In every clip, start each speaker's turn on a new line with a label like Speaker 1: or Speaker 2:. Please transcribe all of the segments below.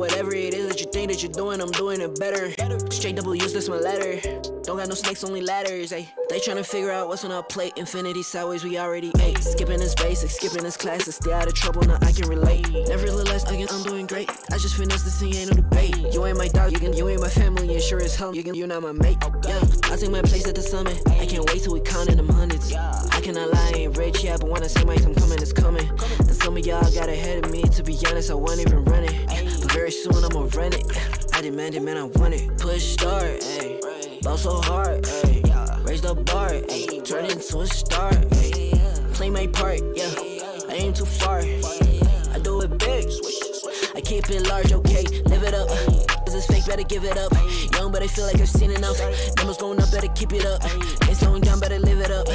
Speaker 1: whatever it is that you think that you're doing, I'm doing it better. Straight W's, that's my letter. Don't got no snakes, only ladders, ayy. They tryna figure out what's on our plate. Infinity sideways, we already ate. Skipping this basic, skipping this class to stay out of trouble, now I can relate. Nevertheless, again, I'm doing great. I just finished this thing, ain't no debate. You ain't my dog, you ain't my family, and sure as hell, you're not my mate. Yeah, I take my place at the summit. I can't wait till we countin' them hundreds. I cannot lie, I ain't rich, yeah, but when I say my time coming, it's coming. And some of y'all got ahead of me, to be honest, I wasn't even running. But very soon I'ma run it. I demand it, man, I want it. Push start, ayy. Ball so hard, ayy. Raise the bar, ayy. Turn into a star, ayy. Play my part, yeah. I aim too far. I do it big. I keep it large, okay. Live it up. This is fake, better give it up. Young, but I feel like I've seen enough. Numbers going up, better keep it up. Ain't slowing down, better live it up.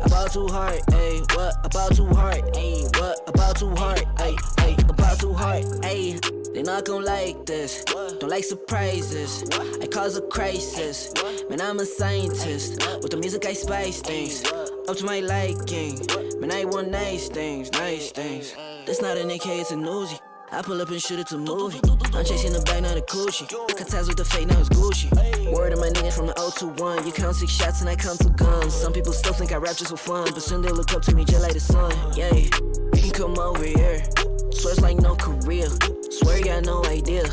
Speaker 1: About too hard, ayy. What? About too hard, ayy. What? About too hard, ayy. About too hard, ayy. They not gon' like this, don't like surprises. I cause a crisis, man, I'm a scientist. With the music I spice things, up to my liking. Man, I want nice things, nice things. That's not an AK, it's a Uzi. I pull up and shoot it to movie. I'm chasing the bag, not a coochie. Cut ties with the fake, now it's Gucci. Word of my niggas from the 021. You count 6 shots and I count 2 guns. Some people still think I rap just for fun, but soon they look up to me just like the sun. Yeah, you can come over here. Swear it's like no career. Swear you got no idea.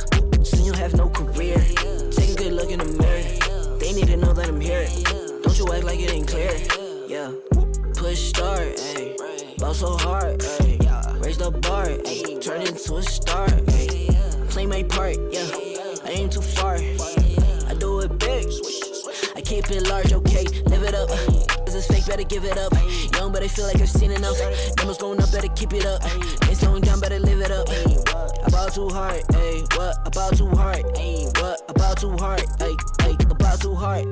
Speaker 1: Soon you'll have no career. Take a good look in the mirror. They need to know that I'm here. Don't you act like it ain't clear. Yeah. Push start, ayy. Ball so hard, ayy. Raise the bar, ayy. Turn into a star, ayy. Play my part, yeah. I aim too far. I do it big. I keep it large, okay. Live it up. This is fake, better give it up. Young, but I feel like I've seen enough. Numbers going up, better keep it up. Ain't slowing down, better live it up. About too hard, ayy. What? About too hard, ayy. What? About too hard, ayy. About too hard.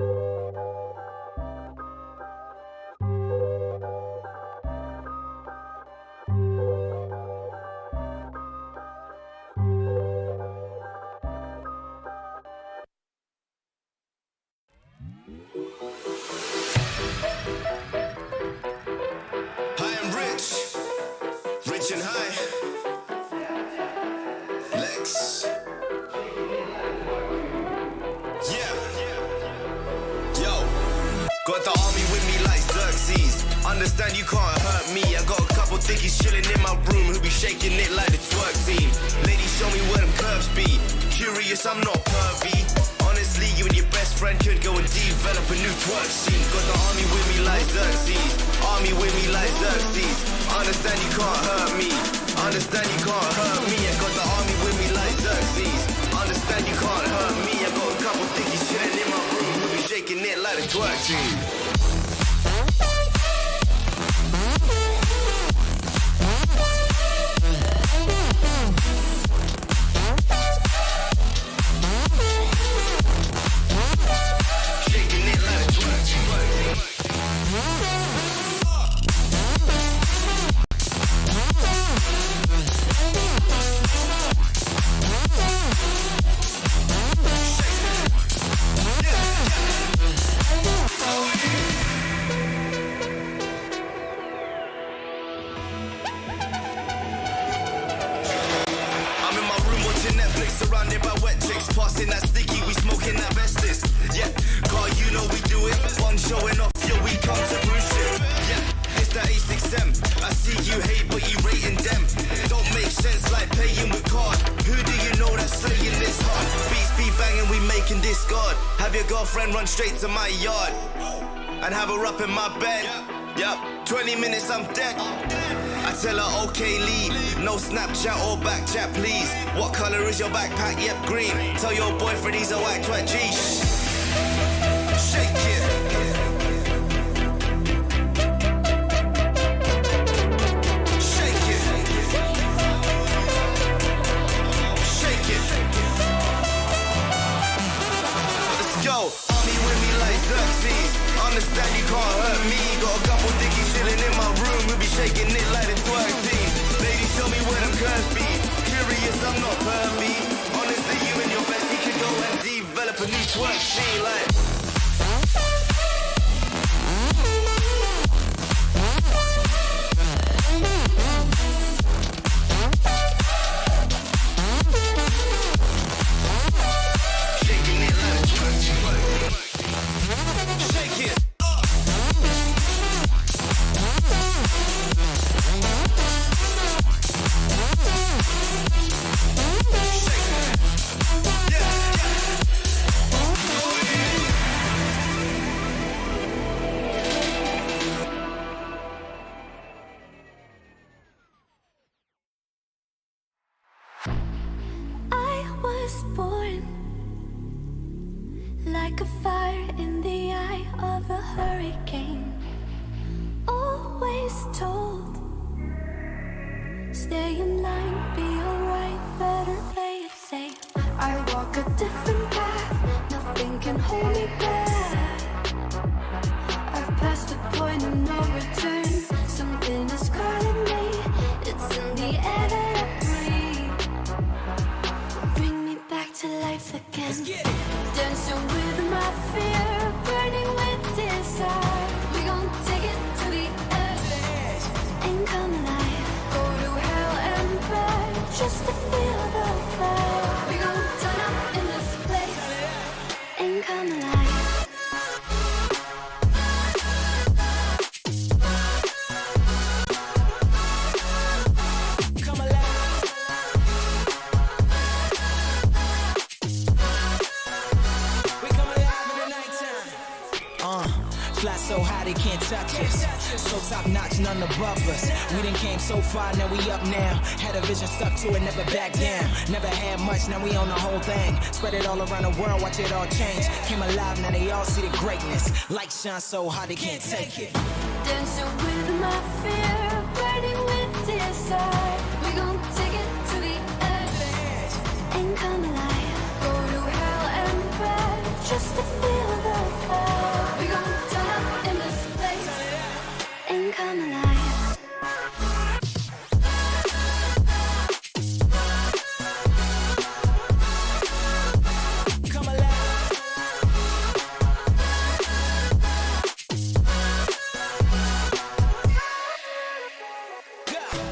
Speaker 2: Rich and high. Lex. Yeah. Yo. Got the army with me like Xerxes. Understand you can't hurt me. I got a couple thickies chilling in my room who be shaking it like the twerk team. Ladies, show me where them curves be. Curious, I'm not pervy. Honestly, you and your best friend could go and develop a new twerk scene. Got the army with me like Xerxes. Army with me like Xerxes. Understand you can't hurt me. Understand you can't hurt me. I got the army with me like Xerxes. Understand you can't hurt me. I got a couple thickies chilling in my room who be shaking it like the twerk team. Surrounded by wet chicks, passing that sticky, we smoking that Vestis. Yeah, car, you know we do it. One showing off, yo, we come to bruise it. Yeah, it's that A6M. I see you hate, but you rating them. Don't make sense like paying with card. Who do you know that's slaying this hard? Beats be banging, we making this God. Have your girlfriend run straight to my yard and have her up in my bed. Yup, 20 minutes, I'm dead. I tell her, okay, leave. No Snapchat or backchat, please. What color is your backpack? Yep, green. Tell your boyfriend he's a white twat G. Shake it. Shake it. Shake it. Let's go. Army with me like Xerxes. Understand you can't hurt me. Got a couple dickies chilling in my room. We'll be shaking it like the twerk team. Ladies, show me where them curves be. Curious, I'm not pervy. Honestly, you and your bestie could go and develop a new twerk scene like.
Speaker 3: was born like a fire in the eye of a hurricane. Always told, stay in line, be alright, better play it safe. I walk a different path, nothing can hold me back. I've passed the point of no return, something is calling me. It's in the air that I breathe. Bring me back to life again. Dancing with my fear, burning with desire. We gon' take it to the edge and come alive. Go to hell and back just to feel the fire. We gon' turn up in this place and come alive.
Speaker 4: Fly so high they can't touch us. So top notch, none above us. We done came so far, now we up now. Had a vision, stuck to it, never back down. Never had much, now we own the whole thing. Spread it all around the world, watch it all change. Came alive, now they all see the greatness. Light shine so high they can't take it.
Speaker 3: Dancing with my fear, burning with desire. We gon' take it to the edge and come alive. Go to hell and back just to feel the fire. We gon' turn up in this place and come alive.
Speaker 4: Come alive.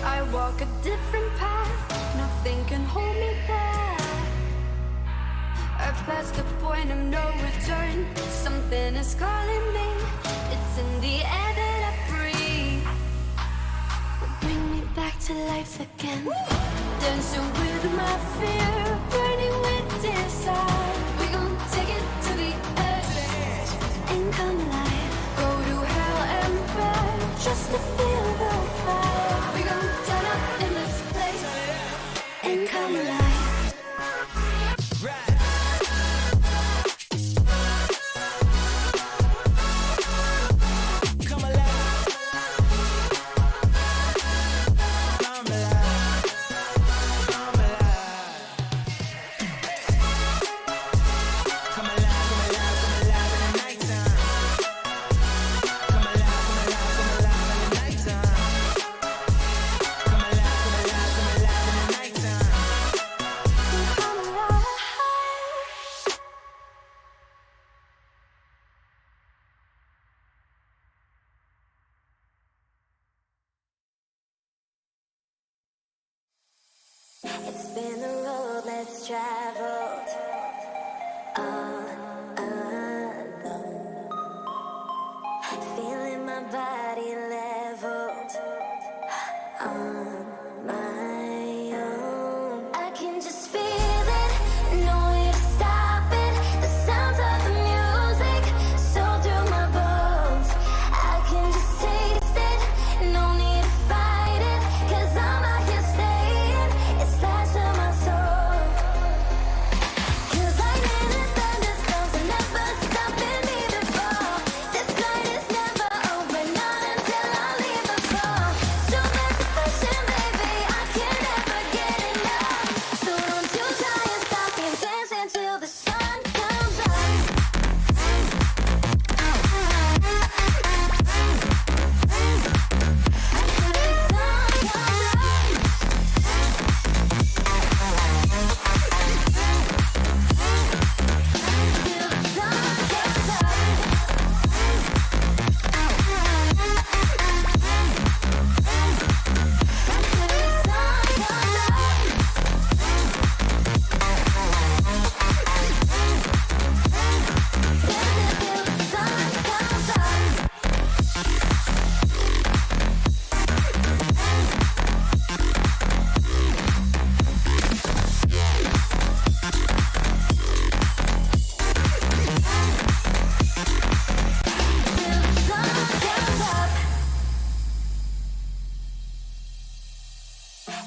Speaker 3: I walk a different path, nothing can hold me back. I passed the point of no return, something is calling me. It's in the air that I breathe. Bring me back to life again. Dancing with my fear, burning with desire. We gon' take it to the edge and come alive. Go to hell and back just to feel the fire. We gon' turn up in this place and come alive.
Speaker 4: Come alive. Come alive. Come alive. Come alive, come alive, come alive in the nighttime. Come alive, come alive, come alive in the nighttime. Come alive, come alive, come alive in the nighttime.
Speaker 3: Come alive. It's been a road less traveled, all alone. Feeling my body leveled on my own. I can just feel it, no way to stop it. The sounds of the music so through my bones. I can just taste it, no need to fight it. 'Cause I'm out here staying, it's fast in my soul. 'Cause lightning and thunderstorms are never stopping me before. This night is never over, not until I leave the floor. So that's the passion, baby, I can never get enough. So don't you try and stop me, dance until the sun comes up.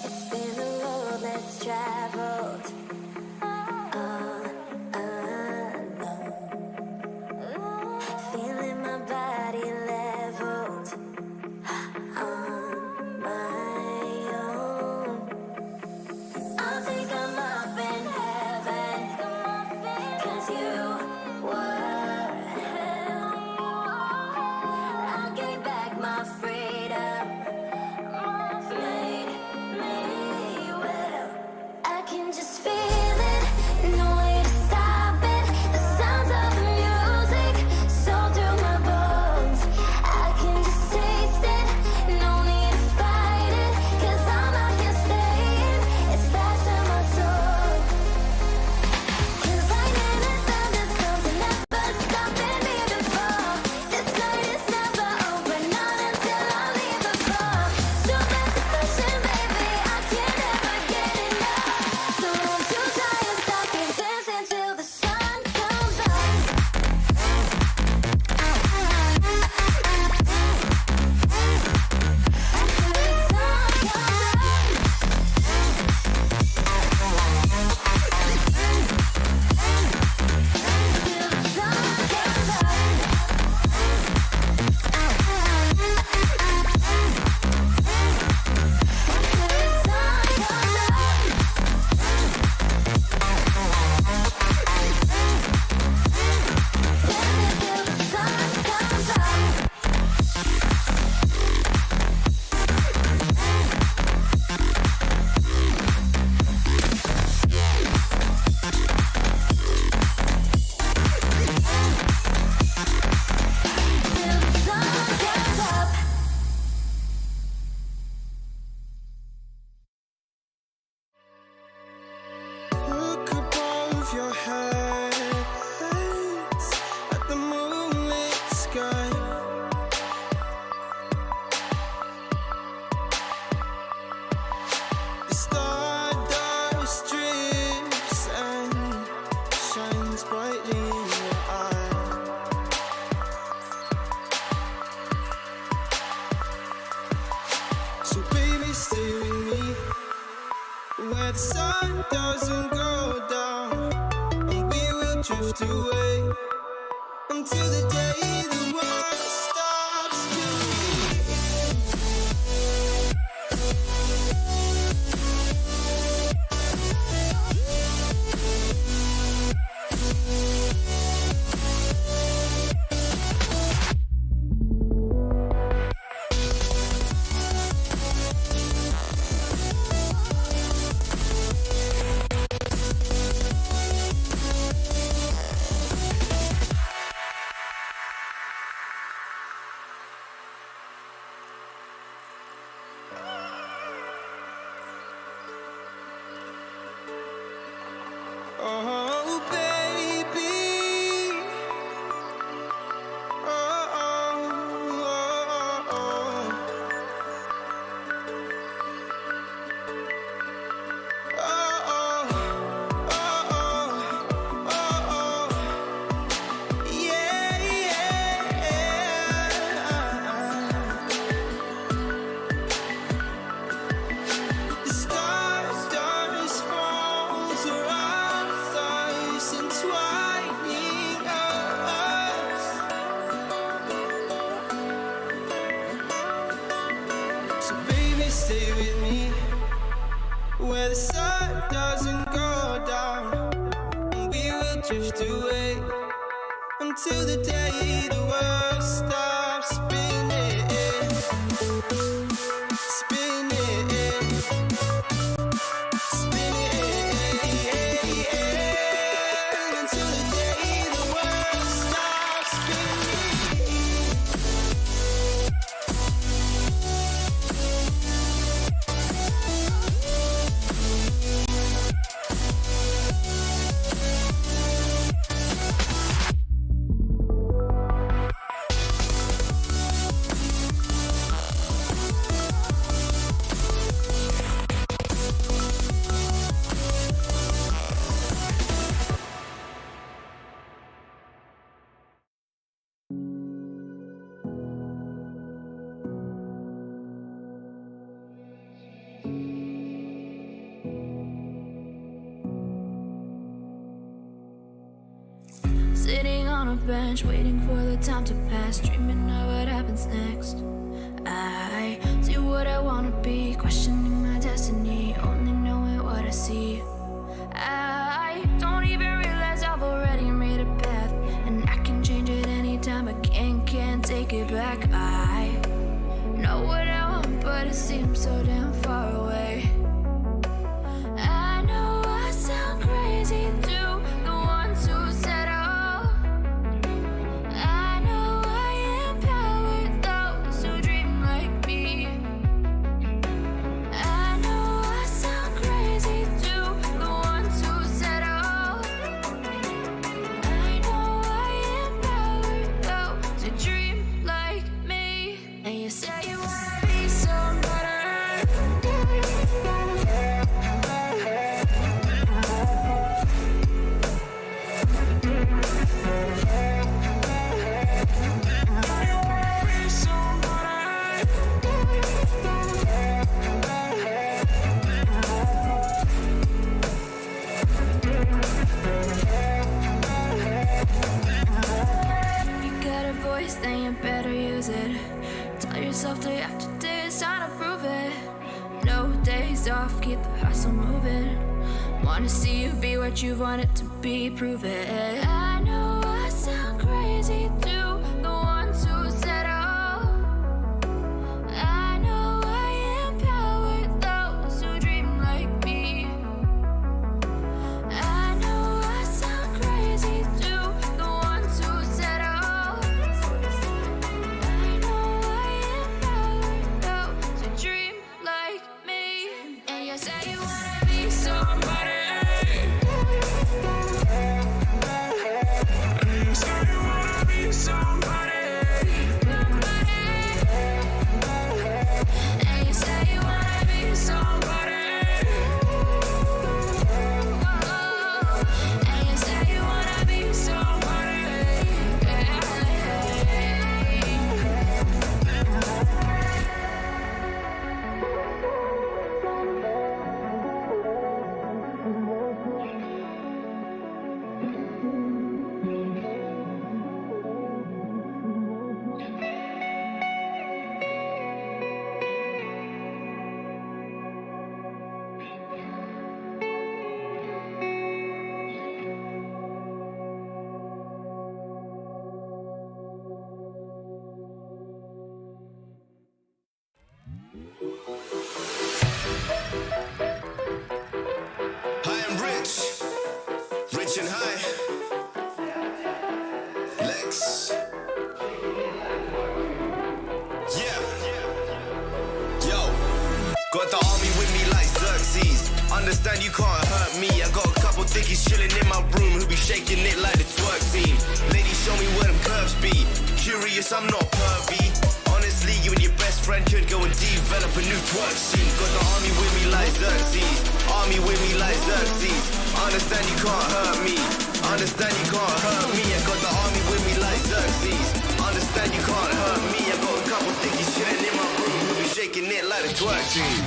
Speaker 3: It's been a road less traveled. just feel it, no way to stop it. The sounds of the music, so through my bones. I can just taste it, no need to fight it. 'Cause I'm out here staying, it's back to my soul. 'Cause lightning and thunderstorms are never stopping me before. This night is never over, not until I leave the floor. So that's the question, baby, I can't ever get enough. So won't you try and stop and dance until the sun comes up?
Speaker 5: Look above your heads at the moonlit sky. The stardust drifts and shines brightly in your eye. So baby, stay with me where the sun doesn't go down, and we will drift away until the day the world stops spinning. Oh, baby. Oh, oh, oh, oh. Oh, oh, oh, oh. Yeah, yeah. The stars falls around us, entwining us. So baby, stay with me where the sun doesn't go down, and we will drift away until the day the world stops spinning, spinning, spinning, until the day the world stops spinning.
Speaker 3: Sitting on a bench, waiting for the time to pass, dreaming of what happens next. I see what I wanna be, questioning my destiny, only knowing what I see. I don't even realize I've already made a path, and I can change it anytime, but can't take it back. I know what I want, but it seems so damn far away. I know I sound
Speaker 6: off, keep the hustle moving. Wanna see you be what you want it to be, prove it. I know I sound crazy to the ones who said all. I know I empower those who dream like me. I know I sound crazy to the ones who said all. I know I empower those who dream like me. And you say you wanna be somebody.
Speaker 2: Rich and high. Lex. Yeah. Yo. Got the army with me like Xerxes. Understand you can't hurt me. I got a couple thickies chilling in my room who be shaking it like the twerk team. Ladies, show me where them curves be. Curious, I'm not pervy. Honestly, you and your best friend could go and develop a new twerk scene. Got the army with me like Xerxes. Army with me like Xerxes. Understand you can't hurt me. Understand you can't hurt me. I got the army with me like Xerxes. Understand you can't hurt me. I got a couple thickies chilling in my room who be shaking it like the twerk team.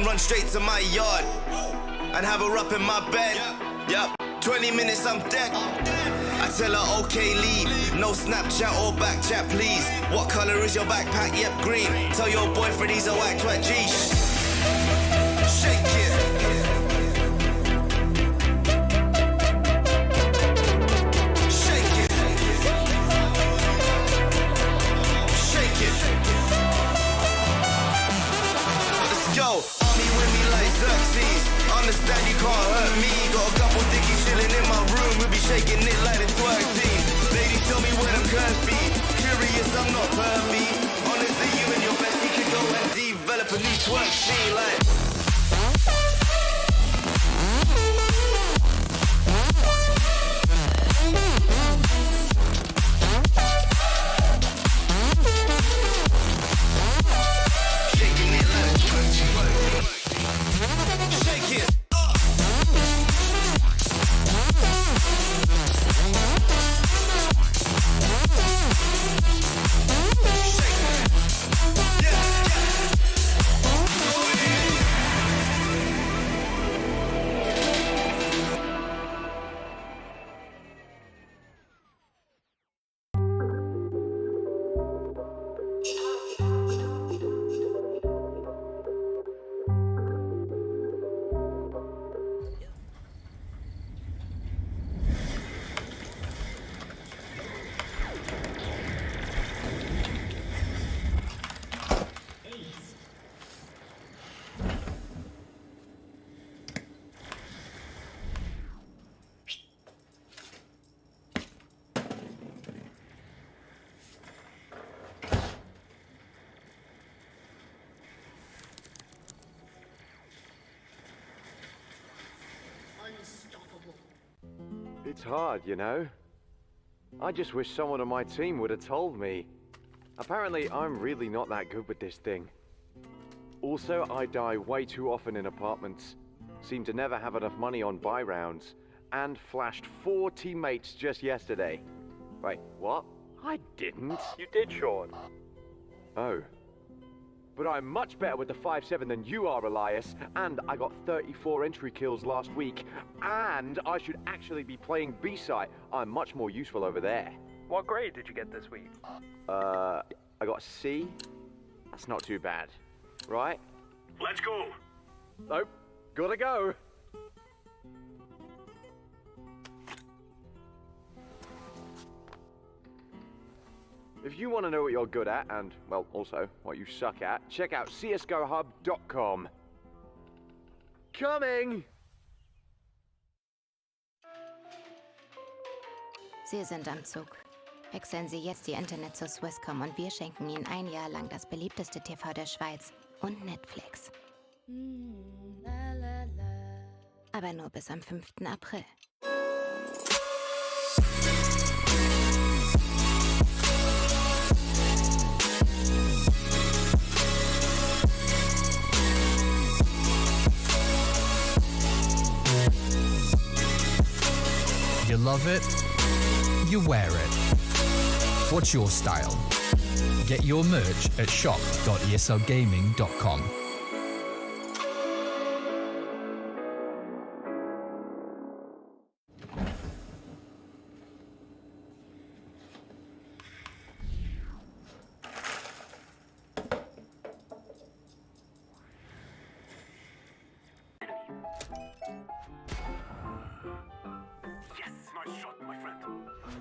Speaker 2: Run straight to my yard and have her up in my bed. Yep, 20 minutes I'm dead. I tell her okay, leave. No Snapchat or back chat, please. What color is your backpack? Yep, green. Tell your boyfriend he's a whack twat. G. Shake it. Shake it. Shake it. Let's go. Xerxes. Understand you can't hurt me. Got a couple dickies chilling in my room. We'll be shaking it like the twerk team. Ladies, show me where them curves be. Curious, I'm not pervy. Honestly, you and your bestie could go and develop a new twerk scene like.
Speaker 7: It's hard, you know. I just wish someone on my team would have told me. Apparently, I'm really not that good with this thing. Also, I die way too often in apartments. Seem to never have enough money on buy rounds. And flashed 4 teammates just yesterday. Wait, what? I didn't.
Speaker 8: You did, Sean.
Speaker 7: Oh. But I'm much better with the 5-7 than you are, Elias. And I got 34 entry kills last week. And I should actually be playing B-side. I'm much more useful over there.
Speaker 8: What grade did you get this week?
Speaker 7: I got a C. That's not too bad. Right?
Speaker 8: Let's go.
Speaker 7: Nope. Gotta go. If you want to know what you're good at, and, well, also what you suck at, check out csgohub.com. Coming!
Speaker 9: Sie sind am Zug. Wechseln Sie jetzt Ihr Internet zu Swisscom und wir schenken Ihnen ein Jahr lang das beliebteste TV der Schweiz und Netflix. Aber nur bis am 5. April.
Speaker 10: You love it, you wear it. What's your style? Get your merch at shop.eslgaming.com.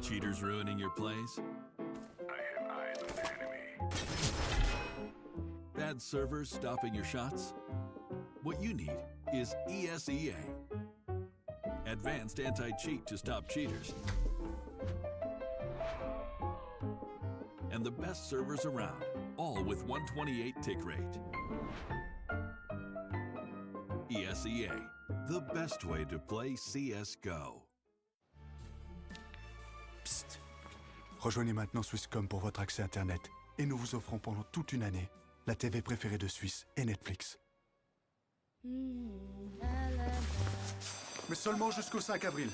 Speaker 11: Cheaters ruining your plays?
Speaker 12: I have eyes on the enemy.
Speaker 11: Bad servers stopping your shots? What you need is ESEA. Advanced anti-cheat to stop cheaters. And the best servers around, all with 128 tick rate. ESEA, the best way to play CSGO.
Speaker 13: Psst. Rejoignez maintenant Swisscom pour votre accès Internet et nous vous offrons pendant toute une année la TV préférée de Suisse et Netflix. Mais seulement jusqu'au 5 avril.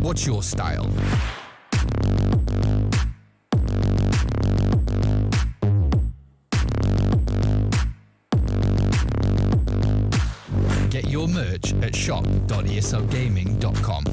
Speaker 10: What's your style? Get your merch at shop.eslgaming.com.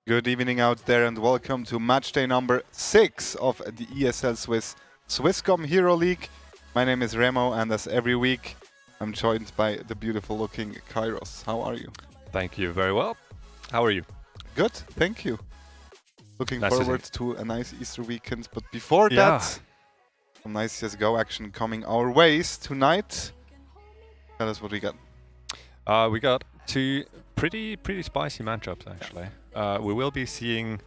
Speaker 14: Good evening out there and welcome to matchday number 6 of the ESL Swiss Swisscom Hero League. My name is Remo and as every week I'm joined by the beautiful looking Kairos. How are you?
Speaker 15: Thank you, very well. How are you?
Speaker 14: Good, thank you. Looking
Speaker 15: Nice
Speaker 14: forward to a nice Easter weekend, but before that, some nice CSGO action coming our ways tonight. Tell us what we got.
Speaker 15: We got two pretty spicy matchups actually. We will be seeing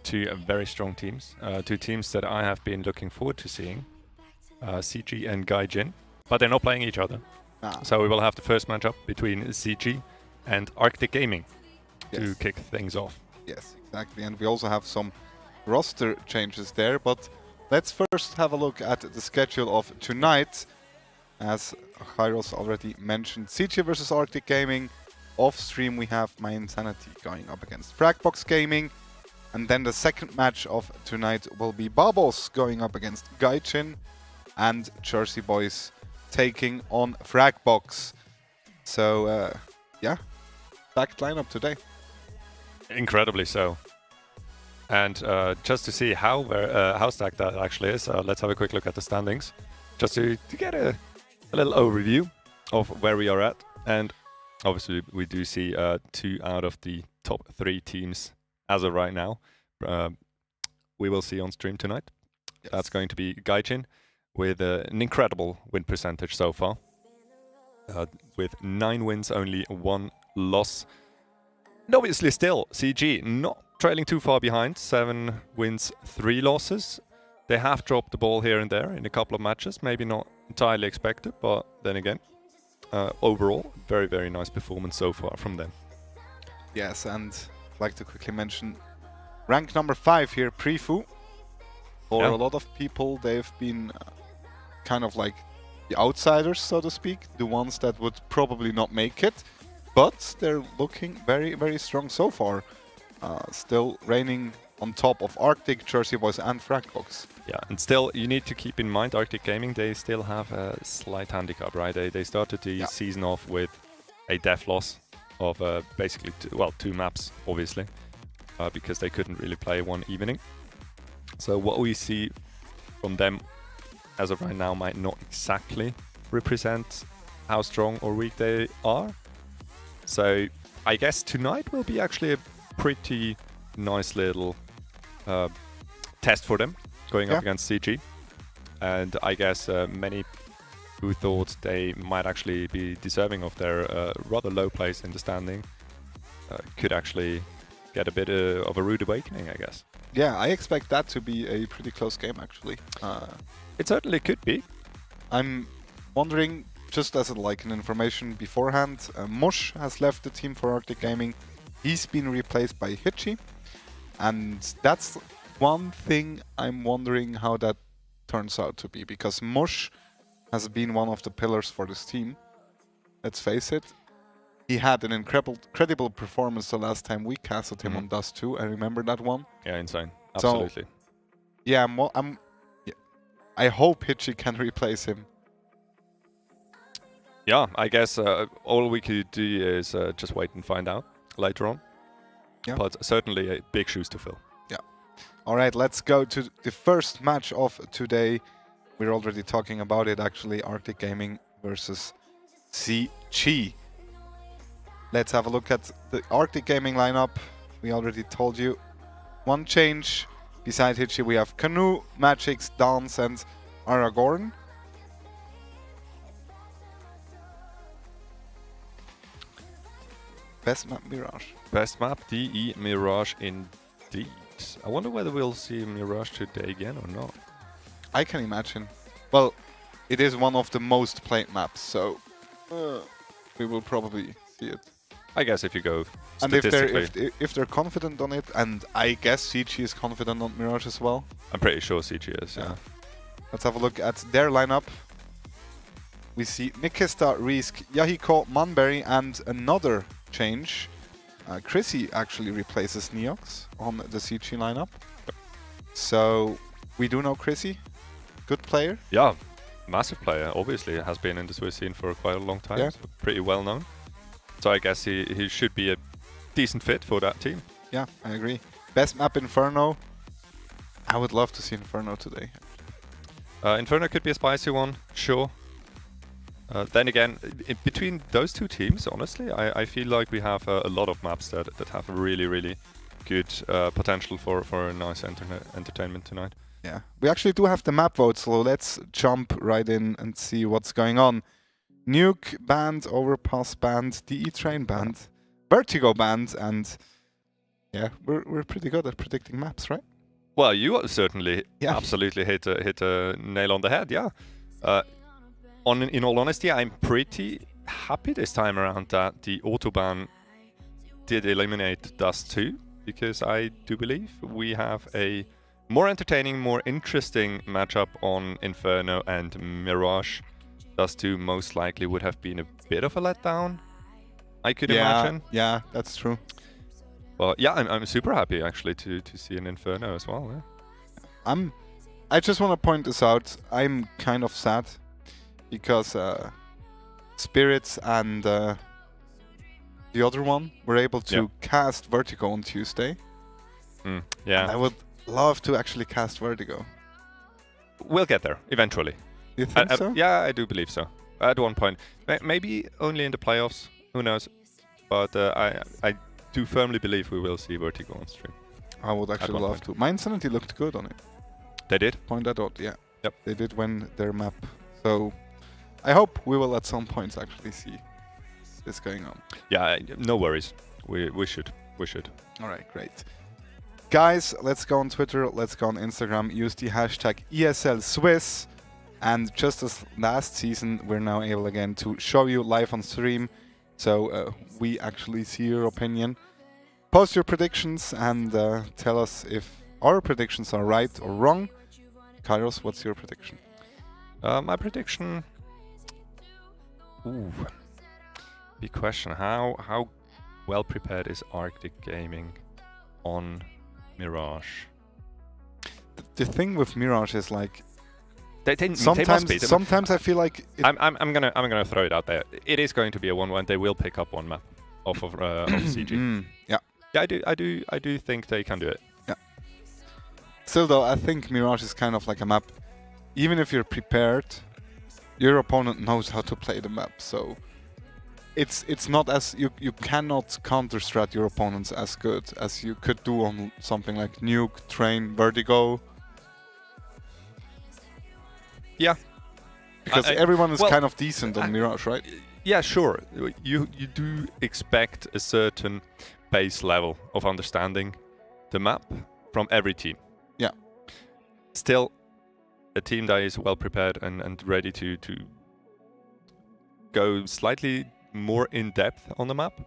Speaker 15: two very strong teams, two teams that I have been looking forward to seeing, CG and Gaijin, but they're not playing each other. So we will have the first matchup between CG and Arctic Gaming to kick things off.
Speaker 14: Yes, exactly, and we also have some roster changes there, but let's first have a look at the schedule of tonight. As Kairos already mentioned, CG versus Arctic Gaming, off stream we have My Insanity going up against Fragbox Gaming. And then the second match of tonight will be Babos going up against Gaijin, and Jersey Boys taking on Fragbox. So, yeah, backed lineup today.
Speaker 15: Incredibly so. And just to see how stacked that actually is, let's have a quick look at the standings, just to get a little overview of where we are at. And obviously, we do see 2 out of the top 3 teams as of right now. We will see on stream tonight. Yes. That's going to be Gaijin with an incredible win percentage so far. With 9 wins, only 1 loss. And obviously still, CG not trailing too far behind. 7 wins, 3 losses. They have dropped the ball here and there in a couple of matches. Maybe not entirely expected, but then again, overall, very, very nice performance so far from them.
Speaker 14: Yes, and I'd like to quickly mention rank number 5 here, Prefu. For a lot of people, they've been kind of like the outsiders, so to speak, the ones that would probably not make it, but they're looking very, very strong so far. Still reigning on top of Arctic, Jersey Boys and Fragbox.
Speaker 15: Yeah, and still you need to keep in mind Arctic Gaming, they still have a slight handicap, right? They started the season off with a def loss of basically 2 maps, obviously, because they couldn't really play one evening. So what we see from them as of right now might not exactly represent how strong or weak they are. So I guess tonight will be actually a pretty nice little test for them, going up against CG. And I guess many who thought they might actually be deserving of their rather low place in the standing could actually get a bit of a rude awakening, I guess.
Speaker 14: Yeah, I expect that to be a pretty close game, actually.
Speaker 15: It certainly could be.
Speaker 14: I'm wondering, just as like an information beforehand, Mush has left the team for Arctic Gaming. He's been replaced by Hitchi, and that's one thing I'm wondering how that turns out to be, because Mush has been one of the pillars for this team. Let's face it. He had an incredible performance the last time we casted him on Dust 2. I remember that one.
Speaker 15: Yeah, insane. Absolutely.
Speaker 14: So, yeah, I hope Hitchi can replace him.
Speaker 15: Yeah, I guess all we could do is just wait and find out later on.
Speaker 14: Yeah.
Speaker 15: But certainly big shoes to fill.
Speaker 14: Yeah. All right, let's go to the first match of today. We're already talking about it, actually. Arctic Gaming versus CG. Let's have a look at the Arctic Gaming lineup. We already told you. One change. Beside Hitchi, we have Canoe, Magix, Dance, and Aragorn. Best map, Mirage.
Speaker 15: Best map, DE Mirage indeed. I wonder whether we'll see Mirage today again or not.
Speaker 14: I can imagine. Well, it is one of the most played maps, so we will probably see it.
Speaker 15: I guess if you go
Speaker 14: and
Speaker 15: statistically.
Speaker 14: if they're confident on it, and I guess CG is confident on Mirage as well.
Speaker 15: I'm pretty sure CG is, yeah.
Speaker 14: Let's have a look at their lineup. We see Nikista, Risk, Yahiko, Manberry, and another change. Chrissy actually replaces Neox on the CG lineup. So we do know Chrissy. Good player.
Speaker 15: Yeah, massive player. Obviously, has been in the Swiss scene for quite a long time.
Speaker 14: Yeah.
Speaker 15: So pretty well known. So I guess he should be a decent fit for that team.
Speaker 14: Yeah, I agree. Best map, Inferno. I would love to see Inferno today.
Speaker 15: Inferno could be a spicy one, sure. Then again, between those two teams, honestly, I feel like we have a lot of maps that have really, really good potential for a nice entertainment tonight.
Speaker 14: Yeah, we actually do have the map votes, so let's jump right in and see what's going on. Nuke banned, Overpass banned, DE Train banned, Vertigo banned, and yeah, we're pretty good at predicting maps, right?
Speaker 15: Well, you certainly absolutely hit a nail on the head, yeah. In all honesty, I'm pretty happy this time around that the Autobahn did eliminate Dust 2, because I do believe we have a more entertaining, more interesting matchup on Inferno and Mirage. Dust 2 most likely would have been a bit of a letdown, I could imagine.
Speaker 14: Yeah, that's true.
Speaker 15: Well, yeah, I'm super happy actually to see an Inferno as well. Yeah.
Speaker 14: I just want to point this out. I'm kind of sad because Spirits and the other one were able to cast Vertigo on Tuesday.
Speaker 15: Yeah.
Speaker 14: And I would love to actually cast Vertigo.
Speaker 15: We'll get there eventually.
Speaker 14: You think so?
Speaker 15: Yeah, I do believe so. At one point, maybe only in the playoffs. Who knows? But I do firmly believe we will see Vertigo on stream.
Speaker 14: I would actually love to. My Insanity looked good on it.
Speaker 15: They did?
Speaker 14: Point that out, yeah.
Speaker 15: Yep.
Speaker 14: They did win their map. So I hope we will at some point actually see this going on.
Speaker 15: Yeah, no worries. We should.
Speaker 14: All right, great. Guys, let's go on Twitter, let's go on Instagram, use the hashtag ESL Swiss. And just as last season, we're now able again to show you live on stream. So we actually see your opinion. Post your predictions and tell us if our predictions are right or wrong. Kairos, what's your prediction?
Speaker 15: My prediction... Ooh. Big question. How well prepared is Arctic Gaming on Mirage?
Speaker 14: The thing with Mirage is like...
Speaker 15: They must be.
Speaker 14: Sometimes I feel like...
Speaker 15: I'm gonna throw it out there. It is going to be a 1-1. They will pick up one map off of CG.
Speaker 14: Yeah.
Speaker 15: Yeah, I do think they can do it.
Speaker 14: Yeah. Still though, I think Mirage is kind of like a map. Even if you're prepared, your opponent knows how to play the map. So it's not as you cannot counter-strat your opponents as good as you could do on something like Nuke, Train, Vertigo.
Speaker 15: Yeah.
Speaker 14: Because everyone is kind of decent on Mirage, right?
Speaker 15: Yeah, sure. You do expect a certain base level of understanding the map from every team.
Speaker 14: Yeah.
Speaker 15: Still, a team that is well prepared and ready to go slightly more in depth on the map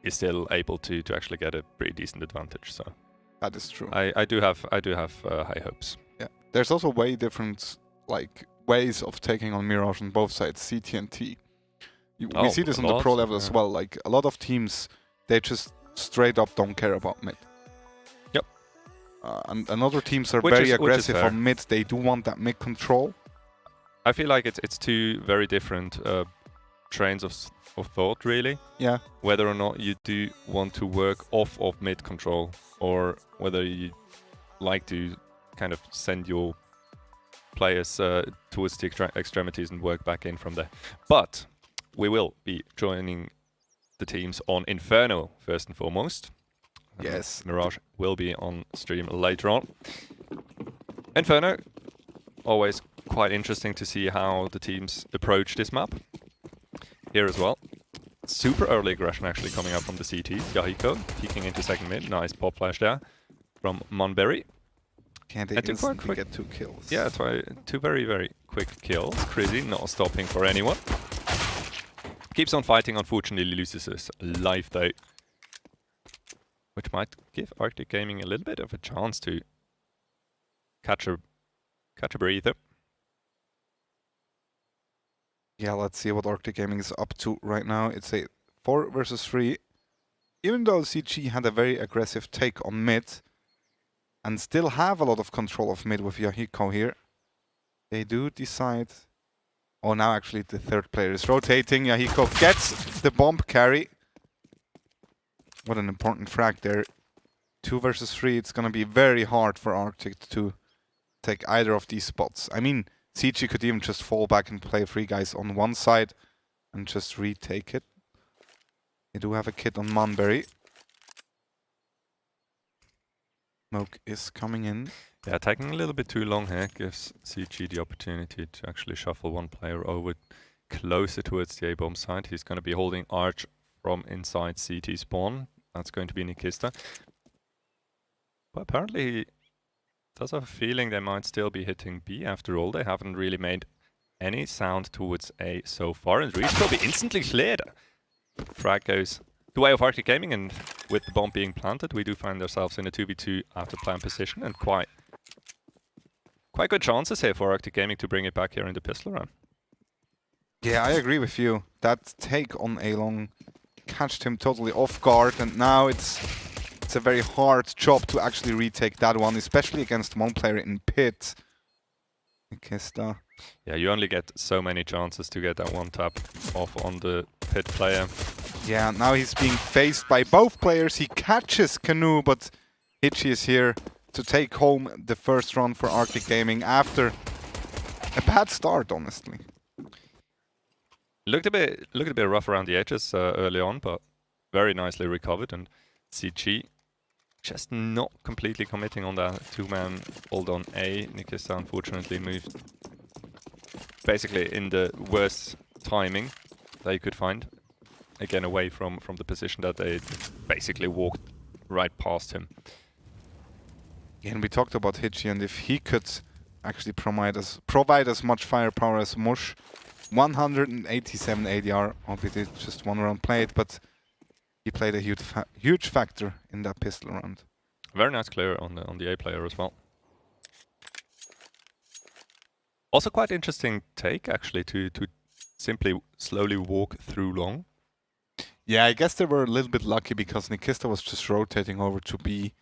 Speaker 15: is still able to actually get a pretty decent advantage. So
Speaker 14: that is true.
Speaker 15: I do have high hopes.
Speaker 14: Yeah. There's also way different ways of taking on Mirage on both sides, CT and T. We see this on the pro level as well. Like a lot of teams, they just straight up don't care about mid.
Speaker 15: Yep.
Speaker 14: And other teams are very aggressive on mid. They do want that mid control.
Speaker 15: I feel like it's two very different trains of thought, really.
Speaker 14: Yeah.
Speaker 15: Whether or not you do want to work off of mid control, or whether you like to kind of send your players towards the extremities and work back in from there. But we will be joining the teams on Inferno first and foremost.
Speaker 14: Yes.
Speaker 15: Mirage will be on stream later on. Inferno, always quite interesting to see how the teams approach this map. Here as well. Super early aggression actually coming up from the CT. Yahiko peeking into second mid. Nice pop flash there from Monberry.
Speaker 14: Can't they instantly get 2 kills?
Speaker 15: Yeah, that's why 2 very, very quick kills. Crazy, not stopping for anyone. Keeps on fighting, unfortunately loses his life though. Which might give Arctic Gaming a little bit of a chance to catch a breather.
Speaker 14: Yeah, let's see what Arctic Gaming is up to right now. It's a 4 versus 3. Even though CG had a very aggressive take on mid, and still have a lot of control of mid with Yahiko here, they do decide... Oh, now actually the third player is rotating. Yahiko gets the bomb carry. What an important frag there. 2 versus 3. It's going to be very hard for Arctic to take either of these spots. I mean, CG could even just fall back and play 3 guys on one side and just retake it. They do have a kit on Monberry. Smoke is coming in.
Speaker 15: Yeah, taking a little bit too long here gives CG the opportunity to actually shuffle one player over closer towards the A-bomb side. He's going to be holding Arch from inside CT spawn. That's going to be Nikista. But apparently he does have a feeling they might still be hitting B after all. They haven't really made any sound towards A so far. And Reach will be instantly cleared. Frag goes the way of Arctic Gaming, and with the bomb being planted, we do find ourselves in a 2v2 after plan position, and quite good chances here for Arctic Gaming to bring it back here in the pistol round.
Speaker 14: Yeah, I agree with you. That take on A-Long catched him totally off guard, and now it's a very hard job to actually retake that one, especially against one player in pit. Nikista.
Speaker 15: Yeah, you only get so many chances to get that one tap off on the pit player.
Speaker 14: Yeah, now he's being faced by both players. He catches Canoe, but Hitchy is here to take home the first run for Arctic Gaming after a bad start, honestly.
Speaker 15: Looked a bit rough around the edges early on, but very nicely recovered. And CG just not completely committing on that two-man hold on A. Nikista unfortunately moved basically in the worst timing that you could find. Again, away from the position that they basically walked right past him.
Speaker 14: And we talked about Hitchy, and if he could actually provide as much firepower as Mush, 187 ADR, albeit just one round played, but he played a huge factor in that pistol round.
Speaker 15: Very nice clear on the A player as well. Also quite interesting take actually to simply slowly walk through long.
Speaker 14: Yeah, I guess they were a little bit lucky because Nikista was just rotating over to B.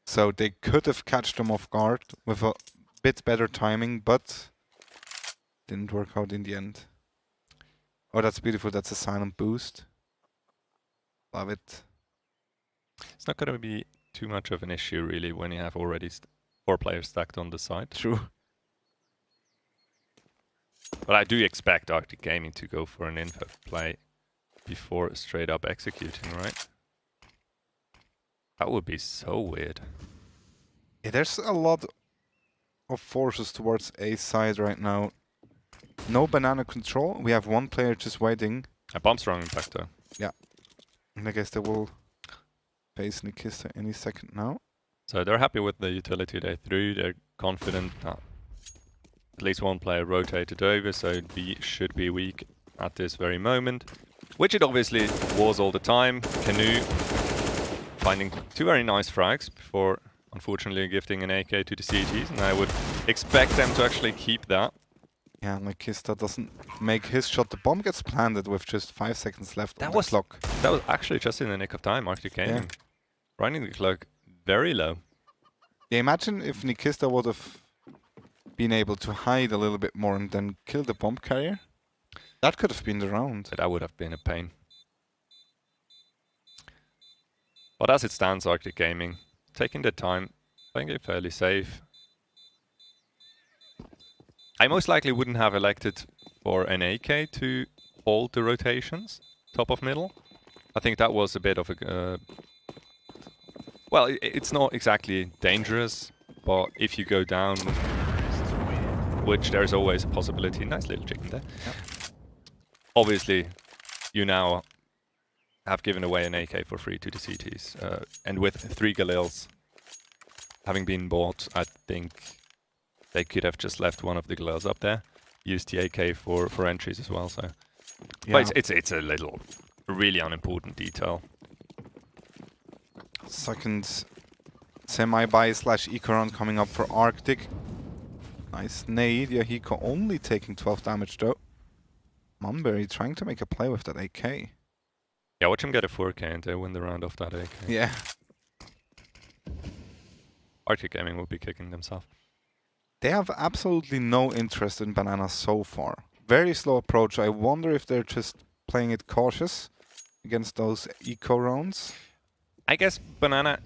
Speaker 14: So they could have catched them off guard with a bit better timing, but didn't work out in the end. Oh, that's beautiful. That's a silent boost. Love it.
Speaker 15: It's not going to be too much of an issue really when you have already 4 players stacked on the side.
Speaker 14: True.
Speaker 15: But I do expect Arctic Gaming to go for an info play before straight up executing, right? That would be so weird.
Speaker 14: Yeah, there's a lot of forces towards A side right now. No banana control. We have one player just waiting.
Speaker 15: A bomb strong impact though.
Speaker 14: Yeah. And I guess they will face Nikista any second now.
Speaker 15: So they're happy with the utility they threw. They're confident that at least one player rotated over, so B should be weak at this very moment. Which it obviously was all the time. Canoe finding 2 very nice frags before unfortunately gifting an AK to the CGs, and I would expect them to actually keep that.
Speaker 14: Yeah, Nikista doesn't make his shot. The bomb gets planted with just 5 seconds left on the clock.
Speaker 15: That was actually just in the nick of time, Arctic Gaming.
Speaker 14: Yeah.
Speaker 15: Running the clock very low.
Speaker 14: Yeah, imagine if Nikista would have been able to hide a little bit more and then kill the bomb carrier. That could have been the round.
Speaker 15: That would have been a pain. But as it stands, Arctic Gaming taking their time, playing it fairly safe. I most likely wouldn't have elected for an AK to hold the rotations, top of middle. I think that was a bit of a... well, it's not exactly dangerous, but if you go down, which there's always a possibility, nice little chicken there.
Speaker 14: Yep.
Speaker 15: Obviously, you now have given away an AK for free to the CTs. And with 3 Galils having been bought, I think they could have just left one of the Galils up there, used the AK for entries as well. So, yeah. But it's a little, really unimportant detail.
Speaker 14: Second semi-buy / eco round coming up for Arctic. Nice nade. Yahiko only taking 12 damage though. Munbury trying to make a play with that AK.
Speaker 15: Yeah, watch him get a 4K and they win the round off that AK.
Speaker 14: Yeah.
Speaker 15: Arctic Gaming will be kicking themselves.
Speaker 14: They have absolutely no interest in Banana so far. Very slow approach. I wonder if they're just playing it cautious against those eco rounds.
Speaker 15: I guess Banana...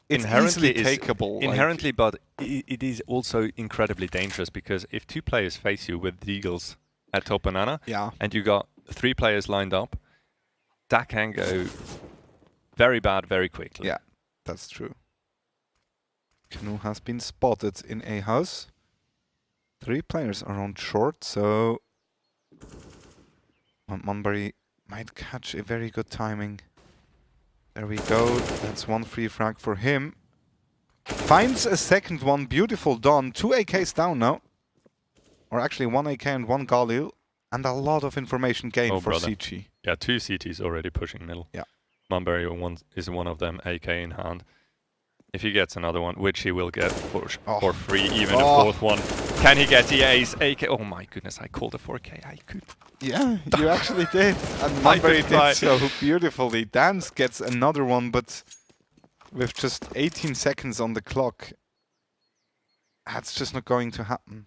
Speaker 14: It's inherently takeable.
Speaker 15: Inherently, but it is also incredibly dangerous because if 2 players face you with Deagles at top Banana, and you got 3 players lined up, that can go very bad very quickly.
Speaker 14: Yeah, that's true. Canoe has been spotted in A house. 3 players are on short, so Munbury might catch a very good timing. There we go. That's 1 free frag for him. Finds a second one. Beautiful done. 2 AKs down now. Or actually 1 AK and 1 Galil. And a lot of information gained for CG.
Speaker 15: Yeah, 2 CTs already pushing middle.
Speaker 14: Yeah.
Speaker 15: Munbury is one of them, AK in hand. If he gets another one, which he will get for free, even a 4th one. Can he get the ace? AK. Oh my goodness, I called a 4K. I could.
Speaker 14: Yeah, you actually did. And
Speaker 15: I
Speaker 14: Manberry
Speaker 15: could try.
Speaker 14: did so beautifully. Dance gets another one, but with just 18 seconds on the clock, that's just not going to happen.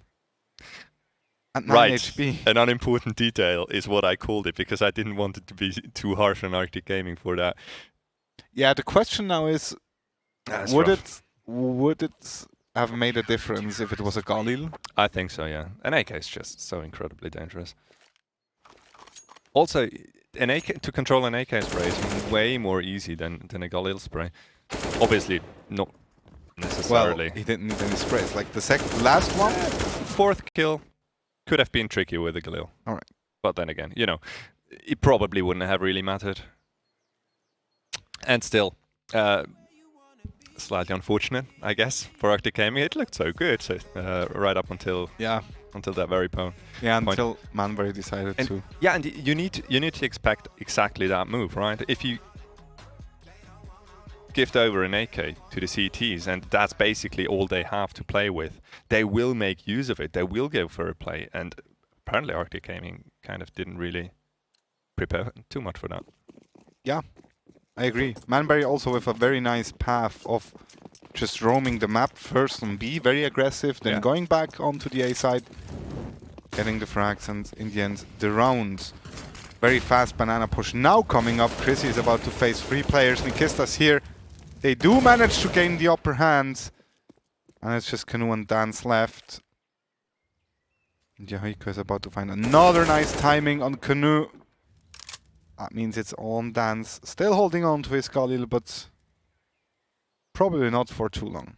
Speaker 14: At 9
Speaker 15: Right.
Speaker 14: HP.
Speaker 15: An unimportant detail is what I called it because I didn't want it to be too harsh on Arctic Gaming for that.
Speaker 14: Yeah, the question now is,
Speaker 15: That's
Speaker 14: would
Speaker 15: rough.
Speaker 14: it have made a difference if it was a Galil?
Speaker 15: I think so, yeah. An AK is just so incredibly dangerous. Also, an AK to control an AK spray is way more easy than a Galil spray. Obviously, not necessarily.
Speaker 14: Well, he didn't need any sprays. Like the last one?
Speaker 15: Fourth kill could have been tricky with a Galil.
Speaker 14: All right.
Speaker 15: But then again, you know, it probably wouldn't have really mattered. And still, slightly unfortunate, I guess, for Arctic Gaming. It looked so good, so, right up until that very point.
Speaker 14: Yeah, until Manberry decided to.
Speaker 15: Yeah, and you need to expect exactly that move, right? If you gift over an AK to the CTs, and that's basically all they have to play with, they will make use of it. They will go for a play, and apparently Arctic Gaming kind of didn't really prepare too much for that.
Speaker 14: Yeah, I agree. Manberry also with a very nice path of just roaming the map first on B, very aggressive, then going back onto the A side, getting the frags, and in the end, the round. Very fast banana push now coming up. Chrissy is about to face 3 players. Nikista's here. They do manage to gain the upper hand. And it's just Canoe and Dance left. And Yahiko is about to find another nice timing on Canoe. That means it's on Dance. Still holding on to his Galil, but probably not for too long.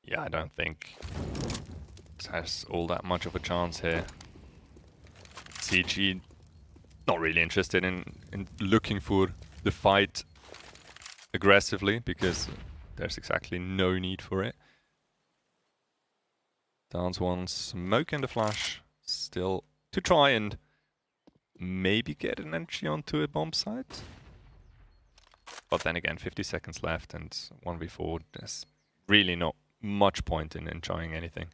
Speaker 15: Yeah, I don't think it has all that much of a chance here. CG not really interested in looking for the fight aggressively because there's exactly no need for it. Dance wants smoke and a flash still to try and maybe get an entry onto a bomb site. But then again, 50 seconds left and 1v4, there's really not much point in trying anything.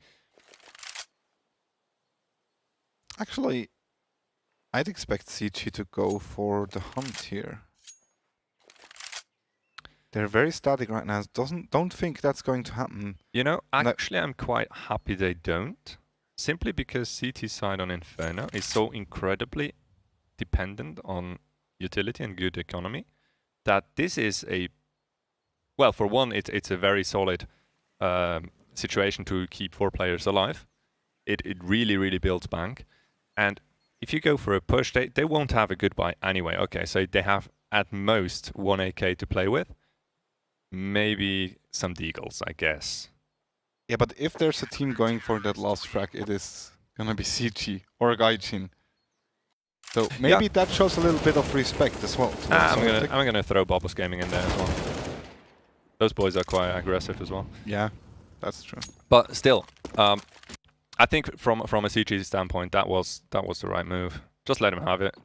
Speaker 14: Actually, I'd expect CG to go for the hunt here. They're very static right now. Don't think that's going to happen.
Speaker 15: You know, actually I'm quite happy they don't. Simply because CT side on Inferno is so incredibly dependent on utility and good economy that this is a... Well, for one, it's a very solid situation to keep 4 players alive. It really, really builds bank. And if you go for a push, they won't have a goodbye anyway. Okay, so they have at most 1 AK to play with. Maybe some deagles, I guess.
Speaker 14: Yeah, but if there's a team going for that last frag, it is gonna be CG or Gaijin. So maybe that shows a little bit of respect as well.
Speaker 15: I'm gonna throw Bobos Gaming in there as well. Those boys are quite aggressive as well.
Speaker 14: Yeah, that's true.
Speaker 15: But still, I think from a CG standpoint, that was the right move. Just let him have it.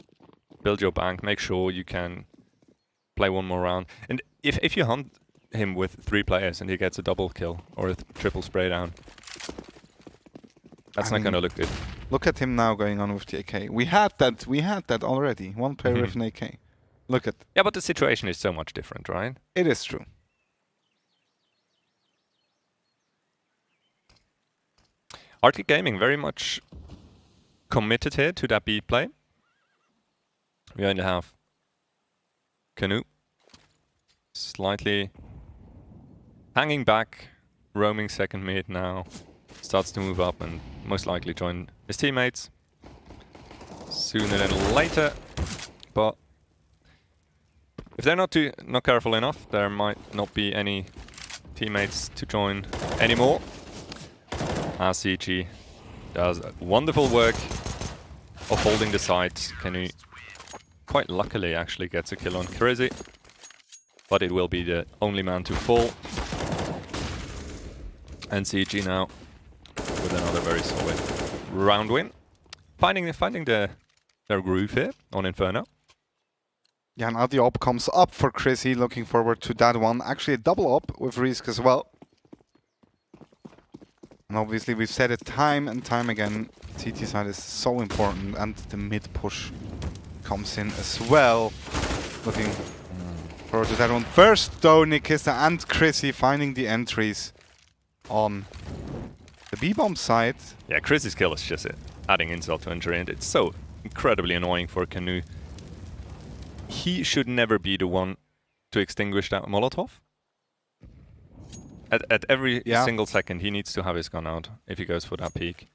Speaker 15: Build your bank. Make sure you can play one more round. And if you hunt him with 3 players and he gets a double kill or a triple spray down, that's not going to look good.
Speaker 14: Look at him now going on with the AK. We had that already. 1 player with an AK. Look at.
Speaker 15: Yeah, but the situation is so much different, right?
Speaker 14: It is true.
Speaker 15: Arctic Gaming very much committed here to that B play. We only have Canoe slightly hanging back, roaming second mid now, starts to move up and most likely join his teammates sooner than later. But if they're not careful enough, there might not be any teammates to join anymore. CG does wonderful work of holding the site. Canoe quite luckily actually gets a kill on Crazy, but it will be the only man to fall. And CG now with another very solid round win, finding their groove here on Inferno.
Speaker 14: Yeah, now the op comes up for Chrissy. Looking forward to that one. Actually, a double op with Risk as well. obviously we've said it time and time again, CT side is so important, and the mid push comes in as well. Looking forward to that one. First though, Nikista and Chrissy finding the entries on the B-bomb side.
Speaker 15: Yeah, Chrissy's kill is just adding insult to injury, and it's so incredibly annoying for Canoe. He should never be the one to extinguish that Molotov. At every single second, he needs to have his gun out if he goes for that peek.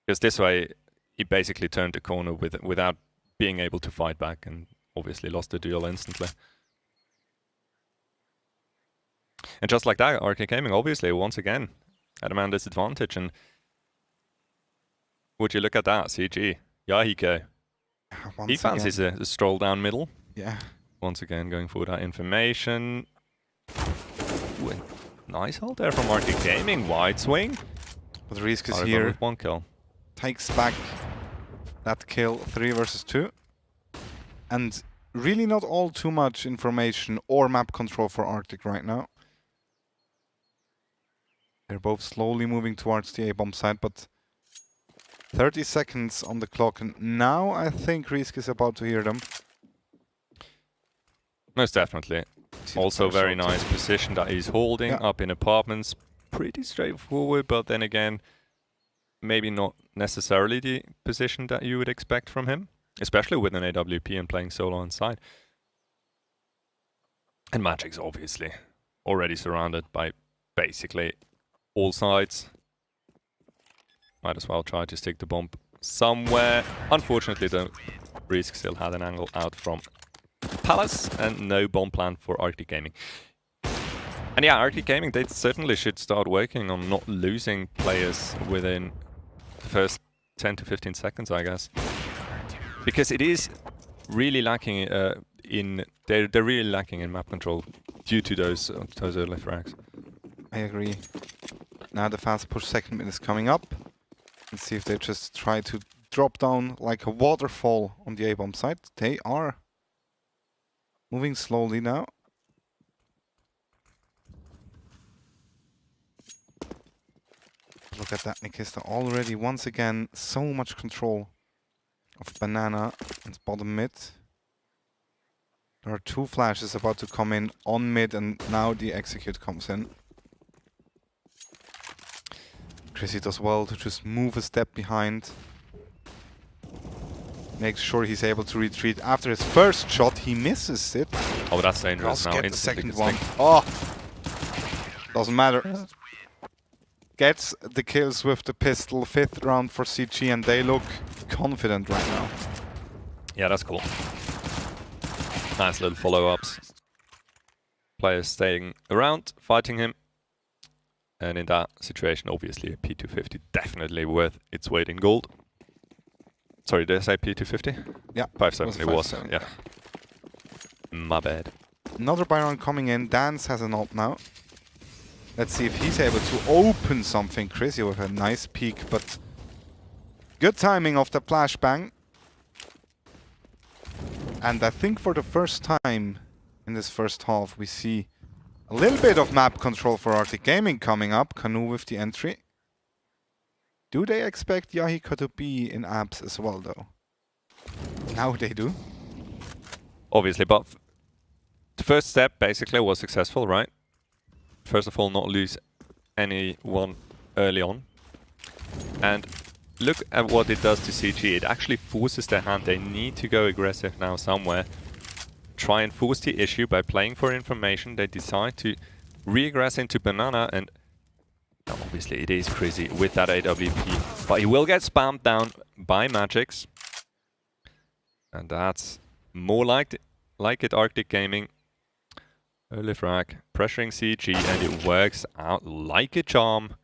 Speaker 15: Because this way, he basically turned the corner without being able to fight back, and obviously lost the duel instantly. And just like that, Arcade Gaming obviously once again at a man disadvantage. And would you look at that, CG? Yahiko. He fancies a stroll down middle.
Speaker 14: Yeah.
Speaker 15: Once again, going for that information. Ooh, nice hold there from Arcade Gaming. Wide swing.
Speaker 14: But Risk is here.
Speaker 15: With 1 kill.
Speaker 14: Takes back that kill, 3 versus 2. And really not all too much information or map control for Arctic right now. They're both slowly moving towards the A-bomb side, but 30 seconds on the clock, and now I think Risk is about to hear them.
Speaker 15: Most definitely. Also very nice position that he's holding up in apartments. Pretty straightforward, but then again, maybe not necessarily the position that you would expect from him, especially with an AWP and playing solo on side. And Magic's obviously already surrounded by basically all sides. Might as well try to stick the bomb somewhere. Unfortunately, the Risk still had an angle out from Palace and no bomb plan for Arctic Gaming. And yeah, Arctic Gaming, they certainly should start working on not losing players within the first 10 to 15 seconds, I guess. Because it is really lacking they're really lacking in map control due to those early frags.
Speaker 14: I agree. Now the fast push second mid is coming up. Let's see if they just try to drop down like a waterfall on the A-bomb side. They are moving slowly now. Look at that, Nikista already once again so much control of Banana and bottom mid. There are 2 flashes about to come in on mid, and now the execute comes in. Chrissy does well to just move a step behind. Makes sure he's able to retreat after his first shot. He misses it.
Speaker 15: Oh, that's dangerous now.
Speaker 14: Get the second one. Oh! Doesn't matter. Gets the kills with the pistol. 5th round for CG, and they look confident right now.
Speaker 15: Yeah, that's cool. Nice little follow-ups. Players staying around, fighting him. And in that situation, obviously, a P250 definitely worth its weight in gold. Sorry, did I say P250?
Speaker 14: Yeah.
Speaker 15: 570 was, yeah. My bad.
Speaker 14: Another Byron coming in. Dance has an ult now. Let's see if he's able to open something. Chrissy with a nice peek, but good timing of the flashbang. And I think for the first time in this first half, we see a little bit of map control for Arctic Gaming coming up. Canoe with the entry. Do they expect Yahiko to be in abs as well, though? Now they do.
Speaker 15: Obviously, but the first step basically was successful, right? First of all, not lose anyone early on. And look at what it does to CG. It actually forces their hand. They need to go aggressive now somewhere. Try and force the issue by playing for information. They decide to re-aggress into Banana, and obviously it is Chrissy with that AWP. But he will get spammed down by Magix. And that's more like it Arctic Gaming. Early frag, pressuring CG, and it works out like a charm.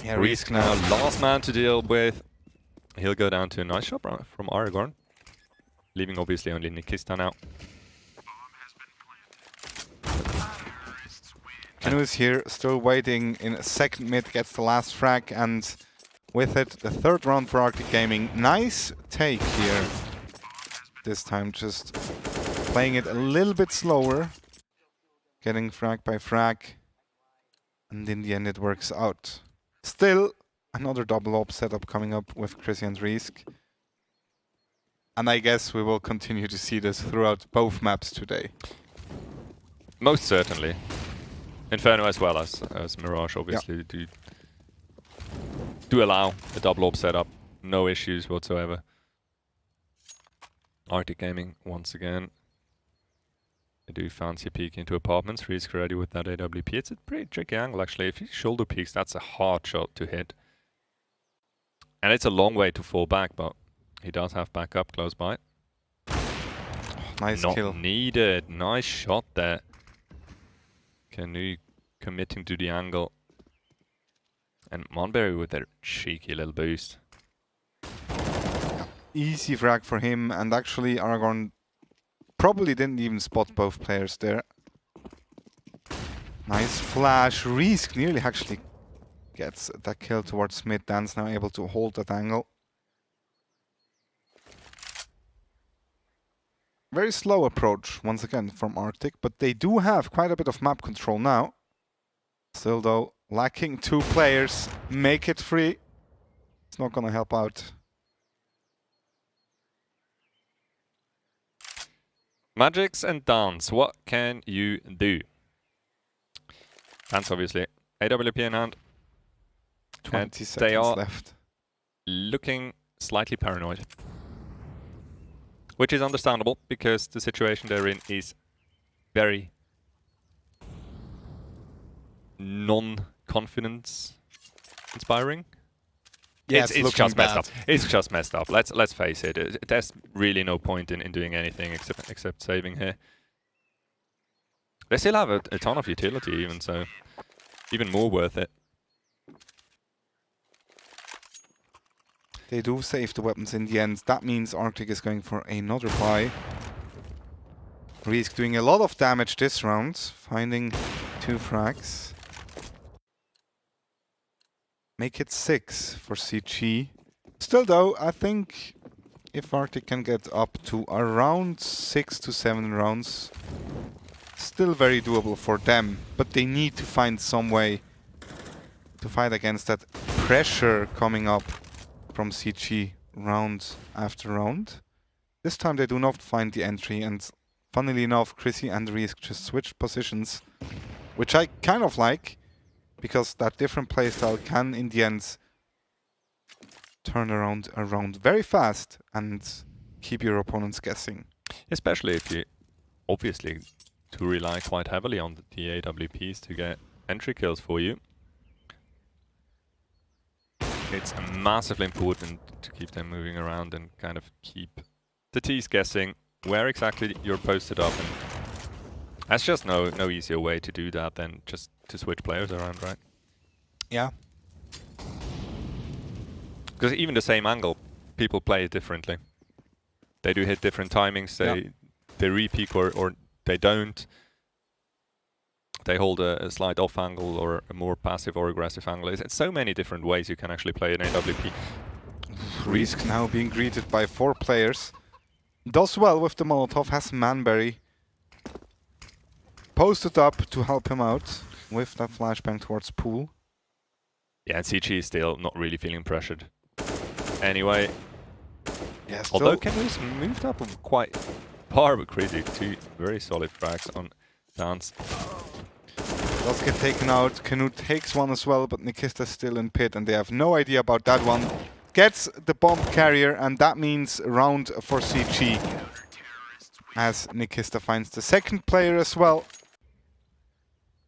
Speaker 14: Yeah,
Speaker 15: Risk now, last man to deal with. He'll go down to a nice shot from Aragorn. Leaving obviously only Nikista now.
Speaker 14: Canoe is here, still waiting in a second mid, gets the last frag, and with it, the 3rd round for Arctic Gaming. Nice take here. This time just playing it a little bit slower. Getting frag by frag. And in the end, it works out. Still, another double op setup coming up with Chrissy and Risk. And I guess we will continue to see this throughout both maps today.
Speaker 15: Most certainly. Inferno as well as Mirage obviously do allow a double op setup. No issues whatsoever. Arctic Gaming once again. They do fancy peek into apartments. Risk ready with that AWP. It's a pretty tricky angle actually. If he shoulder peeks, that's a hard shot to hit. And it's a long way to fall back, but he does have backup close by.
Speaker 14: Nice
Speaker 15: Not
Speaker 14: kill.
Speaker 15: needed. Nice shot there. Canoe committing to the angle. And Monberry with a cheeky little boost.
Speaker 14: Easy frag for him, and actually Aragorn probably didn't even spot both players there. Nice flash. Risk nearly actually gets that kill towards mid. Dan's now able to hold that angle. Very slow approach, once again, from Arctic, but they do have quite a bit of map control now. Still, though, lacking 2 players. Make it free. It's not gonna help out.
Speaker 15: Magics and Dance, what can you do? Dance, obviously. AWP in hand.
Speaker 14: 20
Speaker 15: and
Speaker 14: seconds
Speaker 15: they are
Speaker 14: left.
Speaker 15: Looking slightly paranoid. Which is understandable, because the situation they're in is very non-confidence inspiring.
Speaker 14: Yeah,
Speaker 15: it's just messed up. It's just messed up. Let's face it. There's really no point in doing anything except saving here. They still have a ton of utility, even so, even more worth it.
Speaker 14: They do save the weapons in the end. That means Arctic is going for another buy. Risk doing a lot of damage this round, finding 2 frags. Make it 6 for CG. Still though, I think if Arctic can get up to around 6 to 7 rounds, still very doable for them. But they need to find some way to fight against that pressure coming up from CG round after round. This time they do not find the entry, and funnily enough, Chrissy and Risk just switched positions, which I kind of like, because that different playstyle can, in the end, turn around very fast and keep your opponents guessing.
Speaker 15: Especially if you, obviously, to rely quite heavily on the AWPs to get entry kills for you. It's massively important to keep them moving around and kind of keep the T's guessing where exactly you're posted up. And that's just no easier way to do that than just to switch players around, right?
Speaker 14: Yeah.
Speaker 15: Because even the same angle, people play it differently. They do hit different timings. They re-peek or they don't. They hold a slight off angle or a more passive or aggressive angle. It's so many different ways you can actually play an AWP.
Speaker 14: Risk now being greeted by 4 players. Does well with the Molotov, has Manberry posted up to help him out with that flashbang towards Pool.
Speaker 15: Yeah, and CG is still not really feeling pressured. Anyway,
Speaker 14: yeah,
Speaker 15: although Canoe's moved up quite par with Crazy, 2 very solid frags on Dance.
Speaker 14: Does get taken out. Canoe takes one as well, but Nikista's still in pit and they have no idea about that one. Gets the bomb carrier, and that means round for CG. As Nikista finds the second player as well.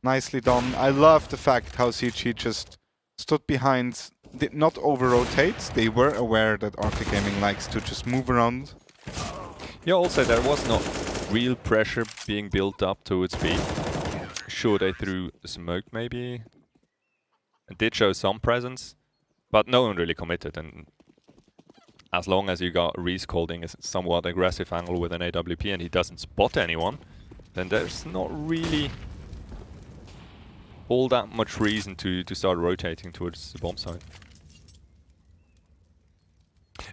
Speaker 14: Nicely done. I love the fact how CG just stood behind, did not over-rotate. They were aware that Arctic Gaming likes to just move around.
Speaker 15: Yeah, also there was no real pressure being built up towards B. Sure, they threw smoke maybe. It did show some presence, but no one really committed. And as long as you got Risk holding a somewhat aggressive angle with an AWP and he doesn't spot anyone, then there's not really all that much reason to start rotating towards the bomb site.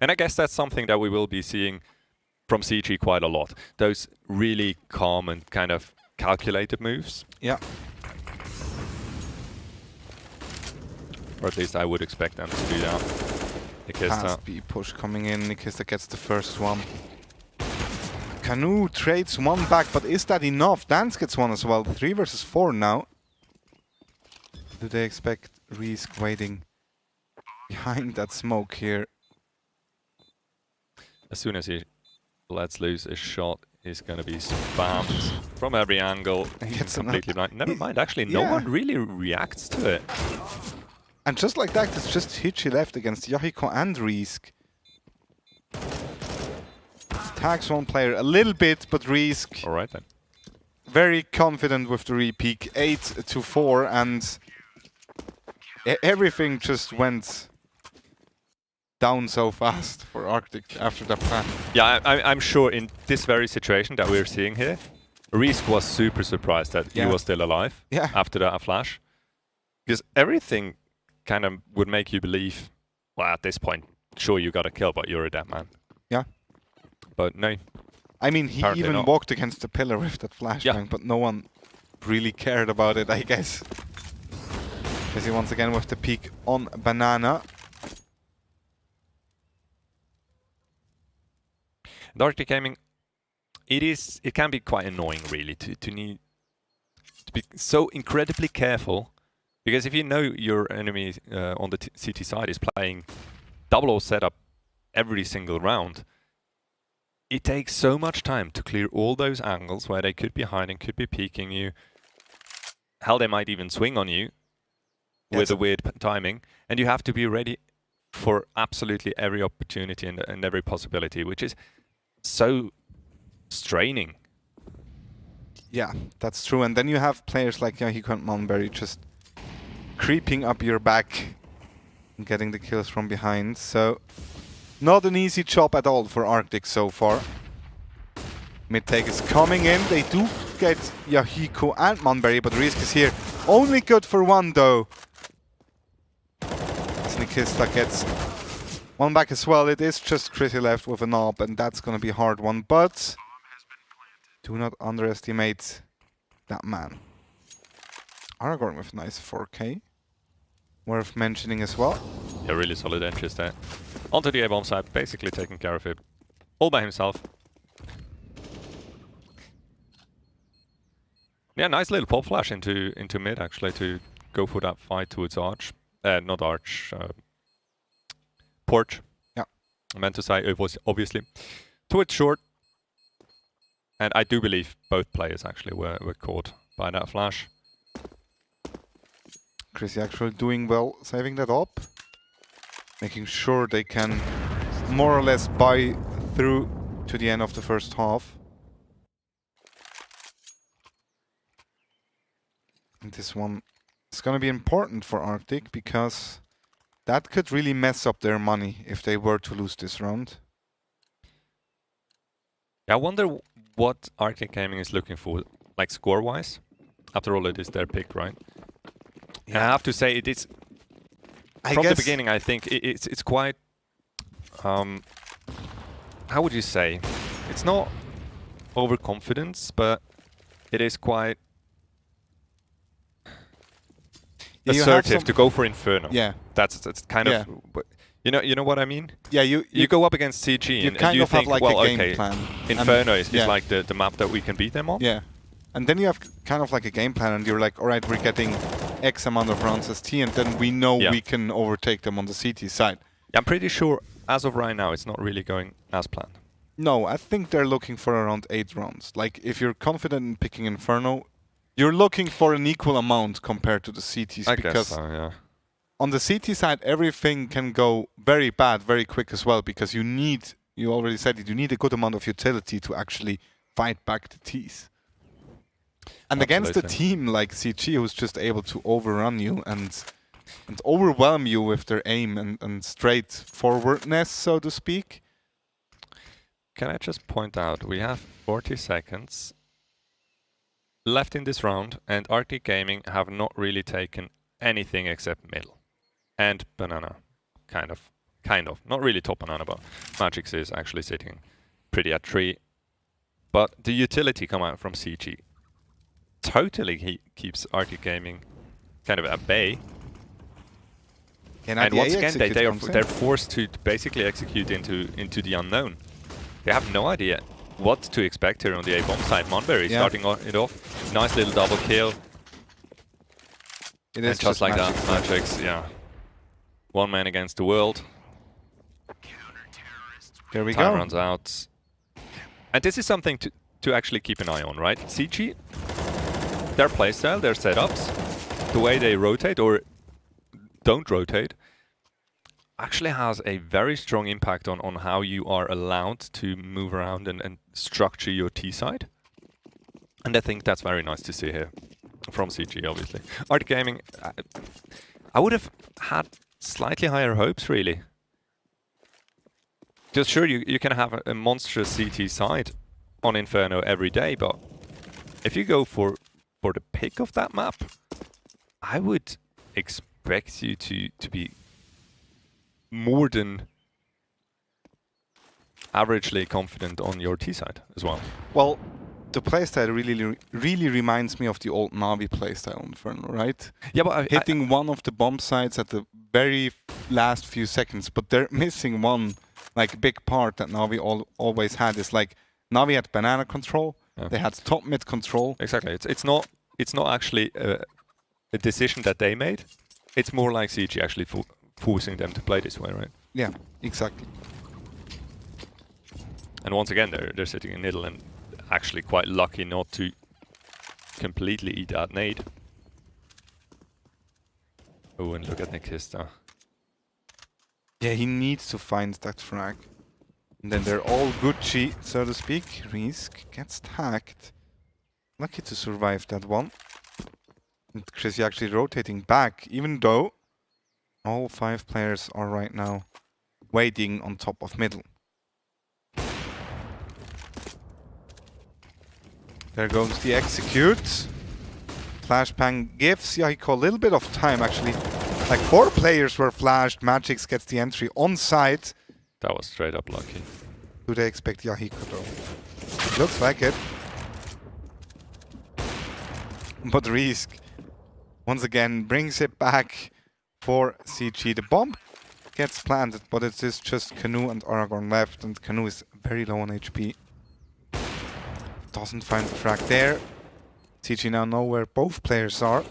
Speaker 15: And I guess that's something that we will be seeing from CG quite a lot. Those really calm and kind of calculated moves.
Speaker 14: Yeah.
Speaker 15: Or at least I would expect them to do that.
Speaker 14: Fast B push coming in. Nikista gets the first one. Canoe trades one back, but is that enough? Dance gets one as well. 3 versus 4 now. Do they expect Risk waiting behind that smoke here?
Speaker 15: As soon as he lets loose a shot, he's going to be spammed from every angle. He's completely blind. Never mind, actually, no one really reacts to it.
Speaker 14: And just like that, it's just Hichi left against Yahiko and Risk. Tags one player a little bit, but Risk...
Speaker 15: Alright then.
Speaker 14: Very confident with the repeak. 8-4, and everything just went down so fast for Arctic after that plan.
Speaker 15: Yeah, I'm sure in this very situation that we're seeing here, Risk was super surprised that he was still alive after that flash. Because everything kind of would make you believe, well, at this point, sure, you got a kill, but you're a dead man.
Speaker 14: Yeah.
Speaker 15: But no.
Speaker 14: I mean, he even walked against the pillar with that flashbang, but no one really cared about it, I guess. Busy once again with the peek on Banana.
Speaker 15: And Arctic Gaming, it can be quite annoying really to need to be so incredibly careful, because if you know your enemy on the CT side is playing 00 setup every single round, it takes so much time to clear all those angles where they could be hiding, could be peeking you. Hell, they might even swing on you with a weird timing, and you have to be ready for absolutely every opportunity and every possibility, which is so straining.
Speaker 14: Yeah, that's true. And then you have players like Yahiko and Malmberry just creeping up your back and getting the kills from behind. So not an easy job at all for Arctic so far. Mid take is coming in. They do get Yahiko and Malmberry, but Risk is here. Only good for one though. Nikista gets one back as well. It is just Chrissy left with a knob, and that's going to be a hard one. But do not underestimate that man. Aragorn with nice 4K. Worth mentioning as well.
Speaker 15: Yeah, really solid entries there. Onto the A-bomb side, basically taking care of it all by himself. Yeah, nice little pop flash into mid actually to go for that fight towards Arch. Not Arch, Porch.
Speaker 14: Yeah.
Speaker 15: I meant to say it was obviously towards short. And I do believe both players actually were caught by that flash.
Speaker 14: Chrissy actually doing well, saving that up. Making sure they can more or less buy through to the end of the first half. And this one is going to be important for Arctic, because that could really mess up their money if they were to lose this round.
Speaker 15: I wonder what Arctic Gaming is looking for, like score-wise. After all, it is their pick, right? Yeah. And I have to say, it is from the beginning. I think it's quite. How would you say? It's not overconfidence, but it is quite assertive to go for Inferno.
Speaker 14: Yeah,
Speaker 15: that's kind of. You know what I mean?
Speaker 14: Yeah,
Speaker 15: you go up against CG and you think,
Speaker 14: like
Speaker 15: well,
Speaker 14: a game
Speaker 15: okay,
Speaker 14: plan.
Speaker 15: Inferno is like the map that we can beat them on.
Speaker 14: Yeah, and then you have kind of like a game plan, and you're like, all right, we're getting X amount of rounds as T, and then we know we can overtake them on the CT side.
Speaker 15: I'm pretty sure, as of right now, it's not really going as planned.
Speaker 14: No, I think they're looking for around 8 rounds. Like, if you're confident in picking Inferno, you're looking for an equal amount compared to the CTs.
Speaker 15: I guess so, yeah.
Speaker 14: On the CT side, everything can go very bad, very quick as well, because you already said it, you need a good amount of utility to actually fight back the Ts. And against a team like CG, who's just able to overrun you and overwhelm you with their aim and straightforwardness, so to speak.
Speaker 15: Can I just point out, we have 40 seconds left in this round, and Arctic Gaming have not really taken anything except middle. And banana, kind of. Not really top banana, but Magix is actually sitting pretty at tree. But the utility come out from CG. Totally he keeps Arctic Gaming kind of at bay. And once again, they're forced to basically execute into the unknown. They have no idea what to expect here on the A bomb side. Monberry starting it off. Nice little double kill.
Speaker 14: It is
Speaker 15: and just like that, Matrix, one man against the world.
Speaker 14: There we
Speaker 15: Time
Speaker 14: go.
Speaker 15: runs out. And this is something to actually keep an eye on, right? CG, their playstyle, their setups, the way they rotate or don't rotate, actually has a very strong impact on how you are allowed to move around and structure your T side. And I think that's very nice to see here from CG, obviously. Arctic Gaming, I would have had slightly higher hopes, really. Just sure, you can have a monstrous CT side on Inferno every day, but if you go for the pick of that map, I would expect you to be more than averagely confident on your T side as well.
Speaker 14: Well, the playstyle really reminds me of the old Navi playstyle on Inferno, right?
Speaker 15: Yeah, but
Speaker 14: hitting one of the bomb sites at the very last few seconds, but they're missing one like big part that Navi always had. Is like Navi had banana control, they had top mid control.
Speaker 15: Exactly. It's not actually a decision that they made. It's more like CG actually forcing them to play this way, right?
Speaker 14: Yeah, exactly.
Speaker 15: And once again, they're sitting in middle and actually quite lucky not to completely eat that nade. Oh, and look at Nikista.
Speaker 14: Yeah, he needs to find that frag. And then they're all Gucci, so to speak. Risk gets tagged. Lucky to survive that one. And Chrissy actually rotating back, even though all 5 players are right now waiting on top of middle. There goes the execute. Flashbang gives Yahiko a little bit of time, actually. Like 4 players were flashed. Magix gets the entry on site.
Speaker 15: That was straight up lucky.
Speaker 14: Do they expect Yahiko though? It looks like it. But Risk once again brings it back for CG. The bomb gets planted, but it is just Canoe and Aragorn left, and Canoe is very low on HP. Doesn't find the frag there. CG now know where both players are.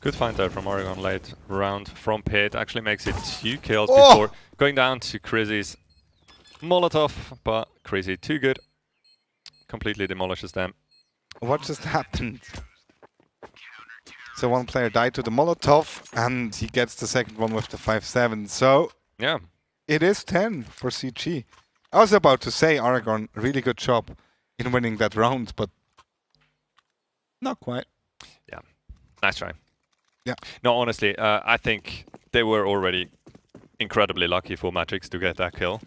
Speaker 15: Good find there from Oregon late round from pit. Actually makes it 2 kills before going down to Chrissy's Molotov, but Chrissy too good. Completely demolishes them.
Speaker 14: What just happened? So one player died to the Molotov, and he gets the second one with the 5-7. So
Speaker 15: yeah,
Speaker 14: it is 10 for CG. I was about to say, Aragorn, really good job in winning that round, but not quite.
Speaker 15: Yeah, nice try.
Speaker 14: Yeah.
Speaker 15: No, honestly, I think they were already incredibly lucky for Magix to get that kill.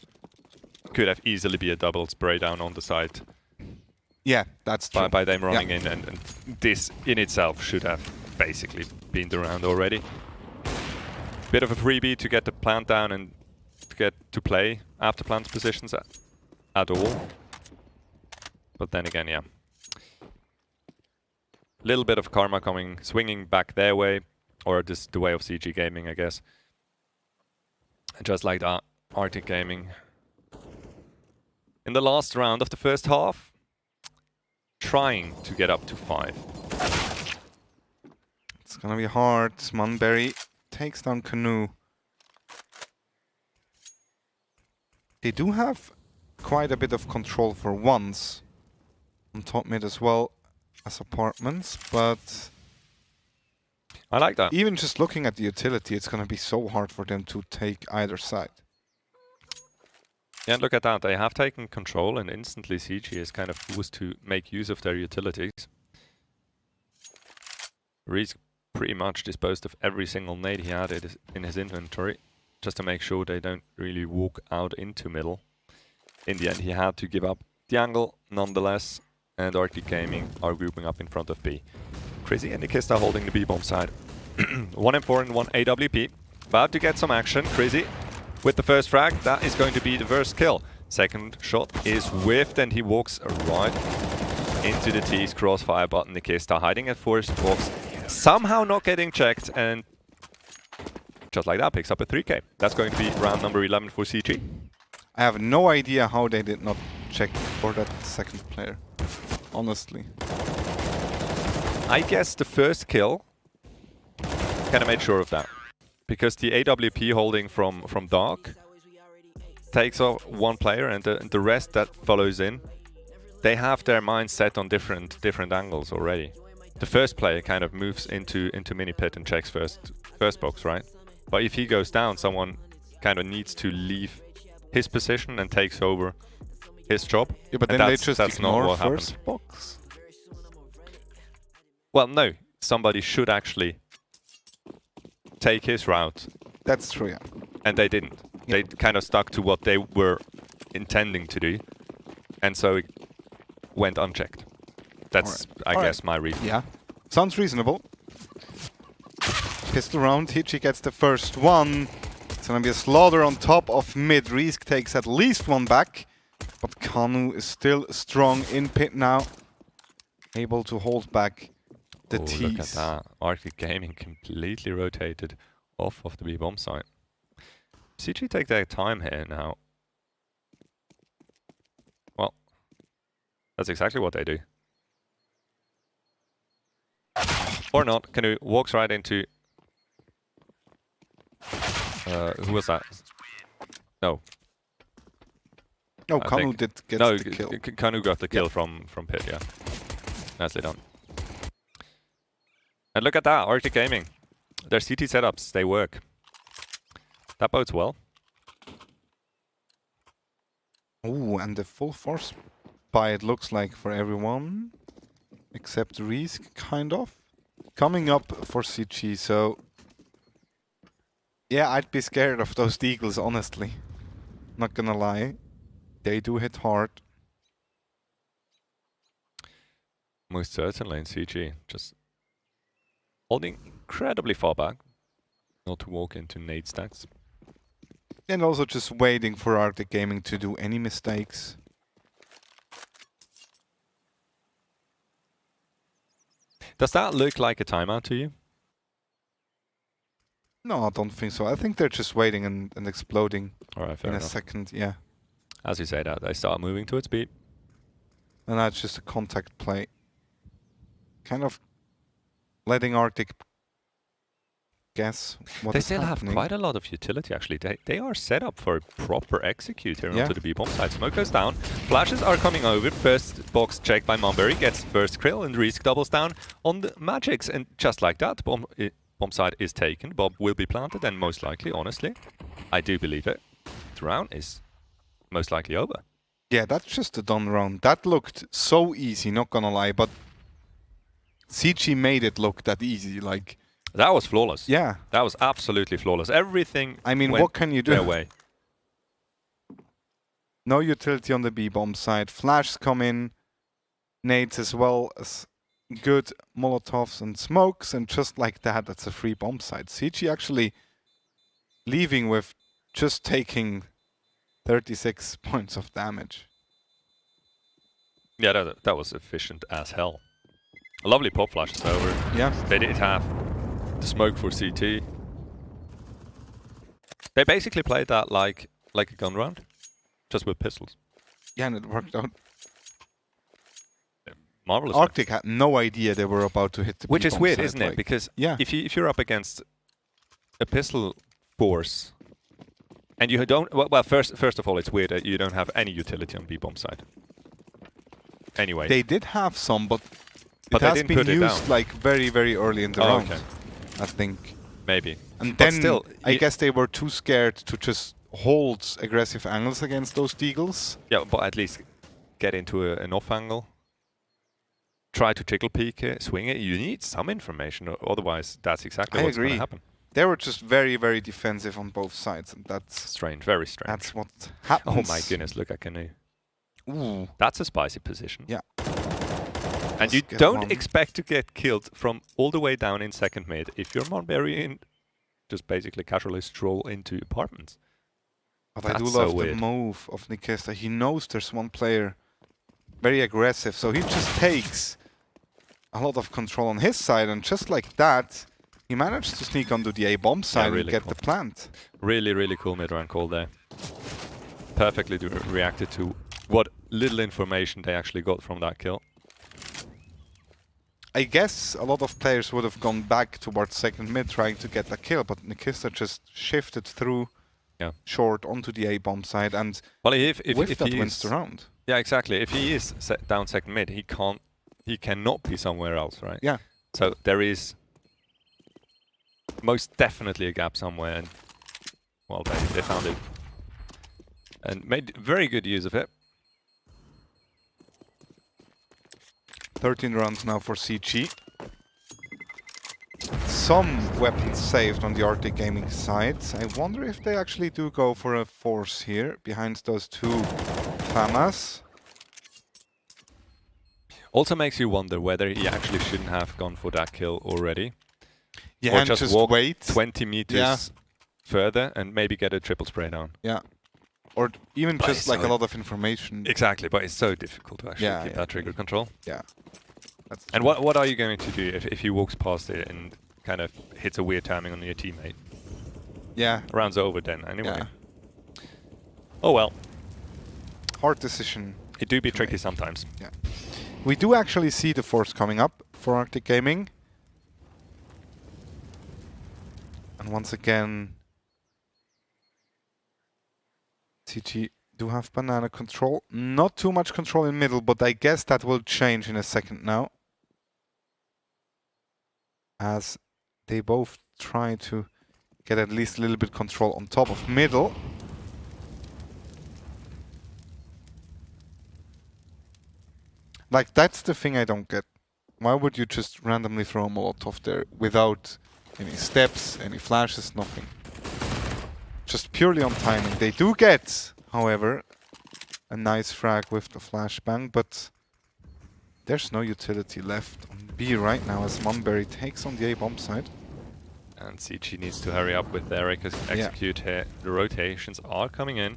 Speaker 15: Could have easily be a double spray down on the side.
Speaker 14: Yeah, that's true.
Speaker 15: By them running in, and this in itself should have basically been the round already. Bit of a freebie to get the plant down and to get to play after plant positions at all. But then again, yeah. Little bit of karma swinging back their way, or just the way of CG Gaming, I guess. And just like that, Arctic Gaming in the last round of the first half, trying to get up to 5.
Speaker 14: It's gonna be hard. Munberry takes down Canoe. They do have quite a bit of control for once on top mid as well as apartments, but
Speaker 15: I like that.
Speaker 14: Even just looking at the utility, it's gonna be so hard for them to take either side.
Speaker 15: Yeah, look at that. They have taken control, and instantly CG is kind of forced to make use of their utilities. Reese pretty much disposed of every single nade he had in his inventory, just to make sure they don't really walk out into middle. In the end, he had to give up the angle nonetheless, and Arctic Gaming are grouping up in front of B. Chrissy and Nikista holding the B-bomb side. 1 M4 and 1 AWP. About to get some action. Chrissy with the first frag. That is going to be the first kill. Second shot is whiffed, and he walks right into the T's crossfire button. Nikista hiding at first box, somehow not getting checked, and just like that, picks up a 3k. That's going to be round number 11 for CG.
Speaker 14: I have no idea how they did not check for that second player, honestly.
Speaker 15: I guess the first kill kind of made sure of that. Because the AWP holding from Dark takes off one player, and the rest that follows in, they have their mind set on different angles already. The first player kind of moves into mini pit and checks first box, right? But if he goes down, someone kind of needs to leave his position and takes over his job.
Speaker 14: Yeah, but then they just ignore first box.
Speaker 15: Well, no, somebody should actually take his route.
Speaker 14: That's true, yeah.
Speaker 15: And they didn't. They kind of stuck to what they were intending to do, and so it went unchecked. That's, I guess, my reason.
Speaker 14: Yeah, sounds reasonable. Pistol round, Hichi gets the first one. It's gonna be a slaughter on top of mid. Risk takes at least one back, but Kanu is still strong in pit now, able to hold back the tease.
Speaker 15: Look at that. Arctic Gaming completely rotated off of the B-bomb site. CG take their time here now. Well, that's exactly what they do. Or not. Kanu walks right into... who was that? No.
Speaker 14: No, Kanu did get the kill.
Speaker 15: Kanu got the kill from pit, yeah. Nicely done. And look at that, Arctic Gaming. Their CT setups, they work. That bodes well.
Speaker 14: Oh, and the full force buy, it looks like, for everyone. Except Risk, kind of. Coming up for CG, so... Yeah, I'd be scared of those Deagles, honestly. Not gonna lie. They do hit hard.
Speaker 15: Most certainly in CG. Just holding incredibly far back. Not to walk into nade stacks.
Speaker 14: And also just waiting for Arctic Gaming to do any mistakes.
Speaker 15: Does that look like a timeout to you?
Speaker 14: No, I don't think so. I think they're just waiting and exploding
Speaker 15: fair
Speaker 14: in a
Speaker 15: enough.
Speaker 14: second, yeah.
Speaker 15: As you say that, they start moving towards B.
Speaker 14: And that's just a contact play. Kind of letting Arctic guess what
Speaker 15: They
Speaker 14: is
Speaker 15: still
Speaker 14: happening.
Speaker 15: have quite a lot of utility, actually. They are set up for a proper execute here onto the B-bomb side. Smoke goes down. Flashes are coming over. First box checked by Monberry. Gets first krill, and Risk doubles down on the Magics. And just like that, bomb side is taken. Bob will be planted, and most likely, honestly, I do believe it, the round is most likely over.
Speaker 14: Yeah, that's just a done round. That looked so easy, not gonna lie, but CG made it look that easy, like...
Speaker 15: That was flawless.
Speaker 14: Yeah.
Speaker 15: That was absolutely flawless. Everything
Speaker 14: I mean,
Speaker 15: went
Speaker 14: what can you do?
Speaker 15: their way.
Speaker 14: No utility on the B-bomb side. Flashes come in. Nades as well as good Molotovs and smokes. And just like that, that's a free bomb side. CG actually leaving with just taking 36 points of damage.
Speaker 15: Yeah, that was efficient as hell. A lovely pop flashes over.
Speaker 14: Yeah.
Speaker 15: They did have the smoke for CT. They basically played that like a gun round, just with pistols.
Speaker 14: Yeah, and it worked out.
Speaker 15: Marvelous.
Speaker 14: Arctic had no idea they were about to hit the
Speaker 15: Which is
Speaker 14: B-bomb
Speaker 15: weird,
Speaker 14: side,
Speaker 15: isn't it?
Speaker 14: like,
Speaker 15: Because
Speaker 14: yeah.
Speaker 15: if you're up against a pistol force, and you don't... Well, first of all, it's weird that you don't have any utility on B-bomb side. Anyway.
Speaker 14: They did have some, but
Speaker 15: But
Speaker 14: it
Speaker 15: they
Speaker 14: has
Speaker 15: didn't
Speaker 14: been
Speaker 15: put it
Speaker 14: used
Speaker 15: down.
Speaker 14: like very, very early in the
Speaker 15: Oh,
Speaker 14: round,
Speaker 15: okay.
Speaker 14: I think.
Speaker 15: Maybe.
Speaker 14: And
Speaker 15: But
Speaker 14: then
Speaker 15: still,
Speaker 14: I guess they were too scared to just hold aggressive angles against those Deagles.
Speaker 15: Yeah, but at least get into an off angle. Try to jiggle peek it, swing it. You need some information, otherwise that's exactly what's going to happen.
Speaker 14: They were just very, very defensive on both sides, and that's
Speaker 15: strange, very strange.
Speaker 14: That's what happens.
Speaker 15: Oh my goodness, look at Canoe.
Speaker 14: Ooh.
Speaker 15: That's a spicy position.
Speaker 14: Yeah.
Speaker 15: And you don't expect to get killed from all the way down in second mid if you're Monberry and just basically casually stroll into apartments.
Speaker 14: But
Speaker 15: that's
Speaker 14: I do
Speaker 15: so
Speaker 14: love the
Speaker 15: weird.
Speaker 14: move of Nikesta. He knows there's one player very aggressive, so he just takes a lot of control on his side, and just like that, He managed to sneak onto the A bomb side
Speaker 15: really
Speaker 14: and get
Speaker 15: cool.
Speaker 14: the plant.
Speaker 15: Really, really cool mid-round call there. Perfectly reacted to what little information they actually got from that kill.
Speaker 14: I guess a lot of players would have gone back towards second mid trying to get a kill, but Nikista just shifted through short onto the A bomb side, and
Speaker 15: well, if
Speaker 14: that
Speaker 15: he
Speaker 14: wins the round.
Speaker 15: Yeah, exactly. If he is down second mid, he cannot be somewhere else, right?
Speaker 14: Yeah.
Speaker 15: So there is most definitely a gap somewhere, and well, they found it and made very good use of it.
Speaker 14: 13 rounds now for CG. Some weapons saved on the Arctic Gaming side. I wonder if they actually do go for a force here behind those two FAMAs.
Speaker 15: Also makes you wonder whether he actually shouldn't have gone for that kill already.
Speaker 14: Yeah,
Speaker 15: or
Speaker 14: and just
Speaker 15: walk
Speaker 14: wait
Speaker 15: 20 meters further and maybe get a triple spray down.
Speaker 14: Yeah. Or even
Speaker 15: But
Speaker 14: just
Speaker 15: it's
Speaker 14: like
Speaker 15: so
Speaker 14: a lot of information.
Speaker 15: Exactly, but it's so difficult to actually keep that trigger control.
Speaker 14: Yeah.
Speaker 15: And what are you going to do if he walks past it and kind of hits a weird timing on your teammate?
Speaker 14: Yeah.
Speaker 15: Round's over then anyway.
Speaker 14: Yeah.
Speaker 15: Oh well.
Speaker 14: Hard decision.
Speaker 15: It do be tricky sometimes.
Speaker 14: Yeah. We do actually see the force coming up for Arctic Gaming. And once again, CG do have banana control. Not too much control in middle, but I guess that will change in a second now. As they both try to get at least a little bit control on top of middle. Like, that's the thing I don't get. Why would you just randomly throw a Molotov there without any steps, any flashes, nothing? Just purely on timing. They do get, however, a nice frag with the flashbang, but there's no utility left on B right now as Munberry takes on the A bomb side.
Speaker 15: And CG needs to hurry up with their execute here. The rotations are coming in.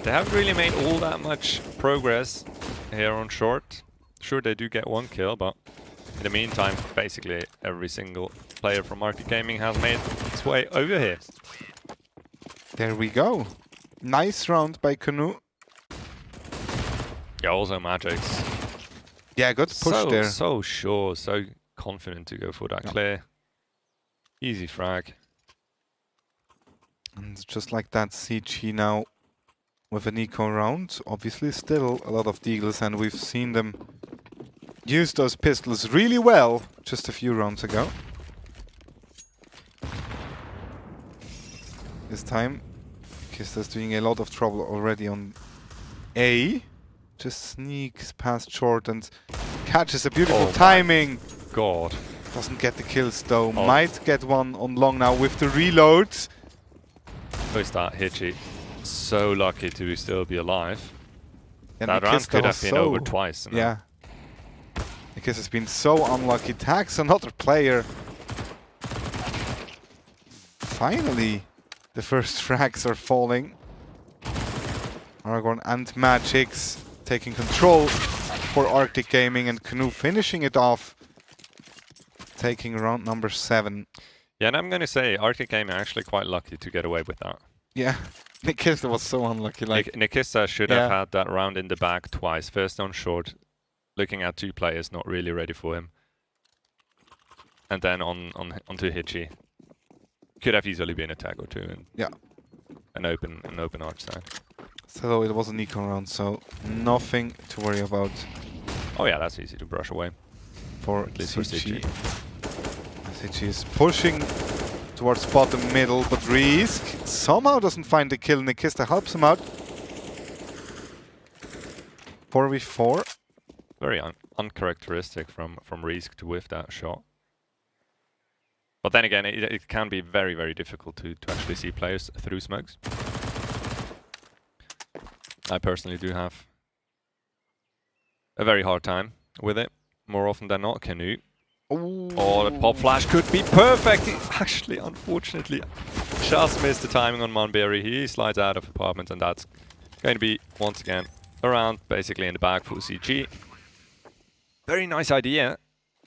Speaker 15: They haven't really made all that much progress here on short. Sure, they do get one kill, but in the meantime, basically every single player from Arctic Gaming has made its way over here.
Speaker 14: There we go. Nice round by Canoe.
Speaker 15: Yeah, also Magic's.
Speaker 14: Yeah, good push there.
Speaker 15: So sure, so confident to go for that clear. Easy frag.
Speaker 14: And just like that, CG now with an eco round. Obviously still a lot of deagles, and we've seen them use those pistols really well just a few rounds ago. This time, Kista's doing a lot of trouble already on A. Just sneaks past short and catches a beautiful timing.
Speaker 15: God.
Speaker 14: Doesn't get the kills though. Might get one on long now with the reload.
Speaker 15: First start Hitchy. So lucky to still be alive.
Speaker 14: And
Speaker 15: that round could have been over twice.
Speaker 14: Yeah. Because it's been so unlucky. Tags another player. Finally, the first frags are falling. Aragorn and Magix taking control for Arctic Gaming, and Canoe finishing it off, taking round number 7.
Speaker 15: Yeah, and I'm going to say Arctic Gaming are actually quite lucky to get away with that.
Speaker 14: Yeah, Nikista was so unlucky. Like
Speaker 15: Nikista should have had that round in the back twice. First on short, looking at 2 players not really ready for him, and then onto Hitchy. Could have easily been a tag or 2 and an open arch side.
Speaker 14: So it was an eco round, so nothing to worry about.
Speaker 15: Oh yeah, that's easy to brush away.
Speaker 14: For
Speaker 15: at least for CG.
Speaker 14: CG is pushing towards bottom middle, but Risk somehow doesn't find the kill. Nikista helps him out. 4v4.
Speaker 15: Very uncharacteristic from Risk to whiff that shot. But then again, it can be very, very difficult to actually see players through smokes. I personally do have a very hard time with it, more often than not. Canoe.
Speaker 14: Ooh.
Speaker 15: Oh, the pop flash could be perfect. Actually, unfortunately, just missed the timing on Munberry. He slides out of apartment, and that's going to be, once again, around basically in the back for CG. Very nice idea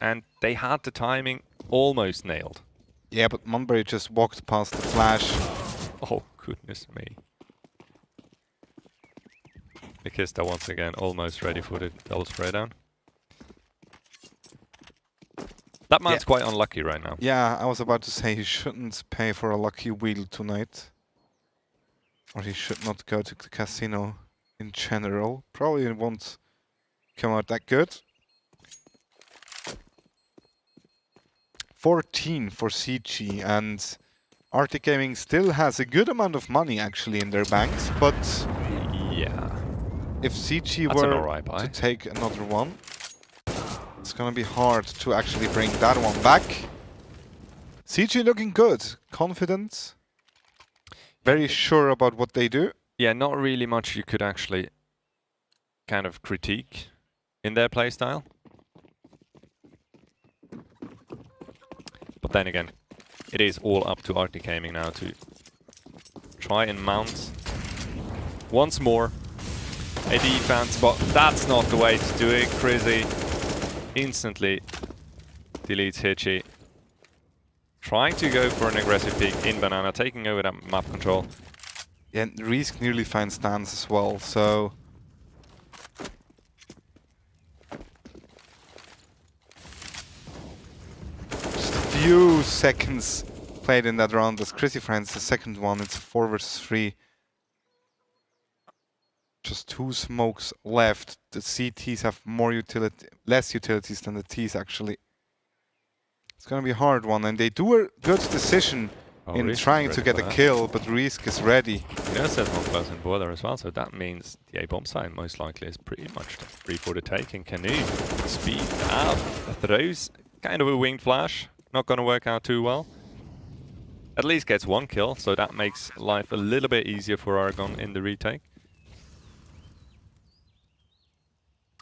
Speaker 15: and they had the timing almost nailed.
Speaker 14: Yeah, but Munbury just walked past the flash.
Speaker 15: Oh, goodness me. Nikista once again almost ready for the double spray down. That man's quite unlucky right now.
Speaker 14: Yeah, I was about to say he shouldn't pay for a lucky wheel tonight. Or he should not go to the casino in general. Probably won't come out that good. 14 for CG, and Arctic Gaming still has a good amount of money actually in their banks, but
Speaker 15: yeah,
Speaker 14: if CG were to take another one, it's gonna be hard to actually bring that one back. CG looking good, confident, very sure about what they do.
Speaker 15: Yeah, not really much you could actually kind of critique in their playstyle. But then again, it is all up to Arctic Gaming now to try and mount once more a defense, but that's not the way to do it. Crizzy instantly deletes Hitchy. Trying to go for an aggressive peek in Banana, taking over that map control.
Speaker 14: Yeah, and Risk nearly finds stance as well, so... just a few seconds played in that round as Chrissy finds the second one. It's 4 versus 3. Just 2 smokes left. The CTs have less utilities than the Ts actually. It's gonna be a hard one, and they do a good decision in trying to get a kill, but Risk is ready.
Speaker 15: You know, there's one close in border as well, so that means the A-bomb side most likely is pretty much free for the taking. Canoe speed out, throws kind of a winged flash, not gonna work out too well. At least gets 1 kill, so that makes life a little bit easier for Argon in the retake.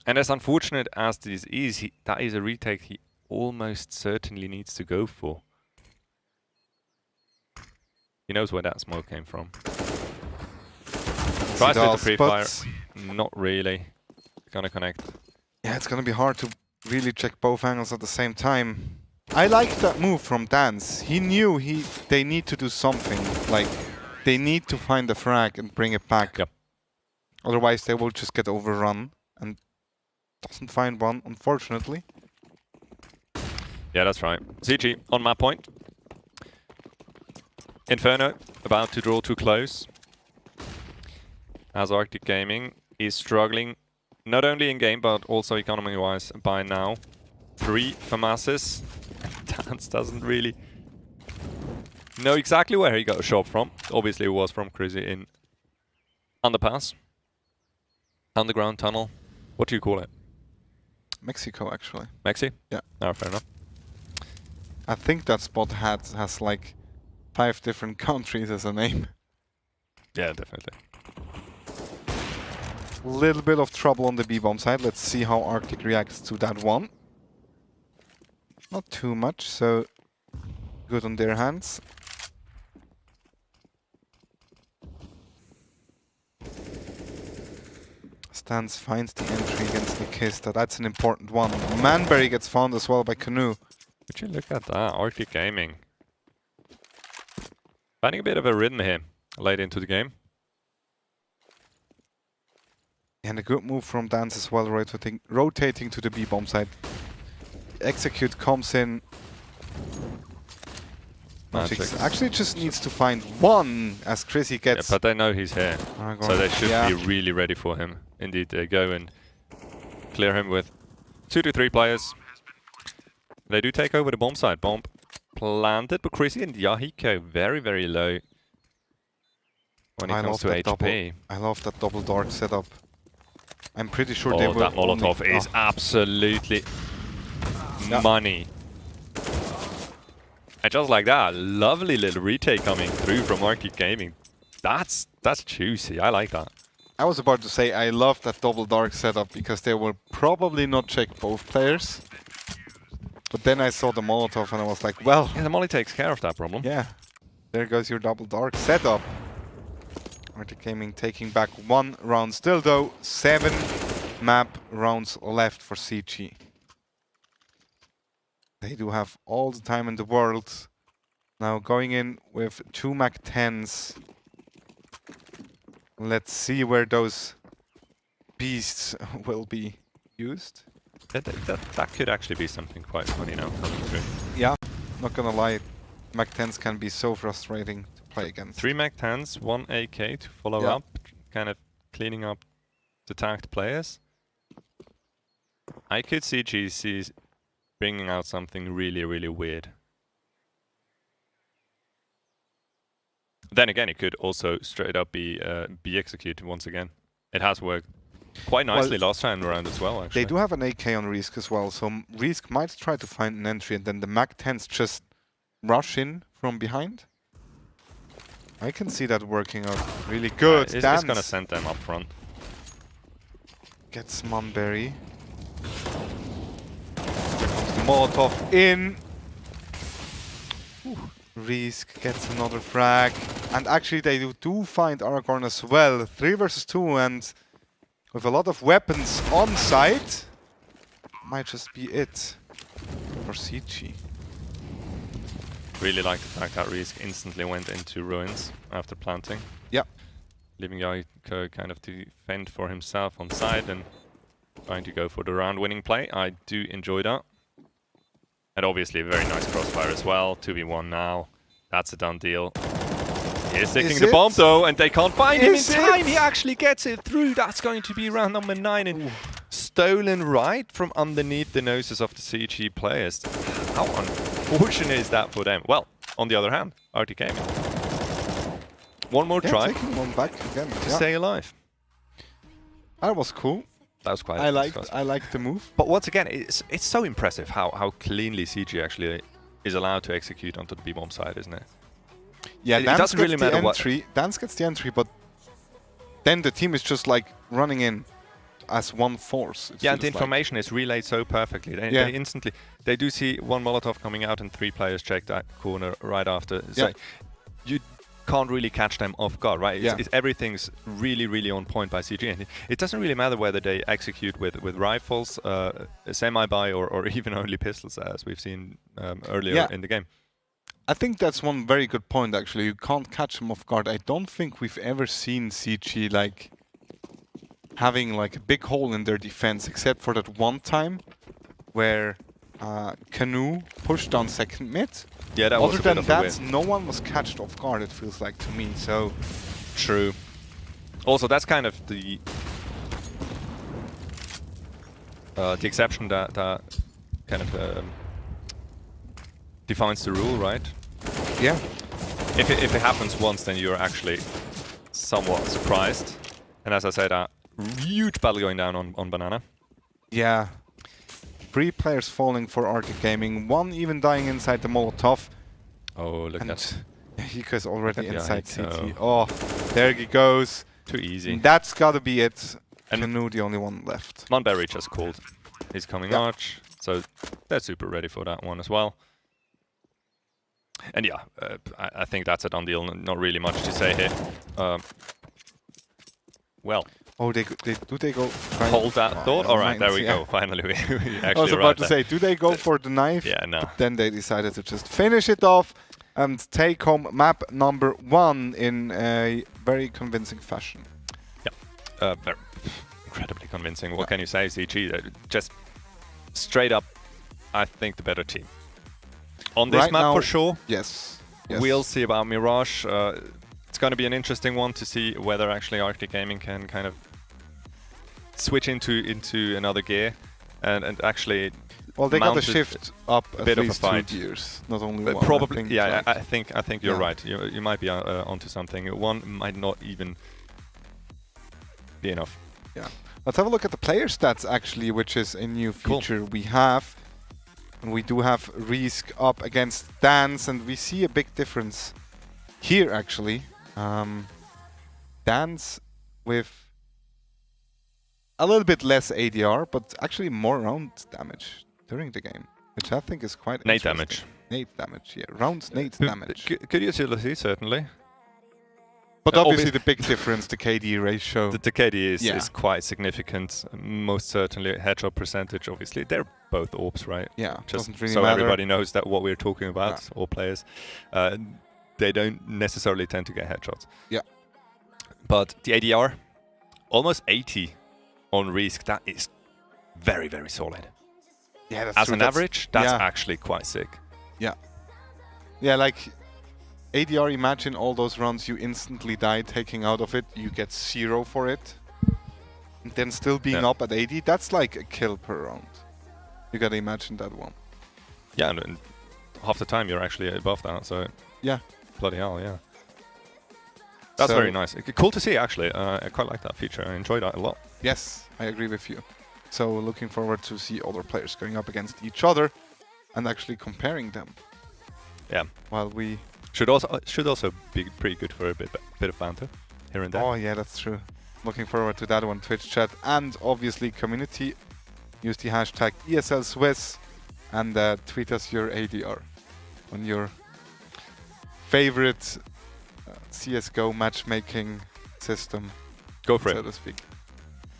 Speaker 15: And as unfortunate as this is, that is a retake he almost certainly needs to go for. He knows where that smoke came from. Tries to the pre-fire, not really gonna connect.
Speaker 14: Yeah, it's gonna be hard to really check both angles at the same time. I like that move from Dance. He knew they need to do something, like they need to find the frag and bring it back.
Speaker 15: Yep.
Speaker 14: Otherwise they will just get overrun, and doesn't find one, unfortunately.
Speaker 15: Yeah, that's right. CG on map point. Inferno about to draw too close. As Arctic Gaming is struggling, not only in game, but also economy-wise by now. 3 FAMASes. Dance doesn't really know exactly where he got a shot from. Obviously it was from Crizzy in Underpass. Underground tunnel. What do you call it?
Speaker 14: Mexico, actually.
Speaker 15: Mexi?
Speaker 14: Yeah.
Speaker 15: Oh, fair enough.
Speaker 14: I think that spot has like 5 different countries as a name.
Speaker 15: Yeah, definitely.
Speaker 14: Little bit of trouble on the B-bomb side. Let's see how Arctic reacts to that one. Not too much, so good on their hands. Stans finds the entry against Nikista. That's an important one. Manberry gets found as well by Canoe.
Speaker 15: Would you look at that? Arctic Gaming. Finding a bit of a rhythm here late into the game.
Speaker 14: And a good move from Dance as well, rotating to the B-bomb side. Execute comes in. Magix actually just needs to find 1 as Chrissy gets...
Speaker 15: Yeah, but they know he's here, so they should be really ready for him. Indeed, they go and clear him with 2 to 3 players. They do take over the bomb side. Bomb planted, but Chrissy and Yahiko very, very low when it comes to HP.
Speaker 14: I love that double dark setup. I'm pretty sure they will...
Speaker 15: that Molotov is absolutely money. And just like that, lovely little retake coming through from Arctic Gaming. That's juicy. I like that.
Speaker 14: I was about to say I love that double dark setup because they will probably not check both players. But then I saw the Molotov and I was like, well...
Speaker 15: Yeah, the Molly takes care of that problem.
Speaker 14: Yeah. There goes your double dark setup. Arctic Gaming taking back 1 round still though. 7 map rounds left for CG. They do have all the time in the world. Now going in with 2 MAC-10s. Let's see where those beasts will be used.
Speaker 15: That could actually be something quite funny now coming through.
Speaker 14: Yeah, not gonna lie. MAC-10s can be so frustrating to play against.
Speaker 15: 3 MAC-10s, 1 AK to follow up, kind of cleaning up the tagged players. I could see GC bringing out something really, really weird. Then again, it could also straight up be executed once again. It has worked quite nicely last time around as well, actually.
Speaker 14: They do have an AK on Risk as well, so Risk might try to find an entry and then the MAC-10s just rush in from behind. I can see that working out really good.
Speaker 15: It's just gonna send them up front.
Speaker 14: Gets Munberry. Molotov in. Risk gets another frag. And actually they do find Aragorn as well. 3 versus 2 and with a lot of weapons on site. Might just be it for CG.
Speaker 15: Really like the fact that Risk instantly went into ruins after planting.
Speaker 14: Yeah.
Speaker 15: Leaving Yaiko kind of to fend for himself on side and trying to go for the round winning play. I do enjoy that. And obviously a very nice crossfire as well. 2v1 now. That's a done deal. He's taking the bomb though, and they can't find him in time. He actually gets it through. That's going to be round number 9 and stolen right from underneath the noses of the CG players. How unfortunate is that for them? Well, on the other hand, Arctic Gaming. One more try.
Speaker 14: Taking one back again.
Speaker 15: To stay alive.
Speaker 14: That was cool.
Speaker 15: That was quite.
Speaker 14: I liked the move.
Speaker 15: But once again, it's so impressive how cleanly CG actually is allowed to execute onto the B-bomb side, isn't it?
Speaker 14: Yeah,
Speaker 15: it doesn't really matter what.
Speaker 14: Dance gets the entry, but then the team is just like running in as one force.
Speaker 15: Yeah, and the information is relayed so perfectly. They instantly, they do see one Molotov coming out and 3 players check that corner right after. So you can't really catch them off guard, right? Everything's really, really on point by CG. And it doesn't really matter whether they execute with rifles, semi-buy, or even only pistols, as we've seen earlier in the game.
Speaker 14: I think that's one very good point, actually. You can't catch them off guard. I don't think we've ever seen CG like having like a big hole in their defense, except for that one time where Canoe pushed on second mid.
Speaker 15: Yeah, that was a bit of a
Speaker 14: Other
Speaker 15: win.
Speaker 14: than that, no one was catched off guard, it feels like to me, so...
Speaker 15: True. Also, that's kind of the exception that kind of defines the rule, right?
Speaker 14: Yeah.
Speaker 15: If it happens once, then you're actually somewhat surprised. And as I said, a huge battle going down on Banana.
Speaker 14: Yeah. 3 players falling for Arctic Gaming, 1 even dying inside the Molotov.
Speaker 15: Oh, look at that.
Speaker 14: Hika's already inside
Speaker 15: Yaiko.
Speaker 14: CT. Oh, there he goes.
Speaker 15: Too easy.
Speaker 14: That's gotta be it. And Canoe, the only one left.
Speaker 15: Munberry just called. He's coming arch, so they're super ready for that one as well. And yeah, I think that's a done deal. Not really much to say here. Well.
Speaker 14: Oh, do they go?
Speaker 15: Hold that thought. All right, there we go. Finally, we actually.
Speaker 14: I was about to say, do they go for the knife?
Speaker 15: Yeah, no.
Speaker 14: But then they decided to just finish it off and take home map number 1 in a very convincing fashion.
Speaker 15: Yeah, very incredibly convincing. What can you say, CG? Just straight up, I think the better team. On this
Speaker 14: right
Speaker 15: map
Speaker 14: now,
Speaker 15: for sure.
Speaker 14: Yes.
Speaker 15: We'll see about Mirage. It's going to be an interesting one to see whether actually Arctic Gaming can kind of switch into another gear and actually.
Speaker 14: Well, they got to shift up a bit of a fight. 2 gears, not only one.
Speaker 15: Probably,
Speaker 14: I
Speaker 15: think you're right. You might be onto something. One might not even be enough.
Speaker 14: Yeah. Let's have a look at the player stats actually, which is a new feature we have. And we do have Risk up against Dance, and we see a big difference here actually. Dance with a little bit less ADR, but actually more round damage during the game, which I think is quite
Speaker 15: nade damage.
Speaker 14: Nade damage, yeah. Round nade damage.
Speaker 15: Good utility, certainly.
Speaker 14: But obviously the big difference, the KD ratio.
Speaker 15: The KD is quite significant. Most certainly headshot percentage, obviously. They're both AWPs, right?
Speaker 14: Yeah,
Speaker 15: just
Speaker 14: doesn't really
Speaker 15: so
Speaker 14: matter.
Speaker 15: Everybody knows that what we're talking about, all players. They don't necessarily tend to get headshots.
Speaker 14: Yeah.
Speaker 15: But the ADR, almost 80 on Risk, that is very, very solid.
Speaker 14: Yeah, that's
Speaker 15: As
Speaker 14: true.
Speaker 15: an average, that's actually quite sick.
Speaker 14: Yeah. Yeah, like ADR, imagine all those runs you instantly die taking out of it, you get 0 for it. And then still being up at 80, that's like a kill per round. You gotta imagine that one.
Speaker 15: Yeah, and half the time you're actually above that, so...
Speaker 14: Yeah.
Speaker 15: Bloody hell, yeah. That's very nice. Cool to see, actually. I quite like that feature. I enjoyed that a lot.
Speaker 14: Yes, I agree with you. So looking forward to see other players going up against each other and actually comparing them.
Speaker 15: Yeah.
Speaker 14: While we...
Speaker 15: Should also be pretty good for a bit of banter here and there.
Speaker 14: Oh yeah, that's true. Looking forward to that one. Twitch chat and obviously community. Use the hashtag ESL Swiss and tweet us your ADR on your favorite CSGO matchmaking system.
Speaker 15: Go for it.
Speaker 14: So to speak.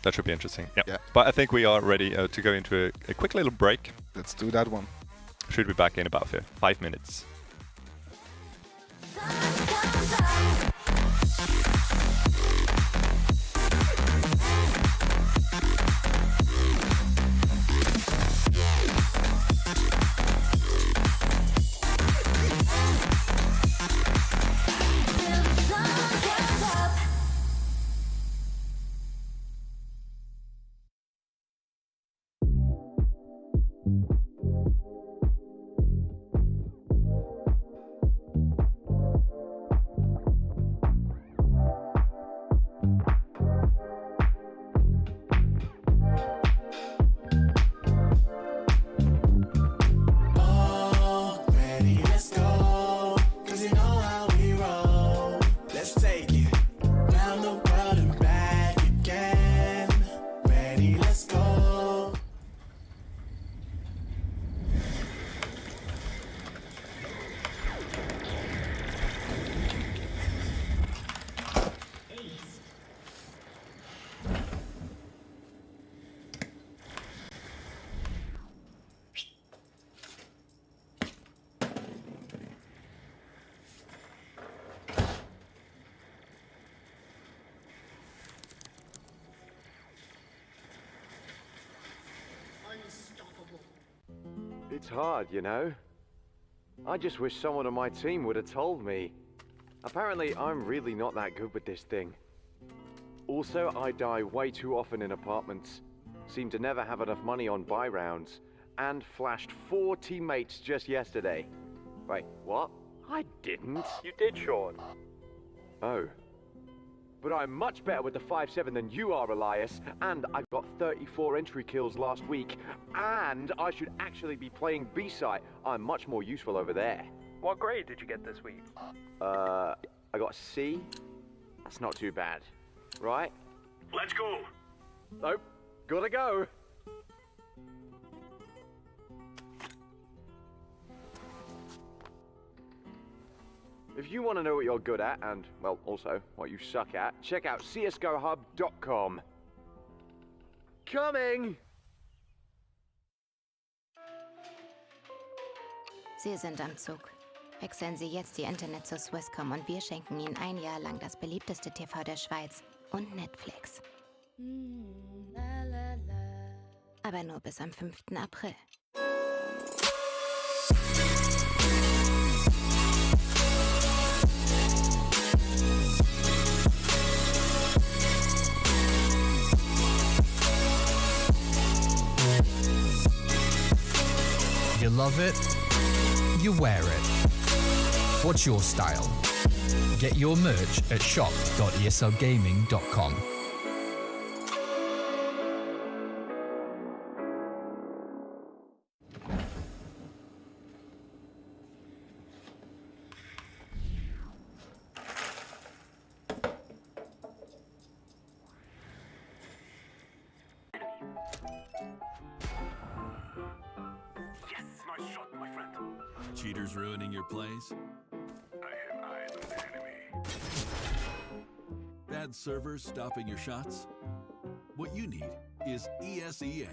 Speaker 15: That should be interesting. Yeah. But I think we are ready to go into a quick little break.
Speaker 14: Let's do that one.
Speaker 15: Should be back in about 5 minutes.
Speaker 7: It's hard, you know. I just wish someone on my team would have told me. Apparently, I'm really not that good with this thing. Also, I die way too often in apartments. Seem to never have enough money on buy rounds. And flashed 4 teammates just yesterday. Wait, what? I didn't.
Speaker 8: You did, Sean.
Speaker 7: Oh. But I'm much better with the 5.7 than you are, Elias. And I got 34 entry kills last week. And I should actually be playing B-site. I'm much more useful over there.
Speaker 8: What grade did you get this week?
Speaker 7: I got a C. That's not too bad. Right?
Speaker 8: Let's go.
Speaker 7: Nope. Gotta go. If you want to know what you're good at, and, well, also what you suck at, check out csgohub.com. Coming!
Speaker 9: Sie sind am Zug. Wechseln Sie jetzt die Internet zur Swisscom und wir schenken Ihnen ein Jahr lang das beliebteste TV der Schweiz und Netflix. Aber nur bis am 5. April.
Speaker 10: You love it, you wear it. What's your style? Get your merch at shop.eslgaming.com.
Speaker 11: Cheaters ruining your plays?
Speaker 12: I have eyes on the enemy.
Speaker 11: bad servers stopping your shots? What you need is ESEA.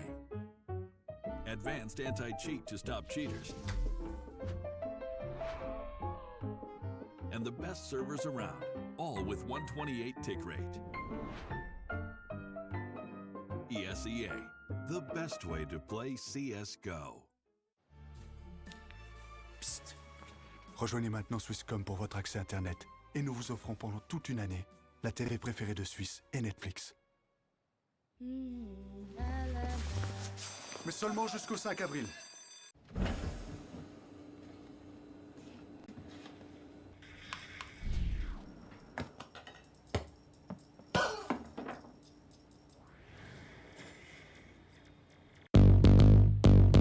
Speaker 11: Advanced anti-cheat to stop cheaters. And the best servers around, all with 128 tick rate. ESEA, the best way to play CSGO.
Speaker 13: Psst. Rejoignez maintenant Swisscom pour votre accès Internet et nous vous offrons pendant toute une année la télé préférée de Suisse et Netflix. Mais seulement jusqu'au 5 avril.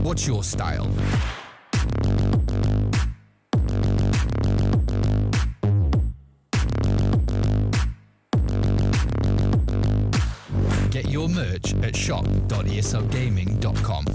Speaker 10: What's your style? Get your merch at shop.eslgaming.com.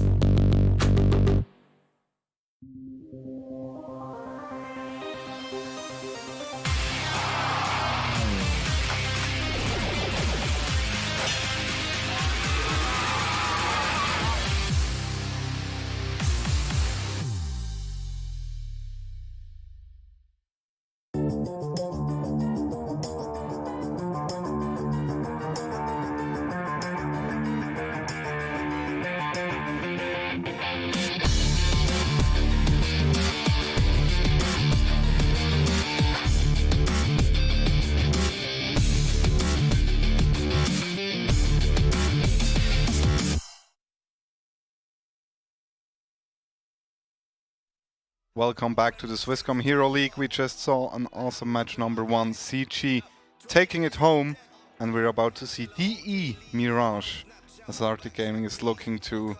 Speaker 14: Welcome back to the Swisscom Hero League. We just saw an awesome match number 1, CG taking it home, and we're about to see DE Mirage as Arctic Gaming is looking to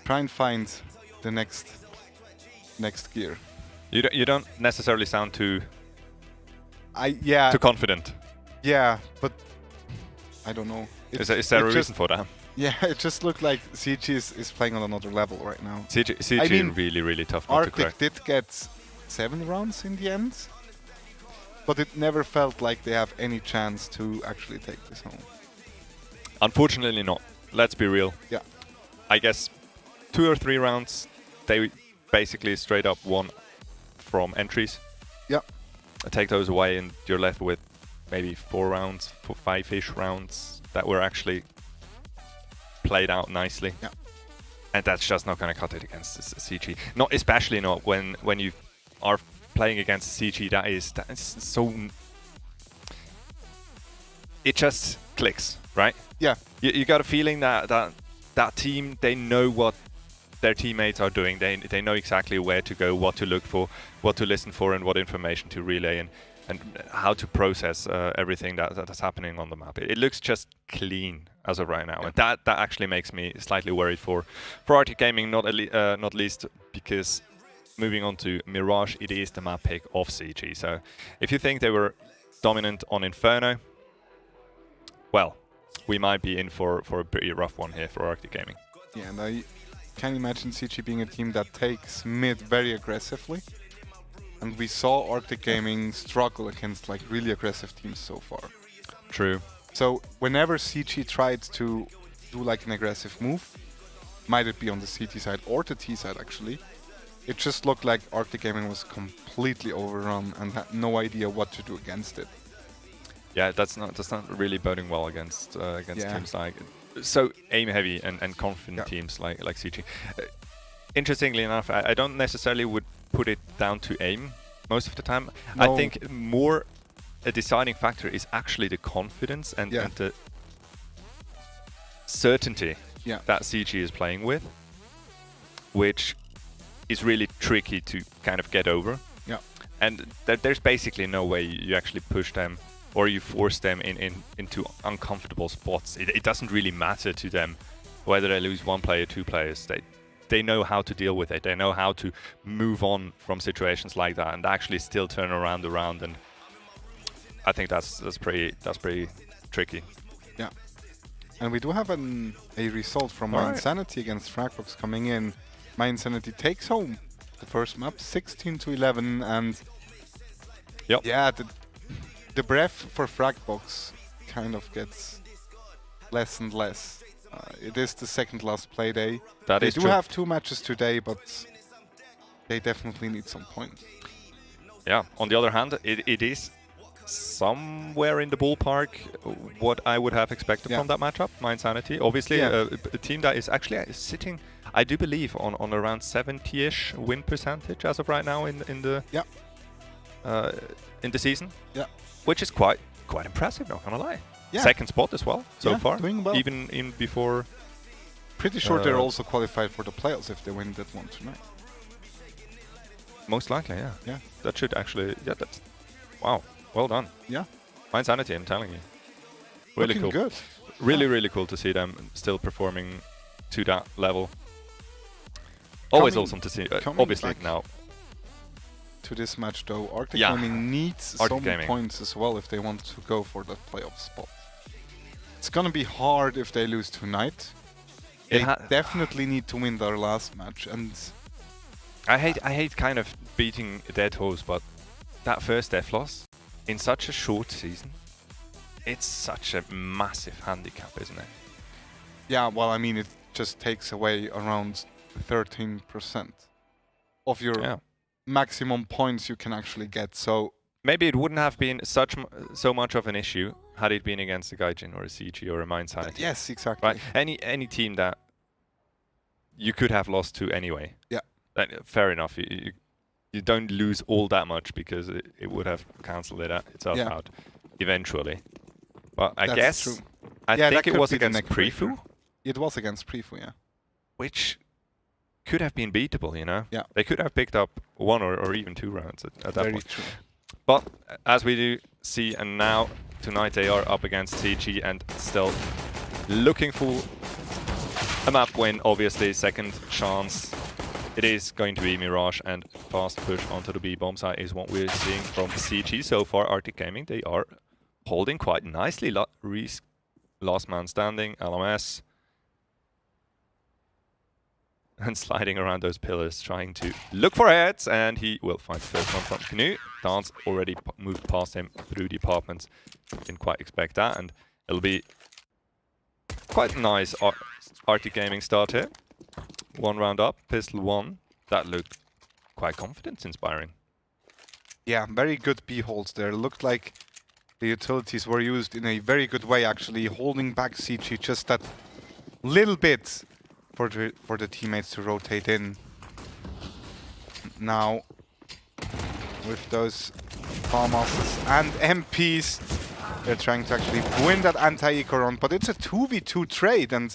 Speaker 14: try and find the next gear.
Speaker 15: You don't necessarily sound too
Speaker 14: too
Speaker 15: confident.
Speaker 14: Yeah, but I don't know.
Speaker 15: Is there a reason for that?
Speaker 14: Yeah, it just looked like CG is playing on another level right now.
Speaker 15: CG
Speaker 14: I mean,
Speaker 15: really tough not to crack.
Speaker 14: Arctic did get 7 rounds in the end, but it never felt like they have any chance to actually take this home.
Speaker 15: Unfortunately not. Let's be real.
Speaker 14: Yeah.
Speaker 15: I guess 2 or 3 rounds, they basically straight up won from entries.
Speaker 14: Yeah.
Speaker 15: Take those away and you're left with maybe 4 rounds, 5-ish rounds that were actually played out nicely.
Speaker 14: Yeah.
Speaker 15: And that's just not going to cut it against CG. Not especially not when you are playing against CG. That is so. It just clicks, right?
Speaker 14: Yeah.
Speaker 15: You got a feeling that team, they know what their teammates are doing. They know exactly where to go, what to look for, what to listen for, and what information to relay, and how to process everything that's happening on the map. It looks just clean as of right now, and that actually makes me slightly worried for Arctic Gaming, not least because moving on to Mirage, it is the map pick of CG. So if you think they were dominant on Inferno, well, we might be in for a pretty rough one here for Arctic Gaming.
Speaker 14: Yeah, and I can imagine CG being a team that takes mid very aggressively. And we saw Arctic Gaming struggle against like really aggressive teams so far.
Speaker 15: True.
Speaker 14: So whenever CG tried to do like an aggressive move, might it be on the CT side or the T side actually, it just looked like Arctic Gaming was completely overrun and had no idea what to do against it.
Speaker 15: Yeah, that's not really boding well against teams like so aim heavy and confident teams like CG. Interestingly enough, I don't necessarily would put it down to aim most of the time. No. I think more a deciding factor is actually the confidence and the certainty that CG is playing with, which is really tricky to kind of get over.
Speaker 14: Yeah.
Speaker 15: And there's basically no way you actually push them or you force them into uncomfortable spots. It doesn't really matter to them whether they lose 1 player, 2 players. They know how to deal with it. They know how to move on from situations like that and actually still turn around the round. And I think that's pretty tricky.
Speaker 14: Yeah. And we do have a result from My Insanity against Fragbox coming in. My Insanity takes home the first map, 16-11, and yeah, the breath for Fragbox kind of gets less and less. It is the second last play day.
Speaker 15: They
Speaker 14: do
Speaker 15: true.
Speaker 14: have 2 matches today, but they definitely need some points.
Speaker 15: Yeah, on the other hand, it is somewhere in the ballpark what I would have expected from that matchup, my Insanity. Obviously, a team that is actually sitting, I do believe, on around 70-ish win percentage as of right now in the season.
Speaker 14: Yeah,
Speaker 15: which is quite impressive. Not gonna lie.
Speaker 14: Yeah.
Speaker 15: Second spot as well so far.
Speaker 14: Doing well.
Speaker 15: Even in before.
Speaker 14: Pretty sure they're also qualified for the playoffs if they win that one tonight.
Speaker 15: Most likely, yeah.
Speaker 14: Yeah.
Speaker 15: That should actually. Yeah, that's. Wow. Well done.
Speaker 14: Yeah.
Speaker 15: My Insanity, I'm telling you. Really
Speaker 14: Looking
Speaker 15: cool.
Speaker 14: good.
Speaker 15: Really cool to see them still performing to that level. Always awesome to see. Obviously now.
Speaker 14: To this match though, Arctic
Speaker 15: Yeah.
Speaker 14: Gaming needs
Speaker 15: Arctic
Speaker 14: some
Speaker 15: Gaming.
Speaker 14: points as well if they want to go for that playoff spot. It's gonna be hard if they lose tonight. They definitely need to win their last match, and
Speaker 15: I hate kind of beating a dead horse, but that first death loss in such a short season, it's such a massive handicap, isn't it?
Speaker 14: yeah, well, I mean, it just takes away around 13% of your maximum points you can actually get. So
Speaker 15: maybe it wouldn't have been so much of an issue had it been against a Gaijin or a CG or a Mind Sanity.
Speaker 14: Yes, exactly.
Speaker 15: Right? Any team that you could have lost to anyway.
Speaker 14: Yeah.
Speaker 15: Fair enough. You don't lose all that much because it would have cancelled itself out eventually. But I guess
Speaker 14: true.
Speaker 15: I think it was against Prefu.
Speaker 14: It was against Prefu, yeah.
Speaker 15: Which could have been beatable, you know?
Speaker 14: Yeah.
Speaker 15: They could have picked up 1 or even 2 rounds at that
Speaker 14: Very
Speaker 15: point.
Speaker 14: true.
Speaker 15: But as we do see, and now tonight they are up against CG and still looking for a map win, obviously. Second chance. It is going to be Mirage, and fast push onto the B bomb site is what we're seeing from CG so far. Arctic Gaming, they are holding quite nicely. Reese, last man standing, LMS. And sliding around those pillars, trying to look for heads, and he will find the first one from Canoe. Dance already moved past him through the apartments. Didn't quite expect that, and it'll be quite a nice Arctic Gaming start here. 1 round up, pistol 1. That looked quite confidence-inspiring.
Speaker 14: Yeah, very good B holds there. Looked like the utilities were used in a very good way, actually, holding back CG just that little bit for the teammates to rotate in. Now, with those farmhouses and MPs, they're trying to actually win that anti-eco round, but it's a 2v2 trade, and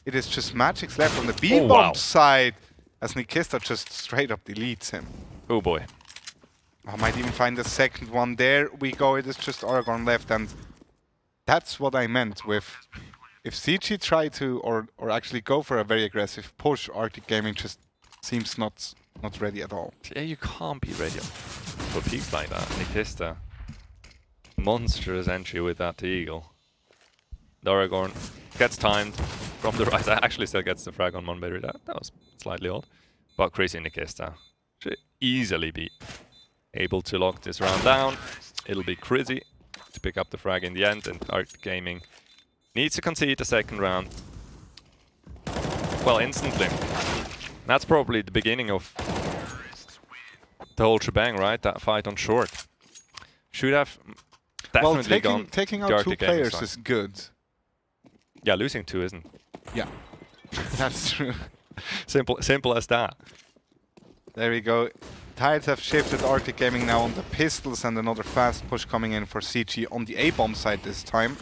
Speaker 14: it is just Magic's left on the B-bomb side, as Nikista just straight up deletes him.
Speaker 15: Oh boy.
Speaker 14: I might even find the second one. There we go, it is just Aragorn left, and that's what I meant with... If CG try to, or actually go for a very aggressive push, Arctic Gaming just seems not ready at all.
Speaker 15: Yeah, you can't be ready for peaks like that. Nikista, monstrous entry with that Eagle. Aragorn gets timed from the right. Actually still gets the frag on Monberry. That was slightly odd. But crazy Nikista should easily be able to lock this round down. It'll be crazy to pick up the frag in the end, and Arctic Gaming needs to concede the second round. Well, instantly. That's probably the beginning of the whole shebang, right? That fight on short. Should have definitely gone.
Speaker 14: Taking out 2 players is good.
Speaker 15: Yeah, losing 2 isn't.
Speaker 14: Yeah, that's true.
Speaker 15: Simple as that.
Speaker 14: There we go. Tides have shifted. Arctic Gaming now on the pistols, and another fast push coming in for CG on the A-bomb side this time.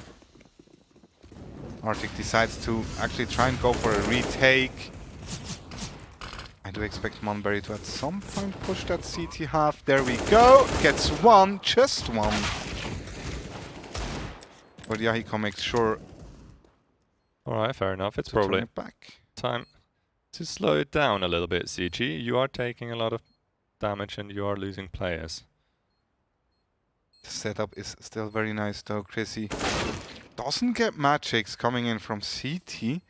Speaker 14: Arctic decides to actually try and go for a retake. I do expect Monberry to at some point push that CT half. There we go. Gets 1, just 1. But Yahiko makes sure.
Speaker 15: Alright, fair enough. It's probably
Speaker 14: back.
Speaker 15: Time to slow it down a little bit, CG. You are taking a lot of damage and you are losing players.
Speaker 14: The setup is still very nice though. Chrissy doesn't get magics coming in from CT,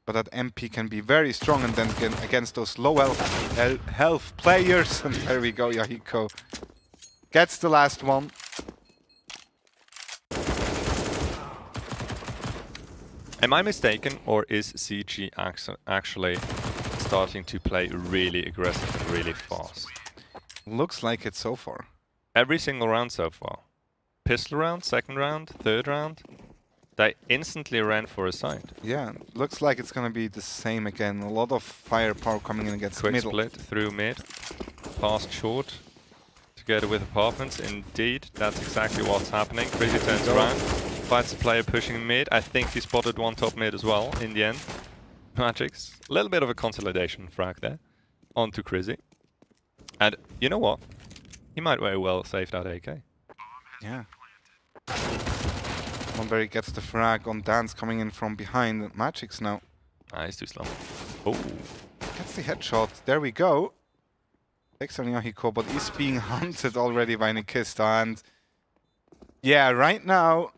Speaker 14: but that MP can be very strong, and then against those low health players. And there we go, Yahiko gets the last one.
Speaker 15: Am I mistaken, or is CG actually starting to play really aggressive and really fast?
Speaker 14: Looks like it so far.
Speaker 15: Every single round so far. Pistol round, second round, third round. They instantly ran for a side.
Speaker 14: Yeah, looks like it's gonna be the same again. A lot of firepower coming in against
Speaker 15: Quick
Speaker 14: middle.
Speaker 15: split through mid. Past short. Together with apartments. Indeed, that's exactly what's happening. Crazy turns around. Fights the player pushing mid. I think he spotted one top mid as well in the end. Magic's. A little bit of a consolidation frag there. On to Crizzy. And you know what? He might very well save that AK.
Speaker 14: Yeah. Monberry gets the frag on Dance coming in from behind. Magic's now.
Speaker 15: Ah, he's too slow. Oh.
Speaker 14: Gets the headshot. There we go. Takes on Yahiko, but is being hunted already by Nikista. And yeah, right now,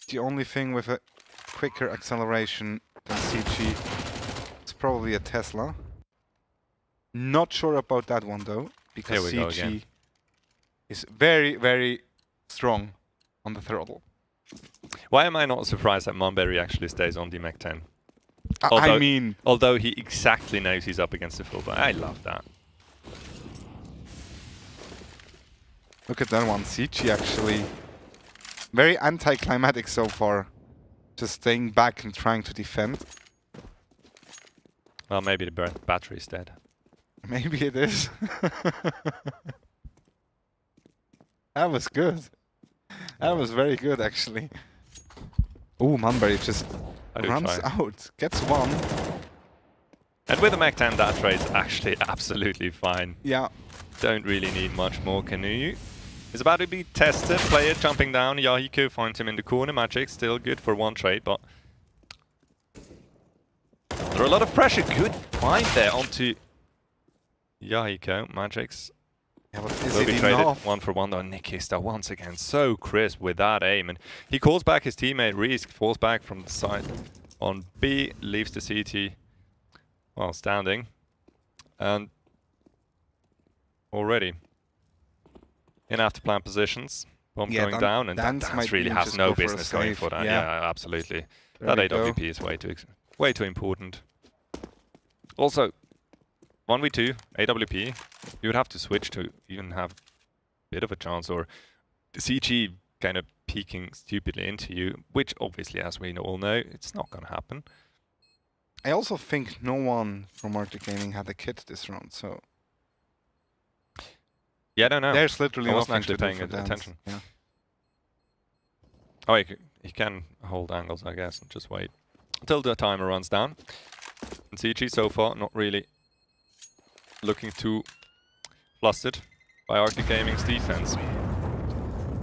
Speaker 14: the only thing with a quicker acceleration than CG is probably a Tesla. Not sure about that one though, because CG is very, very strong on the throttle.
Speaker 15: Why am I not surprised that Monberry actually stays on the Mach 10? Although he exactly knows he's up against the fullback. I love that.
Speaker 14: Look at that one. CG actually very anticlimactic so far. Just staying back and trying to defend.
Speaker 15: Well, maybe the battery's dead.
Speaker 14: Maybe it is. That was good. That was very good, actually. Oh, Monberry just runs out. Gets one.
Speaker 15: And with the Mach 10, that trade's actually absolutely fine.
Speaker 14: Yeah.
Speaker 15: Don't really need much more. Canoe is about to be tested. Player jumping down. Yahiko finds him in the corner. Magic still good for one trade, but there are a lot of pressure. Good find there onto Yahiko. Magic's will be traded 1-for-1 though. Nikista once again so crisp with that aim, and he calls back his teammate. Reese falls back from the side on B, leaves the CT well standing, and already in after plan positions. Bomb going down, and Dance really has no business going for that. Yeah, absolutely. That AWP is way too important. Also, 1v2 AWP, you would have to switch to even have a bit of a chance, or the CG kind of peeking stupidly into you, which obviously, as we all know, it's not going to happen.
Speaker 14: I also think no one from Arctic Gaming had a kit this round, so
Speaker 15: yeah, I don't know.
Speaker 14: There's literally
Speaker 15: I wasn't
Speaker 14: nothing
Speaker 15: actually
Speaker 14: to do
Speaker 15: paying attention.
Speaker 14: Yeah.
Speaker 15: Oh, he can hold angles, I guess, and just wait until the timer runs down. And CG so far not really looking too flustered by Arctic Gaming's defense,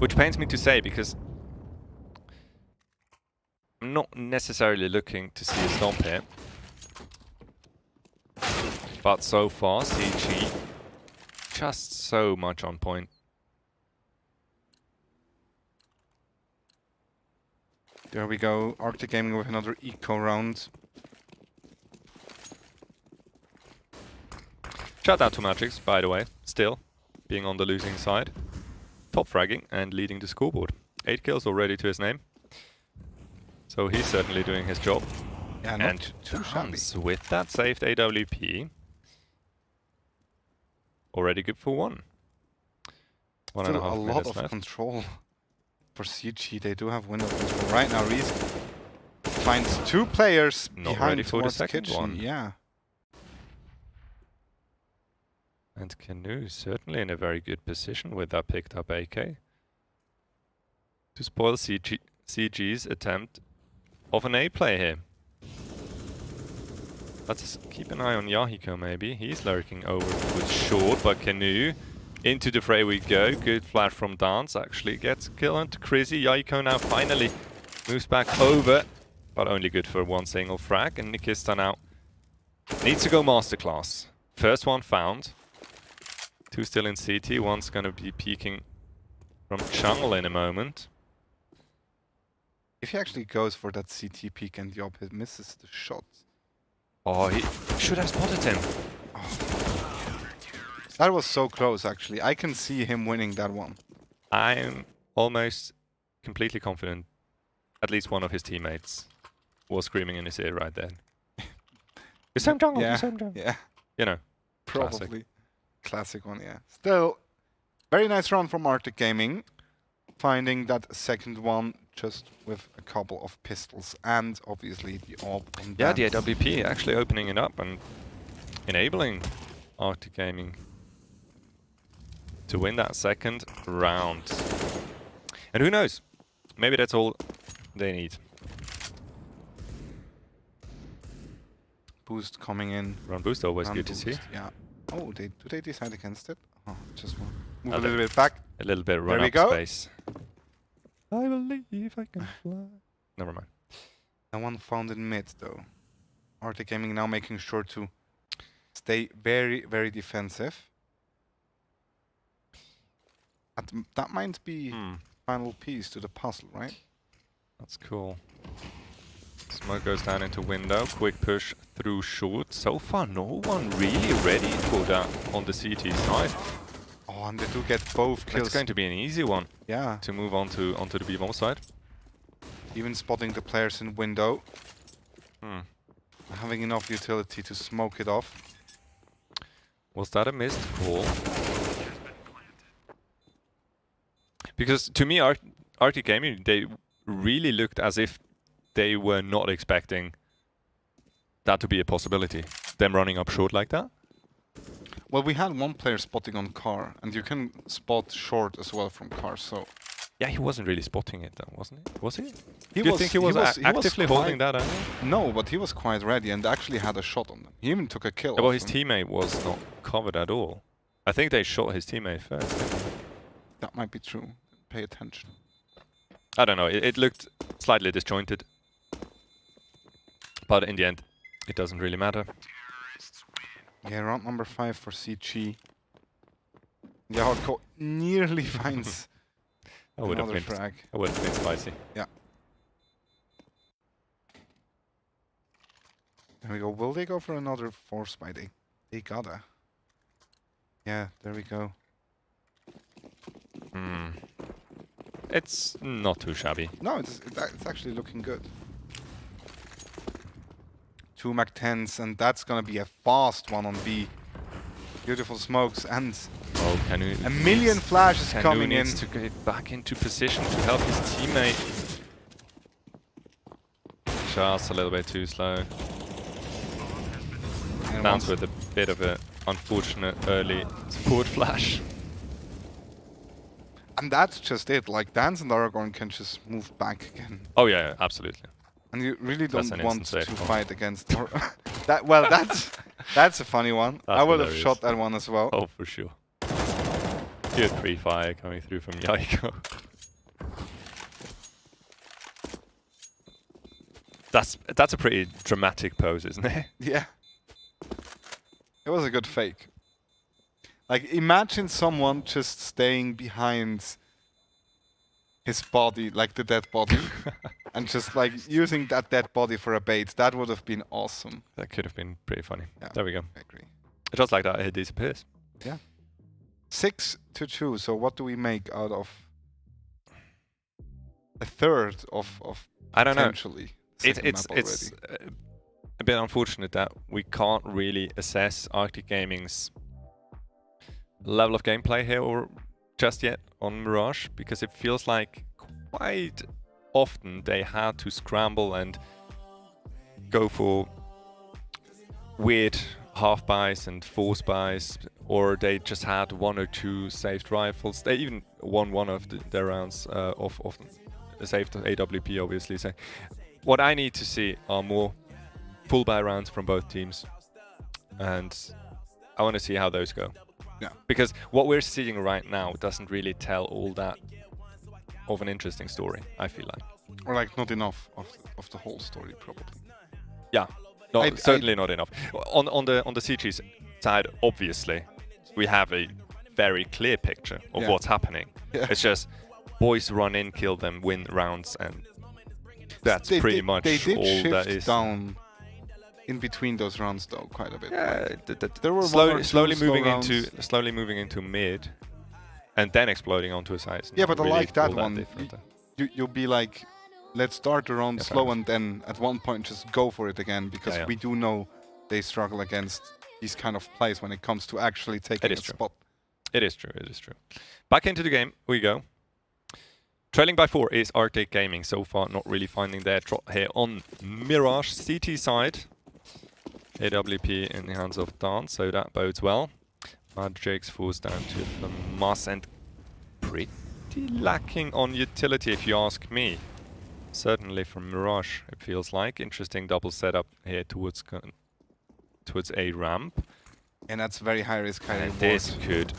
Speaker 15: which pains me to say because I'm not necessarily looking to see a stomp here. But so far, CG just so much on point.
Speaker 14: There we go, Arctic Gaming with another eco round.
Speaker 15: Shout out to Magix, by the way, still being on the losing side. Top fragging and leading the scoreboard. 8 kills already to his name. So he's certainly doing his job.
Speaker 14: Yeah,
Speaker 15: and Dance with that saved AWP. Already good for one. One and a half minutes
Speaker 14: lot of
Speaker 15: left.
Speaker 14: control for CG. They do have window control. Right now, Reese finds 2 players
Speaker 15: Not
Speaker 14: behind
Speaker 15: ready for the
Speaker 14: towards
Speaker 15: second
Speaker 14: kitchen.
Speaker 15: one.
Speaker 14: Yeah.
Speaker 15: And Canoe certainly in a very good position with that picked up AK. To spoil CG's attempt of an A play here. Let's keep an eye on Yahiko maybe. He's lurking over with short, but Canoe into the fray we go. Good flash from Dance, actually gets a kill onto Crizzy. Yahiko now finally moves back over, but only good for one single frag. And Nikista now needs to go masterclass. First one found. 2 still in CT, one's gonna be peeking from jungle in a moment.
Speaker 14: If he actually goes for that CT peek and the opposite misses the shot.
Speaker 15: Oh, he should have spotted him.
Speaker 14: Oh. That was so close, actually. I can see him winning that one.
Speaker 15: I'm almost completely confident at least one of his teammates was screaming in his ear right then. The same jungle,
Speaker 14: Yeah,
Speaker 15: the same jungle.
Speaker 14: yeah.
Speaker 15: You know,
Speaker 14: Probably. Classic one, yeah. Still, very nice run from Arctic Gaming. Finding that second one just with a couple of pistols and obviously the AWP on
Speaker 15: Yeah,
Speaker 14: Dance.
Speaker 15: the AWP actually opening it up and enabling Arctic Gaming to win that second round. And who knows? Maybe that's all they need.
Speaker 14: Boost coming in.
Speaker 15: Run boost, always
Speaker 14: Run
Speaker 15: good to
Speaker 14: boost,
Speaker 15: see.
Speaker 14: Yeah. Oh, do they decide against it? Oh, just one. Move
Speaker 15: A
Speaker 14: a little
Speaker 15: li-
Speaker 14: bit back.
Speaker 15: A little bit
Speaker 14: There
Speaker 15: run
Speaker 14: we
Speaker 15: up
Speaker 14: go.
Speaker 15: space. I believe I can fly. Never mind.
Speaker 14: And one found in mid though. Arctic Gaming now making sure to stay very, very defensive. That might be final piece to the puzzle, right?
Speaker 15: That's cool. Smoke goes down into window. Quick push through short. So far, no one really ready for that on the CT side.
Speaker 14: Oh, and they do get both kills.
Speaker 15: It's going to be an easy one.
Speaker 14: Yeah.
Speaker 15: To move on to onto the B-bomb side.
Speaker 14: Even spotting the players in window. Having enough utility to smoke it off.
Speaker 15: Was that a missed call? Because to me, Arctic Gaming, they really looked as if they were not expecting that to be a possibility. Them running up short like that.
Speaker 14: Well, we had one player spotting on car, and you can spot short as well from car, so...
Speaker 15: Yeah, he wasn't really spotting it though, wasn't he? Was he?
Speaker 14: Do
Speaker 15: you think he was actively holding that angle?
Speaker 14: No, but he was quite ready and actually had a shot on them. He even took a kill.
Speaker 15: Yeah, well, his teammate was not covered at all. I think they shot his teammate first.
Speaker 14: That might be true. Pay attention.
Speaker 15: I don't know. It looked slightly disjointed. But in the end, it doesn't really matter.
Speaker 14: Yeah, round number 5 for CG. Yeah, hardcore nearly finds
Speaker 15: That would have
Speaker 14: another
Speaker 15: been
Speaker 14: frag.
Speaker 15: That would have been spicy.
Speaker 14: Yeah. There we go. Will they go for another force buy? They gotta. Yeah, there we go.
Speaker 15: It's not too shabby.
Speaker 14: No, it's actually looking good. 2 Mac-10s, and that's gonna be a fast one on B. Beautiful smokes and
Speaker 15: Canu
Speaker 14: a million flashes
Speaker 15: Canu
Speaker 14: coming in.
Speaker 15: needs to get back into position to help his teammate. Just a little bit too slow.
Speaker 14: And
Speaker 15: Bounce with a bit of an unfortunate early support flash.
Speaker 14: And that's just it. Like, Dance and Aragorn can just move back again.
Speaker 15: Oh yeah, absolutely.
Speaker 14: And you really don't
Speaker 15: That's an
Speaker 14: want
Speaker 15: instant
Speaker 14: to
Speaker 15: save.
Speaker 14: fight against that. Well, that's a funny one.
Speaker 15: That's
Speaker 14: I would have
Speaker 15: hilarious.
Speaker 14: shot that one as well.
Speaker 15: Oh, for sure. Good pre-fire coming through from Yaiko. That's a pretty dramatic pose, isn't it?
Speaker 14: Yeah. It was a good fake. Like, imagine someone just staying behind his body, like the dead body, and just like using that dead body for a bait. That would have been awesome.
Speaker 15: That could have been pretty funny.
Speaker 14: Yeah,
Speaker 15: there we go.
Speaker 14: I agree.
Speaker 15: Just like that, it disappears.
Speaker 14: Yeah. 6-2. So what do we make out of a third of
Speaker 15: I don't know.
Speaker 14: potentially second
Speaker 15: It's
Speaker 14: map already?
Speaker 15: a bit unfortunate that we can't really assess Arctic Gaming's level of gameplay here or just yet on Mirage, because it feels like quite often they had to scramble and go for weird half buys and force buys, or they just had 1 or 2 saved rifles. They even won one of their rounds of saved AWP, obviously. So what I need to see are more full buy rounds from both teams, and I want to see how those go.
Speaker 14: Yeah.
Speaker 15: Because what we're seeing right now doesn't really tell all that of an interesting story, I feel like.
Speaker 14: Or like not enough of the whole story, probably.
Speaker 15: Yeah, no, certainly not enough. On the CG side, obviously, we have a very clear picture of
Speaker 14: Yeah.
Speaker 15: what's happening.
Speaker 14: Yeah.
Speaker 15: It's just boys run in, kill them, win rounds, and that's
Speaker 14: They
Speaker 15: pretty
Speaker 14: did-
Speaker 15: much
Speaker 14: they did
Speaker 15: all
Speaker 14: shift
Speaker 15: that is.
Speaker 14: down in between those rounds, though, quite a bit.
Speaker 15: Yeah,
Speaker 14: There were one or two
Speaker 15: slowly
Speaker 14: slow
Speaker 15: moving
Speaker 14: rounds.
Speaker 15: into mid, and then exploding onto a side. It's
Speaker 14: Yeah,
Speaker 15: not
Speaker 14: but I
Speaker 15: really
Speaker 14: like that
Speaker 15: all
Speaker 14: one.
Speaker 15: different.
Speaker 14: You'll be like let's start the round
Speaker 15: Yeah,
Speaker 14: slow and then at one point just go for it again, because we do know they struggle against these kind of plays when it comes to actually taking a spot.
Speaker 15: It is true, it is true. Back into the game we go. Trailing by 4 is Arctic Gaming. So far not really finding their trot here on Mirage CT side. AWP in the hands of Dan, so that bodes well. Magic's forced down to FAMAS and pretty lacking on utility if you ask me. Certainly from Mirage it feels like. Interesting double setup here towards a ramp.
Speaker 14: And that's very high risk, high reward.
Speaker 15: This could...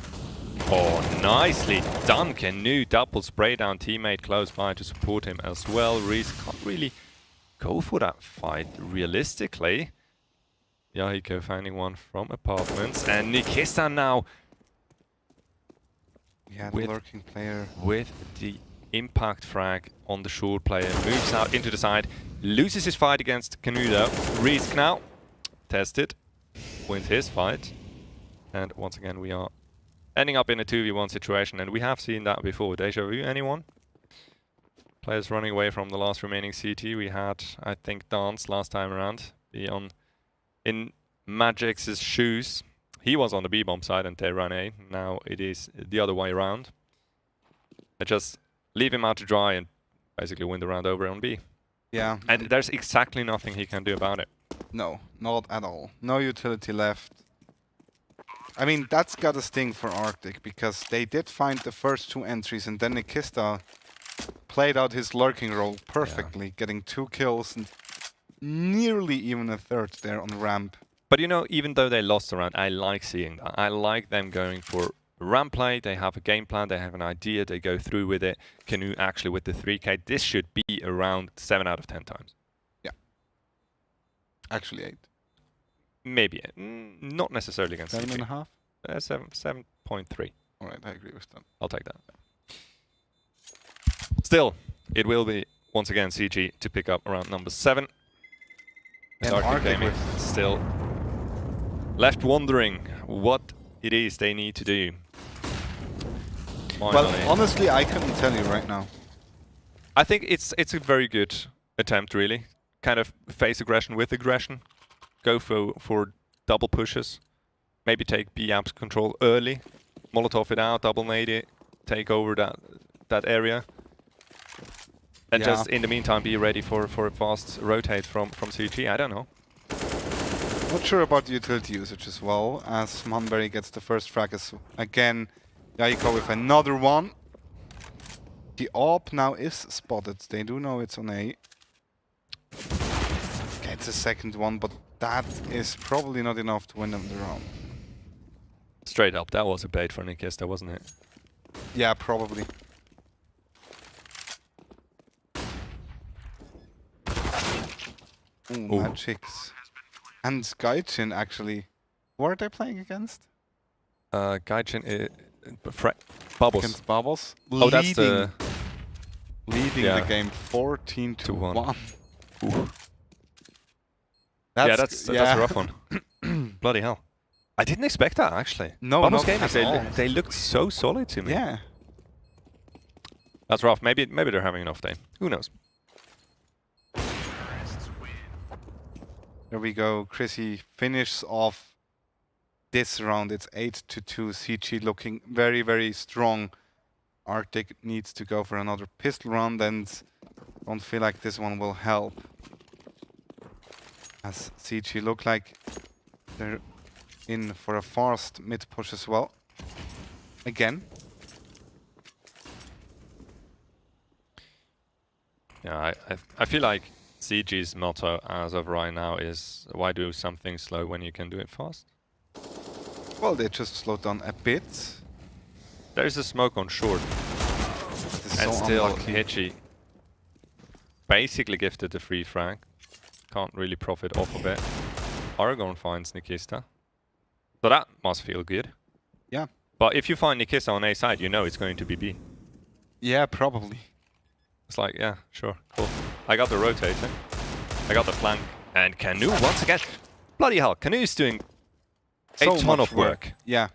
Speaker 15: Oh, nicely done. Canoe double spray down teammate close by to support him as well. Reese can't really go for that fight realistically. Yahiko finding one from apartments. And Nikista now...
Speaker 14: Yeah, the lurking player.
Speaker 15: With the impact frag on the short player. Moves out into the side. Loses his fight against Canoe though. Reese now tested. Wins his fight. And once again we are ending up in a 2v1 situation, and we have seen that before. Deja vu, anyone? Players running away from the last remaining CT. We had, I think, Dance last time around. Be on in Magic's shoes. He was on the B-bomb side and they ran A. Now it is the other way around. They just leave him out to dry and basically win the round over on B.
Speaker 14: Yeah.
Speaker 15: And there's exactly nothing he can do about it.
Speaker 14: No, not at all. No utility left. I mean, that's got a sting for Arctic, because they did find the first 2 entries, and then Nikista played out his lurking role perfectly, getting 2 kills and nearly even a third there on ramp.
Speaker 15: But you know, even though they lost the round, I like seeing that. I like them going for ramp play. They have a game plan, they have an idea, they go through with it. Canoe actually with the 3k, this should be around 7 out of 10 times.
Speaker 14: Yeah. Actually 8.
Speaker 15: Maybe. Not necessarily against
Speaker 14: 7.5?
Speaker 15: 7.3.
Speaker 14: Alright, I agree with that.
Speaker 15: I'll take that. Still, it will be, once again, CG to pick up around number 7. And Arctic Gaming still left wondering what it is they need to do.
Speaker 14: Well, honestly, I couldn't tell you right now.
Speaker 15: I think it's a very good attempt, really. Kind of face aggression with aggression. Go for double pushes. Maybe take B-Apps control early. Molotov it out, double nade it, take over that area. And just in the meantime be ready for a fast rotate from CG. I don't know.
Speaker 14: Not sure about the utility usage as well, as Manberry gets the first frag again. Yahiko with another one. The AWP now is spotted. They do know it's on A. Gets a second one, but that is probably not enough to win them the round.
Speaker 15: Straight up, that was a bait for Nikista, wasn't it?
Speaker 14: Yeah, probably. Ooh, Magics. And Gaijin, actually. What are they playing against?
Speaker 15: Gaijin, Bubbles.
Speaker 14: Against Bubbles?
Speaker 15: Oh, that's the...
Speaker 14: Leading the game 14 to 1.
Speaker 15: That's a rough one. Bloody hell. I didn't expect that, actually.
Speaker 14: No,
Speaker 15: Bubbles
Speaker 14: not at all.
Speaker 15: they looked so solid to me.
Speaker 14: Yeah.
Speaker 15: That's rough. Maybe they're having an off day. Who knows?
Speaker 14: There we go. Chrissy finishes off this round. It's 8-2. CG looking very, very strong. Arctic needs to go for another pistol round, and don't feel like this one will help. As CG look like they're in for a fast mid push as well. Again.
Speaker 15: Yeah, I feel like CG's motto as of right now is, why do something slow when you can do it fast?
Speaker 14: Well, they just slowed down a bit.
Speaker 15: There's a smoke on short. And
Speaker 14: so
Speaker 15: still,
Speaker 14: unlucky.
Speaker 15: Hitchy basically gifted the free frag. Can't really profit off of it. Argon finds Nikista. So that must feel good.
Speaker 14: Yeah.
Speaker 15: But if you find Nikista on A side, you know it's going to be B.
Speaker 14: Yeah, probably.
Speaker 15: It's like, yeah, sure, cool. I got the rotator. I got the flank. And Canoe once again. Bloody hell, Canoe's doing a ton of work.
Speaker 14: Yeah.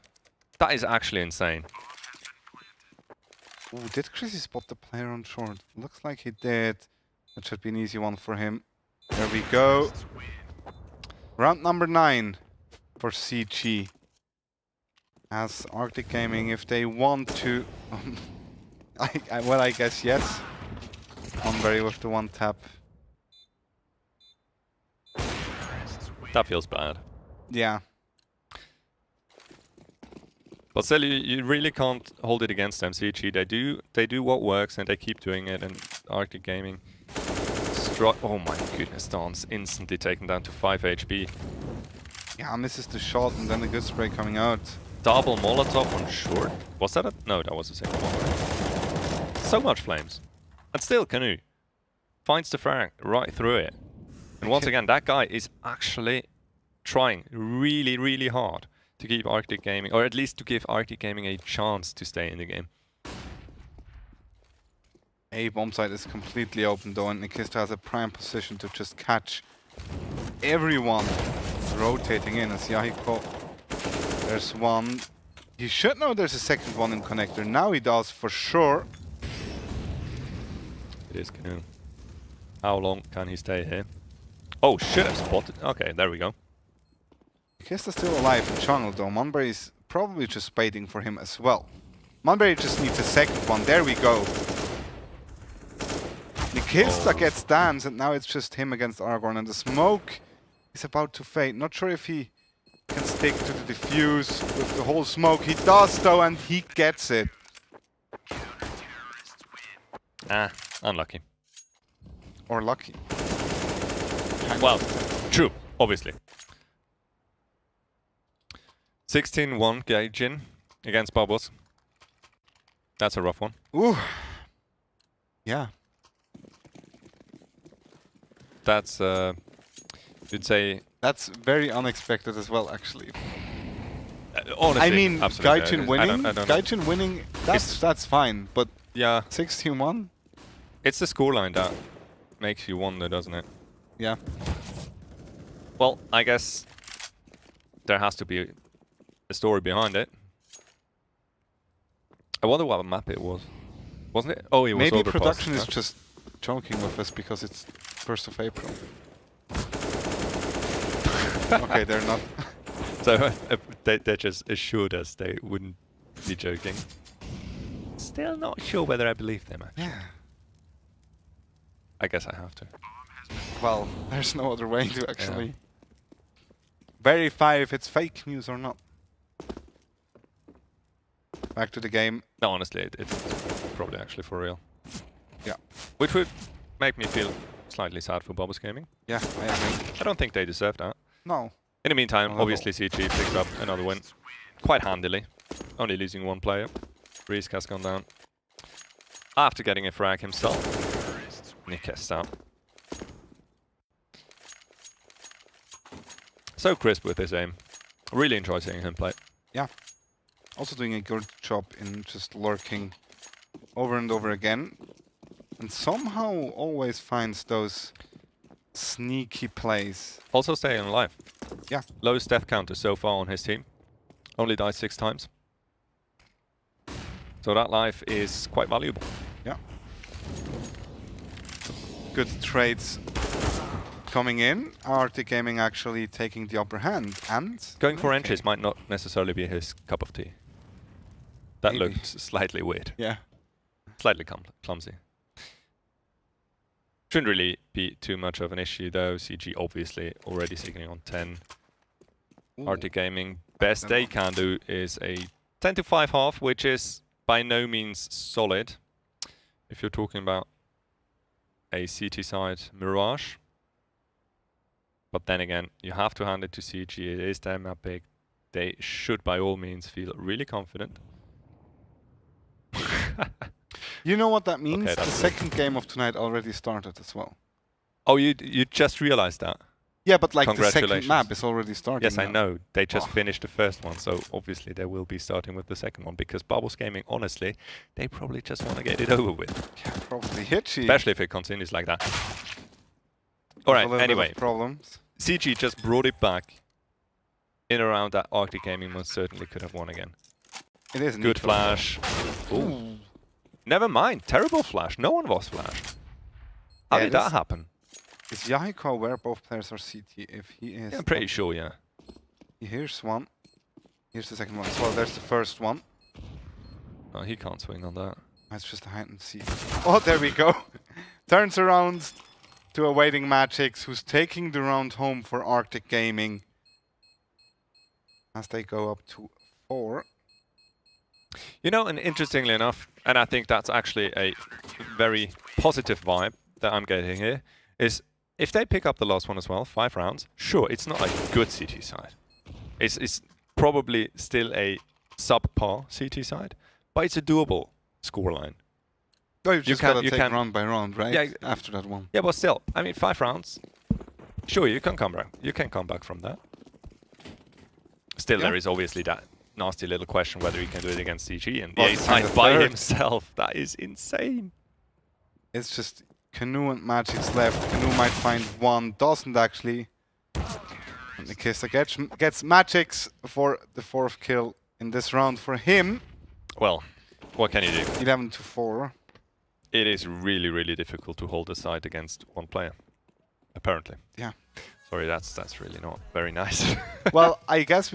Speaker 15: That is actually insane.
Speaker 14: Ooh, did Chrissy spot the player on short? Looks like he did. That should be an easy one for him. There we go. Round number 9 for CG. As Arctic Gaming, if they want to... well, I guess yes. Monberry with the one tap.
Speaker 15: That feels bad.
Speaker 14: Yeah.
Speaker 15: But still, you really can't hold it against them. CG, they do what works and they keep doing it. And Arctic Gaming, oh my goodness, Dance instantly taken down to 5 HP.
Speaker 14: Yeah, misses the shot and then the good spray coming out.
Speaker 15: Double Molotov on short. Was that a? No, that was a single one. So much flames, and still Canoe finds the frag right through it. And once again, that guy is actually trying really, really hard to keep Arctic Gaming, or at least to give Arctic Gaming a chance to stay in the game.
Speaker 14: A bomb site is completely open though, and Nikista has a prime position to just catch everyone rotating in. As Yahiko, there's one. You should know there's a second one in connector. Now he does for sure.
Speaker 15: It is Canoe. How long can he stay here? Oh, should have spotted. Okay, there we go.
Speaker 14: Nikista's still alive in jungle though. Monberry's probably just waiting for him as well. Monberry just needs a second one. There we go. Nikista gets dance, and now it's just him against Aragorn, and the smoke is about to fade. Not sure if he can stick to the defuse with the whole smoke. He does though, and he gets it.
Speaker 15: Ah, unlucky.
Speaker 14: Or lucky.
Speaker 15: Well, true, obviously. 16-1 Gaijin against Bubbles. That's a rough one.
Speaker 14: Ooh. Yeah.
Speaker 15: That's, you'd say...
Speaker 14: That's very unexpected as well, actually.
Speaker 15: Honestly,
Speaker 14: I mean, Gaijin winning,
Speaker 15: Gaijin
Speaker 14: winning, that's fine, but
Speaker 15: yeah,
Speaker 14: 16-1?
Speaker 15: It's the scoreline that makes you wonder, doesn't it?
Speaker 14: Yeah.
Speaker 15: Well, I guess there has to be a story behind it. I wonder what map it was. Wasn't it? Oh, it was
Speaker 14: Maybe
Speaker 15: Overpass.
Speaker 14: production is just joking with us because it's 1st of April. Okay, they're not.
Speaker 15: So they just assured us they wouldn't be joking. Still not sure whether I believe them, actually.
Speaker 14: Yeah.
Speaker 15: I guess I have to.
Speaker 14: Well, there's no other way to actually verify if it's fake news or not. Back to the game.
Speaker 15: No, honestly, it's probably actually for real.
Speaker 14: Yeah.
Speaker 15: Which would make me feel slightly sad for Bubbles Gaming.
Speaker 14: Yeah, I agree.
Speaker 15: I don't think they deserve that.
Speaker 14: No.
Speaker 15: In the meantime, obviously CG picks up another win. Quite handily. Only losing one player. Reesk has gone down. After getting a frag himself. Nikesta. So crisp with his aim. Really enjoy seeing him play.
Speaker 14: Yeah. Also doing a good job in just lurking over and over again. And somehow always finds those sneaky plays.
Speaker 15: Also staying alive.
Speaker 14: Yeah.
Speaker 15: Lowest death counter so far on his team. Only died 6 times. So that life is quite valuable.
Speaker 14: Yeah. Good trades coming in. Arctic Gaming actually taking the upper hand. And
Speaker 15: going for entries might not necessarily be his cup of tea. That
Speaker 14: Maybe.
Speaker 15: looked slightly weird.
Speaker 14: Yeah.
Speaker 15: Slightly clumsy. Shouldn't really be too much of an issue though. CG obviously already signaling on 10.
Speaker 14: Ooh.
Speaker 15: Arctic Gaming, best they can do is a 10 to 5 half, which is by no means solid. If you're talking about a CT side Mirage. But then again, you have to hand it to CG. It is their map pick. They should by all means feel really confident.
Speaker 14: You know what that means?
Speaker 15: Okay,
Speaker 14: the second game of tonight already started as well.
Speaker 15: Oh, you just realized that?
Speaker 14: Yeah, but like the second map is already starting.
Speaker 15: Yes,
Speaker 14: now.
Speaker 15: I know. They just finished the first one, so obviously they will be starting with the second one, because Bubbles Gaming, honestly, they probably just want to get it over with.
Speaker 14: Yeah, probably hitchy.
Speaker 15: Especially if it continues like that. Alright, anyway.
Speaker 14: Problems.
Speaker 15: CG just brought it back in around that Arctic Gaming most certainly could have won again.
Speaker 14: It is
Speaker 15: good flash. Ooh. Never mind. Terrible flash. No one was flashed. How did that happen?
Speaker 14: Is Yahiko aware both players are CT? If he is...
Speaker 15: Yeah, I'm pretty sure, yeah.
Speaker 14: Here's one. Here's the second one as well. There's the first one.
Speaker 15: Oh, he can't swing on that.
Speaker 14: That's just a hide and seek. Oh, there we go. Turns around to awaiting Magix, who's taking the round home for Arctic Gaming. As they go up to 4.
Speaker 15: You know, and interestingly enough, and I think that's actually a very positive vibe that I'm getting here, is if they pick up the last one as well, 5 rounds, sure, it's not a good CT side. It's probably still a subpar CT side, but it's a doable scoreline.
Speaker 14: Well, you just gotta take round by round, right?
Speaker 15: Yeah,
Speaker 14: after that one.
Speaker 15: Yeah, but still, I mean, 5 rounds, sure, you can come back. You can come back from that. Still, there is obviously that nasty little question whether he can do it against CG, and the A side by himself. That is insane.
Speaker 14: It's just Canoe and Magix left. Canoe might find one, doesn't actually. And Nikista gets Magix for the 4th kill in this round for him.
Speaker 15: Well, what can you do?
Speaker 14: 11-4.
Speaker 15: It is really, really difficult to hold a side against one player, apparently.
Speaker 14: Yeah.
Speaker 15: Sorry, that's really not very nice.
Speaker 14: Well, I guess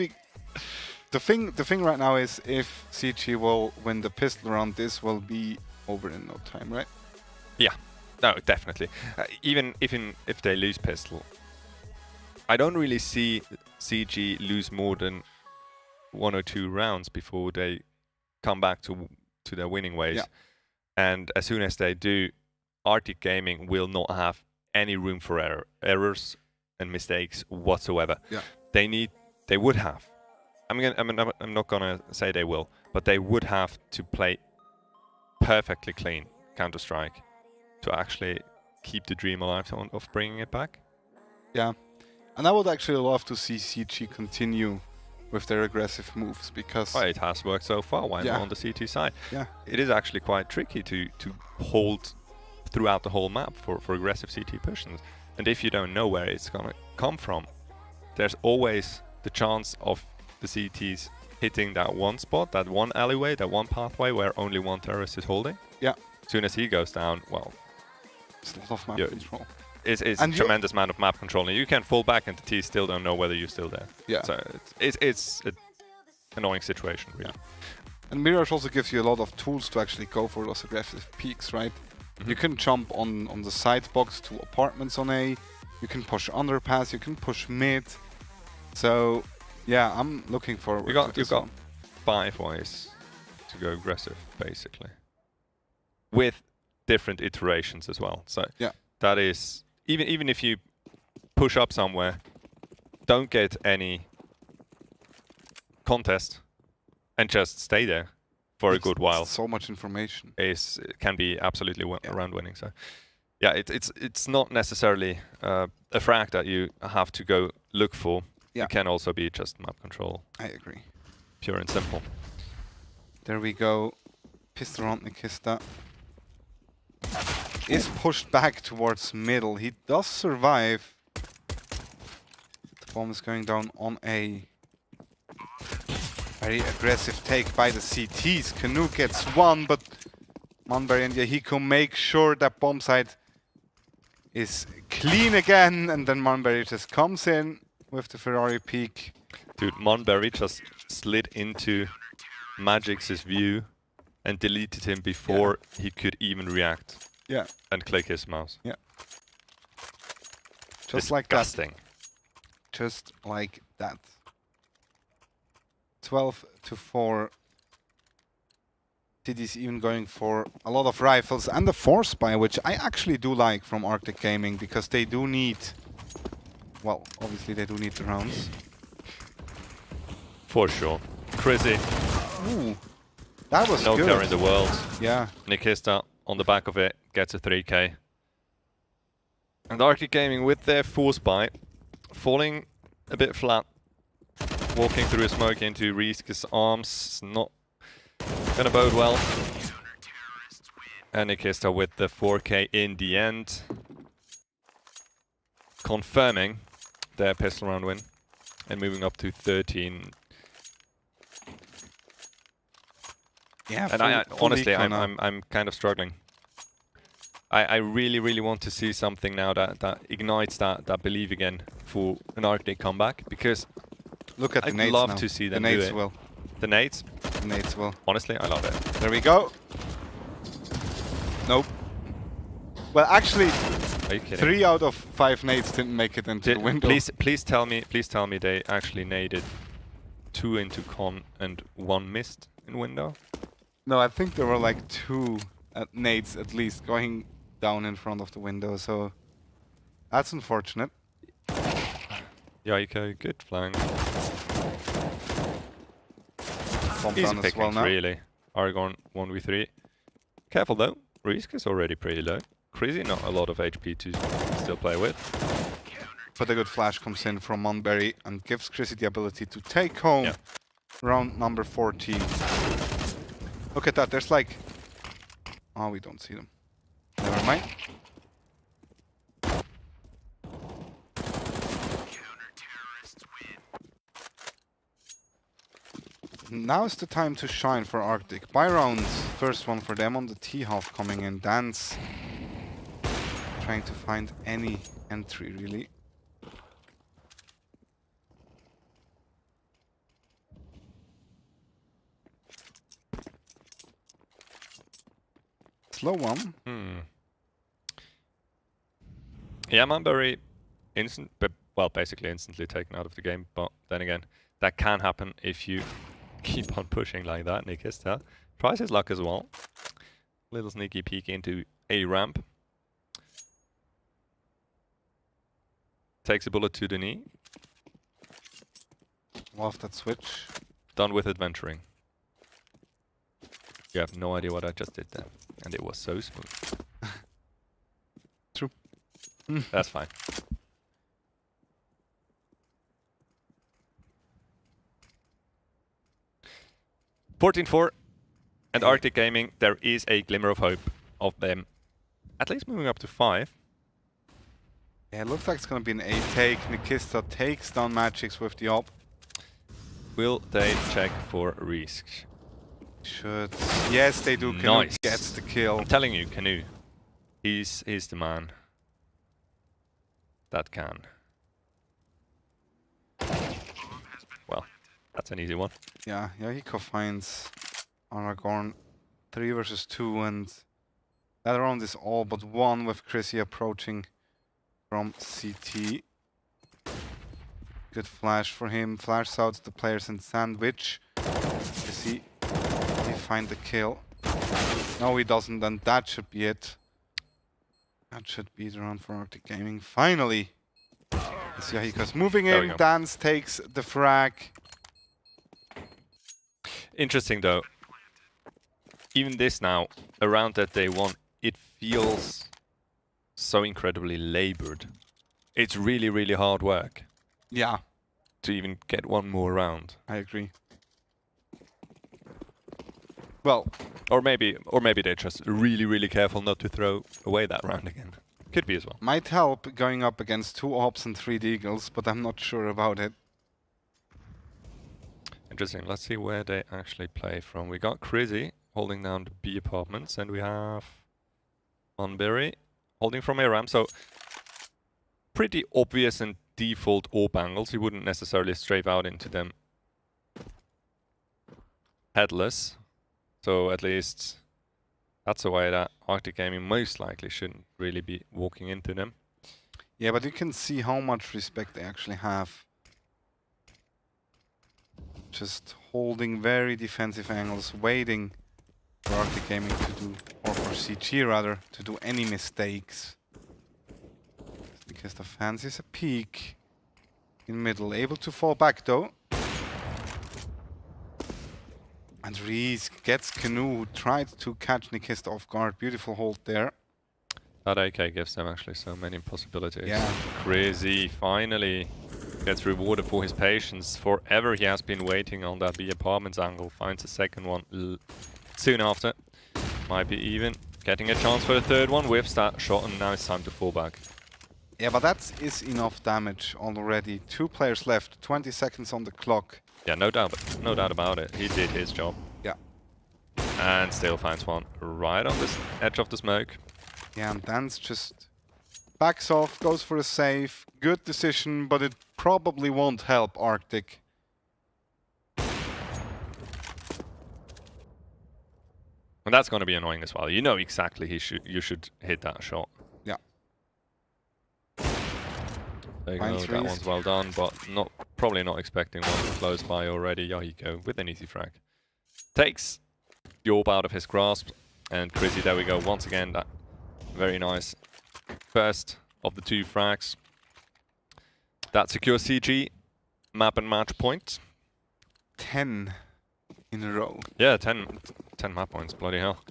Speaker 14: the thing right now is if CG will win the pistol round, this will be over in no time, right?
Speaker 15: Yeah, no, definitely. Even if they lose pistol, I don't really see CG lose more than 1 or 2 rounds before they come back to their winning ways.
Speaker 14: Yeah.
Speaker 15: And as soon as they do, Arctic Gaming will not have any room for errors and mistakes whatsoever.
Speaker 14: Yeah.
Speaker 15: They would have. I'm not gonna say they will, but they would have to play perfectly clean Counter-Strike to actually keep the dream alive of bringing it back.
Speaker 14: Yeah, and I would actually love to see CG continue with their aggressive moves because...
Speaker 15: Well, it has worked so far, why not on the CT side?
Speaker 14: Yeah.
Speaker 15: It is actually quite tricky to hold throughout the whole map for aggressive CT pushes. And if you don't know where it's gonna come from, there's always the chance of the CTs hitting that one spot, that one alleyway, that one pathway where only one terrorist is holding.
Speaker 14: Yeah.
Speaker 15: As soon as he goes down, well...
Speaker 14: It's a lot of map control.
Speaker 15: It's a tremendous amount of map control, and you can fall back and the T still don't know whether you're still there.
Speaker 14: Yeah.
Speaker 15: So it's an annoying situation, really.
Speaker 14: Yeah. And Mirage also gives you a lot of tools to actually go for those aggressive peaks, right? You can jump on the side box to apartments on A, you can push underpass, you can push mid. So, yeah, I'm looking forward to this one.
Speaker 15: 5 ways to go aggressive, basically. With different iterations as well. So,
Speaker 14: yeah.
Speaker 15: That is... Even if you push up somewhere, don't get any contest and just stay there for a good while.
Speaker 14: So much information.
Speaker 15: It can be absolutely round winning. So, yeah, it's not necessarily a frag that you have to go look for.
Speaker 14: Yeah.
Speaker 15: It can also be just map control.
Speaker 14: I agree.
Speaker 15: Pure and simple.
Speaker 14: There we go. Pistol round Nikista is pushed back towards middle. He does survive. The bomb is going down on A. Very aggressive take by the CTs. Canoe gets one, but Manberry and Yahiko make sure that bomb site is clean again, and then Manberry just comes in with the Ferrari peak.
Speaker 15: Dude, Manberry just slid into Magix's view and deleted him before he could even react.
Speaker 14: Yeah.
Speaker 15: And click his mouse.
Speaker 14: Yeah.
Speaker 15: Just like that.
Speaker 14: Just like that. 12-4. TD's even going for a lot of rifles and the force buy, which I actually do like from Arctic Gaming because they do need... Well, obviously they do need the rounds.
Speaker 15: For sure. Crazy.
Speaker 14: Ooh. That was
Speaker 15: no
Speaker 14: good.
Speaker 15: No care in the world.
Speaker 14: Yeah.
Speaker 15: Nikista on the back of it gets a 3k. And Arctic Gaming with their force buy falling a bit flat. Walking through a smoke into Rieska's arms. Not gonna bode well. And Nikista with the 4k in the end. Confirming their pistol round win. And moving up to 13.
Speaker 14: Yeah,
Speaker 15: and honestly, I'm kind of struggling. I really, really want to see something now that ignites that belief again for an Arctic comeback, because
Speaker 14: look at the
Speaker 15: I'd
Speaker 14: nades
Speaker 15: love
Speaker 14: now.
Speaker 15: to see
Speaker 14: The
Speaker 15: them do
Speaker 14: nades
Speaker 15: it.
Speaker 14: will.
Speaker 15: The nades?
Speaker 14: The nades will.
Speaker 15: Honestly, I love it.
Speaker 14: There we go. Nope. Well, actually,
Speaker 15: Are you kidding?
Speaker 14: 3 out of 5 nades didn't make it into the window.
Speaker 15: Please tell me they actually naded 2 into con and 1 missed in window.
Speaker 14: No, I think there were like 2 nades at least going down in front of the window, so that's unfortunate.
Speaker 15: Yeah, okay, good flying.
Speaker 14: Bomb
Speaker 15: Easy
Speaker 14: down as
Speaker 15: picking,
Speaker 14: well now.
Speaker 15: really. Argon 1v3. Careful though, Risk is already pretty low. Crazy, not a lot of HP to still play with.
Speaker 14: But a good flash comes in from Monberry and gives Chrissy the ability to take home round number 14. Look at that, there's like... Oh, we don't see them. Never mind. Now is the time to shine for Arctic. Buy rounds, first one for them on the T-half coming in. Dance trying to find any entry really. Slow one.
Speaker 15: Yeah, Manbury basically instantly taken out of the game, but then again, that can happen if you keep on pushing like that. Nikista tries his luck as well. Little sneaky peek into a ramp. Takes a bullet to the knee.
Speaker 14: Love that switch.
Speaker 15: Done with adventuring. You have no idea what I just did there. And it was so smooth.
Speaker 14: True.
Speaker 15: That's fine. $14-4 and Arctic Gaming, there is a glimmer of hope of them at least moving up to 5.
Speaker 14: Yeah, it looks like it's gonna be an A take. Nikista takes down Magix with the op.
Speaker 15: Will they check for Risk?
Speaker 14: Should. Yes, they do. Canoe
Speaker 15: Nice.
Speaker 14: gets the kill.
Speaker 15: I'm telling you, Canoe. He's the man. That can. Well, that's an easy one.
Speaker 14: Yeah, Yahiko finds Aragorn 3 versus 2, and that round is all but 1 with Chrissy approaching from CT. Good flash for him. Flash out the players in sandwich. Chrissy, he find the kill. No, he doesn't, and that should be it. That should be the round for Arctic Gaming. Finally! As Yahiko's moving in, Dance takes the frag.
Speaker 15: Interesting though. Even this now, around that day 1, it feels so incredibly labored. It's really, really hard work.
Speaker 14: Yeah.
Speaker 15: To even get one more round.
Speaker 14: I agree. Well,
Speaker 15: or maybe they're just really, really careful not to throw away that round again. Could be as well.
Speaker 14: Might help going up against 2 ops and 3 deagles, but I'm not sure about it.
Speaker 15: Interesting. Let's see where they actually play from. We got Crizzy holding down the B apartments, and we have Monberry holding from a ramp. So pretty obvious and default AWP angles. You wouldn't necessarily strafe out into them headless. So at least that's a way that Arctic Gaming most likely shouldn't really be walking into them.
Speaker 14: Yeah, but you can see how much respect they actually have. Just holding very defensive angles, waiting for Arctic Gaming to do, or for CG rather, to do any mistakes. Because the fancies a peek in middle, able to fall back though. And Reese gets Canoe, who tried to catch Nikista off guard. Beautiful hold there.
Speaker 15: That AK gives them actually so many possibilities.
Speaker 14: Yeah.
Speaker 15: Crazy finally gets rewarded for his patience. Forever he has been waiting on that B apartments angle. Finds a second one soon after. Might be even getting a chance for the third one. Whiffs that shot, and now it's time to fall back.
Speaker 14: Yeah, but that is enough damage already. 2 players left, 20 seconds on the clock.
Speaker 15: Yeah, no doubt about it. He did his job.
Speaker 14: Yeah.
Speaker 15: And still finds one right on this edge of the smoke.
Speaker 14: Yeah, and Dance just backs off, goes for a save. Good decision, but it probably won't help Arctic.
Speaker 15: And that's going to be annoying as well. You know exactly you should hit that shot.
Speaker 14: Yeah.
Speaker 15: There you go. That one's well done, but probably not expecting one close by already. Yeah, you go with an easy frag. Takes the orb out of his grasp, and Chrissy, there we go. Once again, that very nice first of the 2 frags. That secures CG map and match point.
Speaker 14: 10 in a row.
Speaker 15: Yeah, 10 map points, bloody hell.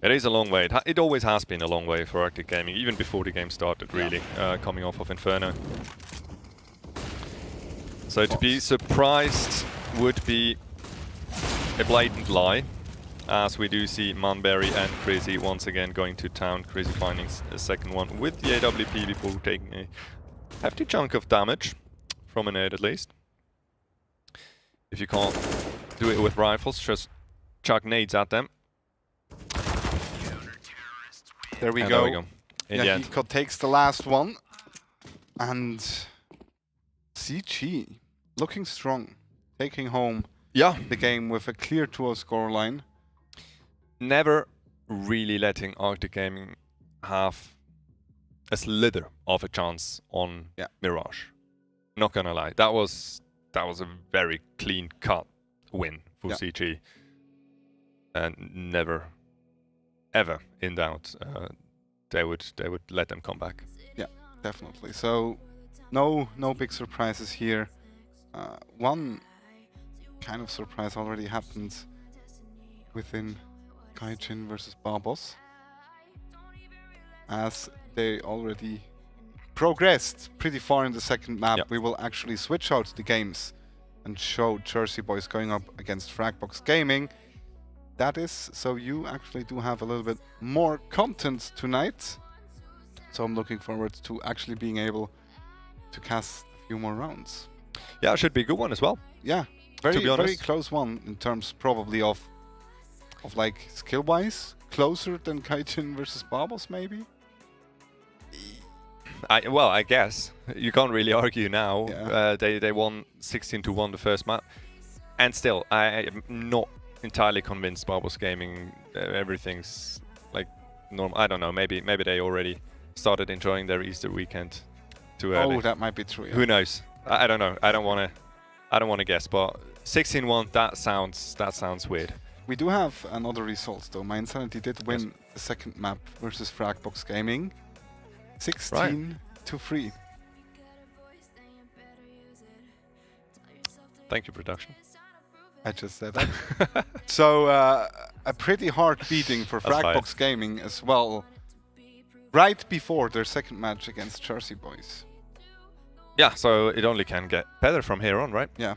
Speaker 15: It is a long way. It always has been a long way for Arctic Gaming, even before the game started, really, coming off of Inferno. So to be surprised would be a blatant lie, as we do see Manberry and Crazy once again going to town. Crazy finding a second one with the AWP before taking a hefty chunk of damage, from a nade at least. If you can't do it with rifles, just chuck nades at them.
Speaker 14: There we
Speaker 15: and
Speaker 14: go.
Speaker 15: There we go. In the end.
Speaker 14: He takes the last one. And CG looking strong, taking home the game with a clear 2-0 scoreline.
Speaker 15: Never really letting Arctic Gaming have a slither of a chance on Mirage. Not gonna lie, that was a very clean cut win for CG, and never, ever in doubt they would let them come back.
Speaker 14: Yeah, definitely. So no big surprises here. One kind of surprise already happened within Gaijin versus Barbos, as they already progressed pretty far in the second map. We will actually switch out the games and show Jersey Boys going up against Fragbox Gaming. That is, so you actually do have a little bit more content tonight. So I'm looking forward to actually being able to cast a few more rounds.
Speaker 15: Yeah, it should be a good one as well.
Speaker 14: Yeah, very close one in terms probably of like skill-wise, closer than Gaijin versus Barbos maybe.
Speaker 15: Well, I guess you can't really argue now. They won 16-1 the first map, and still I am not entirely convinced Barbos Gaming everything's like normal. I don't know. Maybe they already started enjoying their Easter weekend too early.
Speaker 14: Oh, that might be true. Yeah.
Speaker 15: Who knows? I don't know. I don't want to guess. But 16-1. That sounds weird.
Speaker 14: We do have another result though. My Insanity did win the second map versus Fragbox Gaming. 16-3.
Speaker 15: Thank you, production.
Speaker 14: I just said that. So a pretty hard beating for Fragbox Gaming as well, right before their second match against Jersey Boys.
Speaker 15: Yeah, so it only can get better from here on, right?
Speaker 14: Yeah.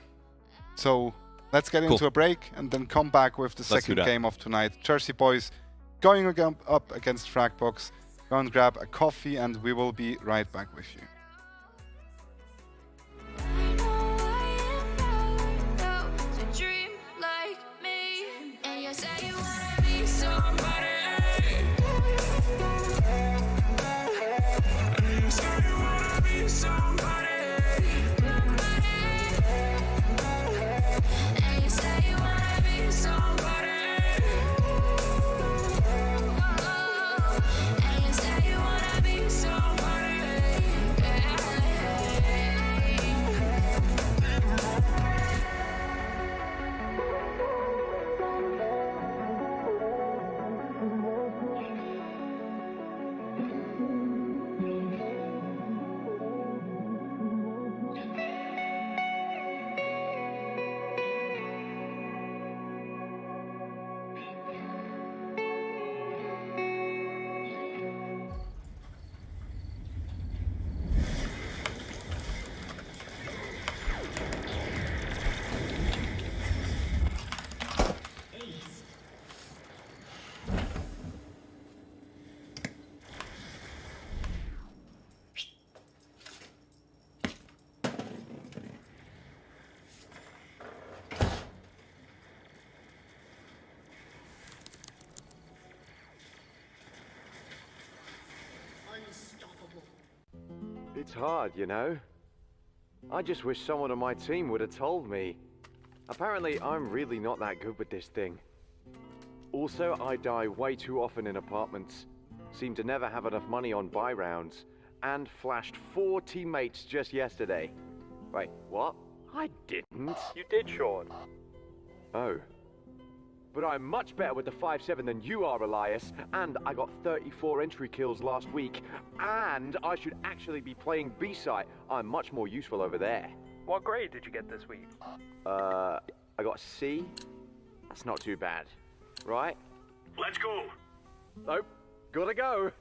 Speaker 14: So let's get into a break and then come back with the second game of tonight. Jersey Boys going up against Fragbox. Go and grab a coffee and we will be right back with you.
Speaker 7: It's hard, you know? I just wish someone on my team would have told me. Apparently, I'm really not that good with this thing. Also, I die way too often in apartments. Seem to never have enough money on buy rounds. And flashed 4 teammates just yesterday. Wait, what? I didn't.
Speaker 8: You did, Sean.
Speaker 7: Oh. But I'm much better with the 5-7 than you are, Elias. And I got 34 entry kills last week. And I should actually be playing B-site. I'm much more useful over there.
Speaker 8: What grade did you get this week?
Speaker 7: I got a C. That's not too bad. Right?
Speaker 8: Let's go.
Speaker 7: Nope. Gotta go.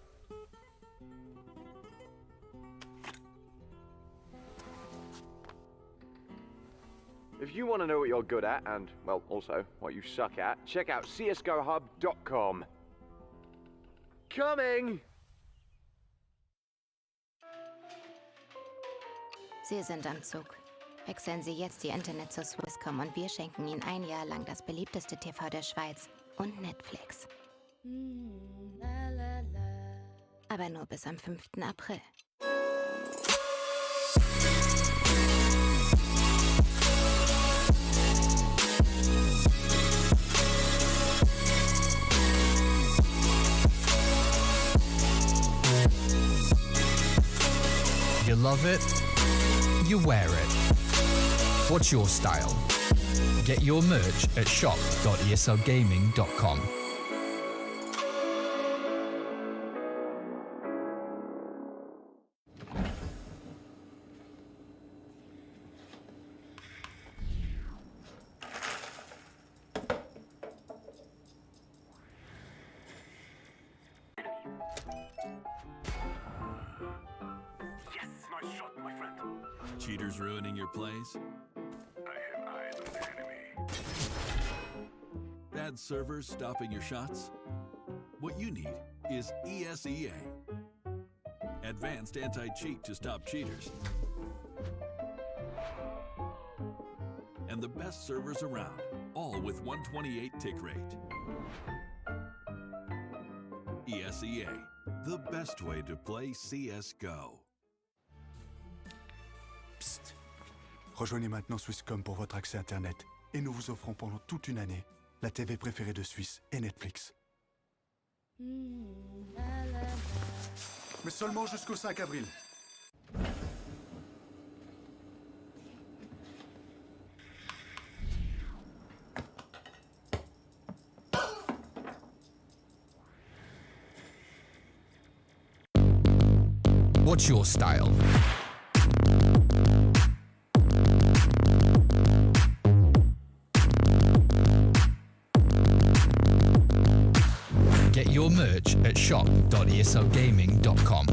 Speaker 7: If you want to know what you're good at, and, well, also what you suck at, check out csgohub.com. Coming!
Speaker 9: Sie sind am Zug. Wechseln Sie jetzt Ihr Internet zur Swisscom und wir schenken Ihnen ein Jahr lang das beliebteste TV der Schweiz und Netflix. Aber nur bis am 5. April.
Speaker 10: You love it, you wear it. What's your style? Get your merch at shop.eslgaming.com.
Speaker 11: Cheaters ruining your plays?
Speaker 12: I have eyes on the enemy.
Speaker 11: Bad servers stopping your shots? What you need is ESEA. Advanced anti-cheat to stop cheaters. And the best servers around, all with 128 tick rate. ESEA, the best way to play CSGO.
Speaker 13: Psst. Rejoignez maintenant Swisscom pour votre accès Internet et nous vous offrons pendant toute une année la TV préférée de Suisse et Netflix. Mais seulement jusqu'au 5 avril.
Speaker 10: What's your style? Get your merch at shop.eslgaming.com.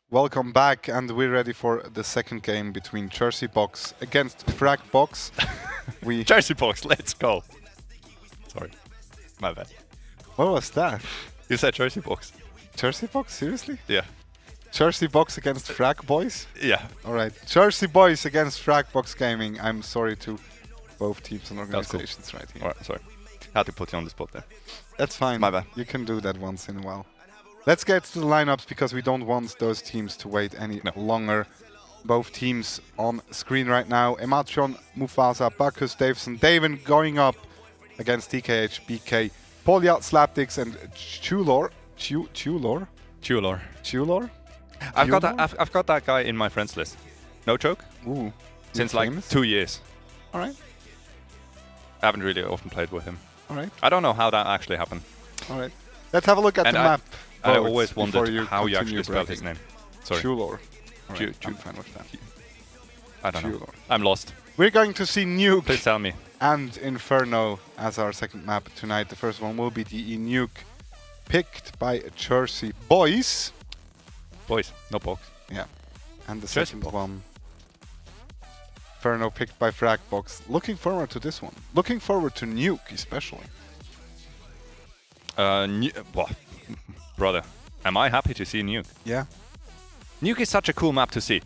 Speaker 14: Welcome back, and we're ready for the second game between Jersey Box against Frag Box.
Speaker 15: Jersey Box, let's go. Sorry, my bad.
Speaker 14: What was that?
Speaker 15: You said Jersey Box.
Speaker 14: Jersey Box? Seriously?
Speaker 15: Yeah.
Speaker 14: Jersey Box against Frag Boys?
Speaker 15: Yeah.
Speaker 14: Alright. Jersey Boys against Frag Box Gaming. I'm sorry to both teams and organizations right here.
Speaker 15: Alright, sorry. Had to put you on the spot there.
Speaker 14: That's fine.
Speaker 15: My bad.
Speaker 14: You can do that once in a while. Let's get to the lineups because we don't want those teams to wait any longer. Both teams on screen right now. Ematron, Mufasa, Bacchus, Davison, Davin going up against TKH, BK, Polya, Slapdix, and Chulor. Chulor?
Speaker 15: Chulor.
Speaker 14: Chulor?
Speaker 15: I've got that guy in my friends list. No joke.
Speaker 14: Ooh.
Speaker 15: Since like 2 years.
Speaker 14: Alright.
Speaker 15: I haven't really often played with him.
Speaker 14: Alright.
Speaker 15: I don't know how that actually happened.
Speaker 14: Alright. Let's have a look at the map.
Speaker 15: I
Speaker 14: votes
Speaker 15: always
Speaker 14: before
Speaker 15: wondered how you
Speaker 14: continue
Speaker 15: actually spelled his
Speaker 14: bragging.
Speaker 15: name. Sorry.
Speaker 14: Chulor.
Speaker 15: Ju-
Speaker 14: I'm fine with that.
Speaker 15: I don't know.
Speaker 14: Chulor.
Speaker 15: I'm lost.
Speaker 14: We're going to see Nuke
Speaker 15: Please tell me.
Speaker 14: and Inferno as our second map tonight. The first one will be the Nuke, picked by Jersey Boys.
Speaker 15: Boys, no box.
Speaker 14: Yeah. And the
Speaker 15: Jersey
Speaker 14: second
Speaker 15: Boys.
Speaker 14: one, Inferno, picked by Fragbox. Looking forward to this one. Looking forward to Nuke, especially.
Speaker 15: Well, brother, am I happy to see Nuke?
Speaker 14: Yeah.
Speaker 15: Nuke is such a cool map to see.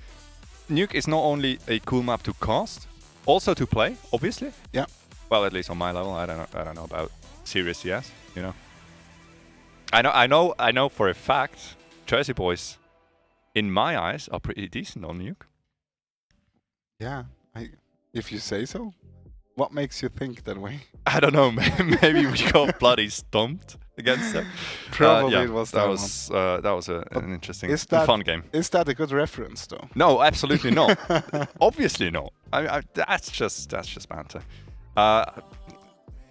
Speaker 15: Nuke is not only a cool map to cast, also to play, obviously.
Speaker 14: Yeah.
Speaker 15: Well, at least on my level, I don't know about Serious CS, you know. I know for a fact, Jersey Boys, in my eyes, are pretty decent on Nuke.
Speaker 14: Yeah. If you say so. What makes you think that way?
Speaker 15: I don't know. Maybe we got bloody stomped against them.
Speaker 14: Probably
Speaker 15: yeah,
Speaker 14: it was
Speaker 15: that
Speaker 14: one.
Speaker 15: was an interesting,
Speaker 14: Is that,
Speaker 15: fun game.
Speaker 14: Is that a good reference, though?
Speaker 15: No, absolutely not. Obviously not. That's just banter.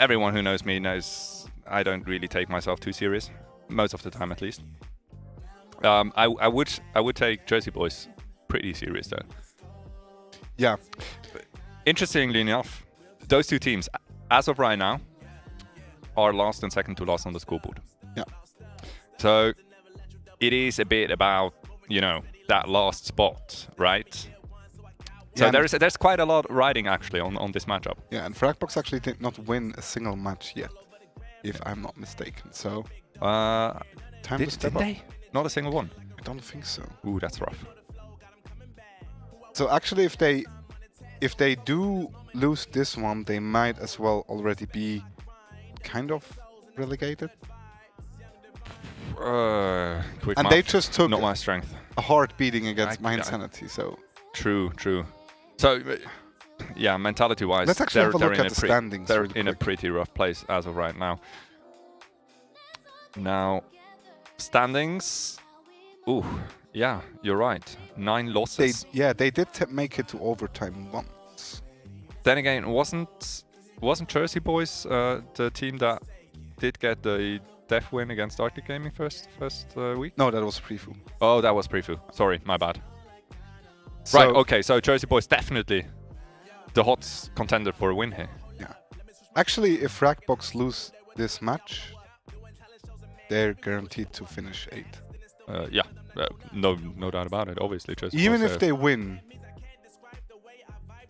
Speaker 15: Everyone who knows me knows I don't really take myself too serious, most of the time at least. I would take Jersey Boys pretty serious though.
Speaker 14: Yeah.
Speaker 15: Interestingly enough, those two teams, as of right now, are last and second to last on the scoreboard.
Speaker 14: Yeah.
Speaker 15: So it is a bit about, you know, that last spot, right? So
Speaker 14: Yeah,
Speaker 15: there's quite a lot riding actually on this matchup.
Speaker 14: Yeah, and Fragbox actually did not win a single match yet, if I'm not mistaken. So time to step
Speaker 15: didn't
Speaker 14: up.
Speaker 15: they? Not a single one.
Speaker 14: I don't think so.
Speaker 15: Ooh, that's rough.
Speaker 14: So actually, if they do lose this one, they might as well already be kind of relegated.
Speaker 15: Quick
Speaker 14: And
Speaker 15: math,
Speaker 14: they just took
Speaker 15: not my strength.
Speaker 14: a hard beating against my Insanity. So
Speaker 15: True. So yeah, mentality-wise,
Speaker 14: let's actually have a look
Speaker 15: in
Speaker 14: at the standings.
Speaker 15: They're
Speaker 14: really
Speaker 15: in a
Speaker 14: quick.
Speaker 15: pretty rough place as of right now. Now, standings. Ooh, yeah, you're right. 9 losses.
Speaker 14: They did make it to overtime once.
Speaker 15: Then again, wasn't Jersey Boys the team that did get the death win against Arctic Gaming first week?
Speaker 14: No, that was Prefu.
Speaker 15: Oh, that was Prefu. Sorry, my bad.
Speaker 14: So,
Speaker 15: Right, okay, so Jersey Boys definitely the hot contender for a win here.
Speaker 14: Yeah. Actually, if Fragbox lose this match, they're guaranteed to finish 8th.
Speaker 15: Yeah, no doubt about it. Obviously, Jersey
Speaker 14: Even
Speaker 15: Boys,
Speaker 14: if they win,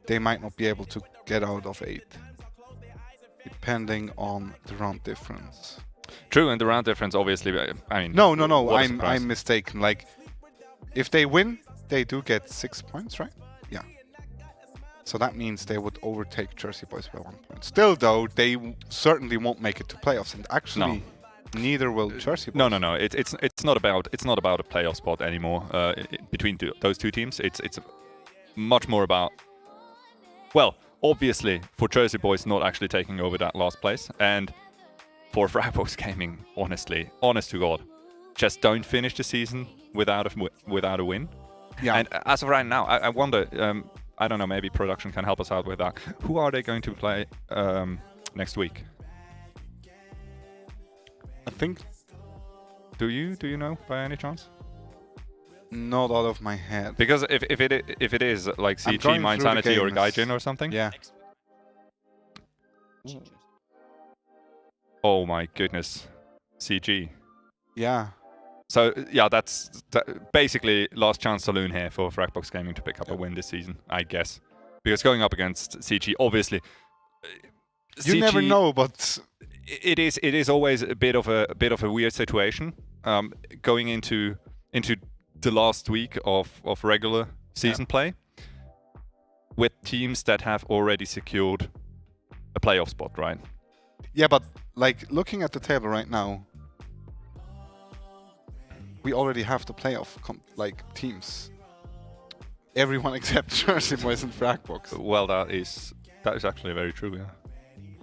Speaker 14: they might not be able to get out of 8th, depending on the round difference.
Speaker 15: True, and the round difference, obviously. I mean,
Speaker 14: No.
Speaker 15: what a surprise.
Speaker 14: I'm mistaken. Like, if they win, they do get 6 points, right? Yeah. So that means they would overtake Jersey Boys by 1 point. Still, though, they certainly won't make it to playoffs, and actually, neither will Jersey Boys.
Speaker 15: No. It's not about a playoff spot anymore. Between those two teams, it's much more about. Well, obviously, for Jersey Boys not actually taking over that last place, and for Fragbox Gaming, honestly, honest to God, just don't finish the season without a win.
Speaker 14: Yeah.
Speaker 15: And as of right now, I wonder. I don't know. Maybe production can help us out with that. Who are they going to play next week?
Speaker 14: I think.
Speaker 15: Do you know by any chance?
Speaker 14: Not out of my head.
Speaker 15: Because if it is like
Speaker 14: I'm
Speaker 15: CG,
Speaker 14: going
Speaker 15: My
Speaker 14: through the
Speaker 15: Insanity, or
Speaker 14: games.
Speaker 15: Gaijin or something.
Speaker 14: Yeah.
Speaker 15: Oh my goodness, CG.
Speaker 14: Yeah.
Speaker 15: So yeah, that's basically last chance saloon here for Fragbox Gaming to pick up a win this season, I guess. Because going up against CG, obviously,
Speaker 14: You
Speaker 15: CG,
Speaker 14: never know, but
Speaker 15: it is always a bit of a weird situation going into the last week of regular season play with teams that have already secured a playoff spot, right?
Speaker 14: yeah, but like looking at the table right now, we already have the playoff teams. Everyone except Jersey Boys and Fragbox.
Speaker 15: Well, that is actually very true. Yeah.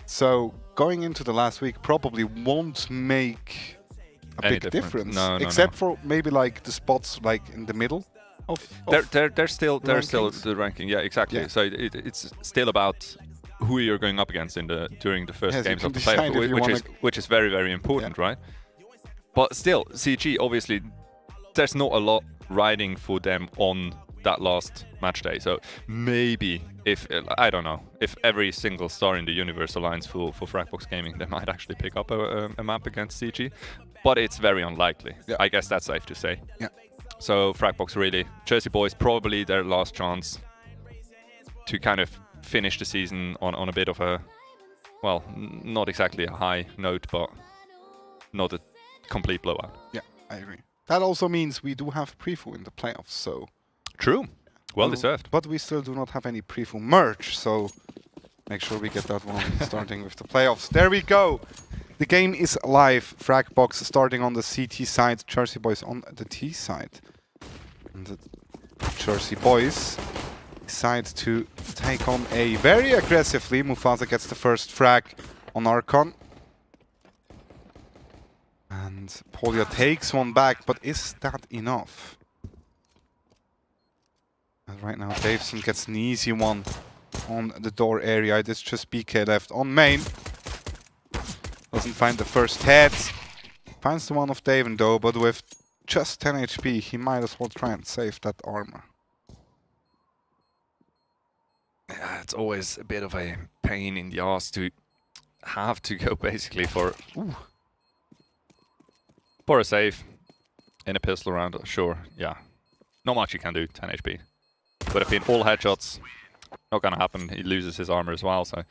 Speaker 14: So going into the last week probably won't make a
Speaker 15: Any
Speaker 14: big
Speaker 15: difference.
Speaker 14: difference,
Speaker 15: No,
Speaker 14: except for maybe like the spots like in the middle of
Speaker 15: They're still
Speaker 14: rankings.
Speaker 15: the ranking. Yeah, exactly.
Speaker 14: Yeah.
Speaker 15: So it's still about who you're going up against during the first
Speaker 14: Yes, you
Speaker 15: games
Speaker 14: can
Speaker 15: of the
Speaker 14: decide
Speaker 15: playoff,
Speaker 14: if you wanna-
Speaker 15: which is very, very important, right? But still, CG, obviously, there's not a lot riding for them on that last match day. So maybe if, I don't know, if every single star in the universe aligns for Fragbox Gaming, they might actually pick up a map against CG. But it's very unlikely.
Speaker 14: Yeah.
Speaker 15: I guess that's safe to say.
Speaker 14: Yeah.
Speaker 15: So Fragbox really, Jersey Boys, probably their last chance to kind of finish the season on a bit of a, well, not exactly a high note, but not a complete blowout.
Speaker 14: Yeah, I agree. That also means we do have Prefu in the playoffs, so...
Speaker 15: True. Well deserved.
Speaker 14: But we still do not have any Prefu merch, so make sure we get that one starting with the playoffs. There we go! The game is live. Fragbox starting on the CT side, Jersey Boys on the T side. And the Jersey Boys decide to take on A very aggressively. Mufasa gets the first frag on Archon. And Polio takes one back, but is that enough? And right now Davison gets an easy one on the door area. It is just BK left on main. Doesn't find the first head. Finds the one of Davin though, but with just 10 HP, he might as well try and save that armor.
Speaker 15: Yeah, it's always a bit of a pain in the ass to have to go basically for a save in a pistol round. Sure, yeah. Not much you can do, 10 HP. Would have been all headshots. Not gonna happen. He loses his armor as well, so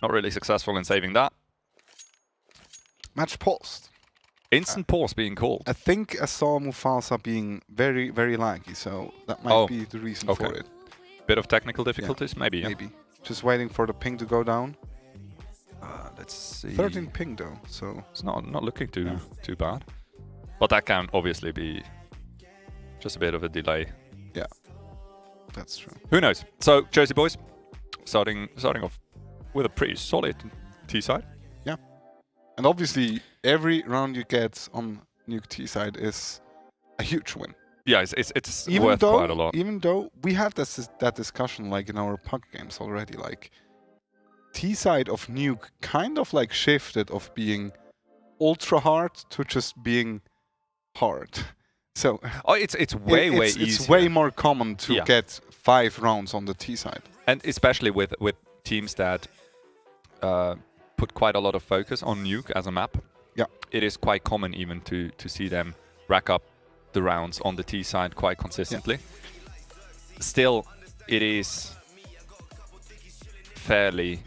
Speaker 15: not really successful in saving that.
Speaker 14: Match paused.
Speaker 15: Instant pause being called.
Speaker 14: I think I saw Mufasa being very, very laggy, so that might be the reason for it.
Speaker 15: Bit of technical difficulties, maybe. Yeah.
Speaker 14: Maybe. Just waiting for the ping to go down.
Speaker 15: Let's see.
Speaker 14: 13 ping though, so
Speaker 15: it's not looking too bad. But that can obviously be just a bit of a delay.
Speaker 14: Yeah, that's true.
Speaker 15: Who knows? So Jersey Boys starting off with a pretty solid T side.
Speaker 14: Yeah, and obviously every round you get on Nuke T side is a huge win.
Speaker 15: Yeah, it's worth quite a lot.
Speaker 14: Even though we had that discussion like in our puck games already, like T side of Nuke kind of like shifted of being ultra hard to just being hard. So
Speaker 15: it's way easier.
Speaker 14: It's way more common to get 5 rounds on the T side,
Speaker 15: and especially with teams that put quite a lot of focus on Nuke as a map.
Speaker 14: Yeah,
Speaker 15: it is quite common even to see them rack up the rounds on the T side quite consistently. Yeah. Still, it is fairly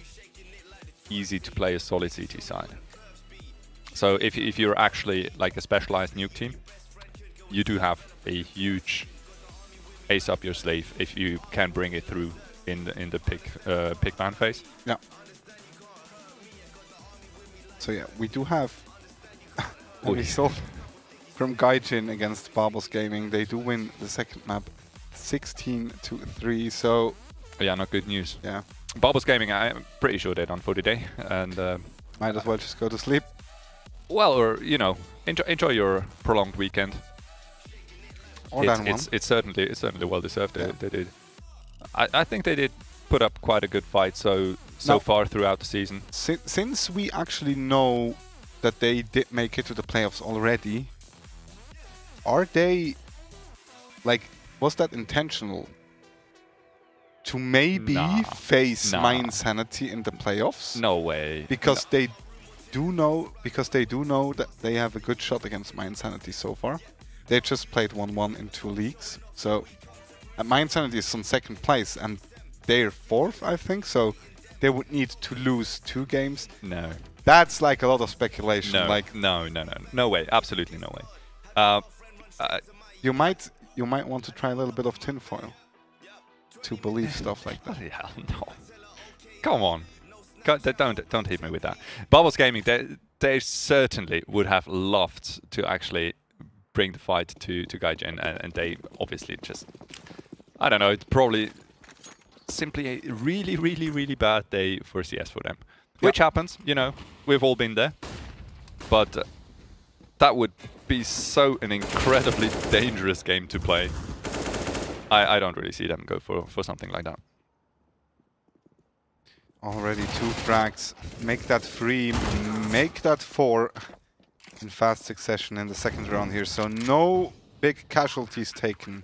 Speaker 15: easy to play a solid CT side. So if you're actually like a specialized Nuke team, you do have a huge ace up your sleeve if you can bring it through in the pick ban phase.
Speaker 14: Yeah. So yeah, we do have a result from Gaijin against Barbos Gaming. They do win the second map 16-3, so
Speaker 15: yeah, not good news.
Speaker 14: Yeah.
Speaker 15: Barbos Gaming, I'm pretty sure they're done for today, and
Speaker 14: might as well just go to sleep.
Speaker 15: Well, or you know, enjoy your prolonged weekend. It's certainly well deserved. They did. I think they did put up quite a good fight so far throughout the season.
Speaker 14: Since we actually know that they did make it to the playoffs already, are they like? Was that intentional? To maybe face My Insanity in the playoffs?
Speaker 15: No way.
Speaker 14: Because they do know that they have a good shot against My Insanity so far. They just played 1-1 in 2 leagues. So My Insanity is on 2nd place and they're 4th, I think. So they would need to lose 2 games.
Speaker 15: No.
Speaker 14: That's like a lot of speculation.
Speaker 15: No,
Speaker 14: like
Speaker 15: no way. Absolutely no way.
Speaker 14: You might want to try a little bit of tinfoil to believe stuff like that.
Speaker 15: Bloody hell, no. Come on. Don't hit me with that. Barbos Gaming, they certainly would have loved to actually bring the fight to Gaijin, and they obviously just, I don't know, it's probably simply a really, really, really bad day for CS for them. Which happens, you know, we've all been there. But that would be so an incredibly dangerous game to play. I don't really see them go for something like that.
Speaker 14: Already 2 frags. Make that 3, make that 4. in fast succession in the second round here, so no big casualties taken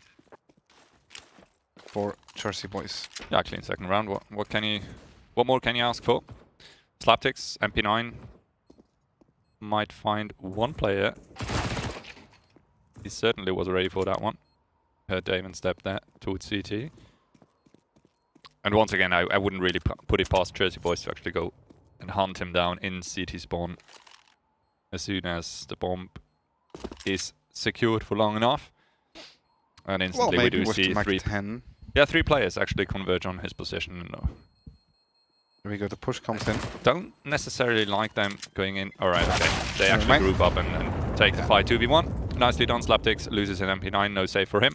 Speaker 14: for Jersey Boys.
Speaker 16: Yeah, clean second round. What more can you ask for? Slaptics, MP9 might find one player. He certainly was ready for that one. Heard Damon step there towards CT. And once again, I wouldn't really put it past Jersey Boys to actually go and hunt him down in CT spawn as soon as the bomb is secured for long enough. And instantly we do see three players actually converge on his position.
Speaker 14: There we go, the push comes in.
Speaker 16: Don't necessarily like them going in. Alright, okay. They actually group up and take the fight 2v1. Nicely done, Slaptics loses an MP9, no save for him.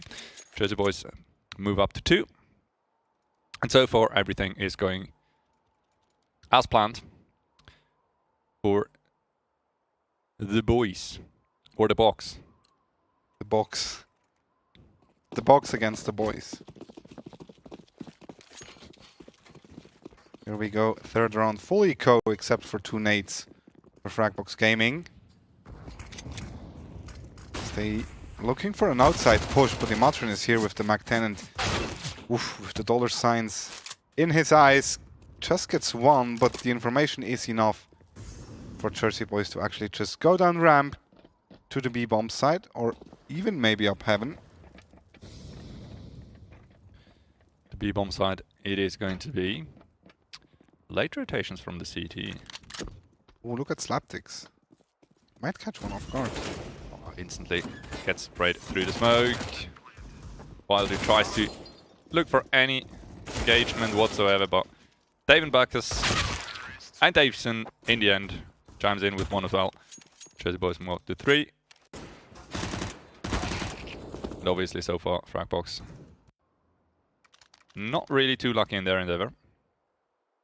Speaker 16: Jersey Boys move up to 2. And so far, everything is going as planned for the boys. Or the box.
Speaker 14: The box. The box against the boys. Here we go, third round, full eco, except for 2 nades for Fragbox Gaming. Stay looking for an outside push, but Imatrin is here with the Mac-10 and with the dollar signs in his eyes. Just gets one, but the information is enough for Jersey Boys to actually just go down ramp to the B-bomb side, or even maybe up heaven.
Speaker 16: The B-bomb side, it is going to be late rotations from the CT.
Speaker 14: Oh, look at Slaptics. Might catch one off guard.
Speaker 16: Oh, instantly gets sprayed through the smoke. Wilder tries to look for any engagement whatsoever, but David Bacchus and Davison in the end chimes in with one as well. Jersey Boys move up to 3. And obviously so far, Fragbox not really too lucky in their endeavor.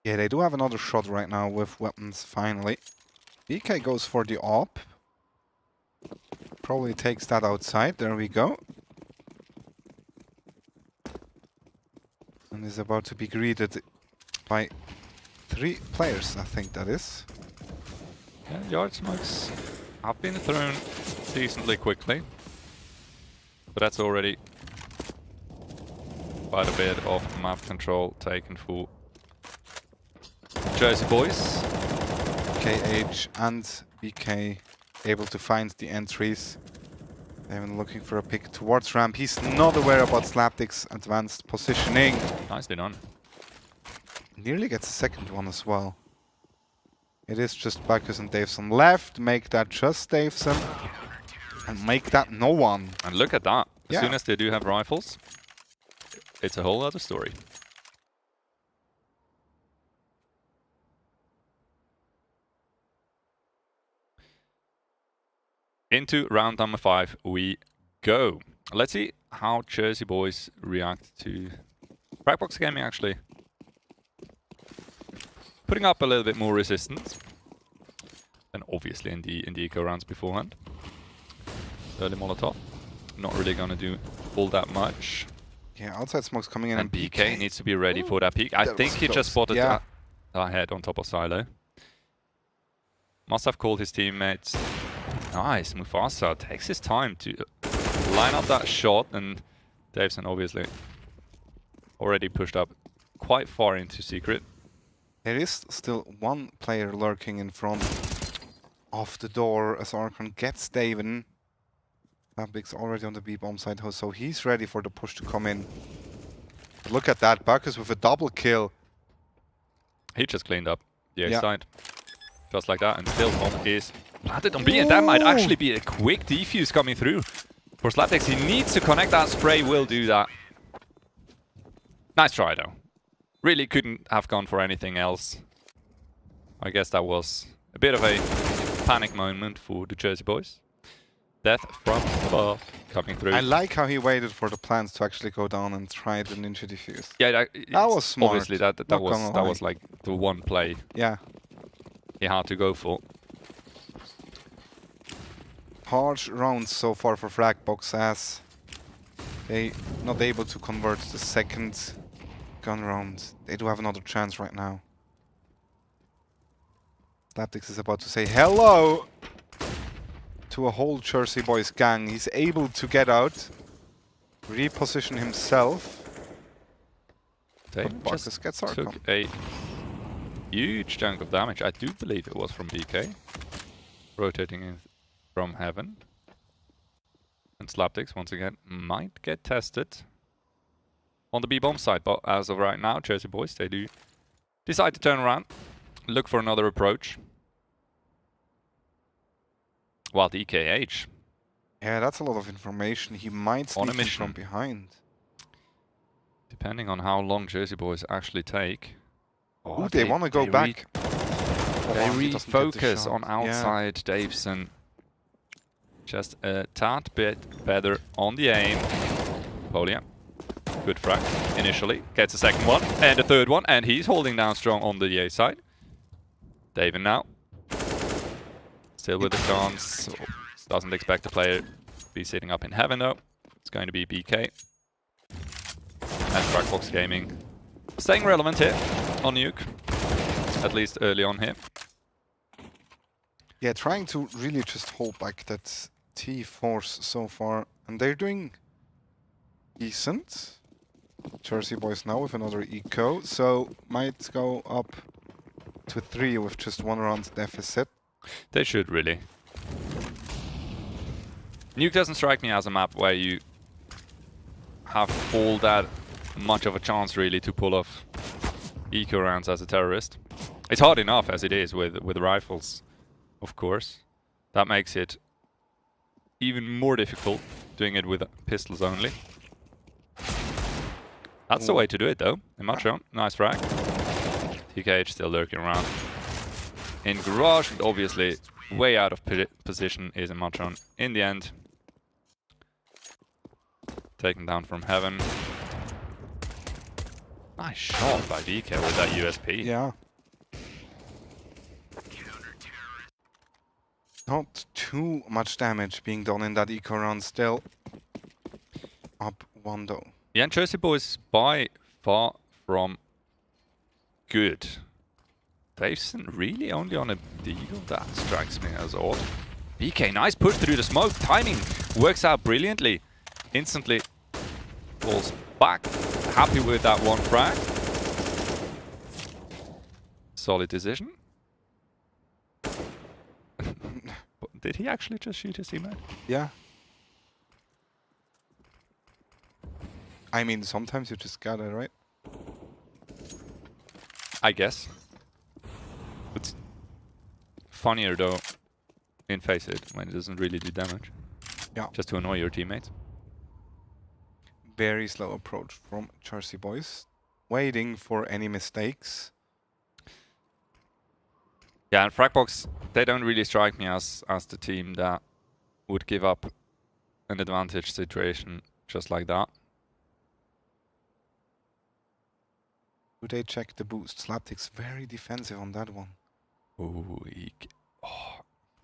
Speaker 14: Yeah, they do have another shot right now with weapons, finally. BK goes for the AWP. Probably takes that outside. There we go. And is about to be greeted by 3 players, I think that is.
Speaker 16: Yeah, yard smokes have been thrown decently quickly. But that's already quite a bit of map control taken for Jersey Boys.
Speaker 14: KH and BK able to find the entries. Even looking for a pick towards ramp. He's not aware about Slaptics' advanced positioning.
Speaker 16: Nicely done.
Speaker 14: Nearly gets a second one as well. It is just Bacchus and Davison left. Make that just Davison. And make that no one.
Speaker 16: And look at that. As soon as they do have rifles, it's a whole other story. Into round number 5 we go. Let's see how Jersey Boys react to Fragbox Gaming actually putting up a little bit more resistance than obviously in the eco rounds beforehand. Early Molotov, not really gonna do all that much.
Speaker 14: Yeah, outside smoke's coming in,
Speaker 16: and BK needs to be ready for that peek. I think he just spotted that head on top of Silo. Must have called his teammates. Nice, Mufasa takes his time to line up that shot, and Davison obviously already pushed up quite far into secret.
Speaker 14: There is still one player lurking in front of the door as Archon gets Davin. Fabic's already on the B-bomb side, so he's ready for the push to come in. But look at that, Bacchus with a double kill.
Speaker 16: He just cleaned up the A side. Just like that, and still bomb is planted on B, and that might actually be a quick defuse coming through. For Slaptics, he needs to connect that spray, will do that. Nice try though. Really couldn't have gone for anything else. I guess that was a bit of a panic moment for the Jersey Boys. Death from above coming through.
Speaker 14: I like how he waited for the plants to actually go down and try the ninja defuse.
Speaker 16: Yeah,
Speaker 14: that was smart.
Speaker 16: Obviously, that was like the one play.
Speaker 14: Yeah,
Speaker 16: he had to go for.
Speaker 14: Harsh rounds so far for Fragbox as they not able to convert the second gun round. They do have another chance right now. Slaptics is about to say hello. to a whole Jersey Boys gang. He's able to get out, reposition himself.
Speaker 16: David
Speaker 14: Marcus
Speaker 16: just
Speaker 14: gets our
Speaker 16: took a huge chunk of damage. I do believe it was from BK. Rotating in from heaven. And Slapdicks, once again, might get tested on the B-bomb side. But as of right now, Jersey Boys, they do decide to turn around, look for another approach. While the EKH...
Speaker 14: Yeah, that's a lot of information. He might sneak in from behind.
Speaker 16: Depending on how long Jersey Boys actually take.
Speaker 14: Oh, they want to go back.
Speaker 16: They refocus on outside Davison. Just a tad bit better on the aim. Polia, good frag initially. Gets a second one and a third one. And he's holding down strong on the A side. David now. Still with a chance. Doesn't expect the player to be sitting up in heaven though. It's going to be BK. And Fragbox Gaming staying relevant here on Nuke. At least early on here.
Speaker 14: Yeah, trying to really just hold back that T-Force so far. And they're doing decent. Jersey Boys now with another eco. So might go up to 3 with just 1 round deficit.
Speaker 16: They should really. Nuke doesn't strike me as a map where you have all that much of a chance really to pull off eco rounds as a terrorist. It's hard enough as it is with rifles, of course. That makes it even more difficult doing it with pistols only. That's the way to do it though, in Matron. Nice frag. TKH still lurking around. In Garage, but obviously way out of position is in Matron in the end. Taken down from heaven. Nice shot by DK with that USP.
Speaker 14: Yeah. Not too much damage being done in that eco round still. Up 1 though.
Speaker 16: Yeah, and Jersey Boys by far from good. Davison really only on a deagle. That strikes me as odd. BK, nice push through the smoke. Timing works out brilliantly. Instantly falls back. Happy with that one frag. Solid decision. Did he actually just shoot his teammate?
Speaker 14: Yeah. I mean, sometimes you just gotta, right?
Speaker 16: I guess. It's funnier though in Face It when it doesn't really do damage.
Speaker 14: Yeah.
Speaker 16: Just to annoy your teammates.
Speaker 14: Very slow approach from Jersey Boys. Waiting for any mistakes.
Speaker 16: Yeah, and Fragbox, they don't really strike me as the team that would give up an advantage situation just like that.
Speaker 14: Do they check the boost? Slapdicks very defensive on that one.
Speaker 16: Ooh,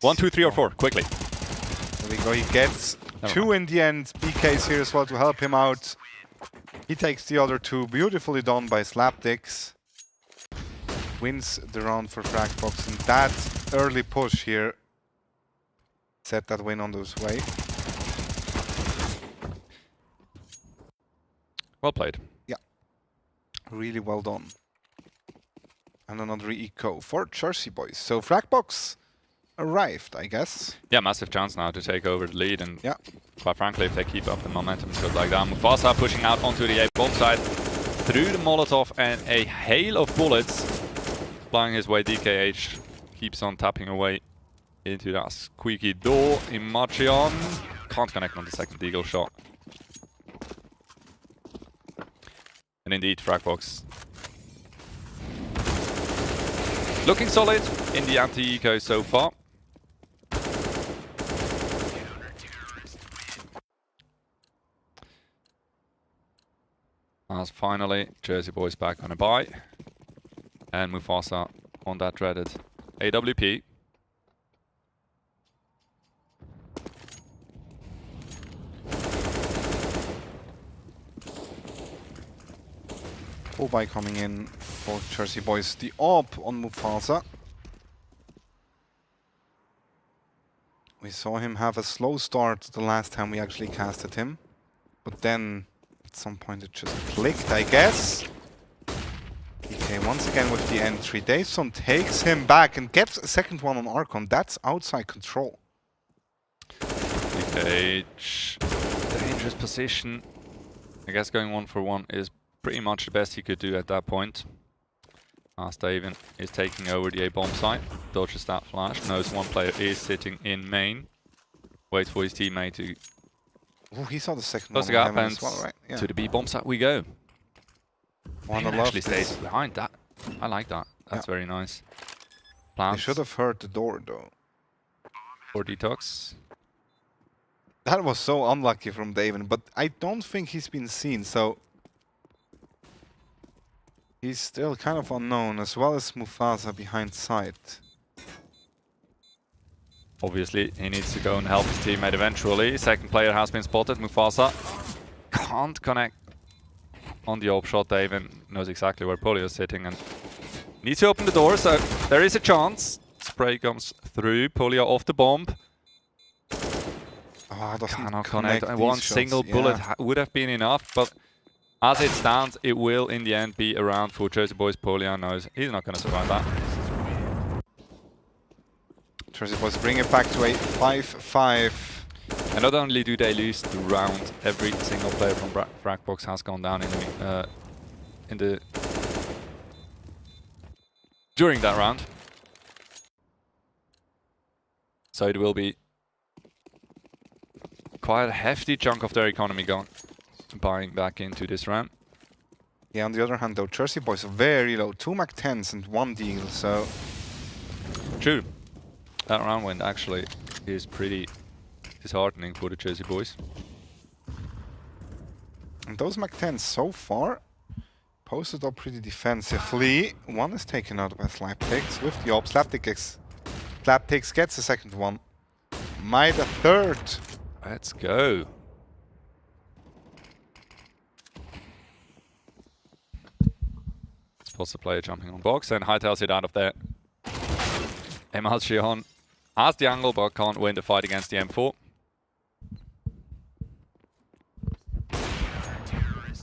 Speaker 16: 1, 2, 3, or 4, quickly.
Speaker 14: There we go, he gets 2 in the end. BK's here as well to help him out. He takes the other 2, beautifully done by Slapdicks. Wins the round for Fragbox, and that early push here set that win on those way.
Speaker 16: Well played.
Speaker 14: Yeah, really well done. And another eco for Jersey Boys. So Fragbox arrived, I guess.
Speaker 16: Yeah, massive chance now to take over the lead, and quite frankly, if they keep up the momentum just like that, Mufasa pushing out onto the A-bomb side through the Molotov and a hail of bullets. Flying his way, DKH keeps on tapping away into that squeaky door. Imachion can't connect on the second eagle shot. And indeed, Fragbox looking solid in the anti-eco so far. As finally, Jersey Boys back on a bye. And Mufasa on that dreaded AWP.
Speaker 14: Full buy coming in for Jersey Boys. The AWP on Mufasa. We saw him have a slow start the last time we actually casted him. But then, at some point it just clicked, I guess. PK once again with the entry. Daveson takes him back and gets a second one on Archon. That's outside control.
Speaker 16: PK, dangerous position. I guess going 1-for-1 is pretty much the best he could do at that point. As Daven is taking over the A-bomb site, dodges that flash, knows one player is sitting in main. Waits for his teammate to
Speaker 14: he saw the second
Speaker 16: close
Speaker 14: one
Speaker 16: the gap, and
Speaker 14: as well, right? Yeah.
Speaker 16: to the B-bomb site we go.
Speaker 14: One
Speaker 16: Daven actually stays behind that. I like that. That's very nice.
Speaker 14: They should have heard the door though.
Speaker 16: For detox.
Speaker 14: That was so unlucky from Daven, but I don't think he's been seen, so he's still kind of unknown, as well as Mufasa behind site.
Speaker 16: Obviously, he needs to go and help his teammate eventually. Second player has been spotted. Mufasa can't connect on the AWP shot. Daven knows exactly where Polio is sitting and needs to open the door, so there is a chance. Spray comes through. Polio off the bomb. Cannot connect. One single bullet would have been enough, but as it stands, it will in the end be around for Jersey Boys. Polio knows he's not going to survive that.
Speaker 14: Jersey Boys bring it back to a 5-5.
Speaker 16: And not only do they lose the round, every single player from Fragbox has gone down during that round. So it will be quite a hefty chunk of their economy buying back into this round.
Speaker 14: Yeah, on the other hand though, Jersey Boys are very low. 2 Mac-10s and 1 deal, so...
Speaker 16: True. That round win actually is pretty disheartening for the Jersey Boys.
Speaker 14: And those Mac-10s so far posted up pretty defensively. One is taken out by Slaptix with the AWP. Slaptix gets the second one. Might a third.
Speaker 16: Let's go. Spots the player jumping on box and hightails it out of there. Emulsion has the angle but can't win the fight against the M4.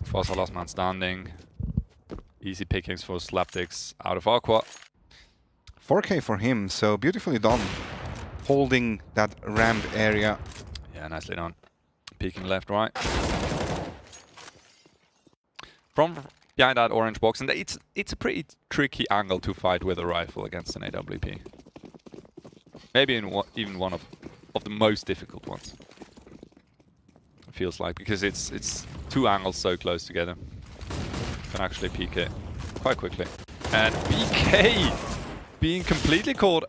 Speaker 16: Fossa last man standing. Easy pickings for Slaptix out of Aqua.
Speaker 14: 4K for him, so beautifully done. Holding that ramp area.
Speaker 16: Yeah, nicely done. Peeking left, right. From behind that orange box, and it's a pretty tricky angle to fight with a rifle against an AWP. Maybe even one of the most difficult ones. It feels like, because it's two angles so close together. You can actually peek it quite quickly. And BK being completely caught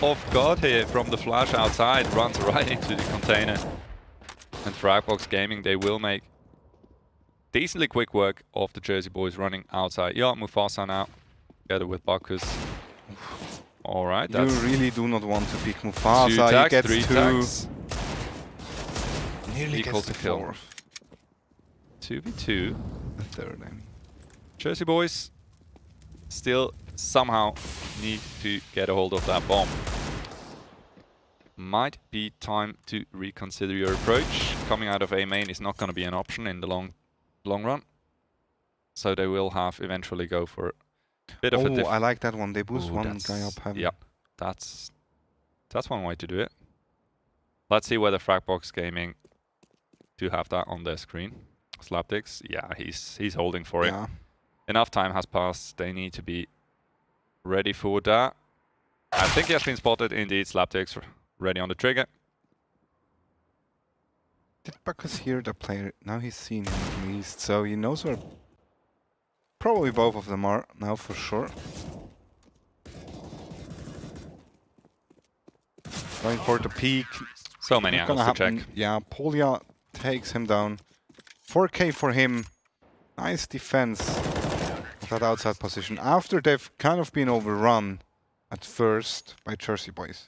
Speaker 16: off guard here from the flash outside, runs right into the container. And Fragbox Gaming, they will make decently quick work of the Jersey Boys running outside. Yeah, Mufasa now, together with Bacchus. Alright,
Speaker 14: you really do not want to pick Mufasa.
Speaker 16: Two tags,
Speaker 14: he gets
Speaker 16: 3
Speaker 14: two.
Speaker 16: tags.
Speaker 14: Nearly
Speaker 16: Equal
Speaker 14: gets
Speaker 16: to
Speaker 14: the
Speaker 16: kill.
Speaker 14: fourth.
Speaker 16: 2v2.
Speaker 14: The third, I mean.
Speaker 16: Jersey Boys still somehow need to get a hold of that bomb. Might be time to reconsider your approach. Coming out of A main is not going to be an option in the long run. So they will have eventually go for a bit of a
Speaker 14: I like that one. They boost one guy up heaven.
Speaker 16: Yep, that's one way to do it. Let's see whether Fragbox Gaming do have that on their screen. Slaptix, yeah, he's holding for it. Enough time has passed. They need to be ready for that. I think he has been spotted. Indeed, Slaptix ready on the trigger.
Speaker 14: Did Bacchus hear the player? Now he's seen him at least, so he knows where probably both of them are now for sure. Going for the peak.
Speaker 16: So many angles to check.
Speaker 14: Yeah, Polya takes him down. 4K for him. Nice defense of that outside position. After they've kind of been overrun at first by Jersey Boys.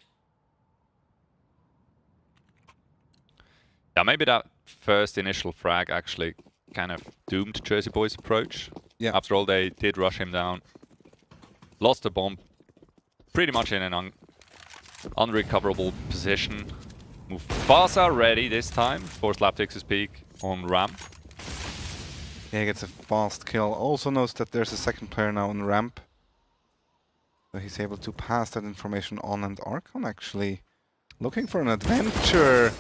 Speaker 16: Yeah, maybe that first initial frag actually kind of doomed Jersey Boys' approach.
Speaker 14: Yeah.
Speaker 16: After all, they did rush him down. Lost the bomb pretty much in an unrecoverable position. Mufasa ready this time for Slaptics to speak on ramp.
Speaker 14: Yeah, he gets a fast kill. Also knows that there's a second player now on ramp. So he's able to pass that information on, and Archon actually looking for an adventure.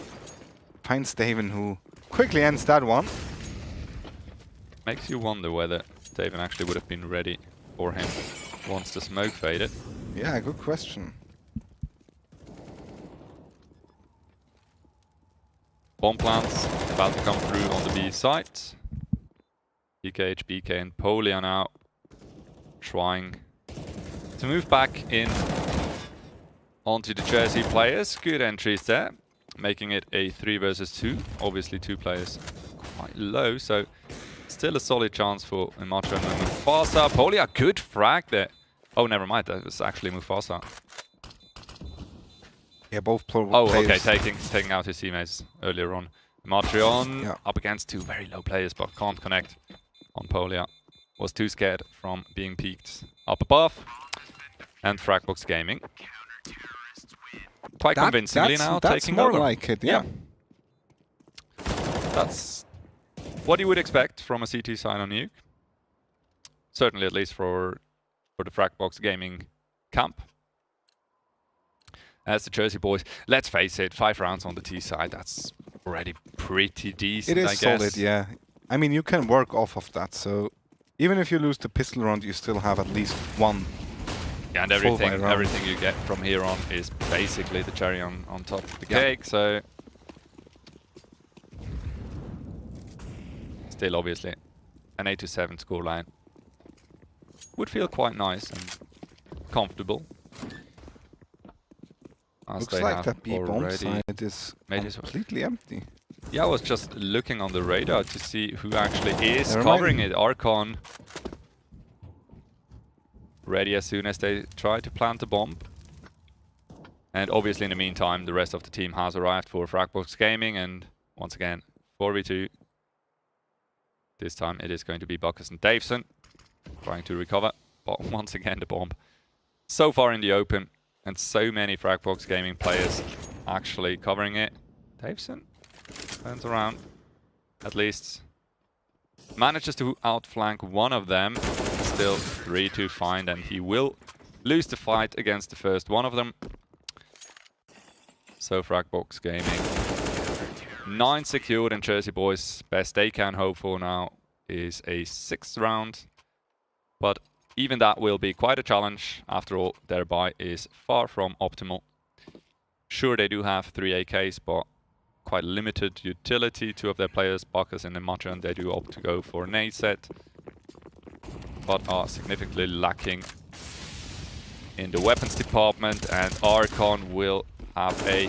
Speaker 14: Finds Daven, who quickly ends that one.
Speaker 16: Makes you wonder whether Daven actually would have been ready for him once the smoke faded.
Speaker 14: Yeah, good question.
Speaker 16: Bomb plants about to come through on the B site. PKH, BK and Poli are now trying to move back in onto the Jersey players. Good entries there, making it a 3 versus 2. Obviously 2 players quite low, so still a solid chance for Imacho and Mufasa. Poli, a good frag there. Oh, never mind, that was actually Mufasa.
Speaker 14: Yeah, both players.
Speaker 16: Okay, taking out his teammates earlier on. Matreon up against 2 very low players, but can't connect on Polia. Was too scared from being peeked up above. And Fragbox Gaming. Quite convincingly now taking over.
Speaker 14: That's more like it, yeah.
Speaker 16: That's what you would expect from a CT side on Nuke. Certainly, at least for the Fragbox Gaming camp. As the Jersey boys, let's face it, 5 rounds on the T side, that's already pretty decent,
Speaker 14: It is
Speaker 16: I guess.
Speaker 14: solid, yeah. I mean, you can work off of that, so even if you lose the pistol round, you still have at least 1.
Speaker 16: Yeah, and everything you get from here on is basically the cherry on top of the cake, so... Still, obviously, an 8-7 scoreline would feel quite nice and comfortable.
Speaker 14: Looks like that B-bomb side is completely empty.
Speaker 16: Yeah, I was just looking on the radar to see who actually is covering it. Archon ready as soon as they try to plant the bomb. And obviously in the meantime, the rest of the team has arrived for Fragbox Gaming, and once again, 4v2. This time it is going to be Buckus and Davison trying to recover, but once again the bomb so far in the open. And so many Fragbox Gaming players actually covering it. Davison turns around, at least manages to outflank one of them. Still 3 to find, and he will lose the fight against the first one of them. So Fragbox Gaming 9 secured, and Jersey boys, best they can hope for now is a 6th round. But even that will be quite a challenge. After all, their buy is far from optimal. Sure, they do have 3 AKs, but quite limited utility. 2 of their players, Bacchus and Imacho, they do opt to go for an A set, but are significantly lacking in the weapons department. And Archon will have a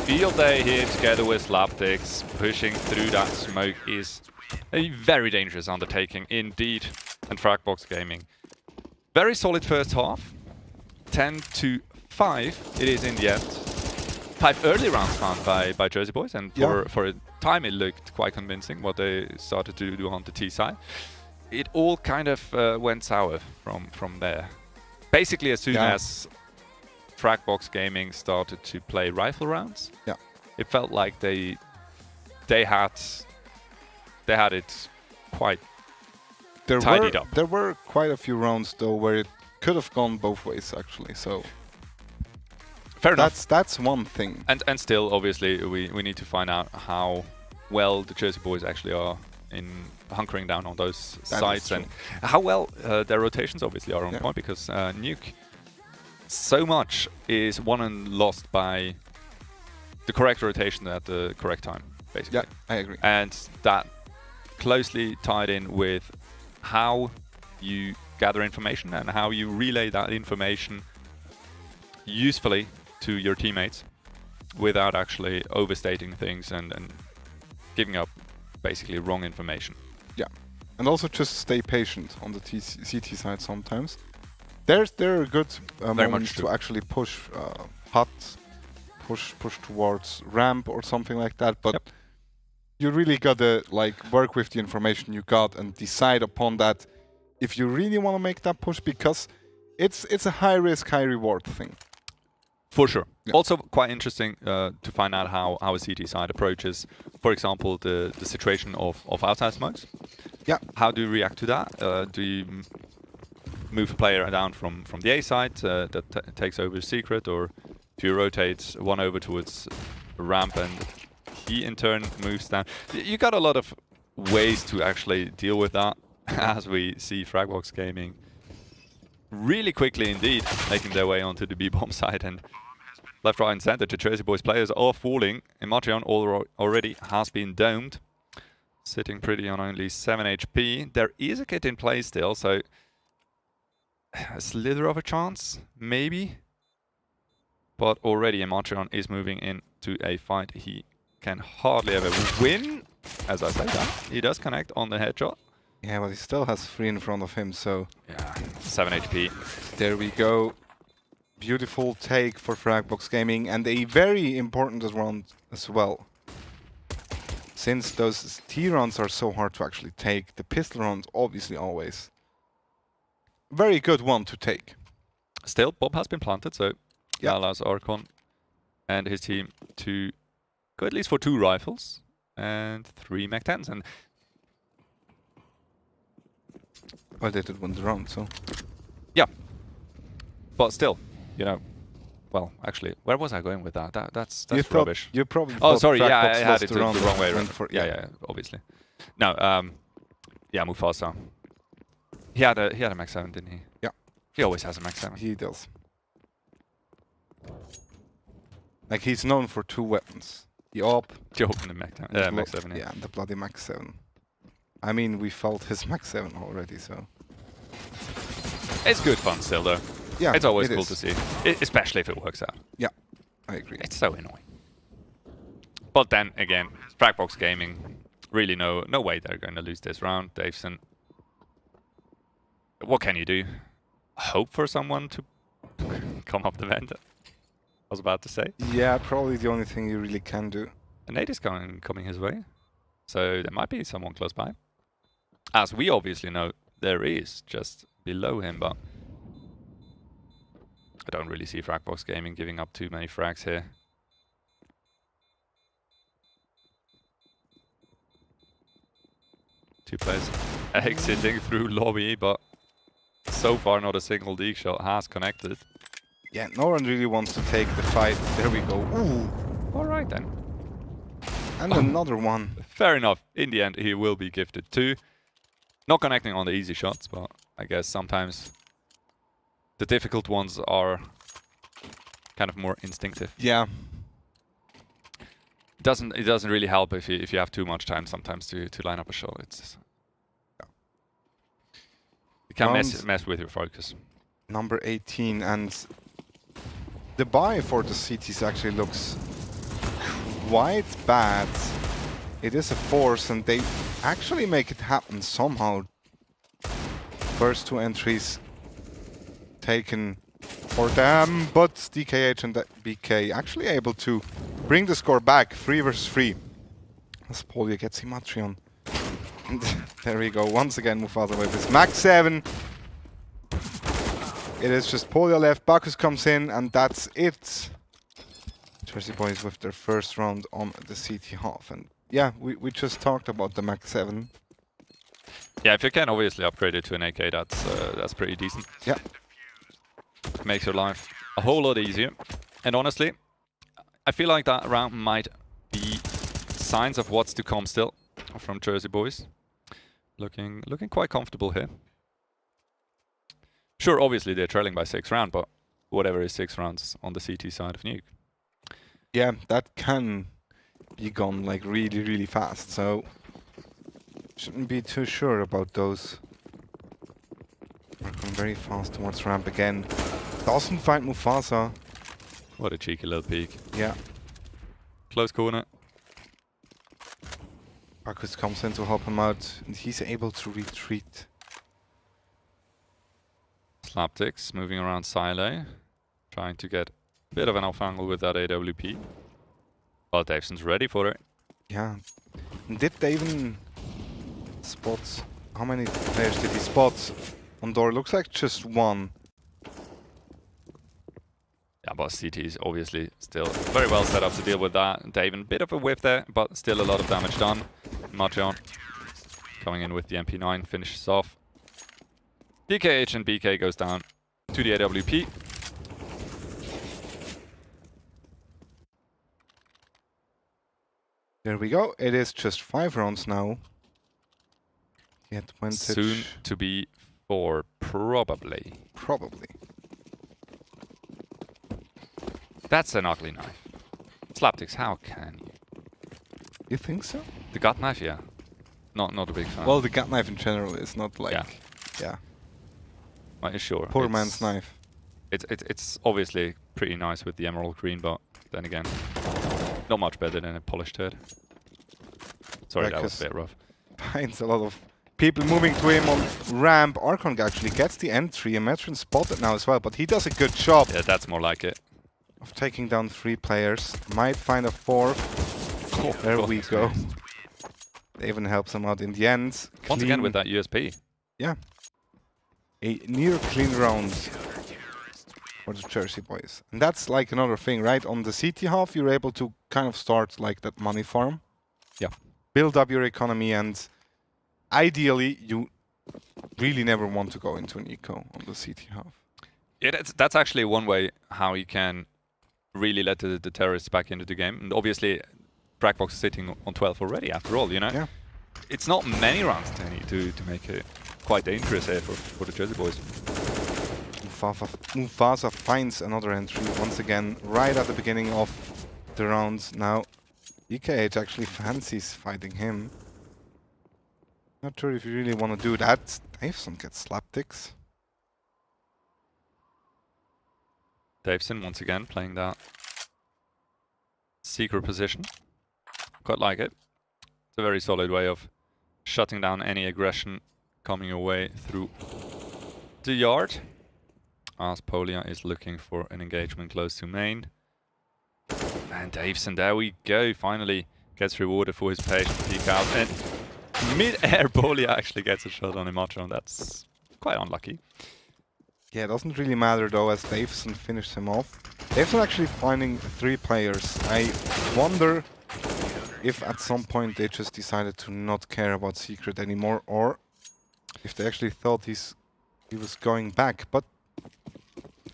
Speaker 16: field day here together with Slaptics. Pushing through that smoke is a very dangerous undertaking indeed. And Fragbox Gaming, very solid first half, 10-5 it is in the end. 5 early rounds found by Jersey boys, and for a time it looked quite convincing what they started to do on the T side. It all kind of went sour from there. Basically, as soon as Fragbox Gaming started to play rifle rounds, it felt like they had it quite tidied up.
Speaker 14: There were quite a few rounds though where it could have gone both ways actually. So
Speaker 16: fair enough.
Speaker 14: That's one thing.
Speaker 16: And still, obviously, we need to find out how well the Jersey boys actually are in hunkering down on those sites, and how well their rotations obviously are on point, because Nuke, so much is won and lost by the correct rotation at the correct time, basically.
Speaker 14: Yeah, I agree.
Speaker 16: And that closely tied in with how you gather information and how you relay that information usefully to your teammates without actually overstating things and giving up basically wrong information.
Speaker 14: Yeah, and also just stay patient on the CT side sometimes. There are good moments to actually push hut, push towards ramp or something like that, but you really gotta work with the information you got and decide upon that if you really want to make that push, because it's a high risk, high reward thing.
Speaker 16: For sure. Yeah. Also quite interesting to find out how a CT side approaches, for example, the situation of outside smokes.
Speaker 14: Yeah.
Speaker 16: How do you react to that? Do you move a player down from the A side that takes over the secret, or do you rotate one over towards ramp and he in turn moves down? You got a lot of ways to actually deal with that, as we see Fragbox Gaming really quickly indeed making their way onto the B-bomb side, and left, right and center, the Jersey Boys players are falling. Imatrion already has been domed, sitting pretty on only 7 HP. There is a kit in play still, so a slither of a chance, maybe. But already Imatrion is moving into a fight he can hardly ever win. As I say that, he does connect on the headshot.
Speaker 14: Yeah, but he still has 3 in front of him, so...
Speaker 16: Yeah, 7 HP.
Speaker 14: There we go. Beautiful take for Fragbox Gaming, and a very important round as well. Since those T rounds are so hard to actually take, the pistol round obviously always very good one to take.
Speaker 16: Still, bomb has been planted, so
Speaker 14: yeah,
Speaker 16: that allows Archon and his team to go at least for 2 rifles and 3 Mac-10s. And
Speaker 14: well, they did win the round, so
Speaker 16: yeah, but still, you know. Well, actually, where was I going with that? That's rubbish.
Speaker 14: You probably.
Speaker 16: Oh, sorry. Yeah, I had it the
Speaker 14: wrong
Speaker 16: way.
Speaker 14: For,
Speaker 16: yeah, obviously. No. Yeah, Mufasa. He had a Max 7, didn't he?
Speaker 14: Yeah.
Speaker 16: He always has a Max 7.
Speaker 14: He does. Like, he's known for 2 weapons: the AWP,
Speaker 16: and the Max 7.
Speaker 14: Yeah, the bloody Max 7. I mean, we felt his Max 7 already, so.
Speaker 16: It's good fun still, though.
Speaker 14: Yeah,
Speaker 16: it's always cool to see, especially if it works out.
Speaker 14: Yeah, I agree.
Speaker 16: It's so annoying. But then again, Fragbox Gaming, really no way they're going to lose this round. Davison, what can you do? Hope for someone to come up the vent. I was about to say.
Speaker 14: Yeah, probably the only thing you really can do.
Speaker 16: A nade is coming his way, so there might be someone close by. As we obviously know, there is just below him, but I don't really see Fragbox Gaming giving up too many frags here. Two players exiting through lobby, but so far not a single deke shot has connected.
Speaker 14: Yeah, no one really wants to take the fight. There we go. Ooh.
Speaker 16: All right then.
Speaker 14: And another one.
Speaker 16: Fair enough. In the end, he will be gifted 2. Not connecting on the easy shots, but I guess sometimes the difficult ones are kind of more instinctive.
Speaker 14: Yeah.
Speaker 16: It doesn't really help if you have too much time sometimes to line up a shot. It's you can mess with your focus.
Speaker 14: Number 18, and the buy for the CTs actually looks quite bad. It is a force, and they actually make it happen somehow. First 2 entries taken for them, but DKH and BK actually able to bring the score back, 3 versus 3. As Polio gets Imatrion. And there we go, once again Mufasa with his Max 7. It is just Polio left, Bacchus comes in, and that's it. Jersey Boys with their first round on the CT half. And yeah, we just talked about the Max 7.
Speaker 16: Yeah, if you can obviously upgrade it to an AK, that's pretty decent.
Speaker 14: Yeah.
Speaker 16: Makes your life a whole lot easier. And honestly, I feel like that round might be signs of what's to come still from Jersey Boys. Looking quite comfortable here. Sure, obviously they're trailing by 6 rounds, but whatever is 6 rounds on the CT side of Nuke.
Speaker 14: Yeah, that can be gone like really, really fast, so shouldn't be too sure about those. Working very fast towards ramp again. Doesn't find Mufasa.
Speaker 16: What a cheeky little peek.
Speaker 14: Yeah.
Speaker 16: Close corner.
Speaker 14: Bacchus comes in to help him out, and he's able to retreat.
Speaker 16: Slaptics moving around Silo, trying to get a bit of an off angle with that AWP. Well, Davison's ready for it.
Speaker 14: Yeah. And did they even spot? How many players did he spot on door? Looks like just 1.
Speaker 16: Yeah, but CT is obviously still very well set up to deal with that. Daven, bit of a whiff there, but still a lot of damage done. Marjon coming in with the MP9, finishes off. DKH and BK goes down to the AWP.
Speaker 14: There we go. It is just 5 rounds now.
Speaker 16: Soon to be 4, probably.
Speaker 14: Probably.
Speaker 16: That's an ugly knife. Slaptics, how can you?
Speaker 14: You think so?
Speaker 16: The gut knife, yeah. Not a big fan.
Speaker 14: Well, the gut knife in general is not like... Yeah.
Speaker 16: Well, sure.
Speaker 14: Poor man's knife.
Speaker 16: It's obviously pretty nice with the emerald green, but then again, not much better than a polished head. Sorry, that was a bit rough.
Speaker 14: Finds a lot of people moving to him on ramp. Archon actually gets the entry. Metron spotted now as well, but he does a good job.
Speaker 16: Yeah, that's more like it.
Speaker 14: Of taking down 3 players. Might find a 4th.
Speaker 16: Oh,
Speaker 14: there we go. Daven helps him out in the end.
Speaker 16: Once again with that USP.
Speaker 14: Yeah. A near clean round for the Jersey boys. And that's like another thing, right? On the CT half, you're able to kind of start like that money farm.
Speaker 16: Yeah.
Speaker 14: Build up your economy, and ideally, you really never want to go into an eco on the CT half.
Speaker 16: Yeah, that's actually one way how you can really let the terrorists back into the game. And obviously, Fragbox is sitting on 12 already, after all, you know?
Speaker 14: Yeah.
Speaker 16: It's not many rounds they need to make it quite dangerous here for the Jersey boys.
Speaker 14: Mufasa finds another entry once again, right at the beginning of the round. Now, EKH actually fancies fighting him. Not sure if you really want to do that. Daveson gets slapticks.
Speaker 16: Daveson once again playing that secret position. Quite like it. It's a very solid way of shutting down any aggression coming your way through the yard. As Polia is looking for an engagement close to main. And Daveson, there we go, finally gets rewarded for his patient peek out. And mid-air, Polia actually gets a shot on Imatron. That's quite unlucky.
Speaker 14: Yeah, it doesn't really matter though, as Daveson finished him off. Daveson actually finding 3 players. I wonder if at some point they just decided to not care about Secret anymore, or if they actually thought he was going back. But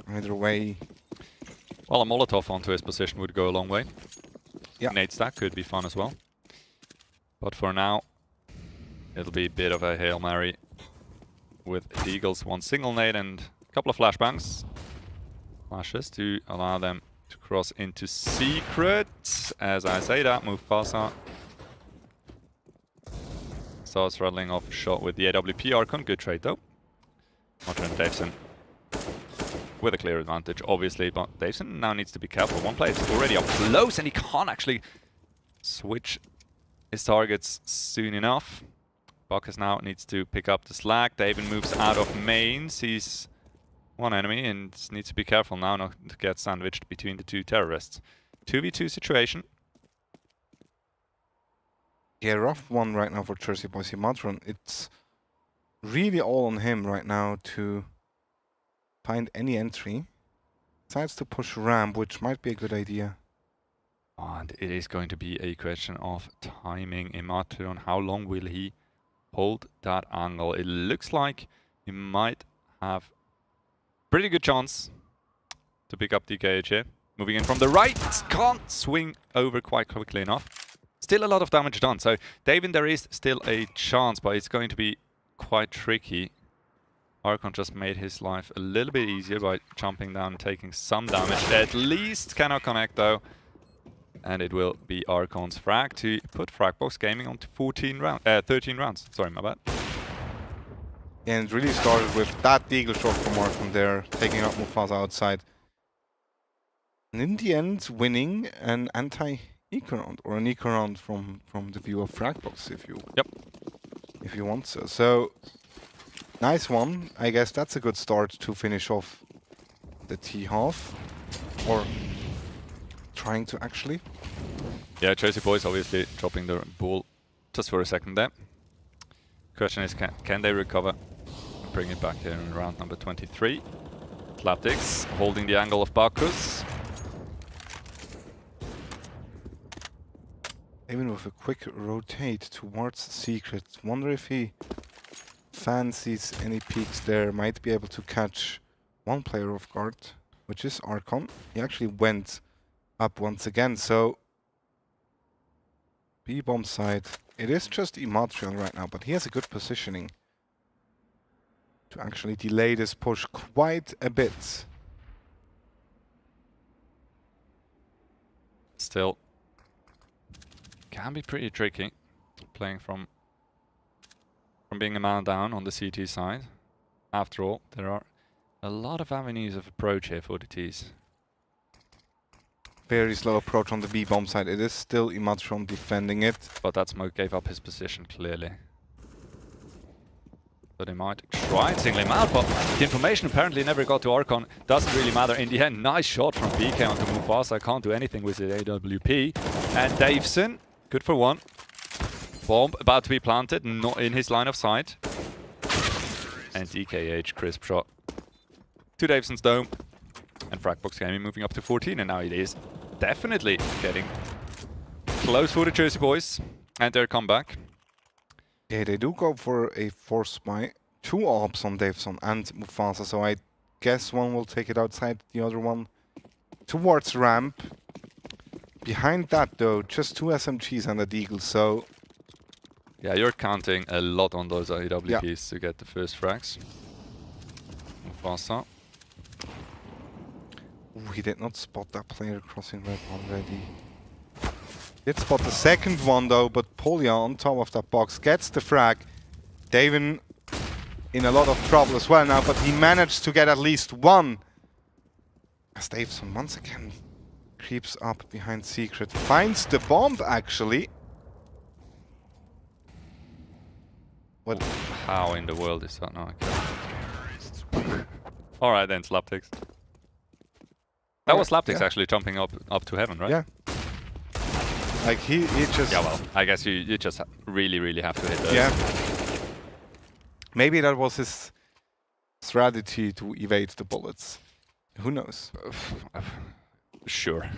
Speaker 14: either way...
Speaker 16: Well, a Molotov onto his position would go a long way.
Speaker 14: Yeah.
Speaker 16: Nade stack could be fun as well. But for now, it'll be a bit of a Hail Mary with the Eagles. 1 single nade and a couple of flashbangs. Flashes to allow them to cross into Secret. As I say that, Mufasa starts rattling off a shot with the AWP Archon. Good trade though. Martin and Daveson with a clear advantage, obviously, but Daveson now needs to be careful. One player is already up close and he can't actually switch his targets soon enough. Bacchus now needs to pick up the slack. Daven moves out of main, sees one enemy and needs to be careful now not to get sandwiched between the 2 terrorists. 2v2 situation.
Speaker 14: Yeah, rough one right now for Jersey boys. Matron, it's really all on him right now to find any entry. Decides to push ramp, which might be a good idea.
Speaker 16: And it is going to be a question of timing. Imatron, how long will he hold that angle? It looks like he might have pretty good chance to pick up DKH here. Moving in from the right, can't swing over quite quickly enough. Still a lot of damage done, so Daven, there is still a chance, but it's going to be quite tricky. Archon just made his life a little bit easier by jumping down and taking some damage. At least cannot connect though. And it will be Archon's frag to put Fragbox Gaming on to 13 rounds. Sorry, my bad.
Speaker 14: And it really started with that deagle shot from Archon there, taking out Mufasa outside. And in the end, winning an anti-eco round, or an eco round from the view of Fragbox, if you want so. So, nice one. I guess that's a good start to finish off the T-half. Or trying to actually.
Speaker 16: Yeah, Jersey boys obviously dropping the ball just for a second there. Question is, can they recover and bring it back here in round number 23? Slaptics holding the angle of Bacchus.
Speaker 14: Even with a quick rotate towards Secret. Wonder if he fancies any peeks there. Might be able to catch one player off guard, which is Archon. He actually went up once again, so B-bomb side. It is just Imatrion right now, but he has a good positioning to actually delay this push quite a bit.
Speaker 16: Still, can be pretty tricky playing from being a man down on the CT side. After all, there are a lot of avenues of approach here for the Ts.
Speaker 14: Very slow approach on the B-bomb side. It is still Imatrion defending it.
Speaker 16: But that smoke gave up his position clearly. So they might try and single him out, but the information apparently never got to Archon. Doesn't really matter. In the end, nice shot from BK onto Mufasa. Can't do anything with the AWP. And Davison, good for one. Bomb about to be planted, not in his line of sight. And DKH, crisp shot to Davison's dome. And Fragbox Gaming moving up to 14, and now it is definitely getting close for the Jersey boys and their comeback.
Speaker 14: Yeah, they do go for a force buy. 2 AWPs on Davison and Mufasa, so I guess one will take it outside, the other one towards ramp. Behind that though, just 2 SMGs and a Deagle, so...
Speaker 16: Yeah, you're counting a lot on those AWPs to get the first frags. Mufasa.
Speaker 14: Ooh, he did not spot that player crossing red already. Did spot the second one though, but Polya on top of that box gets the frag. Davin in a lot of trouble as well now, but he managed to get at least one. As Davison once again creeps up behind Secret. Finds the bomb actually. What?
Speaker 16: How in the world is that now? Alright then, Slaptics. That was Slaptics actually jumping up to heaven, right?
Speaker 14: Yeah. Like he just...
Speaker 16: Yeah, well, I guess you just really have to hit those.
Speaker 14: Yeah. Maybe that was his strategy to evade the bullets. Who knows?
Speaker 16: Sure.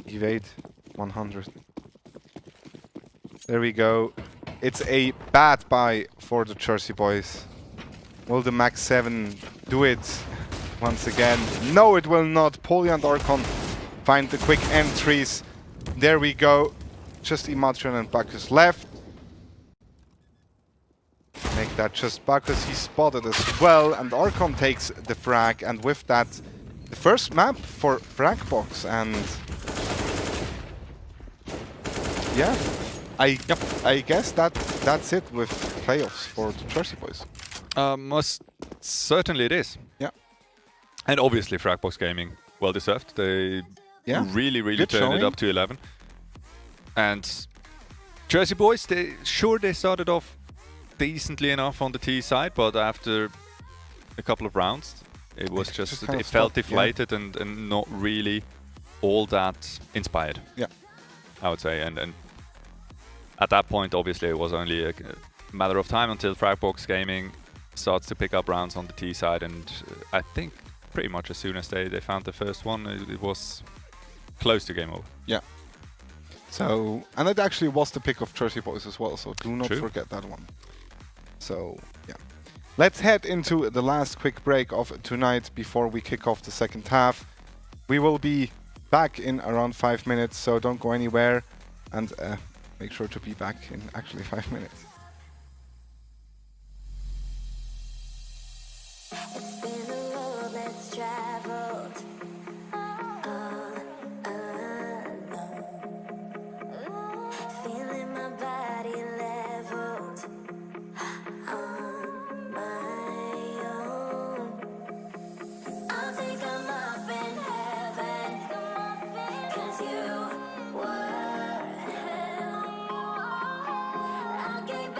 Speaker 14: Evade 100. There we go. It's a bad buy for the Jersey boys. Will the Max 7 do it once again? No, it will not. Polya and Archon find the quick entries. There we go. Just Imatrion and Bacchus left. Make that just Bacchus. He's spotted as well. And Archon takes the frag. And with that, the first map for Fragbox. And yeah, I guess that's it with playoffs for the Jersey boys.
Speaker 16: Most certainly it is.
Speaker 14: Yeah.
Speaker 16: And obviously Fragbox Gaming, well deserved. They really turned it up to 11. And Jersey boys, they started off decently enough on the T side, but after a couple of rounds, it was just it felt deflated and not really all that inspired.
Speaker 14: Yeah,
Speaker 16: I would say. And at that point, obviously, it was only a matter of time until Fragbox Gaming starts to pick up rounds on the T side, and I think pretty much as soon as they found the first one, it was close to game over.
Speaker 14: Yeah. So, and it actually was the pick of Jersey boys as well, so do not forget that one. So, yeah. Let's head into the last quick break of tonight before we kick off the second half. We will be back in around 5 minutes, so don't go anywhere, and make sure to be back in actually 5 minutes.
Speaker 3: It's been a road less traveled, all alone. Feeling my body leveled on my own. I think I'm up in heaven, 'cause you were hell. I gave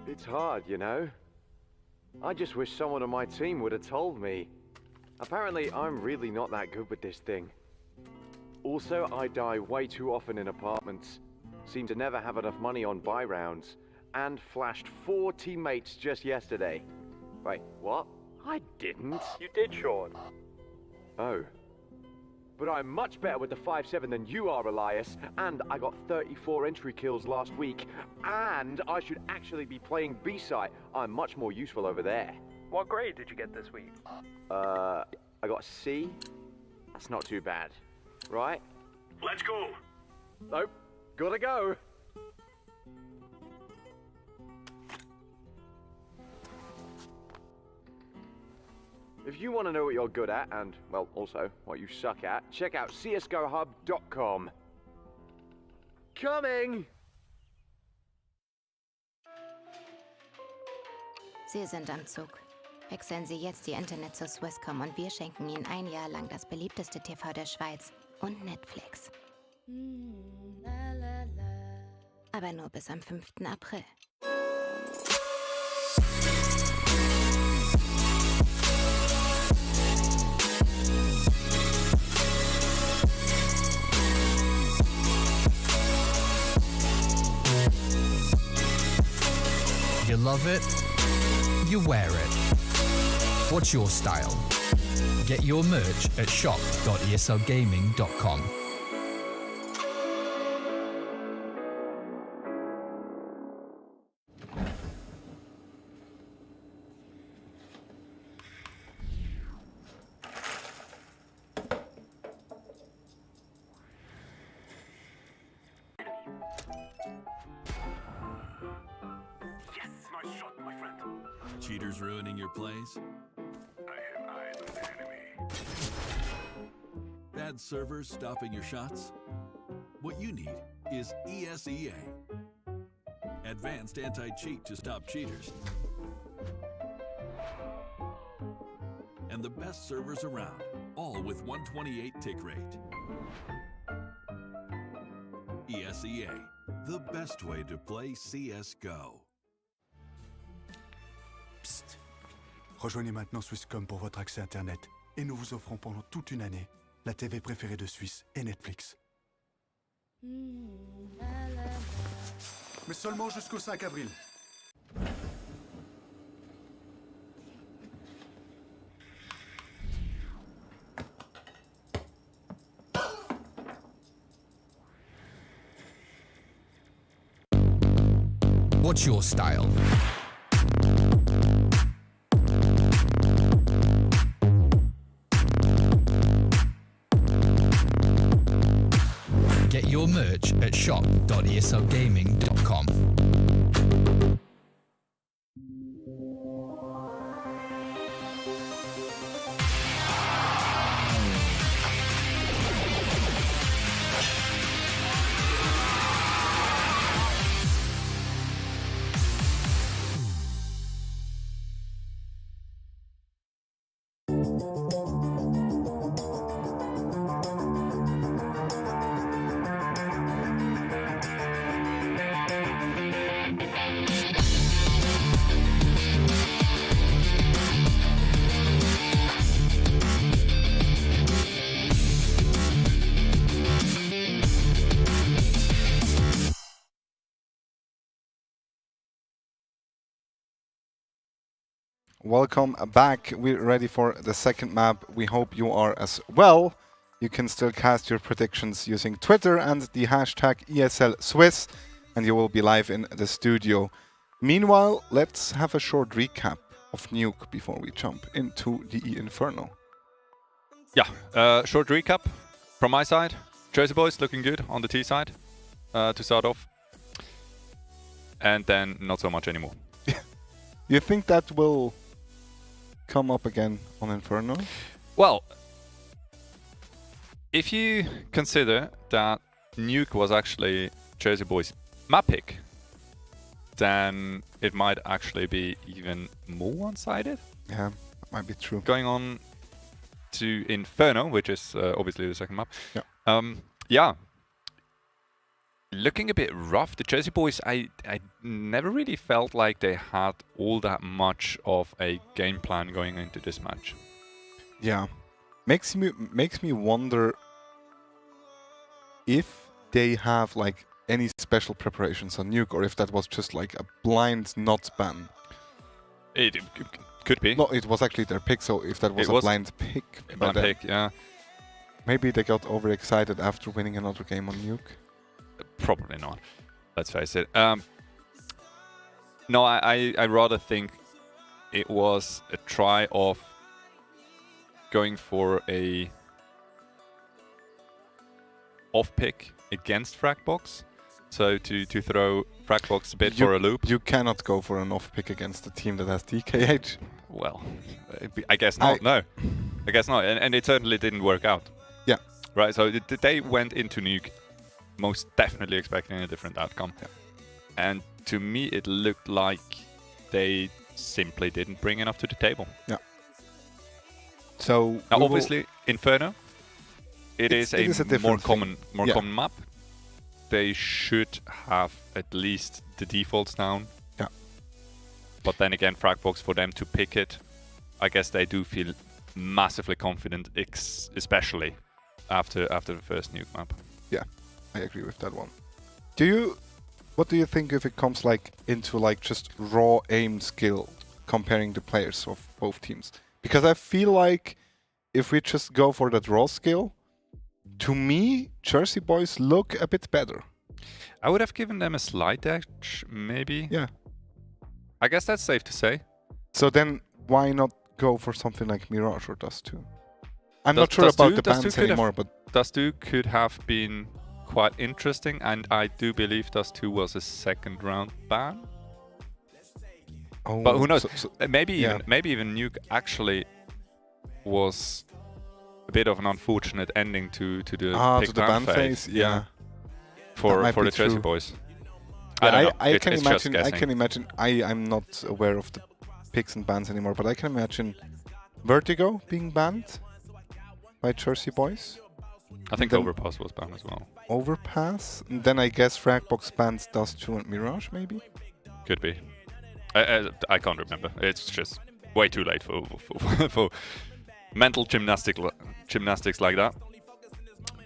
Speaker 7: It's hard, you know? I just wish someone on my team would have told me. Apparently, I'm really not that good with this thing. Also, I die way too often in apartments. Seem to never have enough money on buy rounds. And flashed 4 teammates just yesterday. Wait, what? I didn't.
Speaker 8: You did, Sean.
Speaker 7: Oh. But I'm much better with the 5.7 than you are, Elias. And I got 34 entry kills last week. And I should actually be playing B-side. I'm much more useful over there.
Speaker 8: What grade did you get this week?
Speaker 7: I got a C. That's not too bad. Right?
Speaker 12: Let's go.
Speaker 7: Nope. Gotta go. If you want to know what you're good at, and, well, also what you suck at, check out csgohub.com. Coming!
Speaker 9: Sie sind am Zug. Wechseln Sie jetzt Ihr Internet zur Swisscom und wir schenken Ihnen ein Jahr lang das beliebteste TV der Schweiz und Netflix. Aber nur bis am 5. April.
Speaker 10: You love it, you wear it. What's your style? Get your merch at shop.eslgaming.com.
Speaker 11: Cheaters ruining your plays?
Speaker 12: I have eyes on the enemy.
Speaker 11: Bad servers stopping your shots? What you need is ESEA. Advanced anti-cheat to stop cheaters. And the best servers around, all with 128 tick rate. ESEA, the best way to play CSGO.
Speaker 13: Psst. Rejoignez maintenant Swisscom pour votre accès Internet et nous vous offrons pendant toute une année la TV préférée de Suisse et Netflix. Mais seulement jusqu'au 5 avril.
Speaker 10: What's your style? Get your merch at shop.eslgaming.com.
Speaker 14: Welcome back. We're ready for the second map. We hope you are as well. You can still cast your predictions using Twitter and the hashtag ESLSwiss, and you will be live in the studio. Meanwhile, let's have a short recap of Nuke before we jump into the Inferno.
Speaker 16: Yeah, short recap from my side. Jersey boys looking good on the T side to start off. And then not so much anymore.
Speaker 14: You think that will come up again on Inferno?
Speaker 16: Well, if you consider that Nuke was actually Jersey Boys' map pick, then it might actually be even more one-sided.
Speaker 14: Yeah, that might be true.
Speaker 16: Going on to Inferno, which is obviously the second map.
Speaker 14: Yeah.
Speaker 16: Yeah. looking a bit rough. The Jersey boys, I never really felt like they had all that much of a game plan going into this match.
Speaker 14: Yeah. Makes me wonder if they have like any special preparations on Nuke, or if that was just like a blind not ban.
Speaker 16: It could be.
Speaker 14: No, it was actually their pick, so if that was a blind pick.
Speaker 16: Blind pick, yeah.
Speaker 14: Maybe they got overexcited after winning another game on Nuke.
Speaker 16: Probably not. Let's face it. No, I rather think it was a try of going for a off pick against Fragbox. So to throw Fragbox a bit for a loop.
Speaker 14: You cannot go for an off pick against a team that has DKH.
Speaker 16: Well, I guess not. No, I guess not. And it certainly didn't work out.
Speaker 14: Yeah.
Speaker 16: Right. So they went into Nuke most definitely expecting a different outcome.
Speaker 14: Yeah.
Speaker 16: And to me, it looked like they simply didn't bring enough to the table.
Speaker 14: Yeah. So
Speaker 16: now, obviously, Inferno, it is a more common map. They should have at least the defaults down.
Speaker 14: Yeah.
Speaker 16: But then again, Fragbox, for them to pick it, I guess they do feel massively confident, especially after the first Nuke map.
Speaker 14: Yeah, I agree with that one. What do you think if it comes like into like just raw aim skill, comparing the players of both teams? Because I feel like if we just go for that raw skill, to me, Jersey boys look a bit better.
Speaker 16: I would have given them a slight edge, maybe.
Speaker 14: Yeah.
Speaker 16: I guess that's safe to say.
Speaker 14: So then why not go for something like Mirage or Dust 2? I'm not sure about the bans anymore, but
Speaker 16: Dust 2 could have been quite interesting, and I do believe Dust 2 was a second round ban.
Speaker 14: Oh,
Speaker 16: but who knows?
Speaker 14: Maybe
Speaker 16: even Nuke actually was a bit of an unfortunate ending to the ban phase.
Speaker 14: Yeah.
Speaker 16: For the Jersey boys.
Speaker 14: Yeah, I can imagine. I'm not aware of the picks and bans anymore, but I can imagine Vertigo being banned by Jersey boys.
Speaker 16: I think Overpass was banned as well.
Speaker 14: Overpass? And then I guess Fragbox bans Dust 2 and Mirage, maybe?
Speaker 16: Could be. I can't remember. It's just way too late for mental gymnastics like that.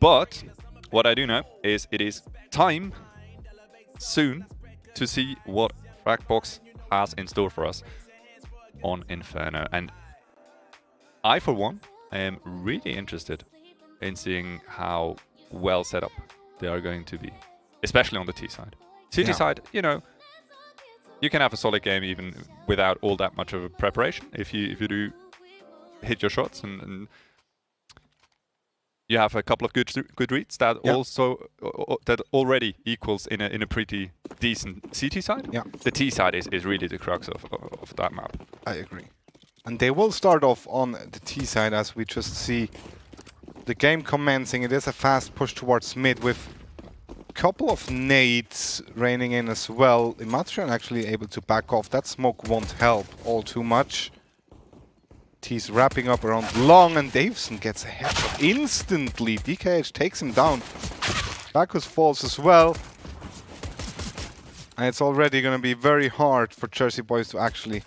Speaker 16: But what I do know is it is time soon to see what Fragbox has in store for us on Inferno. And I, for one, am really interested in seeing how well set up they are going to be, especially on the T side. CT side, you know, you can have a solid game even without all that much of a preparation if you do hit your shots and you have a couple of good reads that that already equals in a pretty decent CT side.
Speaker 14: Yeah.
Speaker 16: The T side is really the crux of that map.
Speaker 14: I agree. And they will start off on the T side as we just see the game commencing. It is a fast push towards mid with a couple of nades raining in as well. Imatrian actually able to back off. That smoke won't help all too much. T's wrapping up around long, and Davison gets a headshot instantly. DKH takes him down. Bacchus falls as well. And it's already going to be very hard for Jersey boys to actually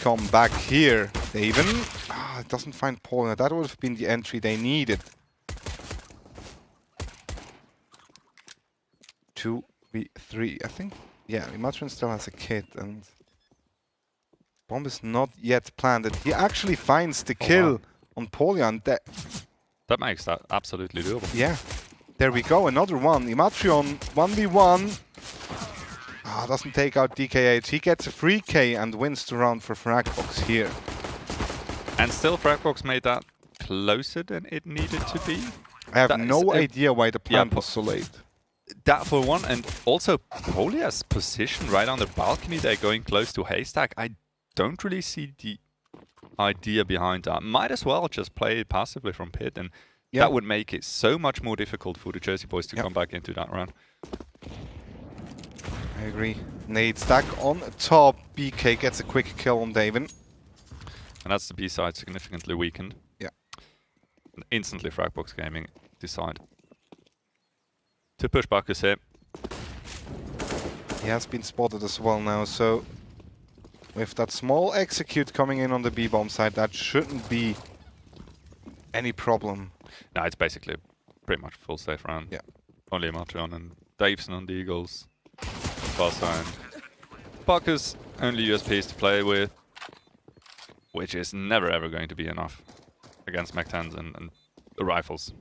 Speaker 14: come back here. They even doesn't find Paul. That would have been the entry they needed. 2v3. I think, yeah, Imatrian still has a kit, and bomb is not yet planted. He actually finds the kill on Polian.
Speaker 16: That makes that absolutely doable.
Speaker 14: Yeah. There we go, another one. Imatrian 1v1. Doesn't take out DKH. He gets a free K and wins the round for Fragbox here.
Speaker 16: And still Fragbox made that closer than it needed to be.
Speaker 14: I have no idea why the plant was so late.
Speaker 16: That for one, and also Polia's position right on the balcony, they're going close to Haystack. I don't really see the idea behind that. Might as well just play it passively from pit, and that would make it so much more difficult for the Jersey boys to come back into that round.
Speaker 14: I agree. Nade stack on top. BK gets a quick kill on Davin.
Speaker 16: And that's the B side significantly weakened.
Speaker 14: Yeah.
Speaker 16: And instantly Fragbox Gaming decide to push Bacchus here.
Speaker 14: He has been spotted as well now, so with that small execute coming in on the B-bomb side, that shouldn't be any problem.
Speaker 16: No, it's basically pretty much full safe round.
Speaker 14: Yeah.
Speaker 16: Only Matreon and Daveson on the Eagles. Bassa and Buckus, only USPs to play with, which is never ever going to be enough against Mech-10s and the rifles.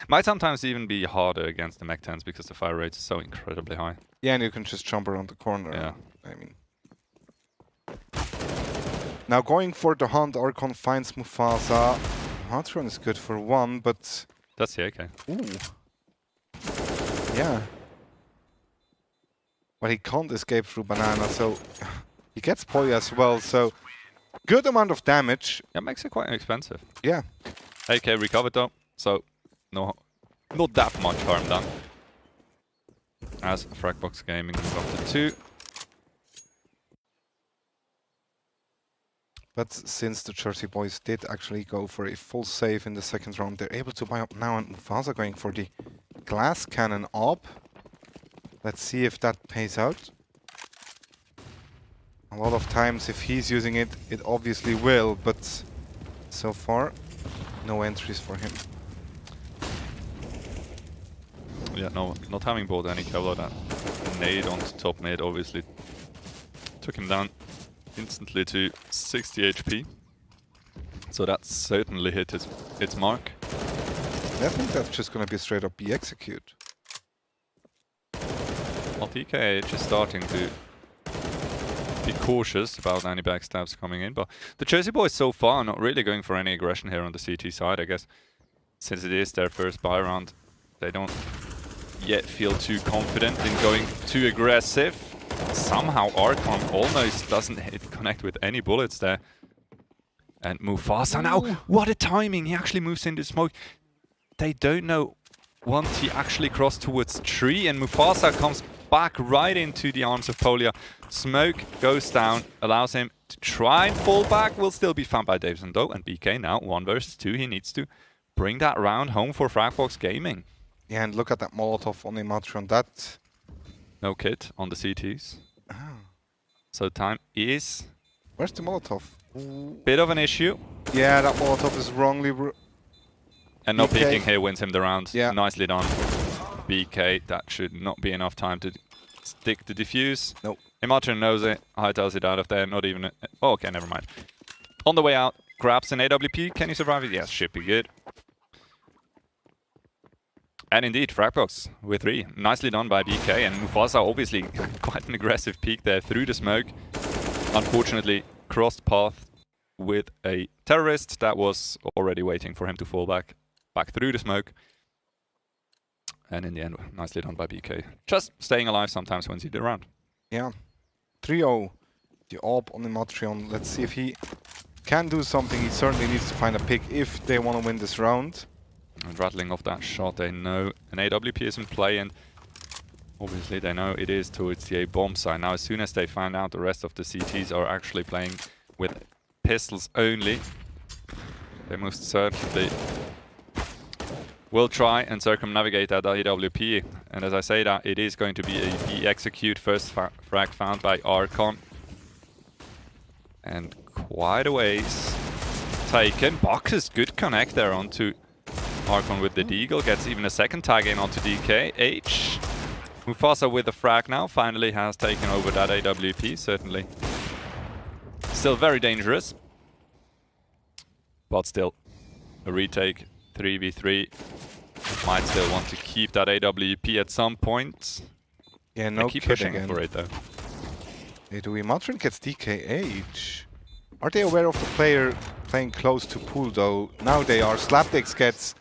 Speaker 16: Might sometimes even be harder against the Mech-10s because the fire rate is so incredibly high.
Speaker 14: Yeah, and you can just jump around the corner.
Speaker 16: Yeah.
Speaker 14: I mean. Now going for the hunt, Archon finds Mufasa. Matreon is good for one, but...
Speaker 16: That's the AK.
Speaker 14: Ooh. Yeah. But he can't escape through Banana, so he gets Polly as well, so good amount of damage.
Speaker 16: That makes it quite expensive.
Speaker 14: Yeah.
Speaker 16: AK recovered though, so no, not that much harm done. As Fragbox Gaming is up to 2.
Speaker 14: But since the Jersey boys did actually go for a full save in the second round, they're able to buy up now, and Mufasa going for the glass cannon up. Let's see if that pays out. A lot of times if he's using it, it obviously will, but so far, no entries for him.
Speaker 16: Yeah, no, not having bought any Kevlar, that nade on top mid obviously took him down instantly to 60 HP. So that certainly hit its mark.
Speaker 14: I think that's just going to be straight up B execute.
Speaker 16: Well, TK just starting to be cautious about any backstabs coming in, but the Jersey boys so far are not really going for any aggression here on the CT side, I guess. Since it is their first buy round, they don't yet feel too confident in going too aggressive. Somehow Archon almost doesn't connect with any bullets there. And Mufasa now, what a timing! He actually moves into smoke. They don't know once he actually crossed towards tree, and Mufasa comes back right into the arms of Polia. Smoke goes down, allows him to try and fall back. Will still be found by Davison though, and BK now 1 versus 2. He needs to bring that round home for Fragbox Gaming.
Speaker 14: Yeah, and look at that Molotov on the Matreon. That...
Speaker 16: No kit on the CTs. Oh. So time is...
Speaker 14: Where's the Molotov?
Speaker 16: Bit of an issue.
Speaker 14: Yeah, that Molotov is wrongly...
Speaker 16: And not peeking here wins him the round.
Speaker 14: Yeah.
Speaker 16: Nicely done. BK, that should not be enough time to stick the defuse.
Speaker 14: Nope.
Speaker 16: Imatrin knows it, hightails it out of there, not even... Oh, okay, never mind. On the way out, grabs an AWP. Can he survive it? Yes, should be good. And indeed, Fragbox with 3. Nicely done by BK, and Mufasa obviously quite an aggressive peek there through the smoke. Unfortunately, crossed path with a terrorist that was already waiting for him to fall back through the smoke. And in the end, nicely done by BK. Just staying alive sometimes wins you the round.
Speaker 14: Yeah. 3-0. The AWP on the Matreon. Let's see if he can do something. He certainly needs to find a pick if they want to win this round.
Speaker 16: And rattling off that shot, they know an AWP is in play, and obviously they know it is towards the A-bomb side. Now, as soon as they find out the rest of the CTs are actually playing with pistols only, they most certainly will try and circumnavigate that AWP. And as I say that, it is going to be a B-execute, first frag found by Archon. And quite a ways taken. Boxes, good connect there onto Archon with the Deagle, gets even a second tag in onto DKH. Mufasa with the frag now, finally has taken over that AWP, certainly. Still very dangerous. But still, a retake, 3v3. Might still want to keep that AWP at some point.
Speaker 14: Yeah, no
Speaker 16: keep
Speaker 14: kid
Speaker 16: pushing
Speaker 14: again.
Speaker 16: for it though.
Speaker 14: Edui Matreon gets DKH. Are they aware of the player playing close to pool though? Now they are. Slapdix gets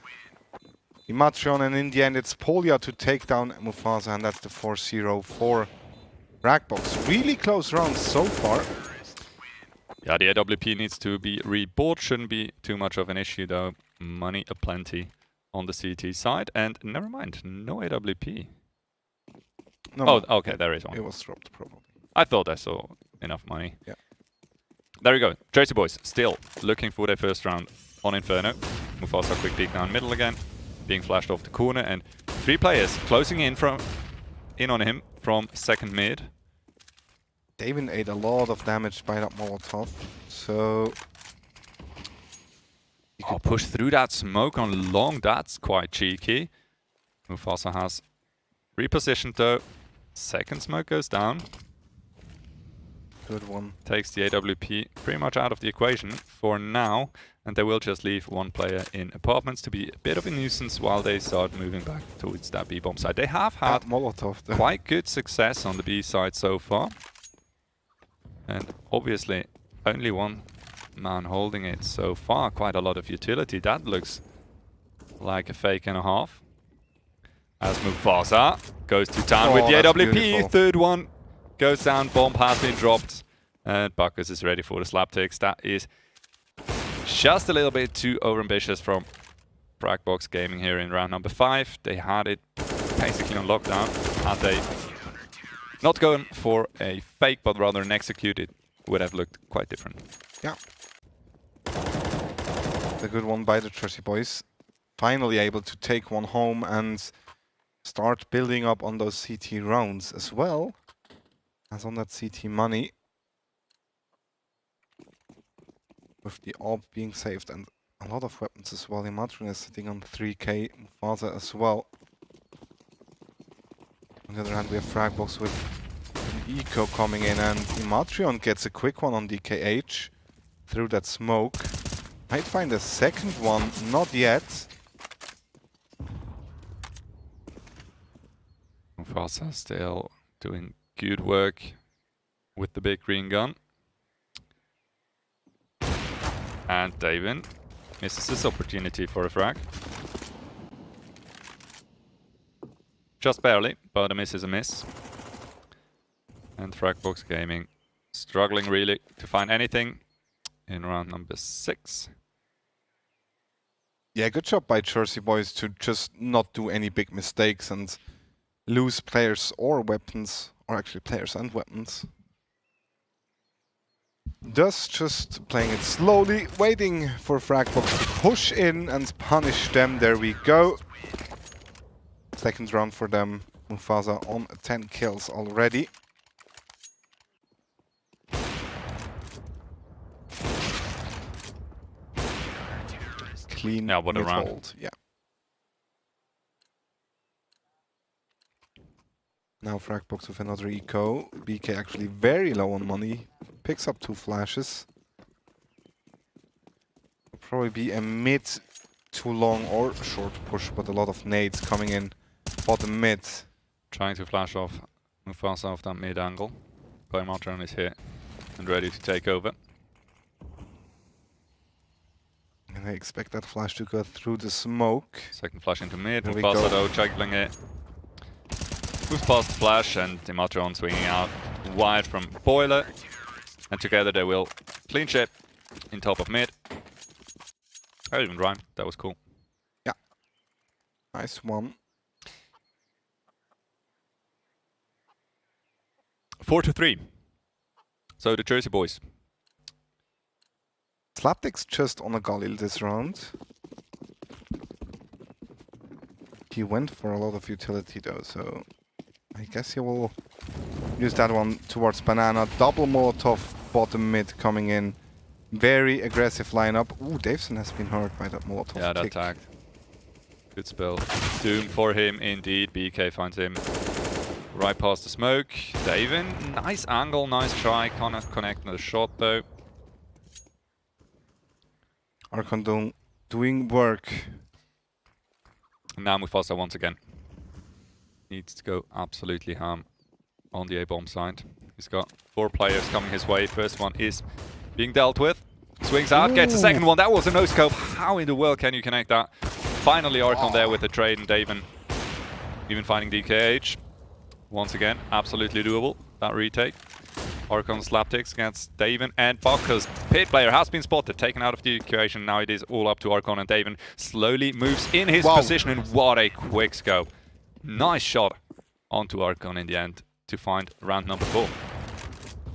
Speaker 14: Imatreon, and in the end it's Polia to take down Mufasa, and that's the 4-0 for Fragbox. Really close rounds so far.
Speaker 16: Yeah, the AWP needs to be rebought. Shouldn't be too much of an issue though. Money aplenty on the CT side, and never mind, no AWP.
Speaker 14: No,
Speaker 16: oh, okay, there is one.
Speaker 14: It was dropped probably.
Speaker 16: I thought I saw enough money.
Speaker 14: Yeah.
Speaker 16: There we go. Jersey boys still looking for their first round on Inferno. Mufasa quick peek down middle again, being flashed off the corner, and 3 players closing in from in on him from second mid.
Speaker 14: David ate a lot of damage by that Molotov, so...
Speaker 16: Oh, push through that smoke on long, that's quite cheeky. Mufasa has repositioned though. Second smoke goes down.
Speaker 14: Good one.
Speaker 16: Takes the AWP pretty much out of the equation for now. And they will just leave one player in apartments to be a bit of a nuisance while they start moving back towards that B-bomb side. They have had
Speaker 14: Molotov,
Speaker 16: quite good success on the B side so far. And obviously only one man holding it so far. Quite a lot of utility. That looks like a fake and a half. As Mufasa goes to town with the AWP.
Speaker 14: Beautiful.
Speaker 16: Third one goes down. Bomb has been dropped. And Bacchus is ready for the slapticks. That is just a little bit too overambitious from Fragbox Gaming here in round number 5. They had it basically on lockdown. Had they not gone for a fake, but rather an execute, it would have looked quite different.
Speaker 14: Yeah. The good one by the Jersey boys. Finally able to take one home and start building up on those CT rounds as well as on that CT money. With the AWP being saved and a lot of weapons as well. Imatron is sitting on 3k, Mufasa as well. On the other hand, we have Fragbox with an eco coming in, and Imatrion gets a quick one on DKH through that smoke. Might find a second one, not yet.
Speaker 16: Mufasa still doing good work with the big green gun. And David misses his opportunity for a frag. Just barely, but a miss is a miss. And Fragbox Gaming struggling really to find anything in round number 6.
Speaker 14: Yeah, good job by Jersey boys to just not do any big mistakes and lose players or weapons, or actually players and weapons. Thus, just playing it slowly, waiting for Fragbox to push in and punish them. There we go. Second round for them. Mufasa on 10 kills already. Clean.
Speaker 16: Yeah, what a round.
Speaker 14: Hold. Yeah. Now Fragbox with another eco. BK actually very low on money. Picks up 2 flashes. Will probably be a mid to long or short push, but a lot of nades coming in bottom mid.
Speaker 16: Trying to flash off Mufasa off that mid angle. Imatron is here and ready to take over.
Speaker 14: And I expect that flash to go through the smoke.
Speaker 16: Second flash into mid.
Speaker 14: There we
Speaker 16: Mufasa
Speaker 14: go.
Speaker 16: though juggling it. Moves past the flash and Imatron swinging out wide from Boiler. And together they will clean ship in top of mid. I didn't even rhyme. That was cool.
Speaker 14: Yeah. Nice one.
Speaker 16: 4-3. So the Jersey boys.
Speaker 14: Slapdick's just on a Galil this round. He went for a lot of utility though, so I guess he will use that one towards Banana. Double Molotov bottom mid coming in. Very aggressive lineup. Ooh, Davison has been hurt by that Molotov
Speaker 16: Yeah, that
Speaker 14: kick.
Speaker 16: tagged. Good spell. Doom for him indeed. BK finds him right past the smoke. David, nice angle, nice try. Cannot connect the shot though.
Speaker 14: Archon doing work.
Speaker 16: And now Mufasa once again. Needs to go absolutely ham on the A-bomb side. He's got 4 players coming his way. First one is being dealt with. Swings out, gets the second one. That was a no-scope. How in the world can you connect that? Finally Archon there with the trade, and Daven even finding DKH. Once again, absolutely doable, that retake. Archon slapticks against Daven and Bacchus. Pit player has been spotted, taken out of the equation. Now it is all up to Archon, and Daven slowly moves in his position, and what a quick scope. Nice shot onto Archon in the end to find round number 4.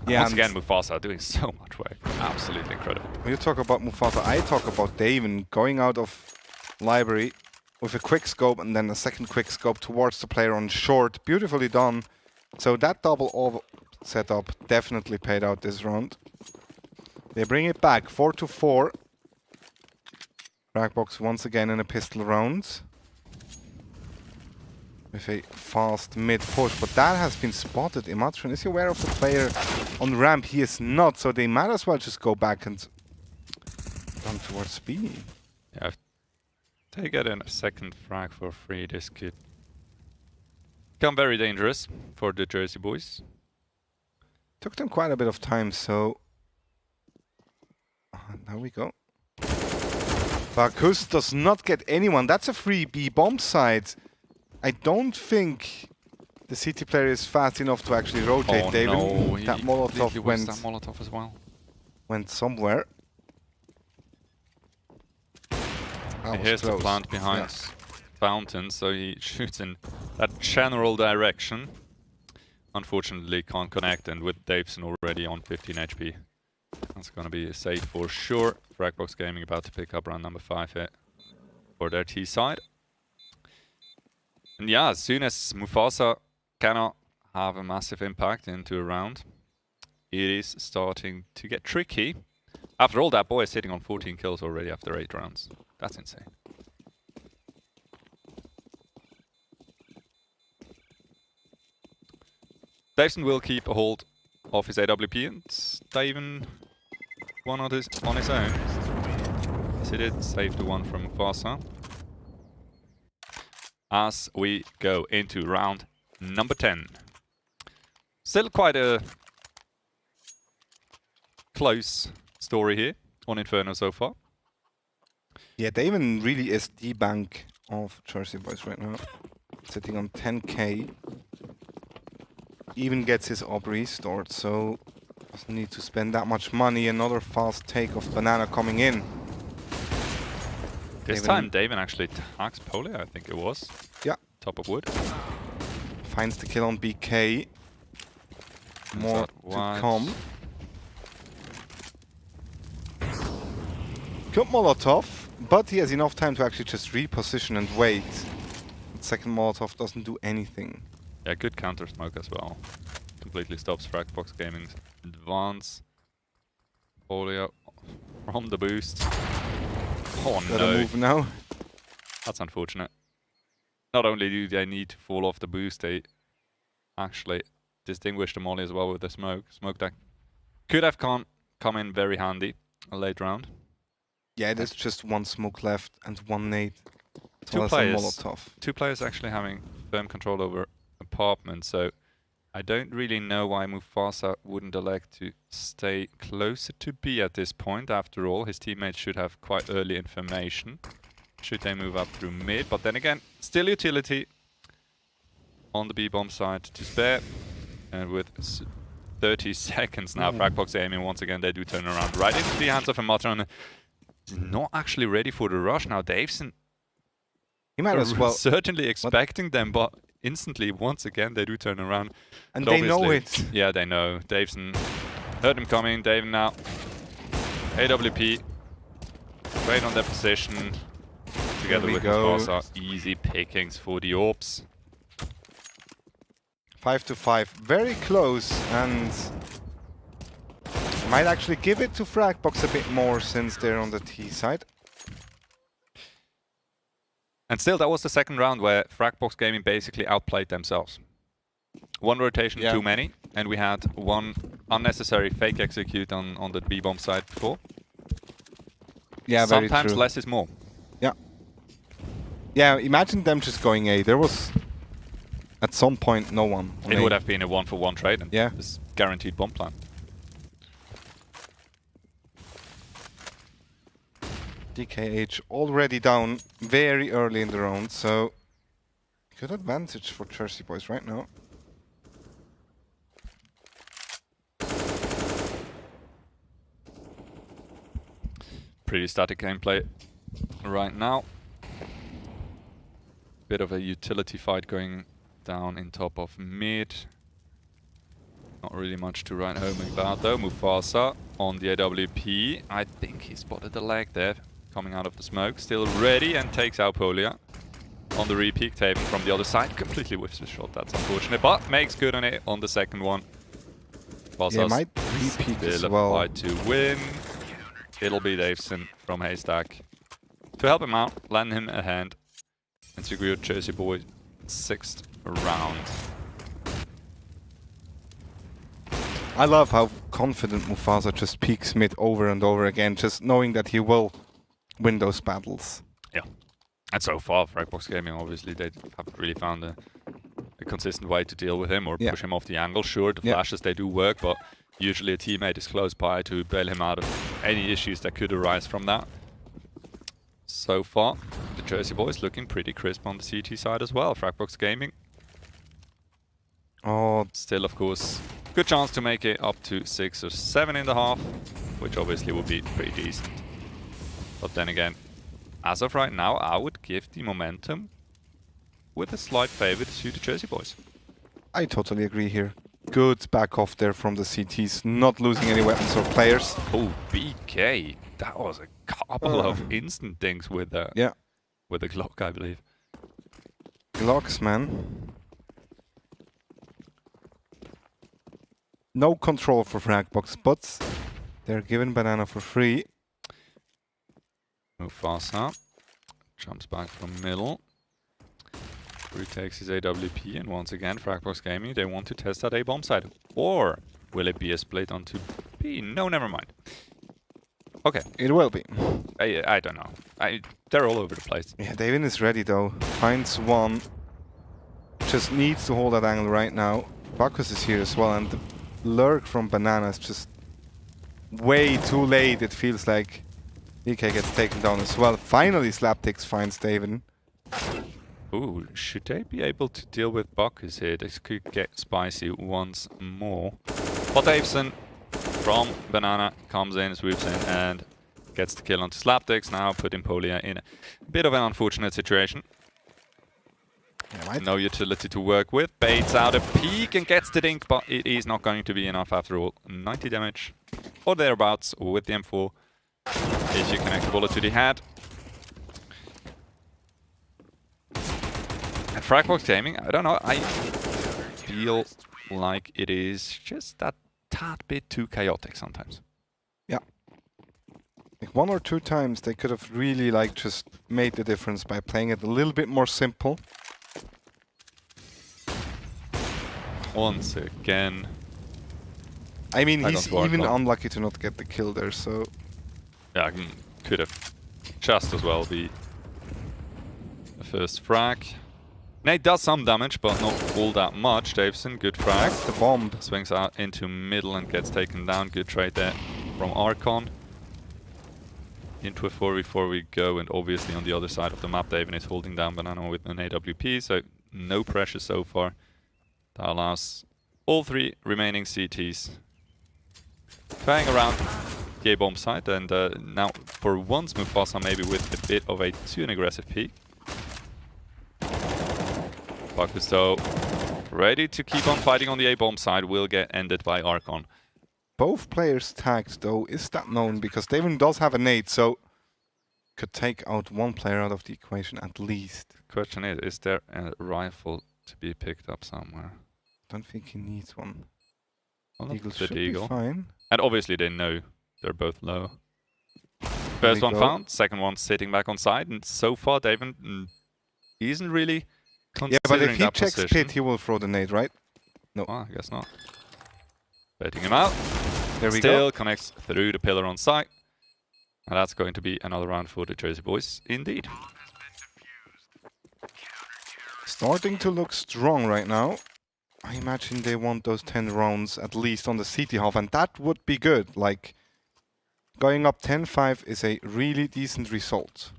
Speaker 14: Yeah,
Speaker 16: once again, Mufasa doing so much work. Absolutely incredible.
Speaker 14: When you talk about Mufasa, I talk about Daven going out of library, with a quick scope and then a second quick scope towards the player on short. Beautifully done. So that double orb setup definitely paid out this round. They bring it back 4-4. Fragbox once again in a pistol round. With a fast mid push, but that has been spotted. Imatron, is he aware of the player on ramp? He is not, so they might as well just go back and run towards B.
Speaker 16: Yeah, if they get a second frag for free, this could become very dangerous for the Jersey boys.
Speaker 14: Took them quite a bit of time, so there we go. Bakus does not get anyone. That's a free B bomb site. I don't think the CT player is fast enough to actually rotate.
Speaker 16: Oh
Speaker 14: David,
Speaker 16: no,
Speaker 14: that Molotov
Speaker 16: he
Speaker 14: went
Speaker 16: that Molotov as well.
Speaker 14: Went somewhere.
Speaker 16: Here's the plant behind Fountain, so he shoots in that general direction. Unfortunately, can't connect, and with Davison already on 15 HP, that's going to be a save for sure. Fragbox Gaming about to pick up round number 5 here for their T side. And yeah, as soon as Mufasa cannot have a massive impact into a round, it is starting to get tricky. After all, that boy is sitting on 14 kills already after 8 rounds. That's insane. Davison will keep a hold of his AWP, and Davin one on his own. Yes, he did save the one from Mufasa. As we go into round number 10. Still quite a close story here on Inferno so far.
Speaker 14: Yeah, Davin really is the bank of Jersey boys right now. Sitting on 10k. Even gets his orb restored, so doesn't need to spend that much money. Another fast take of Banana coming in.
Speaker 16: This time Davin actually tags Pole, I think it was.
Speaker 14: Yeah.
Speaker 16: Top of wood.
Speaker 14: Finds the kill on BK. More to come. Good Molotov, but he has enough time to actually just reposition and wait. The second Molotov doesn't do anything.
Speaker 16: Yeah, good counter smoke as well. Completely stops Fragbox Gaming's advance. Polio from the boost. Oh
Speaker 14: Gotta
Speaker 16: no.
Speaker 14: move now.
Speaker 16: That's unfortunate. Not only do they need to fall off the boost, they actually distinguish the molly as well with the smoke. Smoke that could have come in very handy a late round.
Speaker 14: Yeah, there's just one smoke left and one nade.
Speaker 16: Two players actually having firm control over apartment, so I don't really know why Mufasa wouldn't elect to stay closer to B at this point. After all, his teammates should have quite early information should they move up through mid, but then again, still utility on the B-bomb side to spare. And with 30 seconds now, Fragbox aiming once again, they do turn around right into the hands of a Matron. He's not actually ready for the rush now. Davison,
Speaker 14: he might as well
Speaker 16: certainly expecting them, but instantly, once again, they do turn around.
Speaker 14: And they know it.
Speaker 16: Yeah, they know. Davison heard him coming. Davin now. AWP. Straight on their position. Together with Mufasa. Easy pickings for the orbs.
Speaker 14: 5-5. Very close, and might actually give it to Fragbox a bit more since they're on the T side.
Speaker 16: And still, that was the second round where Fragbox Gaming basically outplayed themselves. One rotation too many, and we had one unnecessary fake execute on the B-bomb side before.
Speaker 14: Yeah, very
Speaker 16: sometimes
Speaker 14: true.
Speaker 16: less is more.
Speaker 14: Yeah. Yeah, imagine them just going A. There was, at some point, no one.
Speaker 16: It would have been a 1-for-1 trade, and this guaranteed bomb plan.
Speaker 14: DKH already down very early in the round, so good advantage for Jersey boys right now.
Speaker 16: Pretty static gameplay right now. Bit of a utility fight going down in top of mid. Not really much to write home about though. Mufasa on the AWP. I think he spotted the leg there coming out of the smoke. Still ready and takes out Polia. on the re-peek. Taven from the other side completely whiffs the shot. That's unfortunate, but makes good on it on the second one.
Speaker 14: Yeah, might re-peek as well.
Speaker 16: Fight to win. It'll be Davison from Haystack to help him out, lend him a hand, and secure Jersey Boy 6th round.
Speaker 14: I love how confident Mufasa just peeks mid over and over again, just knowing that he will win those battles.
Speaker 16: Yeah. And so far, Fragbox Gaming, obviously, they haven't really found a consistent way to deal with him or push him off the angle. Sure, the flashes, they do work, but usually a teammate is close by to bail him out of any issues that could arise from that. So far, the Jersey Boys looking pretty crisp on the CT side as well. Fragbox Gaming.
Speaker 14: Oh,
Speaker 16: still, of course, good chance to make it up to 6 or 7.5, which obviously would be pretty decent. But then again, as of right now, I would give the momentum with a slight favor to the Jersey Boys.
Speaker 14: I totally agree here. Good back off there from the CTs, not losing any weapons or players.
Speaker 16: Oh, BK, that was a couple of instant things with the with the Glock, I believe.
Speaker 14: Glocks, man. No control for Fragbox, but they're given banana for free.
Speaker 16: Mufasa jumps back from middle. Retakes his AWP, and once again, Fragbox Gaming, they want to test that A-bomb side. Or will it be a split onto B? No, never mind. Okay.
Speaker 14: It will be.
Speaker 16: I don't know. They're all over the place.
Speaker 14: Yeah, Davin is ready though. Finds one. Just needs to hold that angle right now. Bacchus is here as well, and the lurk from Banana is just way too late, it feels like. EK gets taken down as well. Finally, Slaptix finds Davin.
Speaker 16: Ooh, should they be able to deal with Bacchus here? This could get spicy once more. But Davison from Banana comes in, swoops in, and gets the kill onto Slaptix. Now putting Polia in a bit of an unfortunate situation. No utility to work with. Baits out a peek and gets the dink, but it is not going to be enough after all. 90 damage or thereabouts with the M4. If you connect the bullet to the head. And Fragbox Gaming, I don't know, I feel like it is just that tad bit too chaotic sometimes.
Speaker 14: Yeah. Like 1 or 2 times they could have really like just made the difference by playing it a little bit more simple.
Speaker 16: Once again.
Speaker 14: I mean, he's even unlucky to not get the kill there, so...
Speaker 16: Yeah, could have just as well be the first frag. Nate does some damage, but not all that much. Davison, good frag.
Speaker 14: The bomb.
Speaker 16: Swings out into middle and gets taken down. Good trade there from Archon. Into a 4v4 we go, and obviously on the other side of the map, Davin is holding down Banana with an AWP, so no pressure so far. That allows all 3 remaining CTs playing around the A-bomb side, and now for once Mufasa maybe with a bit of a too aggressive peek. Bacchus though ready to keep on fighting on the A-bomb side, will get ended by Archon.
Speaker 14: Both players tagged though, is that known? Because Davin does have a nade, so could take out one player out of the equation at least.
Speaker 16: Question is there a rifle to be picked up somewhere?
Speaker 14: Don't think he needs one.
Speaker 16: Well,
Speaker 14: Eagle
Speaker 16: should
Speaker 14: should
Speaker 16: be
Speaker 14: be fine.
Speaker 16: And obviously they know they're both low. First one found, second one sitting back on side, and so far Davin isn't really considering that
Speaker 14: but if he checks
Speaker 16: position.
Speaker 14: pit, he will throw the nade, right? No.
Speaker 16: Oh, I guess not. Baiting him out.
Speaker 14: There we
Speaker 16: Still
Speaker 14: go.
Speaker 16: connects through the pillar on site. And that's going to be another round for the Jersey Boys, indeed.
Speaker 14: Starting to look strong right now. I imagine they want those 10 rounds at least on the CT half, and that would be good. Like, going up 10-5 is a really decent result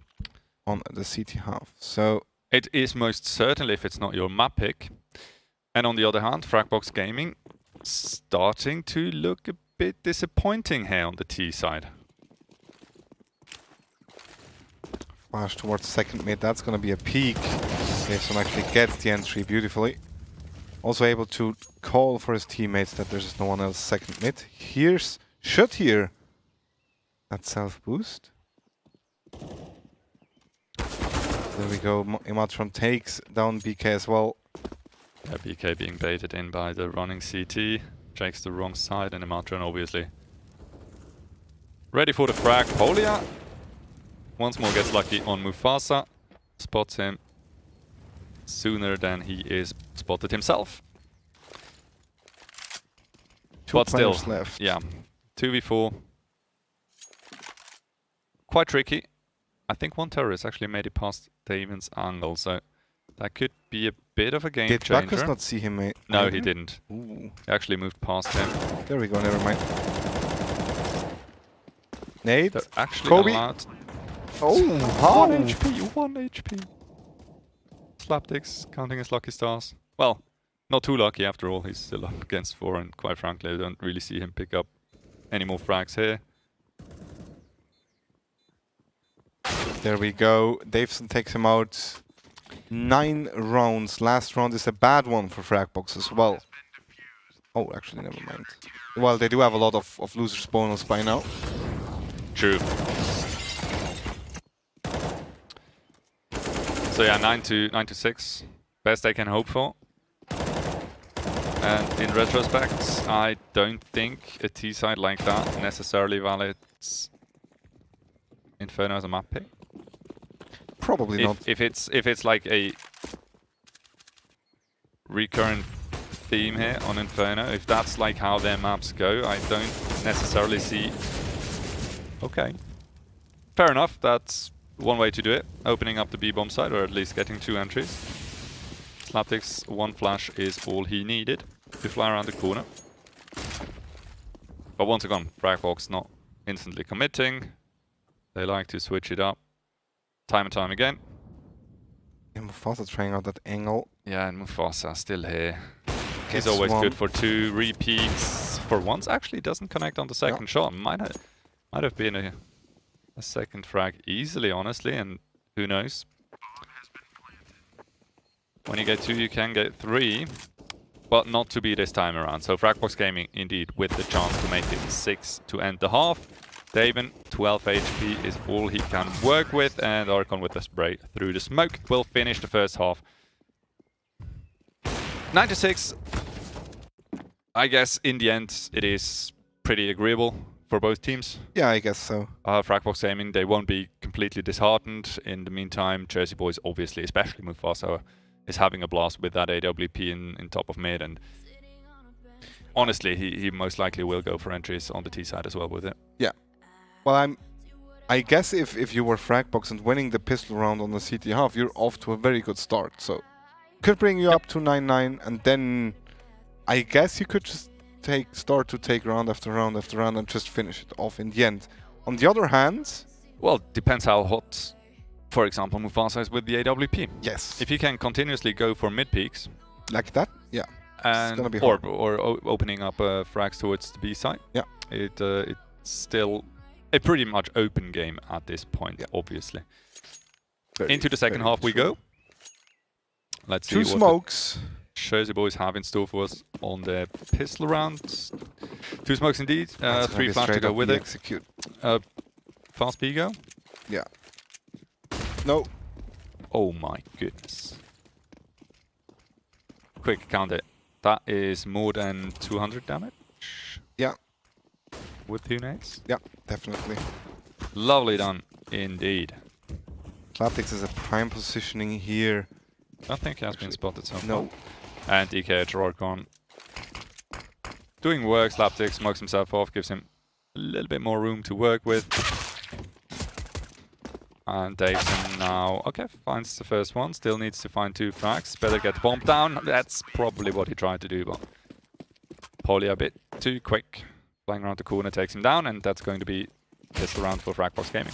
Speaker 14: on the CT half. So
Speaker 16: it is most certainly if it's not your map pick. And on the other hand, Fragbox Gaming starting to look a bit disappointing here on the T side.
Speaker 14: flash towards second mid, that's going to be a peak. Jason actually gets the entry beautifully. Also able to call for his teammates that there's no one else second mid. Should hear that self boost. There we go. Imatron takes down BK as well.
Speaker 16: Yeah, BK being baited in by the running CT. Checks the wrong side, and Imatron obviously ready for the frag. Polia once more gets lucky on Mufasa. Spots him sooner than he is spotted himself. But still,
Speaker 14: left.
Speaker 16: Yeah, 2v4. Quite tricky. I think one terrorist actually made it past Damon's angle, so that could be a bit of a game changer.
Speaker 14: Did Bacchus not see him, mate?
Speaker 16: No, he didn't.
Speaker 14: Ooh.
Speaker 16: He actually moved past him.
Speaker 14: There we go, never mind. Nate,
Speaker 16: They're actually
Speaker 14: Kobe.
Speaker 16: allowed.
Speaker 14: Oh,
Speaker 16: 1 HP, 1 HP. Slapdicks counting his lucky stars. Well, not too lucky after all. He's still up against 4, and quite frankly, I don't really see him pick up any more frags here.
Speaker 14: There we go. Davison takes him out. 9 rounds. Last round is a bad one for Fragbox as well. Oh, actually, never mind. Well, they do have a lot of loser spawners by now.
Speaker 16: True. So yeah, 9 to 6. Best they can hope for. And in retrospect, I don't think a T-side like that necessarily validates Inferno as a map pick.
Speaker 14: Probably not.
Speaker 16: If it's like a recurrent theme here on Inferno, if that's like how their maps go, I don't necessarily see. Okay, fair enough. That's one way to do it. Opening up the B-bomb side, or at least getting 2 entries. Slapdicks, 1 flash is all he needed to fly around the corner. But once again, Fragbox not instantly committing. They like to switch it up time and time again.
Speaker 14: And Mufasa trying out that angle.
Speaker 16: Yeah, and Mufasa still here. He's
Speaker 14: Gets
Speaker 16: always
Speaker 14: one.
Speaker 16: good for 2 repeats. For once, actually doesn't connect on the second shot. Might have been a second frag easily, honestly, and who knows. When you get 2, you can get 3, but not to be this time around. So Fragbox Gaming, indeed, with the chance to make it 6 to end the half. Daven, 12 HP is all he can work with, and Archon with the spray through the smoke will finish the first half. 9 to 6. I guess in the end it is pretty agreeable for both teams.
Speaker 14: Yeah, I guess so.
Speaker 16: Fragbox Gaming, they won't be completely disheartened. In the meantime, Jersey Boys, obviously, especially Mufasa, is having a blast with that AWP in top of mid, and honestly, he most likely will go for entries on the T side as well with it.
Speaker 14: Yeah. Well, I guess if you were Fragbox and winning the pistol round on the CT half, you're off to a very good start. So could bring you up to 9-9, and then I guess you could just start to take round after round after round and just finish it off in the end. On the other hand,
Speaker 16: well, depends how hot, for example, Mufasa is with the AWP.
Speaker 14: Yes.
Speaker 16: If he can continuously go for mid peaks
Speaker 14: like that, yeah,
Speaker 16: and
Speaker 14: it's gonna be hard.
Speaker 16: or opening up frags towards the B side.
Speaker 14: Yeah,
Speaker 16: it's still a pretty much open game at this point. Yeah. Obviously. Into the second half we go. Let's see
Speaker 14: 2
Speaker 16: what
Speaker 14: smokes.
Speaker 16: Jersey Boys have in store for us on the pistol round. 2 smokes indeed. 3 flash to go with it.
Speaker 14: Execute.
Speaker 16: Fast B go.
Speaker 14: Yeah. No.
Speaker 16: Oh my goodness. Quick count it. That is more than 200 damage.
Speaker 14: Yeah.
Speaker 16: With 2 nades.
Speaker 14: Yeah, definitely.
Speaker 16: Lovely done indeed.
Speaker 14: Slapdicks is a prime positioning here.
Speaker 16: I think he has been spotted so far.
Speaker 14: No.
Speaker 16: And DK Archon doing work. Slapdick smokes himself off, gives him a little bit more room to work with. And Davison now, okay, finds the first one. Still needs to find 2 frags. Better get the bomb down. That's probably what he tried to do, but Poly a bit too quick. Flying around the corner takes him down, and that's going to be just a round for Fragbox Gaming.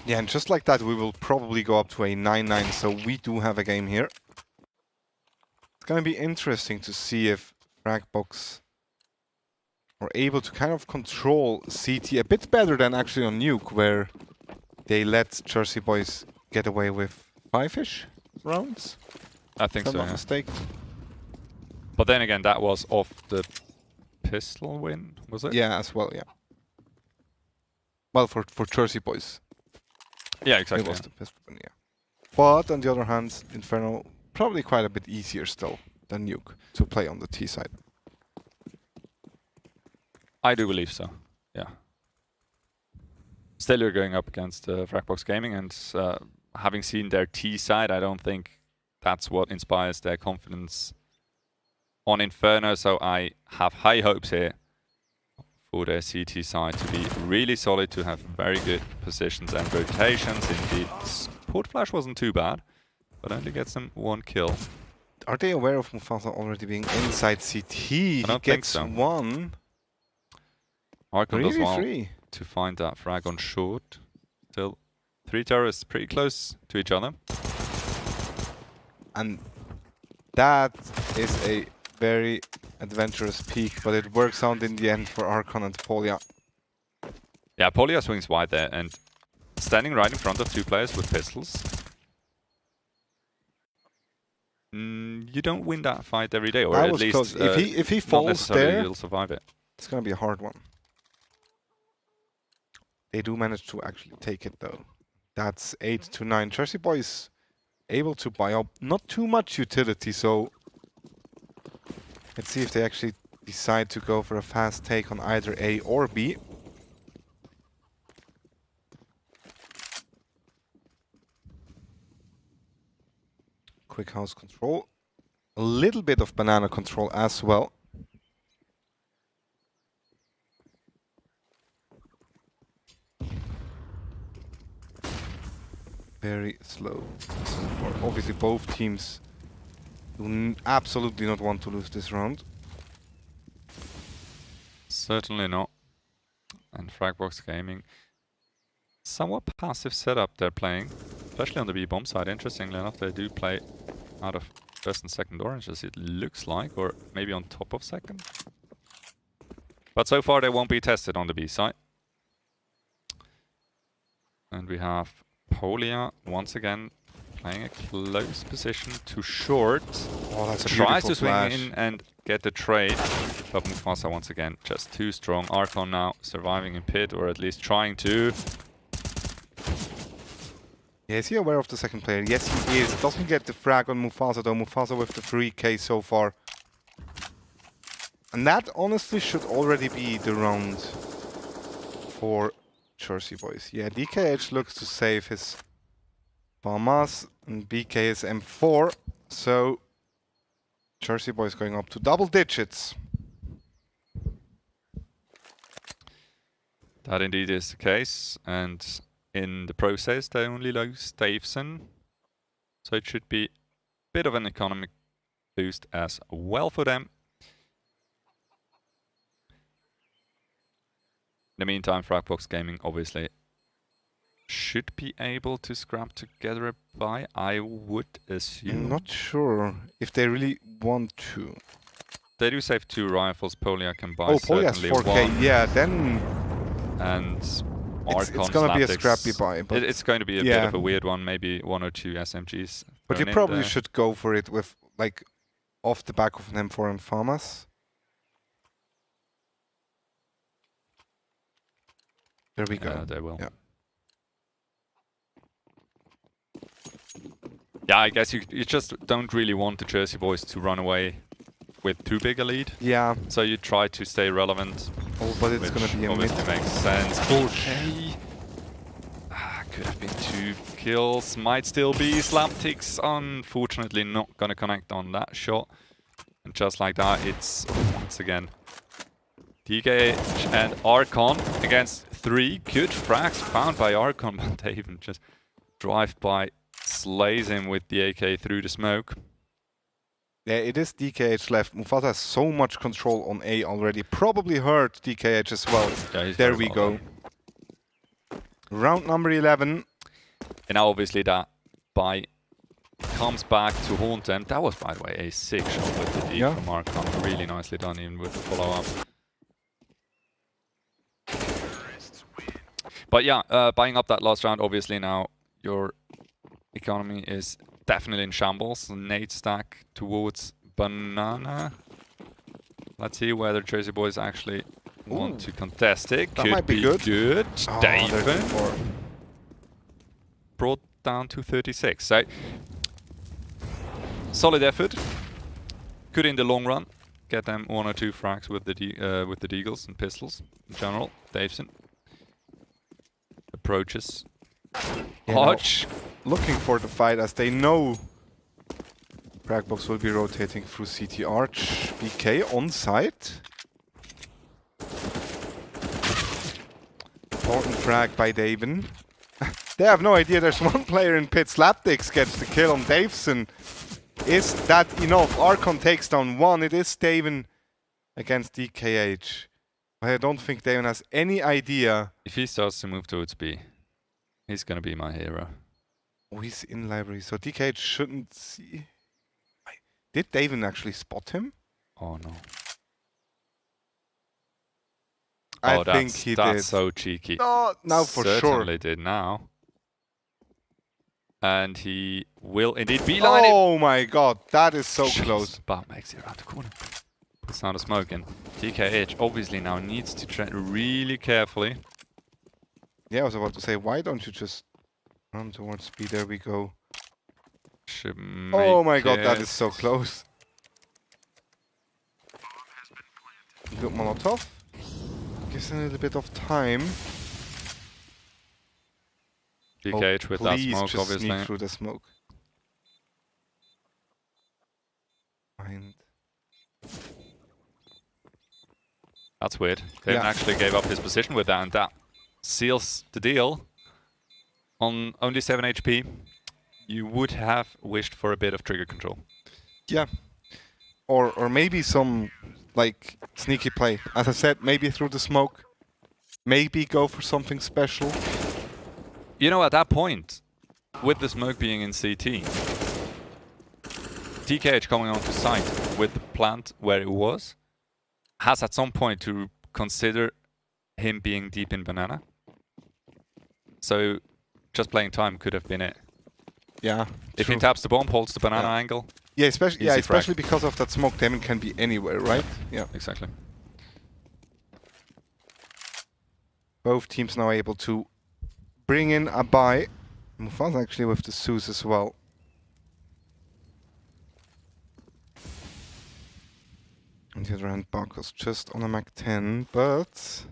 Speaker 14: Yeah, and just like that, we will probably go up to a 9-9, so we do have a game here. It's going to be interesting to see if Fragbox are able to kind of control CT a bit better than actually on Nuke, where they let Jersey Boys get away with 5-ish rounds.
Speaker 16: I think
Speaker 14: if
Speaker 16: so,
Speaker 14: I'm not
Speaker 16: yeah.
Speaker 14: mistaken.
Speaker 16: But then again, that was off the pistol win, was it?
Speaker 14: Yeah, as well, yeah. Well, for Jersey Boys.
Speaker 16: Yeah, exactly.
Speaker 14: It was the pistol win, yeah. But on the other hand, Inferno probably quite a bit easier still than Nuke to play on the T side.
Speaker 16: I do believe so, yeah. Still, you're going up against Fragbox Gaming, and having seen their T side, I don't think that's what inspires their confidence on Inferno, so I have high hopes here for their CT side to be really solid, to have very good positions and rotations. Indeed, Port Flash wasn't too bad, but only gets them 1 kill.
Speaker 14: Are they aware of Mufasa already being inside CT? He gets
Speaker 16: so.
Speaker 14: 1.
Speaker 16: Archon does well
Speaker 14: free
Speaker 16: to find that frag on short. Still, 3 terrorists pretty close to each other.
Speaker 14: And that is a very adventurous peek, but it works out in the end for Archon and Polia.
Speaker 16: Yeah, Polia swings wide there and standing right in front of 2 players with pistols. You don't win that fight every day, or at least
Speaker 14: close. If he falls there,
Speaker 16: you'll survive it.
Speaker 14: It's gonna be a hard one. They do manage to actually take it though. That's 8 to 9. Jersey Boys able to buy up not too much utility, so let's see if they actually decide to go for a fast take on either A or B. Quick house control. A little bit of banana control as well. Very slow so far. Obviously both teams do absolutely not want to lose this round.
Speaker 16: Certainly not. And Fragbox Gaming, somewhat passive setup they're playing, especially on the B-bomb side. Interestingly enough, they do play out of first and second oranges, it looks like, or maybe on top of second. But so far they won't be tested on the B side. And we have Polia once again playing a close position to short.
Speaker 14: Oh, that's a
Speaker 16: tries to swing
Speaker 14: flash.
Speaker 16: in and get the trade, but Mufasa once again just too strong. Archon now surviving in pit, or at least trying to.
Speaker 14: Yeah, is he aware of the second player? Yes, he is. Doesn't get the frag on Mufasa though. Mufasa with the 3k so far. And that honestly should already be the round for Jersey Boys. Yeah, DKH looks to save his FAMAS and BK is M4. So Jersey Boys going up to double digits.
Speaker 16: That indeed is the case, and in the process they only lose Davison, so it should be a bit of an economic boost as well for them. In the meantime, Fragbox Gaming obviously should be able to scrap together a buy, I would assume.
Speaker 14: I'm not sure if they really want to.
Speaker 16: They do save 2 rifles. Polia can buy
Speaker 14: Polia's
Speaker 16: certainly
Speaker 14: 4k,
Speaker 16: 1.
Speaker 14: yeah, then
Speaker 16: And Archon,
Speaker 14: it's gonna be a
Speaker 16: Slaptics,
Speaker 14: scrappy buy, but
Speaker 16: it's going to be a bit of a weird one, maybe 1 or 2 SMGs.
Speaker 14: But you
Speaker 16: thrown in
Speaker 14: probably
Speaker 16: there.
Speaker 14: should go for it with, like, off the back of an M4 and FAMAS. There we go.
Speaker 16: They will.
Speaker 14: Yeah.
Speaker 16: Yeah, I guess you just don't really want the Jersey Boys to run away with too big a lead.
Speaker 14: Yeah.
Speaker 16: So you try to stay relevant.
Speaker 14: Oh, but it's gonna be a mid.
Speaker 16: Obviously makes sense. Okay. Could have been 2 kills. Might still be. Slaptics unfortunately not gonna connect on that shot. And just like that, it's once again DKH and Archon against 3 good frags found by Archon, but they even just drive by, slays him with the AK through the smoke.
Speaker 14: Yeah, it is DKH left. Mufasa has so much control on A already. Probably hurt DKH as well.
Speaker 16: Yeah,
Speaker 14: there we go. Round number 11.
Speaker 16: And now obviously that buy comes back to haunt them. That was, by the way, a sick shot with the D from Archon. Really nicely done, even with the follow-up. But yeah, buying up that last round, obviously now your economy is definitely in shambles. Nade stack towards Banana. Let's see whether Jersey Boys actually want to contest it.
Speaker 14: That
Speaker 16: Could
Speaker 14: might be good.
Speaker 16: Daven brought down to 36. So solid effort. Could in the long run get them 1 or 2 frags with the deagles and pistols in general. Davison approaches. Hodge
Speaker 14: looking for the fight as they know Fragbox will be rotating through CT Arch. BK on site. Important frag by Davin. They have no idea there's one player in pit. Slapdix gets the kill on Davison. Is that enough? Archon takes down 1. It is Davin against DKH. I don't think Davin has any idea.
Speaker 16: If he starts to move towards B, he's gonna be my hero.
Speaker 14: Oh, he's in library, so DKH shouldn't see. Did Davin actually spot him?
Speaker 16: Oh no.
Speaker 14: I think he did.
Speaker 16: That's so cheeky.
Speaker 14: Oh, now for sure.
Speaker 16: Certainly did now. And he will indeed beeline it.
Speaker 14: Oh my god, that is so close.
Speaker 16: But makes it around the corner. Puts down the smoke in. DKH obviously now needs to tread really carefully.
Speaker 14: Yeah, I was about to say, why don't you just run towards B? There we go. Oh my god, that is so close. Good Molotov. Gives a little bit of time.
Speaker 16: DKH with that smoke,
Speaker 14: just
Speaker 16: obviously.
Speaker 14: Sneak through the smoke. Mind.
Speaker 16: That's weird. Kevin actually gave up his position with that, and that seals the deal. On only 7 HP, you would have wished for a bit of trigger control.
Speaker 14: Yeah. Or maybe some, like, sneaky play. As I said, maybe through the smoke. Maybe go for something special.
Speaker 16: You know, at that point, with the smoke being in CT, DKH coming onto site with the plant where it was, has at some point to consider him being deep in banana. So just playing time could have been it.
Speaker 14: Yeah.
Speaker 16: If he taps the bomb, holds the banana angle.
Speaker 14: Yeah, especially because of that smoke, Damon can be anywhere, right? Yeah.
Speaker 16: Exactly.
Speaker 14: Both teams now able to bring in a buy. Mufasa actually with the Zeus as well. On the other hand, Barkos just on a Mac 10, but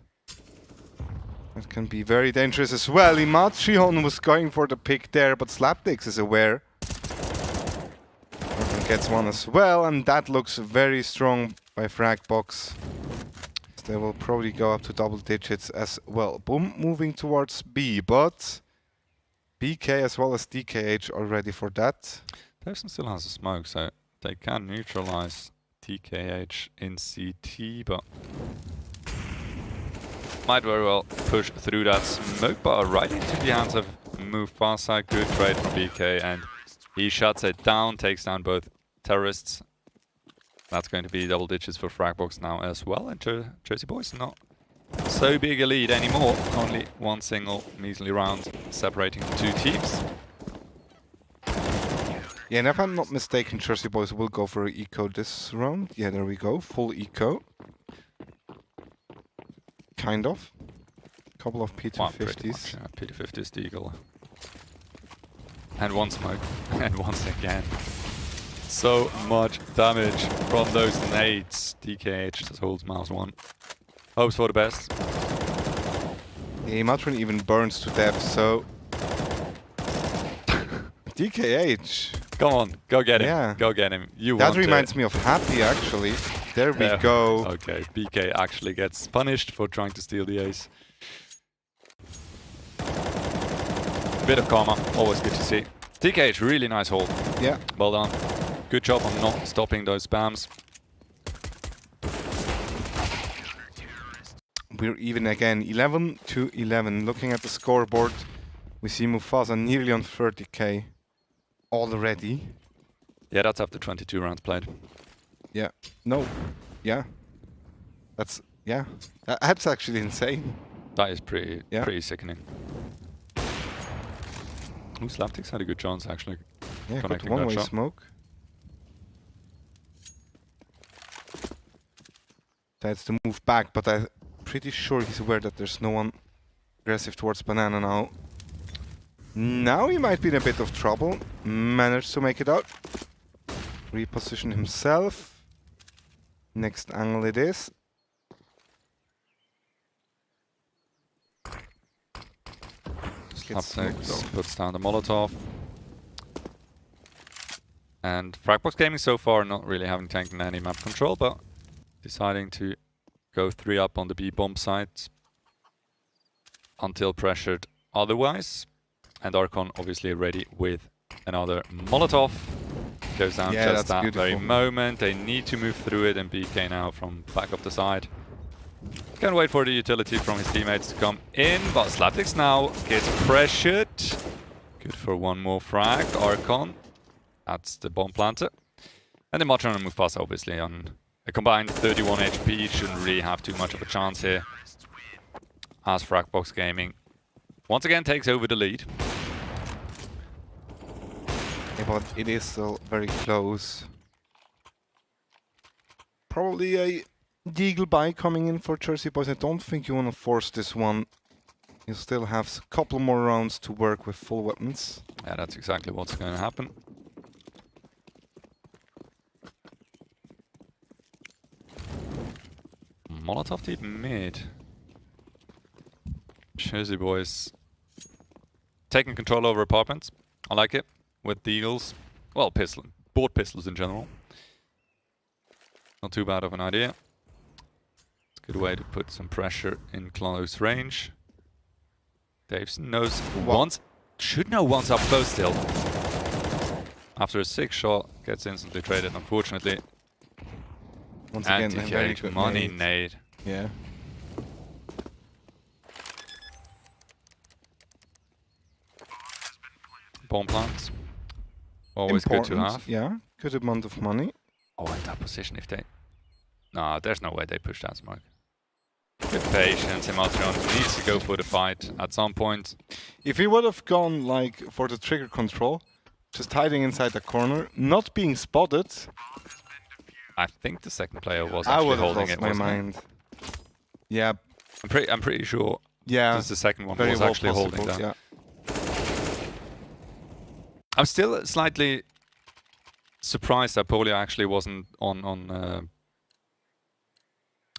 Speaker 14: that can be very dangerous as well. Imatrion was going for the pick there, but Slapdix is aware. Arkham gets one as well, and that looks very strong by Fragbox. They will probably go up to double digits as well. Boom, moving towards B, but BK as well as DKH are ready for that.
Speaker 16: Davison still has a smoke, so they can neutralize DKH in CT, but might very well push through that smoke bar right into the hands of Mufasa. Good trade from BK, and he shuts it down, takes down both terrorists. That's going to be double digits for Fragbox now as well, and Jersey Boys not so big a lead anymore. Only one single measly round separating the two teams.
Speaker 14: Yeah, and if I'm not mistaken, Jersey Boys will go for an eco this round. Yeah, there we go, full eco. Kind of. Couple of P250s.
Speaker 16: Yeah, P250s, Deagle. And one smoke. And once again. So much damage from those nades. DKH just holds mouse one. Hopes for the best.
Speaker 14: Yeah, Matron even burns to death, so... DKH.
Speaker 16: Come on, go get him.
Speaker 14: Yeah.
Speaker 16: Go get him.
Speaker 14: That reminds me of Happy, actually. There we go.
Speaker 16: Okay, BK actually gets punished for trying to steal the ace. Bit of karma, always good to see. DKH, really nice hold.
Speaker 14: Yeah.
Speaker 16: Well done. Good job on not stopping those spams.
Speaker 14: We're even again, 11 to 11. Looking at the scoreboard, we see Mufasa nearly on 30k already.
Speaker 16: Yeah, that's after 22 rounds played.
Speaker 14: Yeah. No. Yeah. That's That's actually insane.
Speaker 16: That is pretty sickening. Ooh, Slapdix had a good chance actually.
Speaker 14: Yeah, got
Speaker 16: connecting
Speaker 14: one-way
Speaker 16: that shot.
Speaker 14: smoke. That's the move back, but I'm pretty sure he's aware that there's no one aggressive towards banana now. Now he might be in a bit of trouble. Managed to make it out. Reposition himself. Next angle it is.
Speaker 16: Slapsticks puts down the Molotov. And Fragbox Gaming so far not really having taken any map control, but deciding to go 3 up on the B bomb site until pressured otherwise. And Archon obviously ready with another Molotov. Goes down just that very moment. They need to move through it, and BK now from back of the side. Can't wait for the utility from his teammates to come in, but Slapsticks now gets pressured. Good for one more frag. Archon, that's the bomb planter. And the Matron and Mufasa obviously on a combined 31 HP. Shouldn't really have too much of a chance here, as Fragbox Gaming once again takes over the lead.
Speaker 14: Yeah, but it is still very close. Probably a Deagle buy coming in for Jersey Boys. I don't think you want to force this one. You still have a couple more rounds to work with full weapons.
Speaker 16: Yeah, that's exactly what's going to happen. Molotov deep mid. Jersey Boys taking control over apartments. I like it. With the Eagles. Well, board pistols in general. Not too bad of an idea. It's a good way to put some pressure in close range. Davison knows once. Should know once up close still. After a 6 shot, gets instantly traded, unfortunately.
Speaker 14: Once again, a very good
Speaker 16: money
Speaker 14: nade.
Speaker 16: nade.
Speaker 14: Yeah.
Speaker 16: Bomb plants. Always good to have.
Speaker 14: Yeah, good amount of money.
Speaker 16: Oh, in that position, if they... No, there's no way they push that smoke. Good patience, Emotion needs to go for the fight at some point.
Speaker 14: If he would have gone like for the trigger control, just hiding inside the corner, not being spotted...
Speaker 16: I think the second player was actually holding it, wasn't
Speaker 14: mind. Yeah.
Speaker 16: I'm pretty sure the second one was actually holding that.
Speaker 14: Yeah.
Speaker 16: I'm still slightly surprised that Polio actually wasn't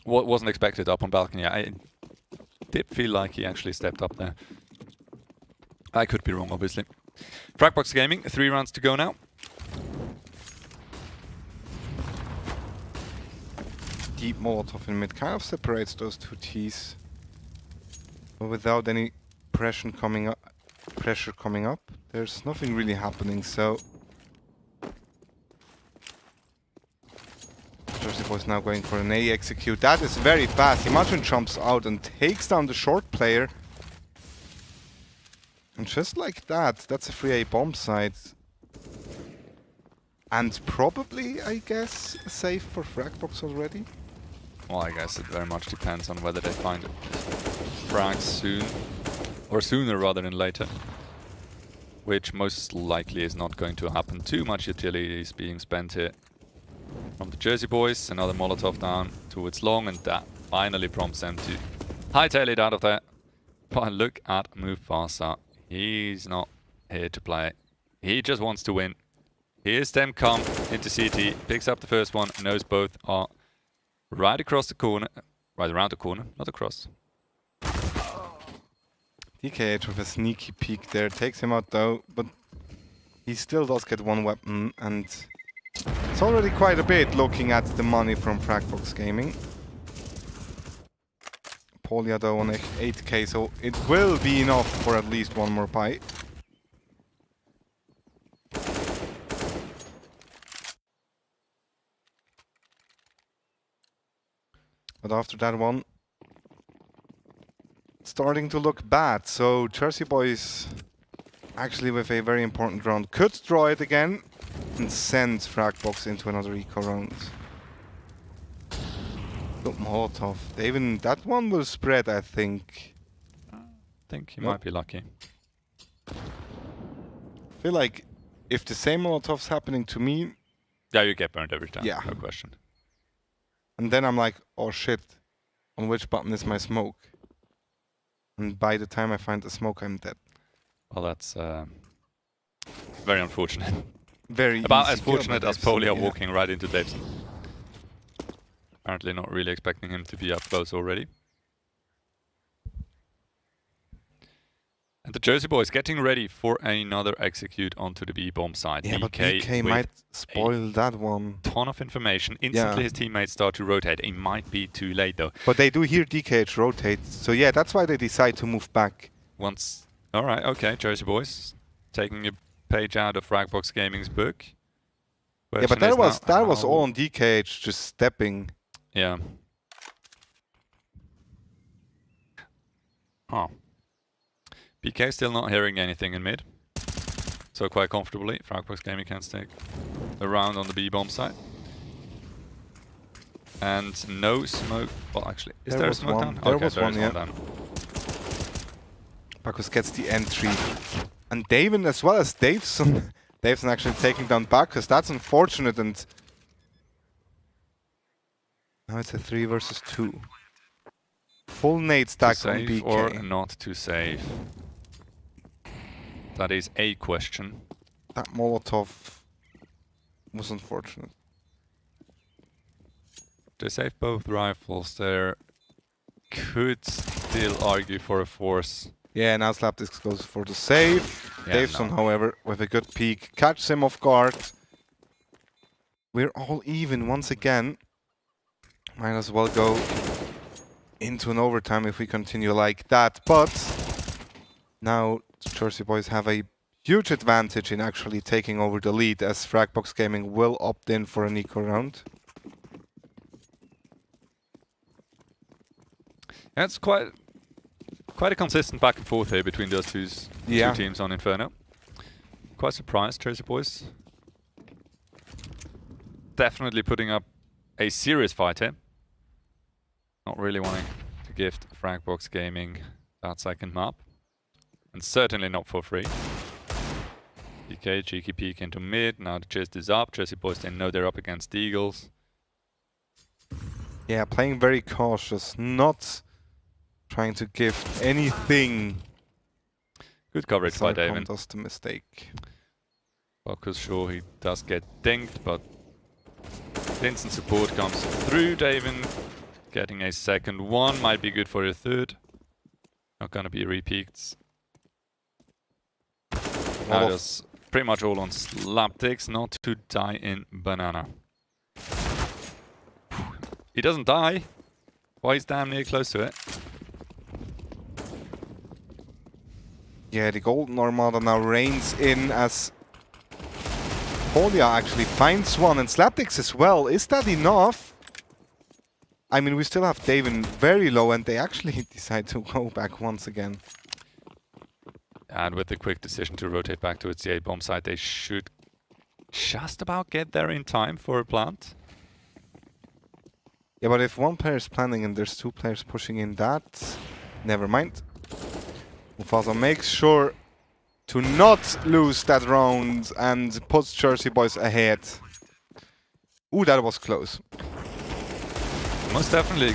Speaker 16: wasn't expected up on balcony. I did feel like he actually stepped up there. I could be wrong, obviously. Fragbox Gaming, 3 rounds to go now.
Speaker 14: Deep Molotov in mid kind of separates those two T's, but without any pressure coming up. There's nothing really happening, so Jersey Boys now going for an A execute. That is very fast. Imagine jumps out and takes down the short player. And just like that, that's a 3A bomb site. And probably, I guess, a save for Fragbox already.
Speaker 16: Well, I guess it very much depends on whether they find frags soon, or sooner rather than later. Which most likely is not going to happen. Too much utility is being spent here from the Jersey Boys. Another Molotov down towards long, and that finally prompts them to hightail it out of there. But look at Mufasa. He's not here to play. He just wants to win. Here's them come into CT, picks up the first one, knows both are right across the corner. Right around the corner, not across.
Speaker 14: DKH with a sneaky peek there, takes him out though, but he still does get one weapon, and it's already quite a bit looking at the money from Fragbox Gaming. Polia though on 8k, so it will be enough for at least one more buy. But after that one, starting to look bad, so Jersey Boys actually with a very important round could draw it again and send Fragbox into another eco round. Look, Molotov. Even that one will spread, I think.
Speaker 16: I think he might be lucky.
Speaker 14: I feel like if the same Molotov's happening to me...
Speaker 16: Yeah, you get burned every time,
Speaker 14: yeah.
Speaker 16: No question.
Speaker 14: And then I'm like, oh shit, on which button is my smoke? And by the time I find the smoke, I'm dead.
Speaker 16: Well, that's very unfortunate.
Speaker 14: Very
Speaker 16: About
Speaker 14: easy
Speaker 16: as
Speaker 14: kill
Speaker 16: fortunate
Speaker 14: by
Speaker 16: as
Speaker 14: Davison,
Speaker 16: Polia
Speaker 14: yeah.
Speaker 16: walking right into Davison. Apparently not really expecting him to be up close already. And the Jersey boys getting ready for another execute onto the B-bomb side.
Speaker 14: Yeah, but BK might spoil that one.
Speaker 16: Ton of information. Instantly his teammates start to rotate. It might be too late though.
Speaker 14: But they do hear DKH rotate, so yeah, that's why they decide to move back.
Speaker 16: Once, all right, okay, Jersey boys, taking a page out of Fragbox Gaming's book.
Speaker 14: Yeah, but that was all on DKH just stepping.
Speaker 16: Yeah. Huh. BK still not hearing anything in mid. So quite comfortably, Fragbox Gaming can take a round on the B-bomb side. And no smoke. Well, actually, is there a smoke down?
Speaker 14: There
Speaker 16: Okay,
Speaker 14: was
Speaker 16: there
Speaker 14: one,
Speaker 16: is
Speaker 14: yeah.
Speaker 16: down.
Speaker 14: Bacchus gets the entry. And Davin as well as Davison. Davison actually taking down Bacchus. That's unfortunate. And now it's a 3 versus 2. Full nade stack
Speaker 16: To
Speaker 14: on
Speaker 16: save
Speaker 14: BK.
Speaker 16: or not to save? That is a question.
Speaker 14: That Molotov was unfortunate.
Speaker 16: They save both rifles. There could still argue for a force.
Speaker 14: Yeah, now Slapdisc goes for the save.
Speaker 16: Yeah,
Speaker 14: Davison,
Speaker 16: no.
Speaker 14: however, with a good peek, catches him off guard. We're all even once again. Might as well go into an overtime if we continue like that. But now Jersey boys have a huge advantage in actually taking over the lead, as Fragbox Gaming will opt in for an eco round.
Speaker 16: It's quite a consistent back and forth here between those two teams on Inferno. Quite surprised, Jersey boys. Definitely putting up a serious fight here. Not really wanting to gift Fragbox Gaming that second map. And certainly not for free. DK, cheeky peek into mid. Now the chest is up. Jersey boys, they know they're up against the Eagles.
Speaker 14: Yeah, playing very cautious, not trying to gift anything.
Speaker 16: Good coverage by
Speaker 14: Sarkon
Speaker 16: David.
Speaker 14: does the mistake.
Speaker 16: Focus, sure, he does get dinged, but instant support comes through. David getting a second one. Might be good for a third. Not gonna be repeats. That is pretty much all on Slapdicks, not to die in banana. He doesn't die. Why he's damn near close to it.
Speaker 14: Yeah, the Golden Armada now reigns in as Polia actually finds one, and Slapdicks as well. Is that enough? I mean, we still have Davin very low, and they actually decide to go back once again.
Speaker 16: And with the quick decision to rotate back towards the A-bomb site, they should just about get there in time for a plant.
Speaker 14: Yeah, but if one player is planning and there's two players pushing in that, never mind. Mufasa makes sure to not lose that round and puts Jersey boys ahead. Ooh, that was close.
Speaker 16: Most definitely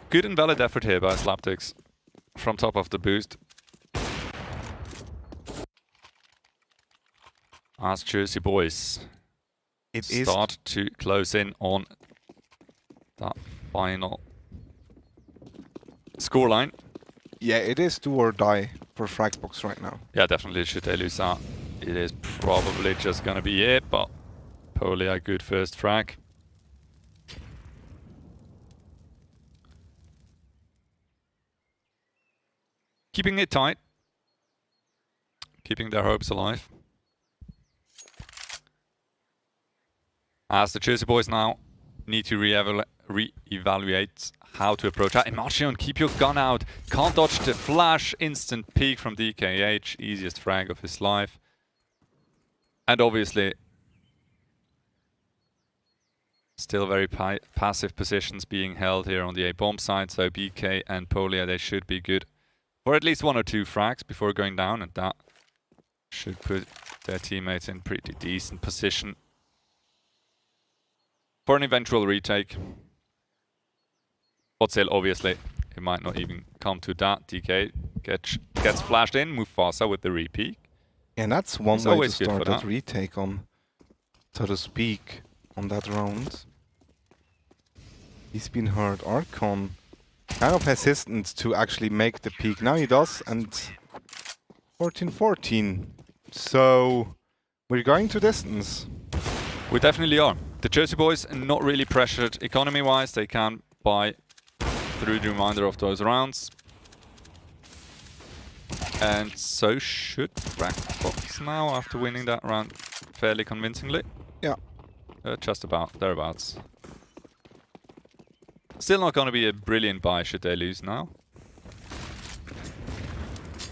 Speaker 16: good and valid effort here by Slapdicks from top of the boost. As Jersey boys start to close in on that final scoreline.
Speaker 14: Yeah, it is do or die for Fragbox right now.
Speaker 16: Yeah, definitely. Should they lose that, it is probably just gonna be it, but Polia a good first frag. Keeping it tight. Keeping their hopes alive. As the Jersey boys now need to re-evaluate how to approach that. Emocion, keep your gun out. Can't dodge the flash. Instant peek from DKH. Easiest frag of his life. And obviously, still very passive positions being held here on the A-bomb side. So BK and Polia, they should be good for at least 1 or 2 frags before going down. And that should put their teammates in pretty decent position for an eventual retake. But still, obviously, it might not even come to that. DK Gets flashed in. Mufasa with the repeat.
Speaker 14: And that's one
Speaker 16: It's
Speaker 14: way to
Speaker 16: always good
Speaker 14: start
Speaker 16: for
Speaker 14: that
Speaker 16: that.
Speaker 14: retake on, so to speak, on that round. He's been hurt. Archon kind of hesitant to actually make the peak. Now he does, and 14-14. So we're going to distance.
Speaker 16: We definitely are. The Jersey boys not really pressured economy-wise. They can buy through the remainder of those rounds. And so should Crackbox now after winning that round fairly convincingly.
Speaker 14: Yeah.
Speaker 16: Just about, thereabouts. Still not going to be a brilliant buy should they lose now.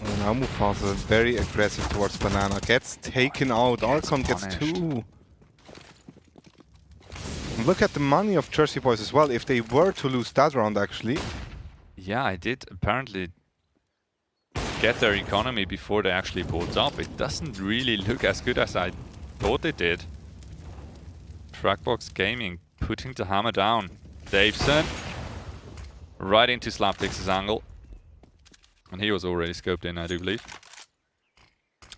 Speaker 14: Oh, now Mufasa very aggressive towards Banana. Gets taken out. Archon gets two. Look at the money of Jersey boys as well. If they were to lose that round, actually.
Speaker 16: Yeah, I did apparently get their economy before they actually pulled up. It doesn't really look as good as I thought it did. Trackbox Gaming putting the hammer down. Davison right into Slaptix's angle. And he was already scoped in, I do believe.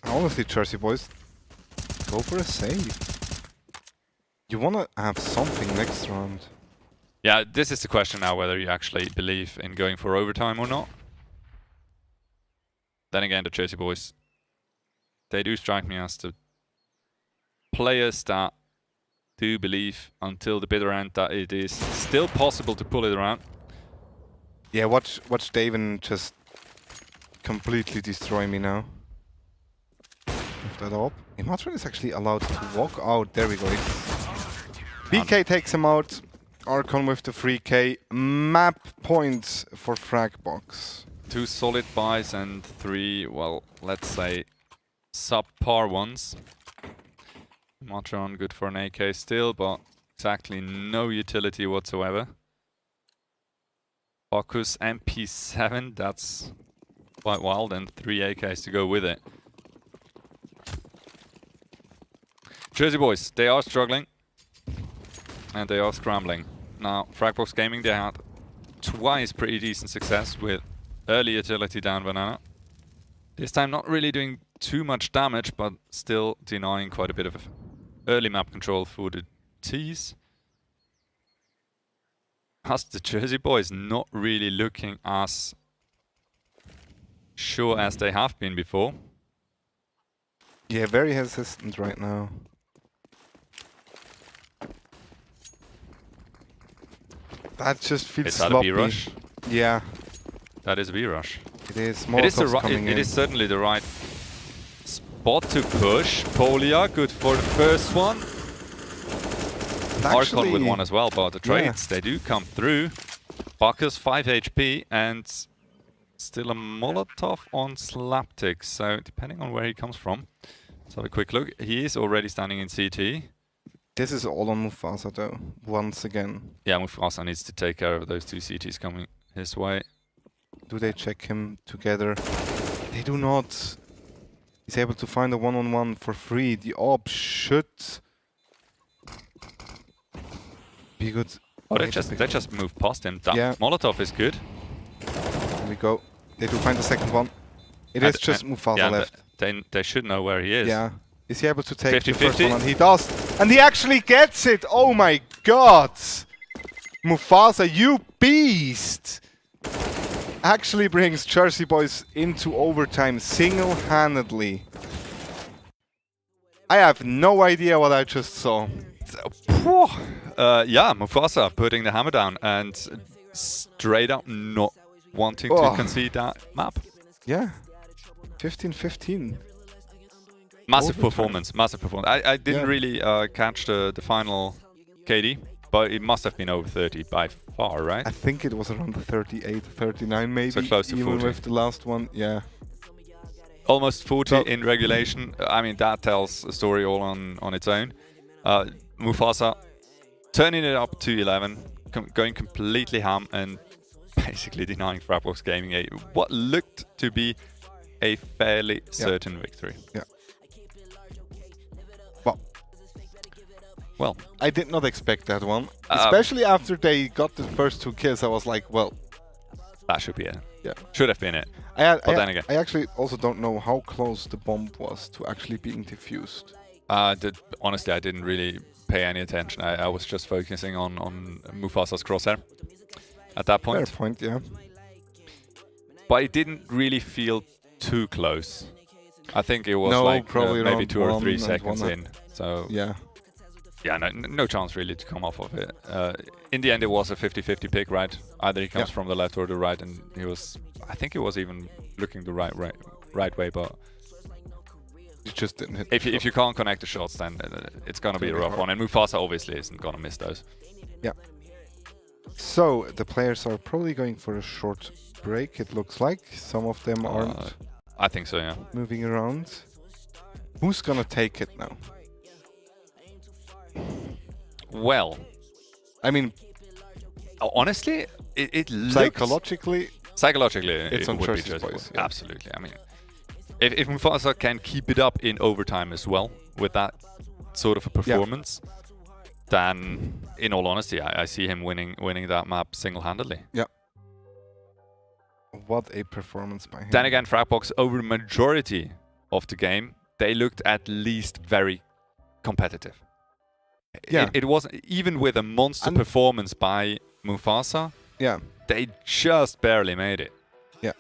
Speaker 14: Honestly, Jersey boys, go for a save. You want to have something next round.
Speaker 16: Yeah, this is the question now, whether you actually believe in going for overtime or not. Then again, the Jersey boys, they do strike me as the players that do believe until the bitter end that it is still possible to pull it around.
Speaker 14: Yeah, watch Daven just completely destroy me now. Lift that up. Imatran is actually allowed to walk out. There we go. BK takes him out. Archon with the 3k. Map points for Fragbox.
Speaker 16: 2 solid buys and 3, well, let's say subpar ones. Matron good for an AK still, but exactly no utility whatsoever. Focus MP7, that's quite wild, and 3 AKs to go with it. Jersey boys, they are struggling. And they are scrambling. Now, Fragbox Gaming, they had twice pretty decent success with early utility down Banana. This time not really doing too much damage, but still denying quite a bit of early map control for the T's. As the Jersey boys not really looking as sure as they have been before.
Speaker 14: Yeah, very hesitant right now. That just feels sloppy.
Speaker 16: Is that a B-rush?
Speaker 14: Yeah.
Speaker 16: That is a B-rush.
Speaker 14: It is.
Speaker 16: It is certainly the right spot to push. Polia, good for the first one. Archon with one as well, but the trades, they do come through. Bacchus 5 HP and still a Molotov on Slaptix. So depending on where he comes from. Let's have a quick look. He is already standing in CT.
Speaker 14: This is all on Mufasa though, once again.
Speaker 16: Yeah, Mufasa needs to take care of those 2 CTs coming his way.
Speaker 14: Do they check him together? They do not. He's able to find a one-on-one for free. The AWP should be good.
Speaker 16: Oh, they just moved past him. That Molotov is good.
Speaker 14: There we go. They do find the second one. It is just Mufasa left.
Speaker 16: They should know where he is.
Speaker 14: Yeah. Is he able to take
Speaker 16: 50-50?
Speaker 14: the first one? And he does. And he actually gets it! Oh my god! Mufasa, you beast! Actually brings Jersey boys into overtime single-handedly. I have no idea what I just saw.
Speaker 16: Yeah, Mufasa putting the hammer down and straight up not wanting to concede that map.
Speaker 14: Yeah. 15-15.
Speaker 16: Massive performance, massive performance. I didn't really catch the final KD, but it must have been over 30 by far, right?
Speaker 14: I think it was around the 38, 39 maybe.
Speaker 16: So close to 40.
Speaker 14: Even with the last one, yeah.
Speaker 16: Almost 40 in regulation. I mean, that tells a story all on its own. Mufasa turning it up to 11, going completely ham and basically denying Fragbox Gaming what looked to be a fairly certain victory.
Speaker 14: Yeah.
Speaker 16: Well,
Speaker 14: I did not expect that one. Especially after they got the first 2 kills, I was like, well,
Speaker 16: that should be a
Speaker 14: Yeah.
Speaker 16: Should have been it.
Speaker 14: But
Speaker 16: then again.
Speaker 14: I actually also don't know how close the bomb was to actually being defused.
Speaker 16: Honestly, I didn't really pay any attention. I was just focusing on Mufasa's crosshair at that point.
Speaker 14: Fair point, yeah.
Speaker 16: But it didn't really feel too close. I think it was
Speaker 14: probably
Speaker 16: maybe 2 or 3
Speaker 14: 1
Speaker 16: seconds
Speaker 14: and 1
Speaker 16: in. So
Speaker 14: yeah,
Speaker 16: no chance really to come off of it. In the end, it was a 50-50 pick, right? Either he comes from the left or the right, and I think he was even looking the right way, but
Speaker 14: it just didn't hit.
Speaker 16: If you can't connect the shots, then it's gonna be a rough one. And Mufasa obviously isn't gonna miss those.
Speaker 14: Yeah. So the players are probably going for a short break. It looks like some of them aren't.
Speaker 16: I think so, yeah.
Speaker 14: Moving around. Who's gonna take it now?
Speaker 16: Well,
Speaker 14: I mean,
Speaker 16: honestly, it looks
Speaker 14: psychologically,
Speaker 16: it's
Speaker 14: on
Speaker 16: would be
Speaker 14: Jersey's
Speaker 16: Jersey
Speaker 14: boys.
Speaker 16: boys.
Speaker 14: Yeah.
Speaker 16: Absolutely. I mean, if Mufasa can keep it up in overtime as well with that sort of a performance, then in all honesty, I see him winning that map single-handedly.
Speaker 14: Yeah. What a performance by him.
Speaker 16: Then again, Fragbox, over majority of the game, they looked at least very competitive.
Speaker 14: Yeah.
Speaker 16: It wasn't, even with a monster performance by Mufasa,
Speaker 14: yeah,
Speaker 16: they just barely made it.
Speaker 14: Yeah.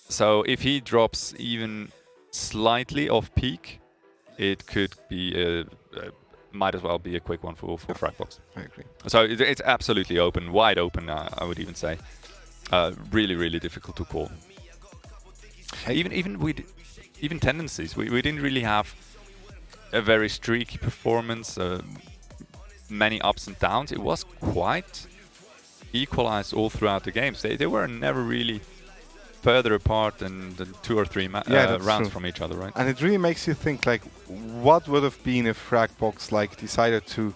Speaker 16: So if he drops even slightly off peak, it could be might as well be a quick one for Fragbox.
Speaker 14: I agree.
Speaker 16: So it's absolutely open, wide open, I would even say. Really, really difficult to call. Even tendencies, we didn't really have a very streaky performance, many ups and downs. It was quite equalized all throughout the games. They were never really further apart than 2 or 3 rounds from each other, right?
Speaker 14: And it really makes you think, like, what would have been if Fragbox decided to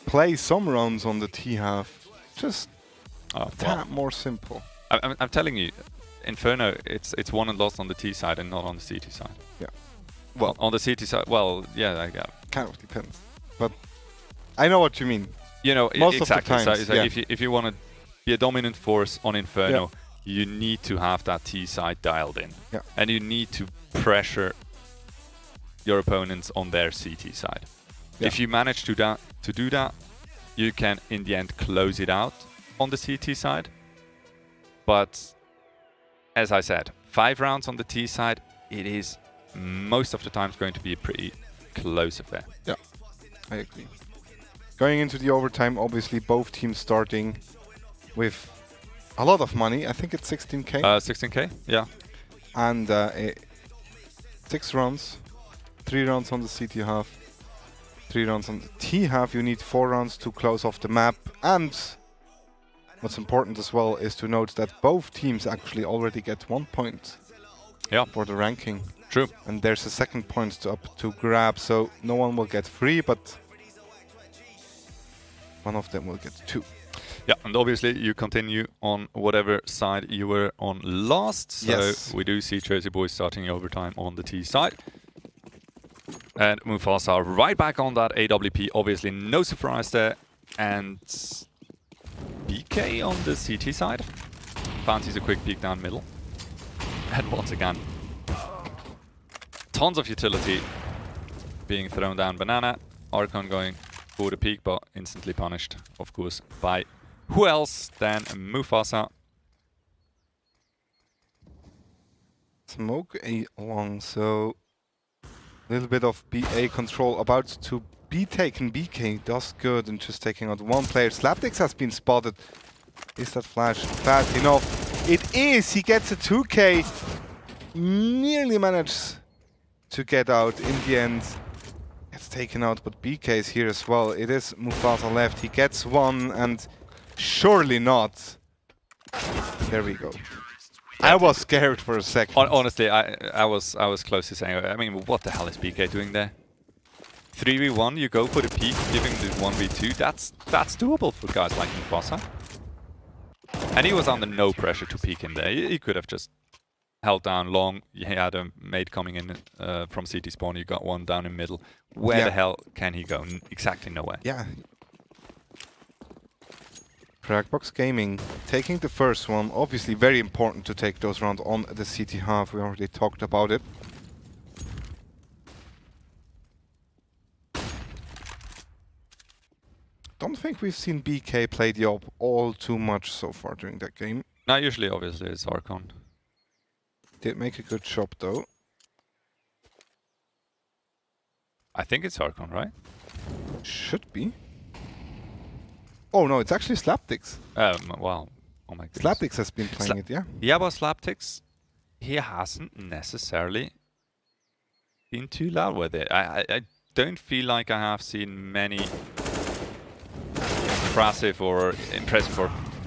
Speaker 14: play some rounds on the T half, just a tad more simple.
Speaker 16: I'm telling you, Inferno, it's won and lost on the T side and not on the CT side.
Speaker 14: Yeah. Well,
Speaker 16: on the CT side, well, yeah,
Speaker 14: kind of depends. But I know what you mean.
Speaker 16: You know,
Speaker 14: most
Speaker 16: exactly.
Speaker 14: of the times,
Speaker 16: so if you want to be a dominant force on Inferno,
Speaker 14: yeah,
Speaker 16: you need to have that T side dialed in.
Speaker 14: Yeah.
Speaker 16: And you need to pressure your opponents on their CT side.
Speaker 14: Yeah.
Speaker 16: If you manage to do that, you can in the end close it out on the CT side. But as I said, 5 rounds on the T side, it is most of the times going to be a pretty close affair.
Speaker 14: Yeah, I agree. Going into the overtime, obviously both teams starting with a lot of money. I think it's 16k.
Speaker 16: 16k, yeah.
Speaker 14: And 6 rounds, 3 rounds on the CT half, 3 rounds on the T half. You need 4 rounds to close off the map. And what's important as well is to note that both teams actually already get 1 point for the ranking.
Speaker 16: True.
Speaker 14: And there's a second point up to grab, so no one will get 3, but one of them will get 2.
Speaker 16: Yeah, and obviously you continue on whatever side you were on last. So we do see Jersey Boys starting overtime on the T side. And Mufasa right back on that AWP, obviously no surprise there. And BK on the CT side. Fancies a quick peek down middle. And once again, tons of utility being thrown down banana. Archon going for the peek, but instantly punished, of course, by who else than Mufasa.
Speaker 14: Smoke along, so a little bit of BA control about to be taken. BK does good and just taking out 1 player. Slapdix has been spotted. Is that flash fast enough? It is! He gets a 2k. Nearly managed to get out in the end. Gets taken out, but BK is here as well. It is Mufasa left. He gets 1 and surely not. There we go. I was scared for a second.
Speaker 16: Honestly, I was close to saying, I mean, what the hell is BK doing there? 3v1, you go for the peak, giving the 1v2. That's doable for guys like Mufasa. And he was under no pressure to peek in there. He could have just held down long. He had a mate coming in from CT spawn. You got 1 down in middle. Where the hell can he go? Exactly nowhere.
Speaker 14: Yeah. Fragbox Gaming taking the first one. Obviously very important to take those rounds on the CT half. We already talked about it. Don't think we've seen BK play the op all too much so far during that game.
Speaker 16: Not usually, obviously, it's Archon.
Speaker 14: Did make a good shot though.
Speaker 16: I think it's Archon, right?
Speaker 14: Should be. Oh no, it's actually Slapdix.
Speaker 16: Wow. Oh my goodness.
Speaker 14: Slapdix has been playing it, yeah.
Speaker 16: Yeah, but Slapdix, he hasn't necessarily been too loud with it. I don't feel like I have seen many impressive or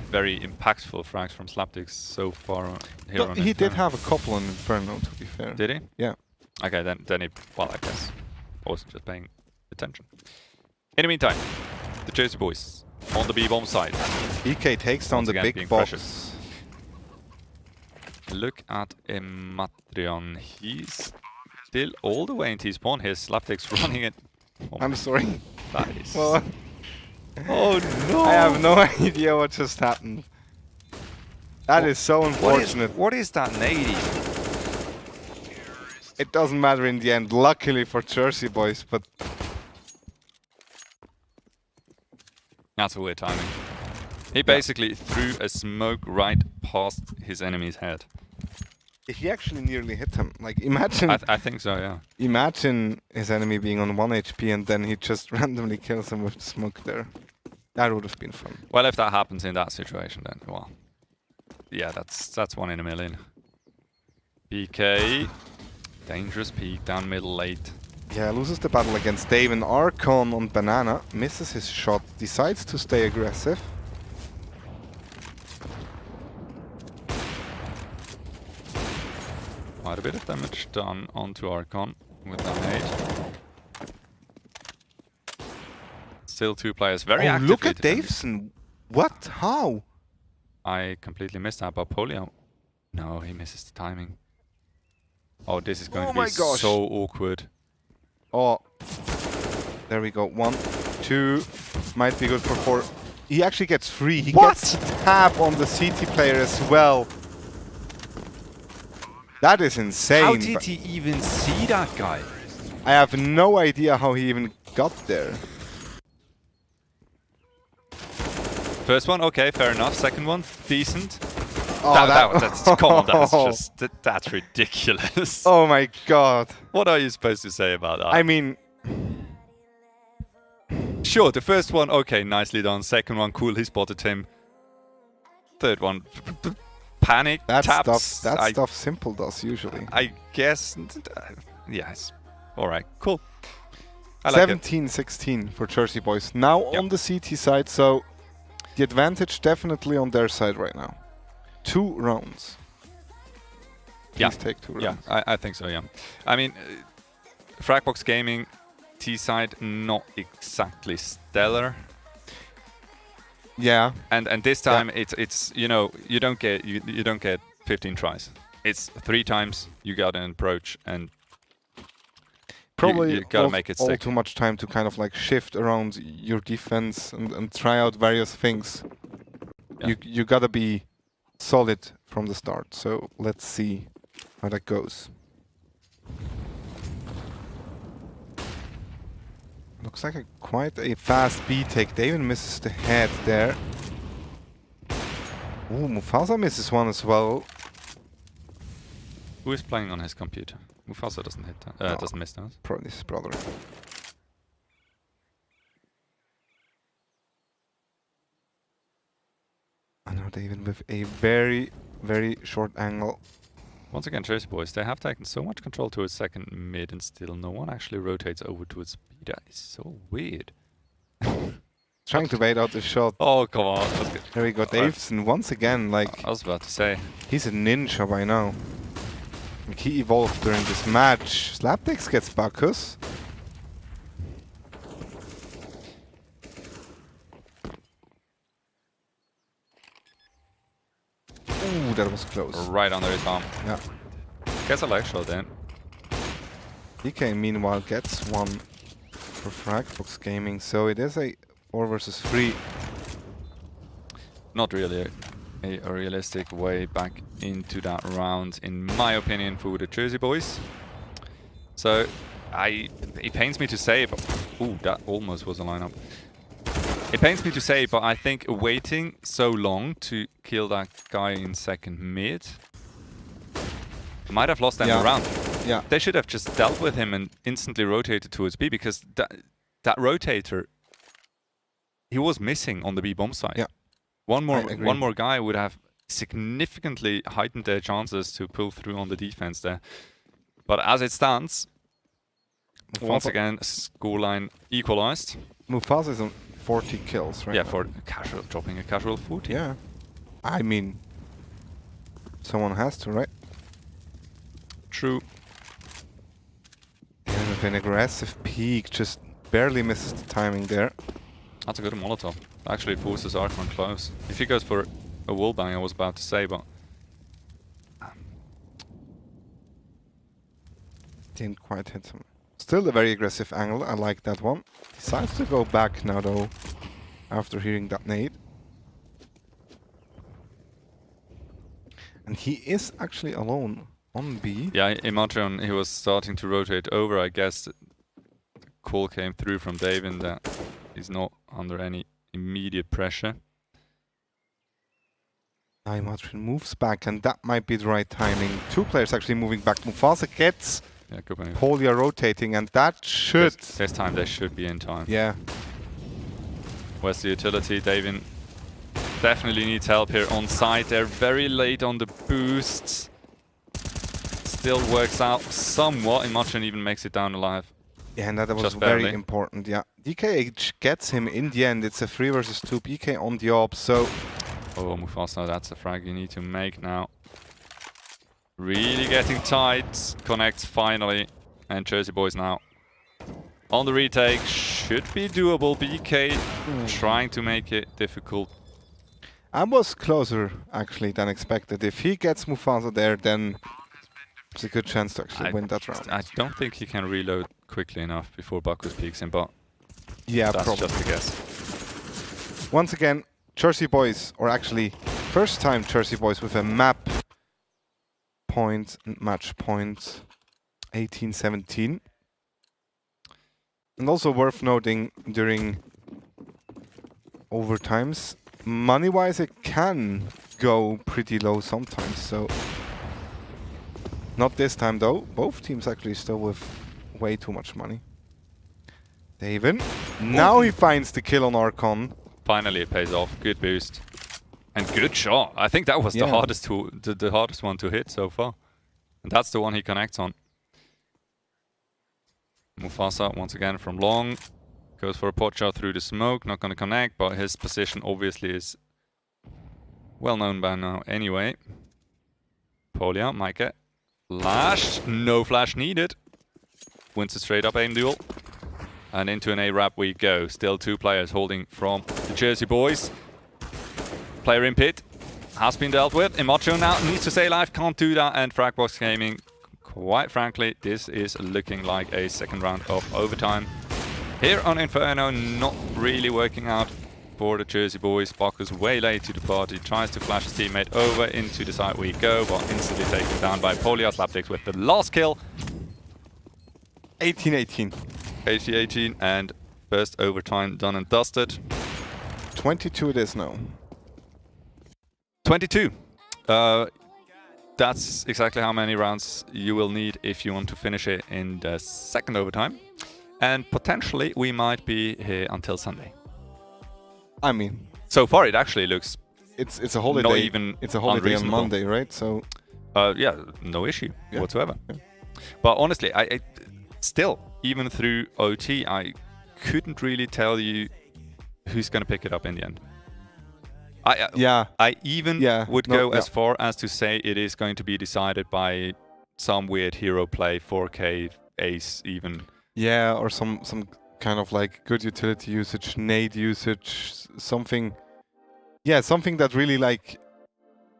Speaker 16: very impactful frags from Slapdix so far here on
Speaker 14: He
Speaker 16: Inferno.
Speaker 14: did have a couple on Inferno, to be fair.
Speaker 16: Did he?
Speaker 14: Yeah.
Speaker 16: Okay, then he, well, I guess I wasn't just paying attention. In the meantime, the Jersey boys on the B-bomb side.
Speaker 14: BK takes down
Speaker 16: Once
Speaker 14: the
Speaker 16: again,
Speaker 14: big
Speaker 16: being
Speaker 14: box.
Speaker 16: precious. Look at Ematrion. He's still all the way in T-spawn. His Slapdix running it. Oh,
Speaker 14: I'm sorry.
Speaker 16: That is...
Speaker 14: Well,
Speaker 16: oh no!
Speaker 14: I have no idea what just happened. That is so unfortunate.
Speaker 16: What is that nade?
Speaker 14: It doesn't matter in the end, luckily for Jersey boys, but...
Speaker 16: That's a weird timing. He basically threw a smoke right past his enemy's head.
Speaker 14: He actually nearly hit him. Like, imagine...
Speaker 16: I think so, yeah.
Speaker 14: Imagine his enemy being on 1 HP and then he just randomly kills him with the smoke there. That would have been fun.
Speaker 16: Well, if that happens in that situation, then, well... Yeah, that's 1 in a million. BK... Dangerous peek down middle late.
Speaker 14: Yeah, loses the battle against Dave, and Archon on Banana misses his shot, decides to stay aggressive.
Speaker 16: Quite a bit of damage done onto Archon with that nade. Still 2 players very actively.
Speaker 14: Look at Davison. What? How?
Speaker 16: I completely missed that, but Polio... No, he misses the timing. Oh, this is going to be so awkward.
Speaker 14: Oh, there we go. 1, 2, might be good for 4. He actually gets 3. He gets a tap on the CT player as well. That is insane.
Speaker 16: How did he even see that guy?
Speaker 14: I have no idea how he even got there.
Speaker 16: First one, okay, fair enough. Second one, decent.
Speaker 14: Oh,
Speaker 16: that's come on, that's just that's ridiculous.
Speaker 14: Oh my god.
Speaker 16: What are you supposed to say about that?
Speaker 14: I mean,
Speaker 16: sure, the first one, okay, nicely done. Second one, cool, he spotted him. Third one, panic, taps.
Speaker 14: Stuff Simple does usually.
Speaker 16: I guess, yes. All right, cool.
Speaker 14: 17-16 for Jersey boys. Now on the CT side, so the advantage definitely on their side right now. 2 rounds. Please take 2 rounds.
Speaker 16: Yeah, I think so, yeah. I mean, Fragbox Gaming, T-side, not exactly stellar.
Speaker 14: Yeah.
Speaker 16: And this time it's you know, you don't get 15 tries. It's 3 times you got an approach and
Speaker 14: probably
Speaker 16: you gotta make it stick.
Speaker 14: all too much time to kind of like shift around your defense and try out various things. Yeah. You gotta be solid from the start, so let's see how that goes. Looks like quite a fast B take. They even misses the head there. Ooh, Mufasa misses one as well.
Speaker 16: Who is playing on his computer? Mufasa doesn't hit doesn't miss those.
Speaker 14: Probably his brother. I know David with a very, very short angle.
Speaker 16: Once again, Jersey boys, they have taken so much control towards second mid and still no one actually rotates over towards B. That is so weird.
Speaker 14: Trying to bait out the shot.
Speaker 16: Oh, come on.
Speaker 14: There we go. Davison once again, like...
Speaker 16: I was about to say.
Speaker 14: He's a ninja by now. Like, he evolved during this match. Slapdix gets Bacchus. Ooh, that was close.
Speaker 16: Right under his arm.
Speaker 14: Yeah.
Speaker 16: Gets a leg shot then.
Speaker 14: DK meanwhile gets one for Fragbox Gaming, so it is a 4 versus 3.
Speaker 16: not really a realistic way back into that round, in my opinion, for the Jersey boys. So, it pains me to say, but ooh, that almost was a lineup. It pains me to say, but I think waiting so long to kill that guy in second mid might have lost them the round.
Speaker 14: Yeah.
Speaker 16: They should have just dealt with him and instantly rotated towards B, because that rotator, he was missing on the B bomb side.
Speaker 14: Yeah.
Speaker 16: One more guy would have significantly heightened their chances to pull through on the defense there. But as it stands, once again, scoreline equalized.
Speaker 14: Mufasa is on 40 kills, right?
Speaker 16: Yeah, for dropping a casual 40.
Speaker 14: Yeah. I mean, someone has to, right?
Speaker 16: True.
Speaker 14: And with an aggressive peek, just barely misses the timing there.
Speaker 16: That's a good Molotov. Actually forces Archon close. If he goes for a wallbang, I was about to say, but
Speaker 14: didn't quite hit him. Still a very aggressive angle, I like that one. Decides to go back now though, after hearing that nade. And he is actually alone on B.
Speaker 16: yeah, imagine he was starting to rotate over. I guess the call came through from David that he's not under any immediate pressure.
Speaker 14: Now Imatrin moves back, and that might be the right timing. Two players actually moving back. Mufasa gets Polia rotating, and that should...
Speaker 16: This time they should be in time.
Speaker 14: Yeah.
Speaker 16: Where's the utility? David definitely needs help here on site. They're very late on the boosts. Still works out somewhat. Imatrin even makes it down alive.
Speaker 14: Yeah, and that was
Speaker 16: Just
Speaker 14: very
Speaker 16: barely.
Speaker 14: important. Yeah, DKH gets him in the end. It's a 3 versus 2 BK on the op, so...
Speaker 16: Oh, Mufasa, that's a frag you need to make now. Really getting tight. Connects finally. And Jersey boys now on the retake. Should be doable. BK trying to make it difficult.
Speaker 14: I was closer, actually, than expected. If he gets Mufasa there, then there's a good chance to actually win that round.
Speaker 16: I don't think he can reload quickly enough before Bakus peeks him, but
Speaker 14: yeah,
Speaker 16: that's
Speaker 14: probably.
Speaker 16: just a guess.
Speaker 14: Once again, Jersey boys, or actually first time Jersey boys with a map point, match point 18-17. And also worth noting, during overtimes, money-wise it can go pretty low sometimes, so not this time though. Both teams actually still with way too much money. David, now he finds the kill on Archon.
Speaker 16: Finally it pays off. Good boost. And good shot. I think that was the hardest the hardest one to hit so far. And that's the one he connects on. Mufasa once again from long. Goes for a pot shot through the smoke. Not going to connect, but his position obviously is well known by now anyway. Polia might get flashed. No flash needed. Wins a straight up aim duel. And into an A-Rap we go. Still two players holding from the Jersey boys. Player in pit has been dealt with. Imacho now needs to stay alive. Can't do that. And Fragbox Gaming, quite frankly, this is looking like a second round of overtime. Here on Inferno, not really working out for the Jersey boys. Bakus way late to the party. Tries to flash his teammate over. Into the side we go, but instantly taken down by Polia. Slapdicks with the last kill.
Speaker 14: 18-18.
Speaker 16: 18-18, and first overtime done and dusted.
Speaker 14: 22 it is now.
Speaker 16: 22. That's exactly how many rounds you will need if you want to finish it in the second overtime. And potentially we might be here until Sunday.
Speaker 14: I mean,
Speaker 16: so far it actually looks
Speaker 14: it's a holiday.
Speaker 16: Not even
Speaker 14: it's a holiday on
Speaker 16: unreasonable.
Speaker 14: Monday, right? So
Speaker 16: yeah, no issue whatsoever. Yeah. But honestly, I still, even through OT, I couldn't really tell you who's going to pick it up in the end. I even would go as far as to say it is going to be decided by some weird hero play, 4K, ace even.
Speaker 14: Yeah, or some kind of like good utility usage, nade usage, something. Yeah, something that really like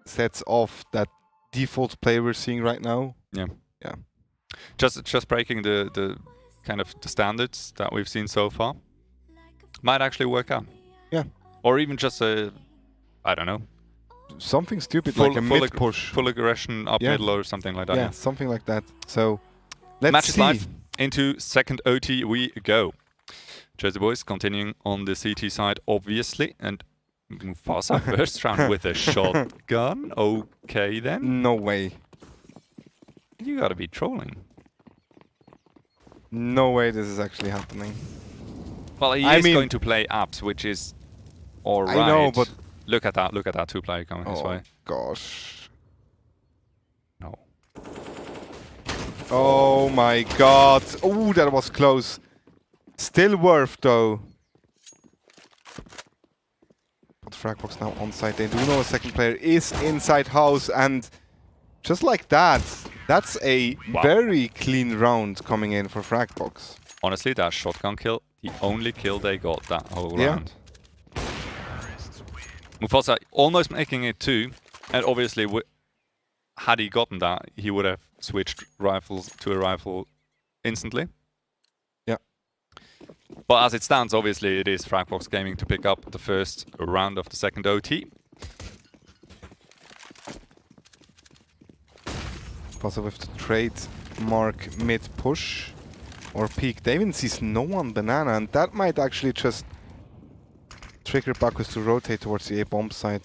Speaker 14: sets off that default play we're seeing right now.
Speaker 16: Yeah.
Speaker 14: Yeah.
Speaker 16: Just breaking the kind of the standards that we've seen so far might actually work out.
Speaker 14: Yeah.
Speaker 16: Or even just a I don't know.
Speaker 14: Something stupid like a mid push.
Speaker 16: Full aggression up middle or something like that.
Speaker 14: Yeah, something like that. So, let's
Speaker 16: Match
Speaker 14: see.
Speaker 16: is live. Into second OT we go. Jersey Boys continuing on the CT side, obviously. And Mufasa first round with a shotgun. Okay, then.
Speaker 14: No way.
Speaker 16: You gotta be trolling.
Speaker 14: No way this is actually happening.
Speaker 16: Well, he is going to play apps, which is alright.
Speaker 14: I know, but...
Speaker 16: Look at that two-player coming this way.
Speaker 14: Gosh.
Speaker 16: No.
Speaker 14: Oh my god. Oh, that was close. Still worth, though. But Fragbox now on site. They do know a second player is inside house, and just like that, that's a very clean round coming in for Fragbox.
Speaker 16: Honestly, that shotgun kill, the only kill they got that whole round. Mufasa almost making it 2, and obviously had he gotten that, he would have switched rifles to a rifle instantly.
Speaker 14: Yeah.
Speaker 16: But as it stands, obviously it is Fragbox Gaming to pick up the first round of the second OT.
Speaker 14: Mufasa with the trade mark mid push or peek. David sees no one banana, and that might actually just trigger Bacchus to rotate towards the A bomb side.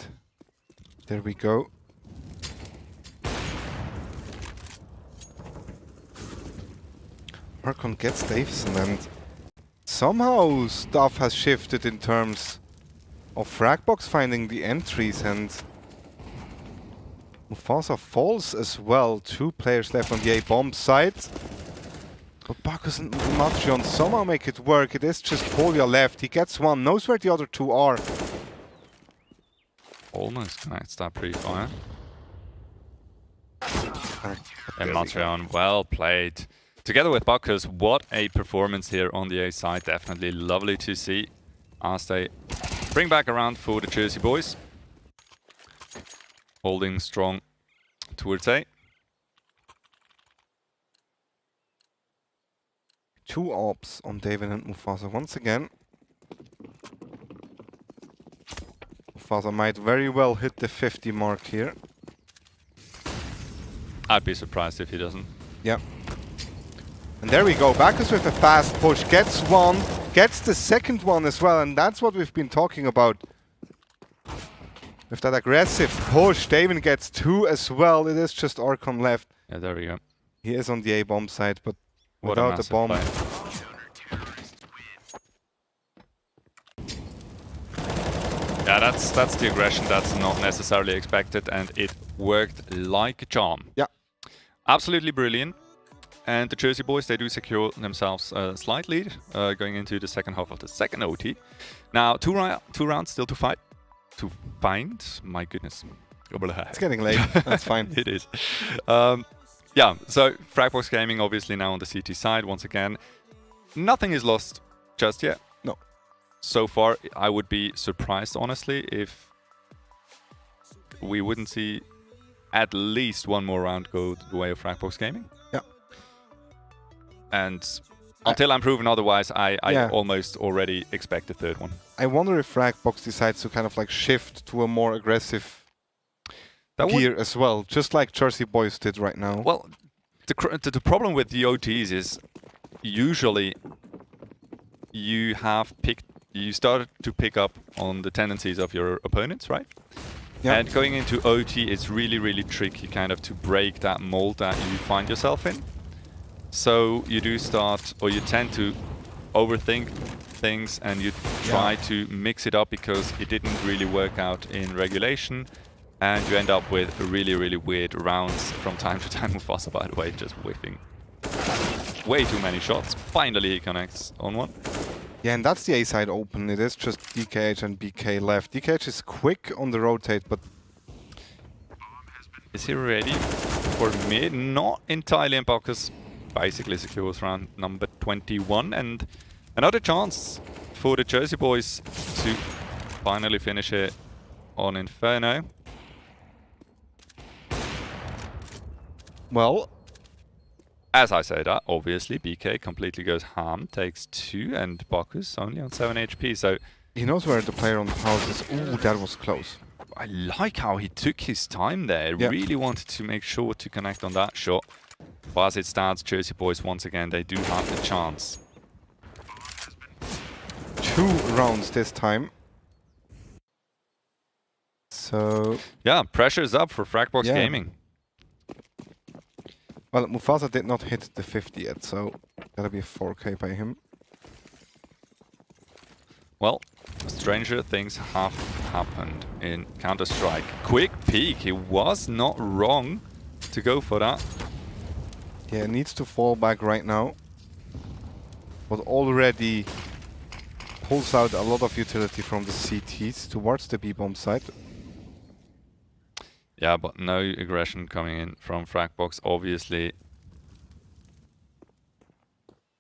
Speaker 14: There we go. Archon gets Davison, and somehow stuff has shifted in terms of Fragbox finding the entries, and Mufasa falls as well. 2 players left on the A bomb side. But Bacchus and Matreon somehow make it work. It is just Polya left. He gets one, knows where the other 2 are.
Speaker 16: Almost connects that pre-fire. And Matreon, well played. Together with Bacchus, what a performance here on the A side. Definitely lovely to see as they bring back around for the Jersey Boys. Holding strong towards A.
Speaker 14: 2 ops on David and Mufasa once again. Mufasa might very well hit the 50 mark here.
Speaker 16: I'd be surprised if he doesn't.
Speaker 14: Yeah. And there we go. Bacchus with a fast push. Gets one. Gets the second one as well. And that's what we've been talking about. With that aggressive push, David gets 2 as well. It is just Archon left.
Speaker 16: Yeah, there we go.
Speaker 14: He is on the A bomb side, but
Speaker 16: what
Speaker 14: without the bomb.
Speaker 16: Yeah, that's the aggression that's not necessarily expected, and it worked like a charm.
Speaker 14: Yeah.
Speaker 16: Absolutely brilliant. And the Jersey Boys, they do secure themselves a slight lead going into the second half of the second OT. Now, two rounds still to fight. To find? My goodness.
Speaker 14: It's getting late. That's fine.
Speaker 16: It is. Yeah, so Fragbox Gaming obviously now on the CT side once again. Nothing is lost just yet.
Speaker 14: No.
Speaker 16: So far, I would be surprised, honestly, if we wouldn't see at least one more round go the way of Fragbox Gaming.
Speaker 14: Yeah.
Speaker 16: And until I'm proven otherwise, I almost already expect a third one.
Speaker 14: I wonder if Fragbox decides to kind of like shift to a more aggressive gear as well, just like Jersey Boys did right now.
Speaker 16: Well, the problem with the OTs is usually you started to pick up on the tendencies of your opponents, right?
Speaker 14: Yeah.
Speaker 16: And going into OT, it's really, really tricky kind of to break that mold that you find yourself in. So you do start, or you tend to overthink things, and you try to mix it up because it didn't really work out in regulation, and you end up with really, really weird rounds from time to time. Mufasa, by the way, just whiffing way too many shots. Finally, he connects on one.
Speaker 14: Yeah, and that's the A side open. It is just DKH and BK left. DKH is quick on the rotate, but
Speaker 16: is he ready for mid? Not entirely, and Bacchus basically secures round number 21, and another chance for the Jersey Boys to finally finish it on Inferno.
Speaker 14: Well,
Speaker 16: as I say that, obviously BK completely goes ham, takes 2, and Bacchus only on 7 HP, so
Speaker 14: he knows where the player on the house is. Ooh, that was close.
Speaker 16: I like how he took his time there.
Speaker 14: Yeah.
Speaker 16: Really wanted to make sure to connect on that shot. But as it stands, Jersey Boys, once again, they do have the chance.
Speaker 14: 2 rounds this time. So...
Speaker 16: Yeah, pressure is up for Fragbox
Speaker 14: Yeah.
Speaker 16: Gaming.
Speaker 14: Well, Mufasa did not hit the 50 yet, so gotta be a 4K by him.
Speaker 16: Well, stranger things have happened in Counter-Strike. Quick peek, he was not wrong to go for that.
Speaker 14: Yeah, needs to fall back right now. But already pulls out a lot of utility from the CTs towards the B-bomb side.
Speaker 16: Yeah, but no aggression coming in from Fragbox, obviously.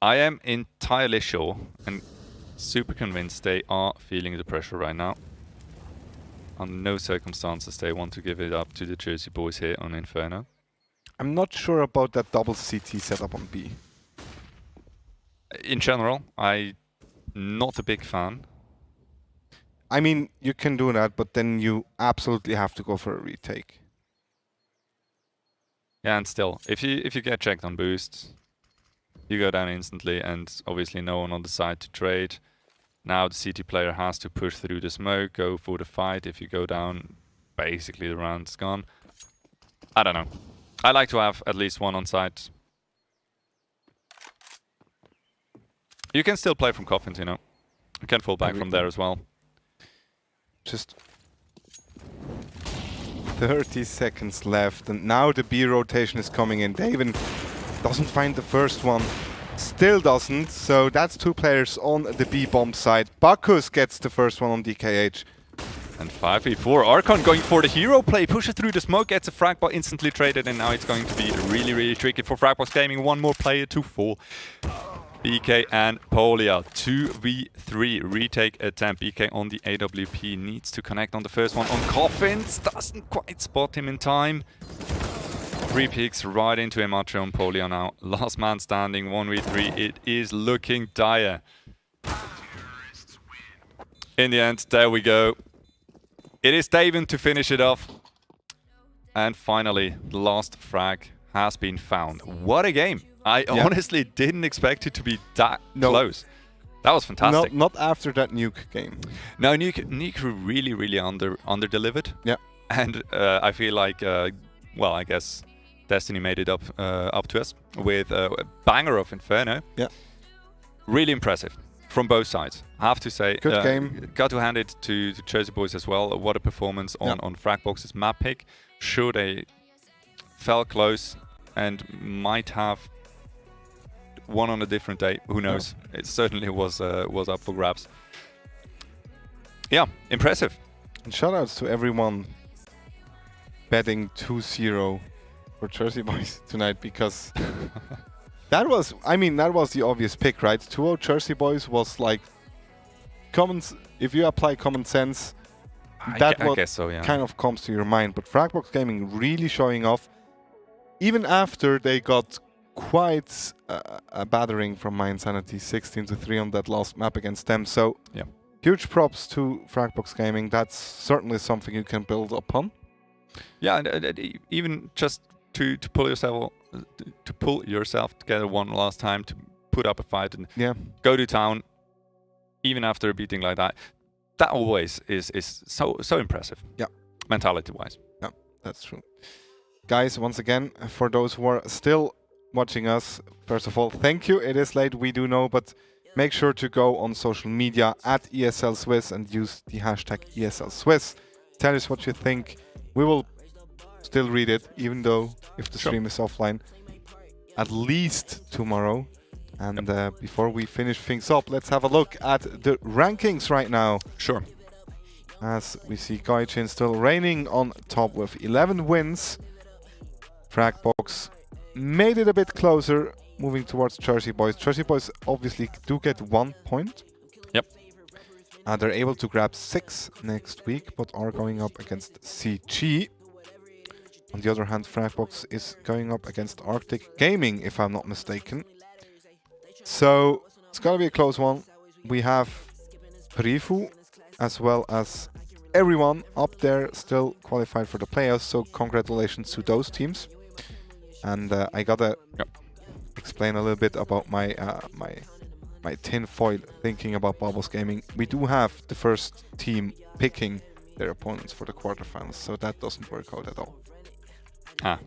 Speaker 16: I am entirely sure and super convinced they are feeling the pressure right now. Under no circumstances they want to give it up to the Jersey Boys here on Inferno.
Speaker 14: I'm not sure about that double CT setup on B.
Speaker 16: In general, I'm not a big fan.
Speaker 14: I mean, you can do that, but then you absolutely have to go for a retake.
Speaker 16: Yeah, and still, if you get checked on boost, you go down instantly, and obviously no one on the side to trade. Now the CT player has to push through the smoke, go for the fight. If you go down, basically the round's gone. I don't know. I like to have at least one on site. You can still play from coffins, you know. You can fall back from there as well.
Speaker 14: Just 30 seconds left, and now the B rotation is coming in. Daven doesn't find the first one. Still doesn't, so that's 2 players on the B bomb side. Bacchus gets the first one on DKH.
Speaker 16: And 5v4, Archon going for the hero play, pushes through the smoke, gets a frag bot instantly traded, and now it's going to be really, really tricky for Fragbox Gaming. One more player to fall. BK and Polia, 2v3 retake attempt. BK on the AWP needs to connect on the first one on Coffins, doesn't quite spot him in time. 3 peeks right into Ematrio and Polia now. Last man standing, 1v3. It is looking dire. In the end, there we go. It is Daven to finish it off. And finally, the last frag has been found. What a game. I honestly didn't expect it to be that close. That was fantastic.
Speaker 14: Not after that nuke game.
Speaker 16: No, nuke really, really under-delivered.
Speaker 14: Yeah.
Speaker 16: And I feel like, well, I guess Destiny made it up to us with a banger of Inferno.
Speaker 14: Yeah.
Speaker 16: Really impressive from both sides. I have to say.
Speaker 14: Good game.
Speaker 16: Got to hand it to the Jersey Boys as well. What a performance on Fragbox's map pick. Sure, they fell close and might have won on a different day. Who knows? It certainly was up for grabs. Yeah, impressive.
Speaker 14: And shoutouts to everyone betting 2-0 for Jersey Boys tonight, because that was the obvious pick, right? 2-0 Jersey Boys was like if you apply common sense,
Speaker 16: I guess so, yeah.
Speaker 14: kind of comes to your mind. But Fragbox Gaming really showing off, even after they got quite a battering from My Insanity, 16-3 on that last map against them. So
Speaker 16: yeah,
Speaker 14: huge props to Fragbox Gaming. That's certainly something you can build upon.
Speaker 16: Yeah, and even just to pull yourself together one last time, to put up a fight and go to town, even after a beating like that. That always is so impressive.
Speaker 14: Yeah,
Speaker 16: mentality-wise.
Speaker 14: Yeah, that's true. Guys, once again, for those who are still watching us, first of all, thank you. It is late, we do know, but make sure to go on social media at ESL Swiss and use the hashtag ESL Swiss. Tell us what you think. We will still read it, even though if the stream is offline, at least tomorrow. And before we finish things up, let's have a look at the rankings right now.
Speaker 16: Sure.
Speaker 14: As we see Gaijin still reigning on top with 11 wins. Fragbox made it a bit closer, moving towards Jersey Boys. Jersey Boys obviously do get 1 point.
Speaker 16: Yep.
Speaker 14: They're able to grab 6 next week, but are going up against CG. On the other hand, Fragbox is going up against Arctic Gaming, if I'm not mistaken. So it's gonna be a close one. We have Prifu as well as everyone up there still qualified for the playoffs, so congratulations to those teams. And I gotta explain a little bit about my my tinfoil thinking about Bubbles Gaming. We do have the first team picking their opponents for the quarterfinals, so that doesn't work out at all.
Speaker 16: Ah.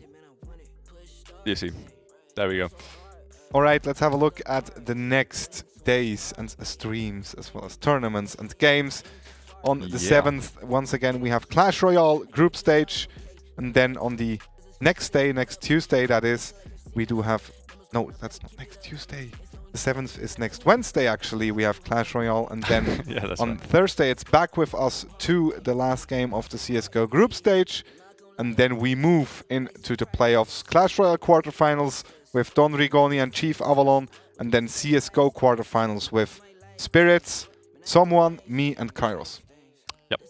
Speaker 16: You see. There we go.
Speaker 14: All right, let's have a look at the next days and streams, as well as tournaments and games. On the 7th, once again, we have Clash Royale group stage. And then on the next day, next Tuesday, that is, we do have... No, that's not next Tuesday. The 7th is next Wednesday, actually. We have Clash Royale. And then on Thursday, it's back with us to the last game of the CSGO group stage. And then we move into the playoffs. Clash Royale quarterfinals with Don Rigoni and Chief Avalon. And then CSGO quarterfinals with Spirits, Someone, me, and Kairos.
Speaker 16: Yep.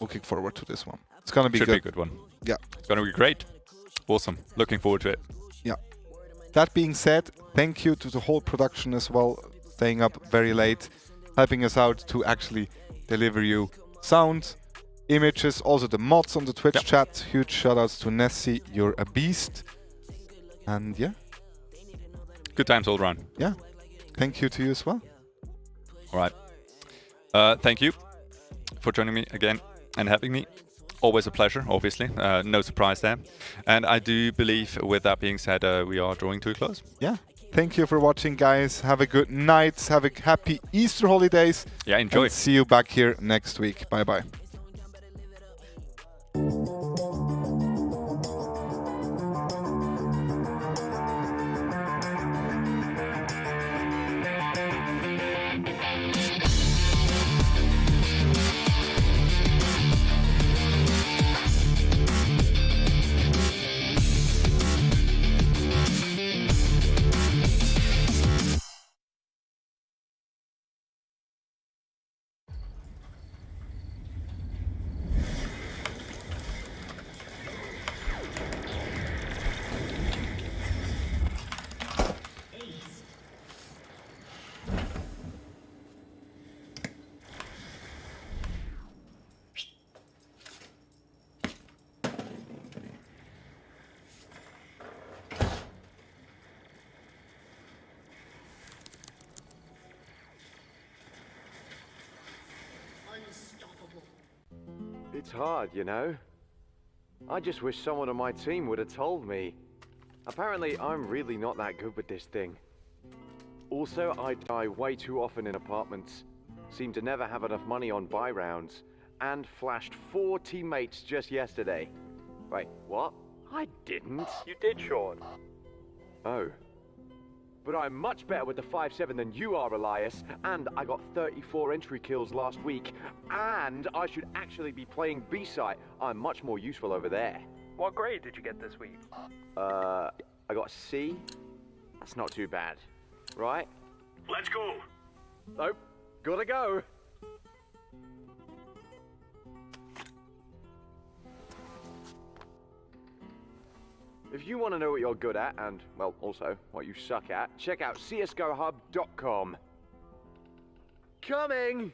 Speaker 14: Looking forward to this one. It's going to be
Speaker 16: Should
Speaker 14: good.
Speaker 16: be a good one.
Speaker 14: Yeah.
Speaker 16: It's going to be great. Awesome. Looking forward to it.
Speaker 14: Yeah. That being said, thank you to the whole production as well, staying up very late, helping us out to actually deliver you sound, images, also the mods on the Twitch chat. Huge shoutouts to Nessie, you're a beast. And yeah.
Speaker 16: Good times all around.
Speaker 14: Yeah. Thank you to you as well.
Speaker 16: All right. Thank you for joining me again and having me. Always a pleasure, obviously. No surprise there. And I do believe, with that being said, we are drawing to a close.
Speaker 14: Yeah. Thank you for watching, guys. Have a good night. Have a happy Easter holidays.
Speaker 16: Yeah, enjoy.
Speaker 14: And see you back here next week. Bye-bye.
Speaker 7: It's hard, you know. I just wish someone on my team would have told me. Apparently, I'm really not that good with this thing. Also, I die way too often in apartments. Seem to never have enough money on buy rounds. And flashed 4 teammates just yesterday. Wait, what? I didn't.
Speaker 8: You did, Sean.
Speaker 7: Oh. But I'm much better with the 5-7 than you are, Elias. And I got 34 entry kills last week. And I should actually be playing B-site. I'm much more useful over there.
Speaker 8: What grade did you get this week?
Speaker 7: I got a C. That's not too bad. Right?
Speaker 12: Let's go.
Speaker 7: Nope. Gotta go. If you want to know what you're good at, and, well, also what you suck at, check out csgohub.com. Coming!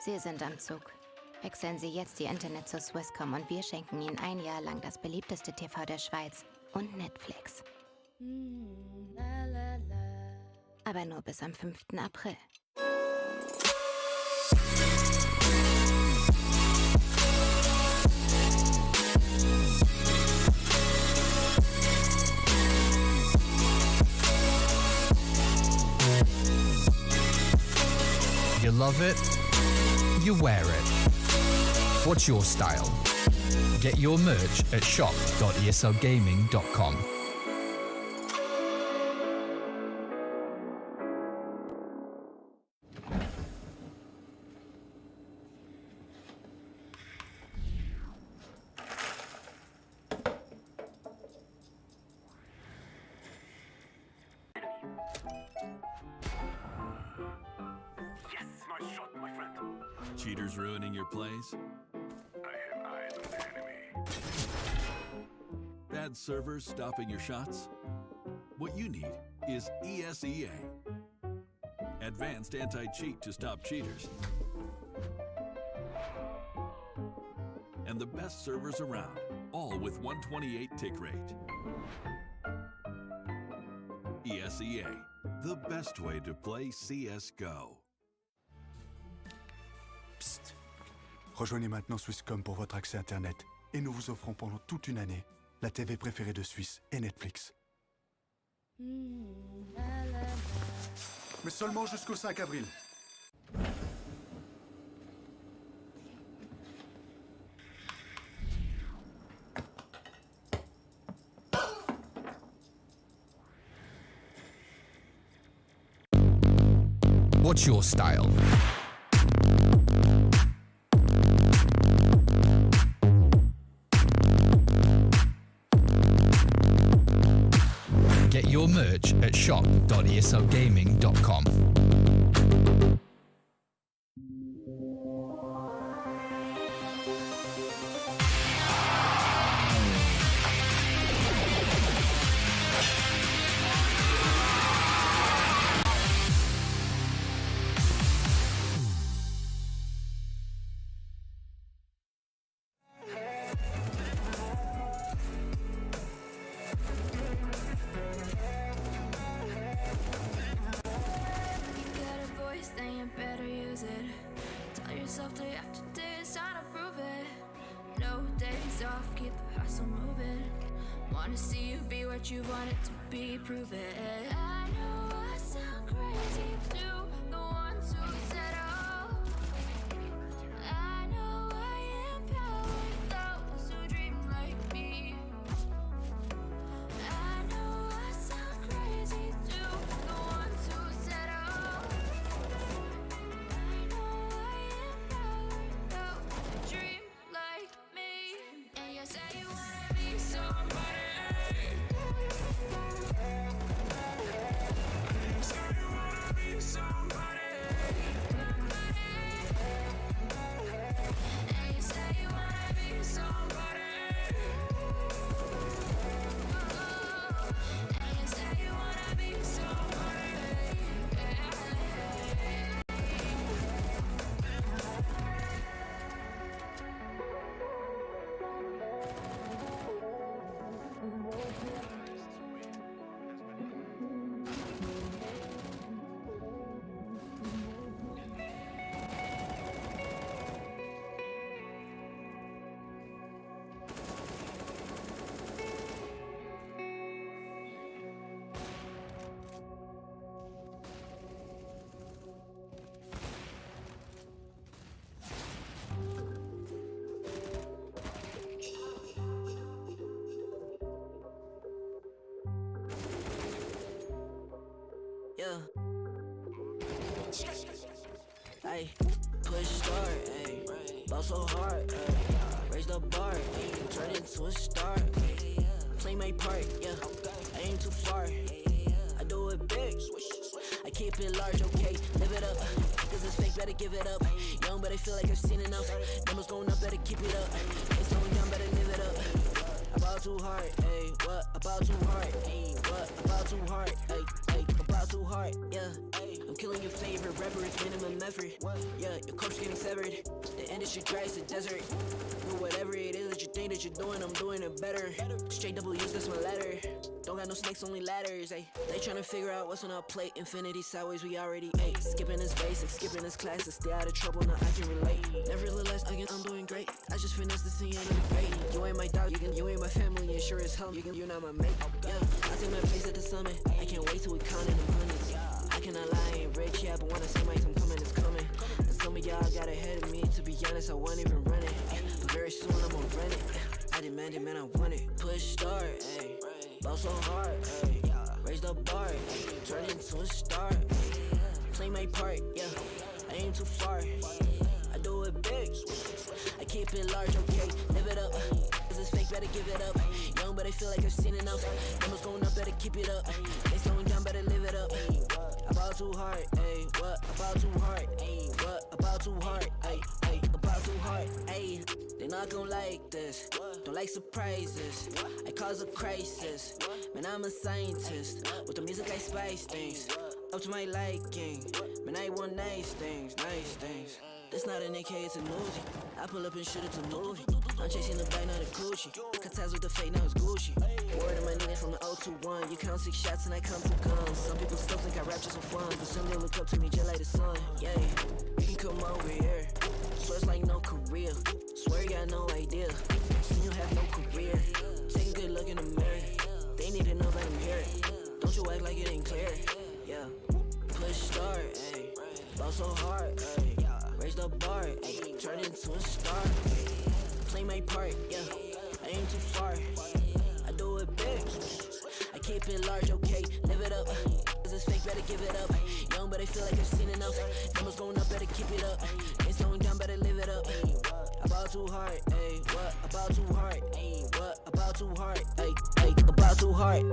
Speaker 9: Sie sind am Zug. Wechseln Sie jetzt die Internet zur Swisscom und wir schenken Ihnen ein Jahr lang das beliebteste TV der Schweiz und Netflix. Aber nur bis am 5. April.
Speaker 10: You love it, you wear it. What's your style? Get your merch at shop.eslgaming.com.
Speaker 11: Cheaters ruining your plays?
Speaker 12: I have eyes on the enemy.
Speaker 11: Bad servers stopping your shots? What you need is ESEA. advanced anti-cheat to stop cheaters, and the best servers around, all with 128 tick rate. ESEA, the best way to play CSGO.
Speaker 13: Psst. Rejoignez maintenant Swisscom pour votre accès Internet et nous vous offrons pendant toute une année la TV préférée de Suisse et Netflix. Mais seulement jusqu'au 5 avril.
Speaker 10: What's your style? Get your merch at shop.esogaming.com.
Speaker 6: Day after day, it's time to prove it. No days off, keep the hustle moving. Wanna see you be what you want it to be, prove it. I know I sound crazy to the ones who said oh. I know I empower those who dream like me. I know I sound crazy to the ones who said oh. Dream like me, and you say you wanna be somebody. Say you wanna be somebody. And you say you wanna be somebody. And you say you wanna be somebody.
Speaker 1: Yeah. Ay, push start, ay, ball so hard, ay, raise the bar, ay, turn into a star, ay, play my part, yeah, I ain't too far, I do it big, I keep it large, okay, live it up, cause it's fake, better give it up, young but I feel like I've seen enough, numbers going up, better keep it up, it's going down, better live it up, about too hard, ay, what, about too hard, ay, what, about too hard, ay, about too hard, yeah. I'm killing your favorite rapper, it's minimum effort. Yeah, your corpse getting severed. The industry dries the desert. Do whatever it is that you think that you're doing, I'm doing it better. Straight double use, that's my letter. Don't got no snakes, only ladders. Ay. They tryna figure out what's on our plate. Infinity sideways, we already ate. Skipping his basics, skipping his classes. Stay out of trouble, now I can relate. Nevertheless, again, I'm doing great. I just finished the scene in the debate. You ain't my dog, you ain't my family, and sure as hell, you're not my mate. Yeah, I take my place at the summit. I can't wait till we count in the hundreds. I cannot lie, I ain't rich, yeah, but when I say my time coming, it's coming. And some of y'all got ahead of me, to be honest, I wasn't even running. But very soon I'm gonna run it. I demand it, man, I want it. Push start, ayy, ball so hard, ayy, raise the bar, ayy, turn into a star, ayy, play my part, yeah, I ain't too far, I do it big, I keep it large, okay, live it up, cause it's fake, better give it up, young but I feel like I've seen enough, numbers going up, better keep it up, they slowing down, better live it up, about too hard, ayy, what, about too hard, ayy, what, about too hard, ayy, about too hard, ayy, they not gon' like this, don't like surprises, I cause a crisis, man I'm a scientist, with the music I spice things, up to my liking. Man, I want nice things, nice things. This not an AK, it's a movie. I pull up and shoot it's a movie. I'm chasing the bag, not a coochie. Cut ties with the fake, now it's Gucci. Word of my nigga from the 021. You count 6 shots and I come 2 guns. Some people still think I rap just for fun, but some they look up to me just like the sun. Yeah, you can come over here. Swear it's like no career. Swear you got no idea. See you have no career. Take a good look in the mirror. They need to know that I'm here. Don't you act like it ain't clear. Yeah, push start, ayy. Ball so hard, ayy. Raise the bar, ayy. Turn into a star, ayy. Play my part, yeah. I ain't too far. I do it big. I keep it large, okay. Live it up. Cause it's fake, better give it up. Young, but I feel like I've seen enough. Numbers going up, better keep it up. Ain't slowing down, better live it up. About too hard, ayy. What? About too hard, ayy. What? About too hard, ayy. About too hard.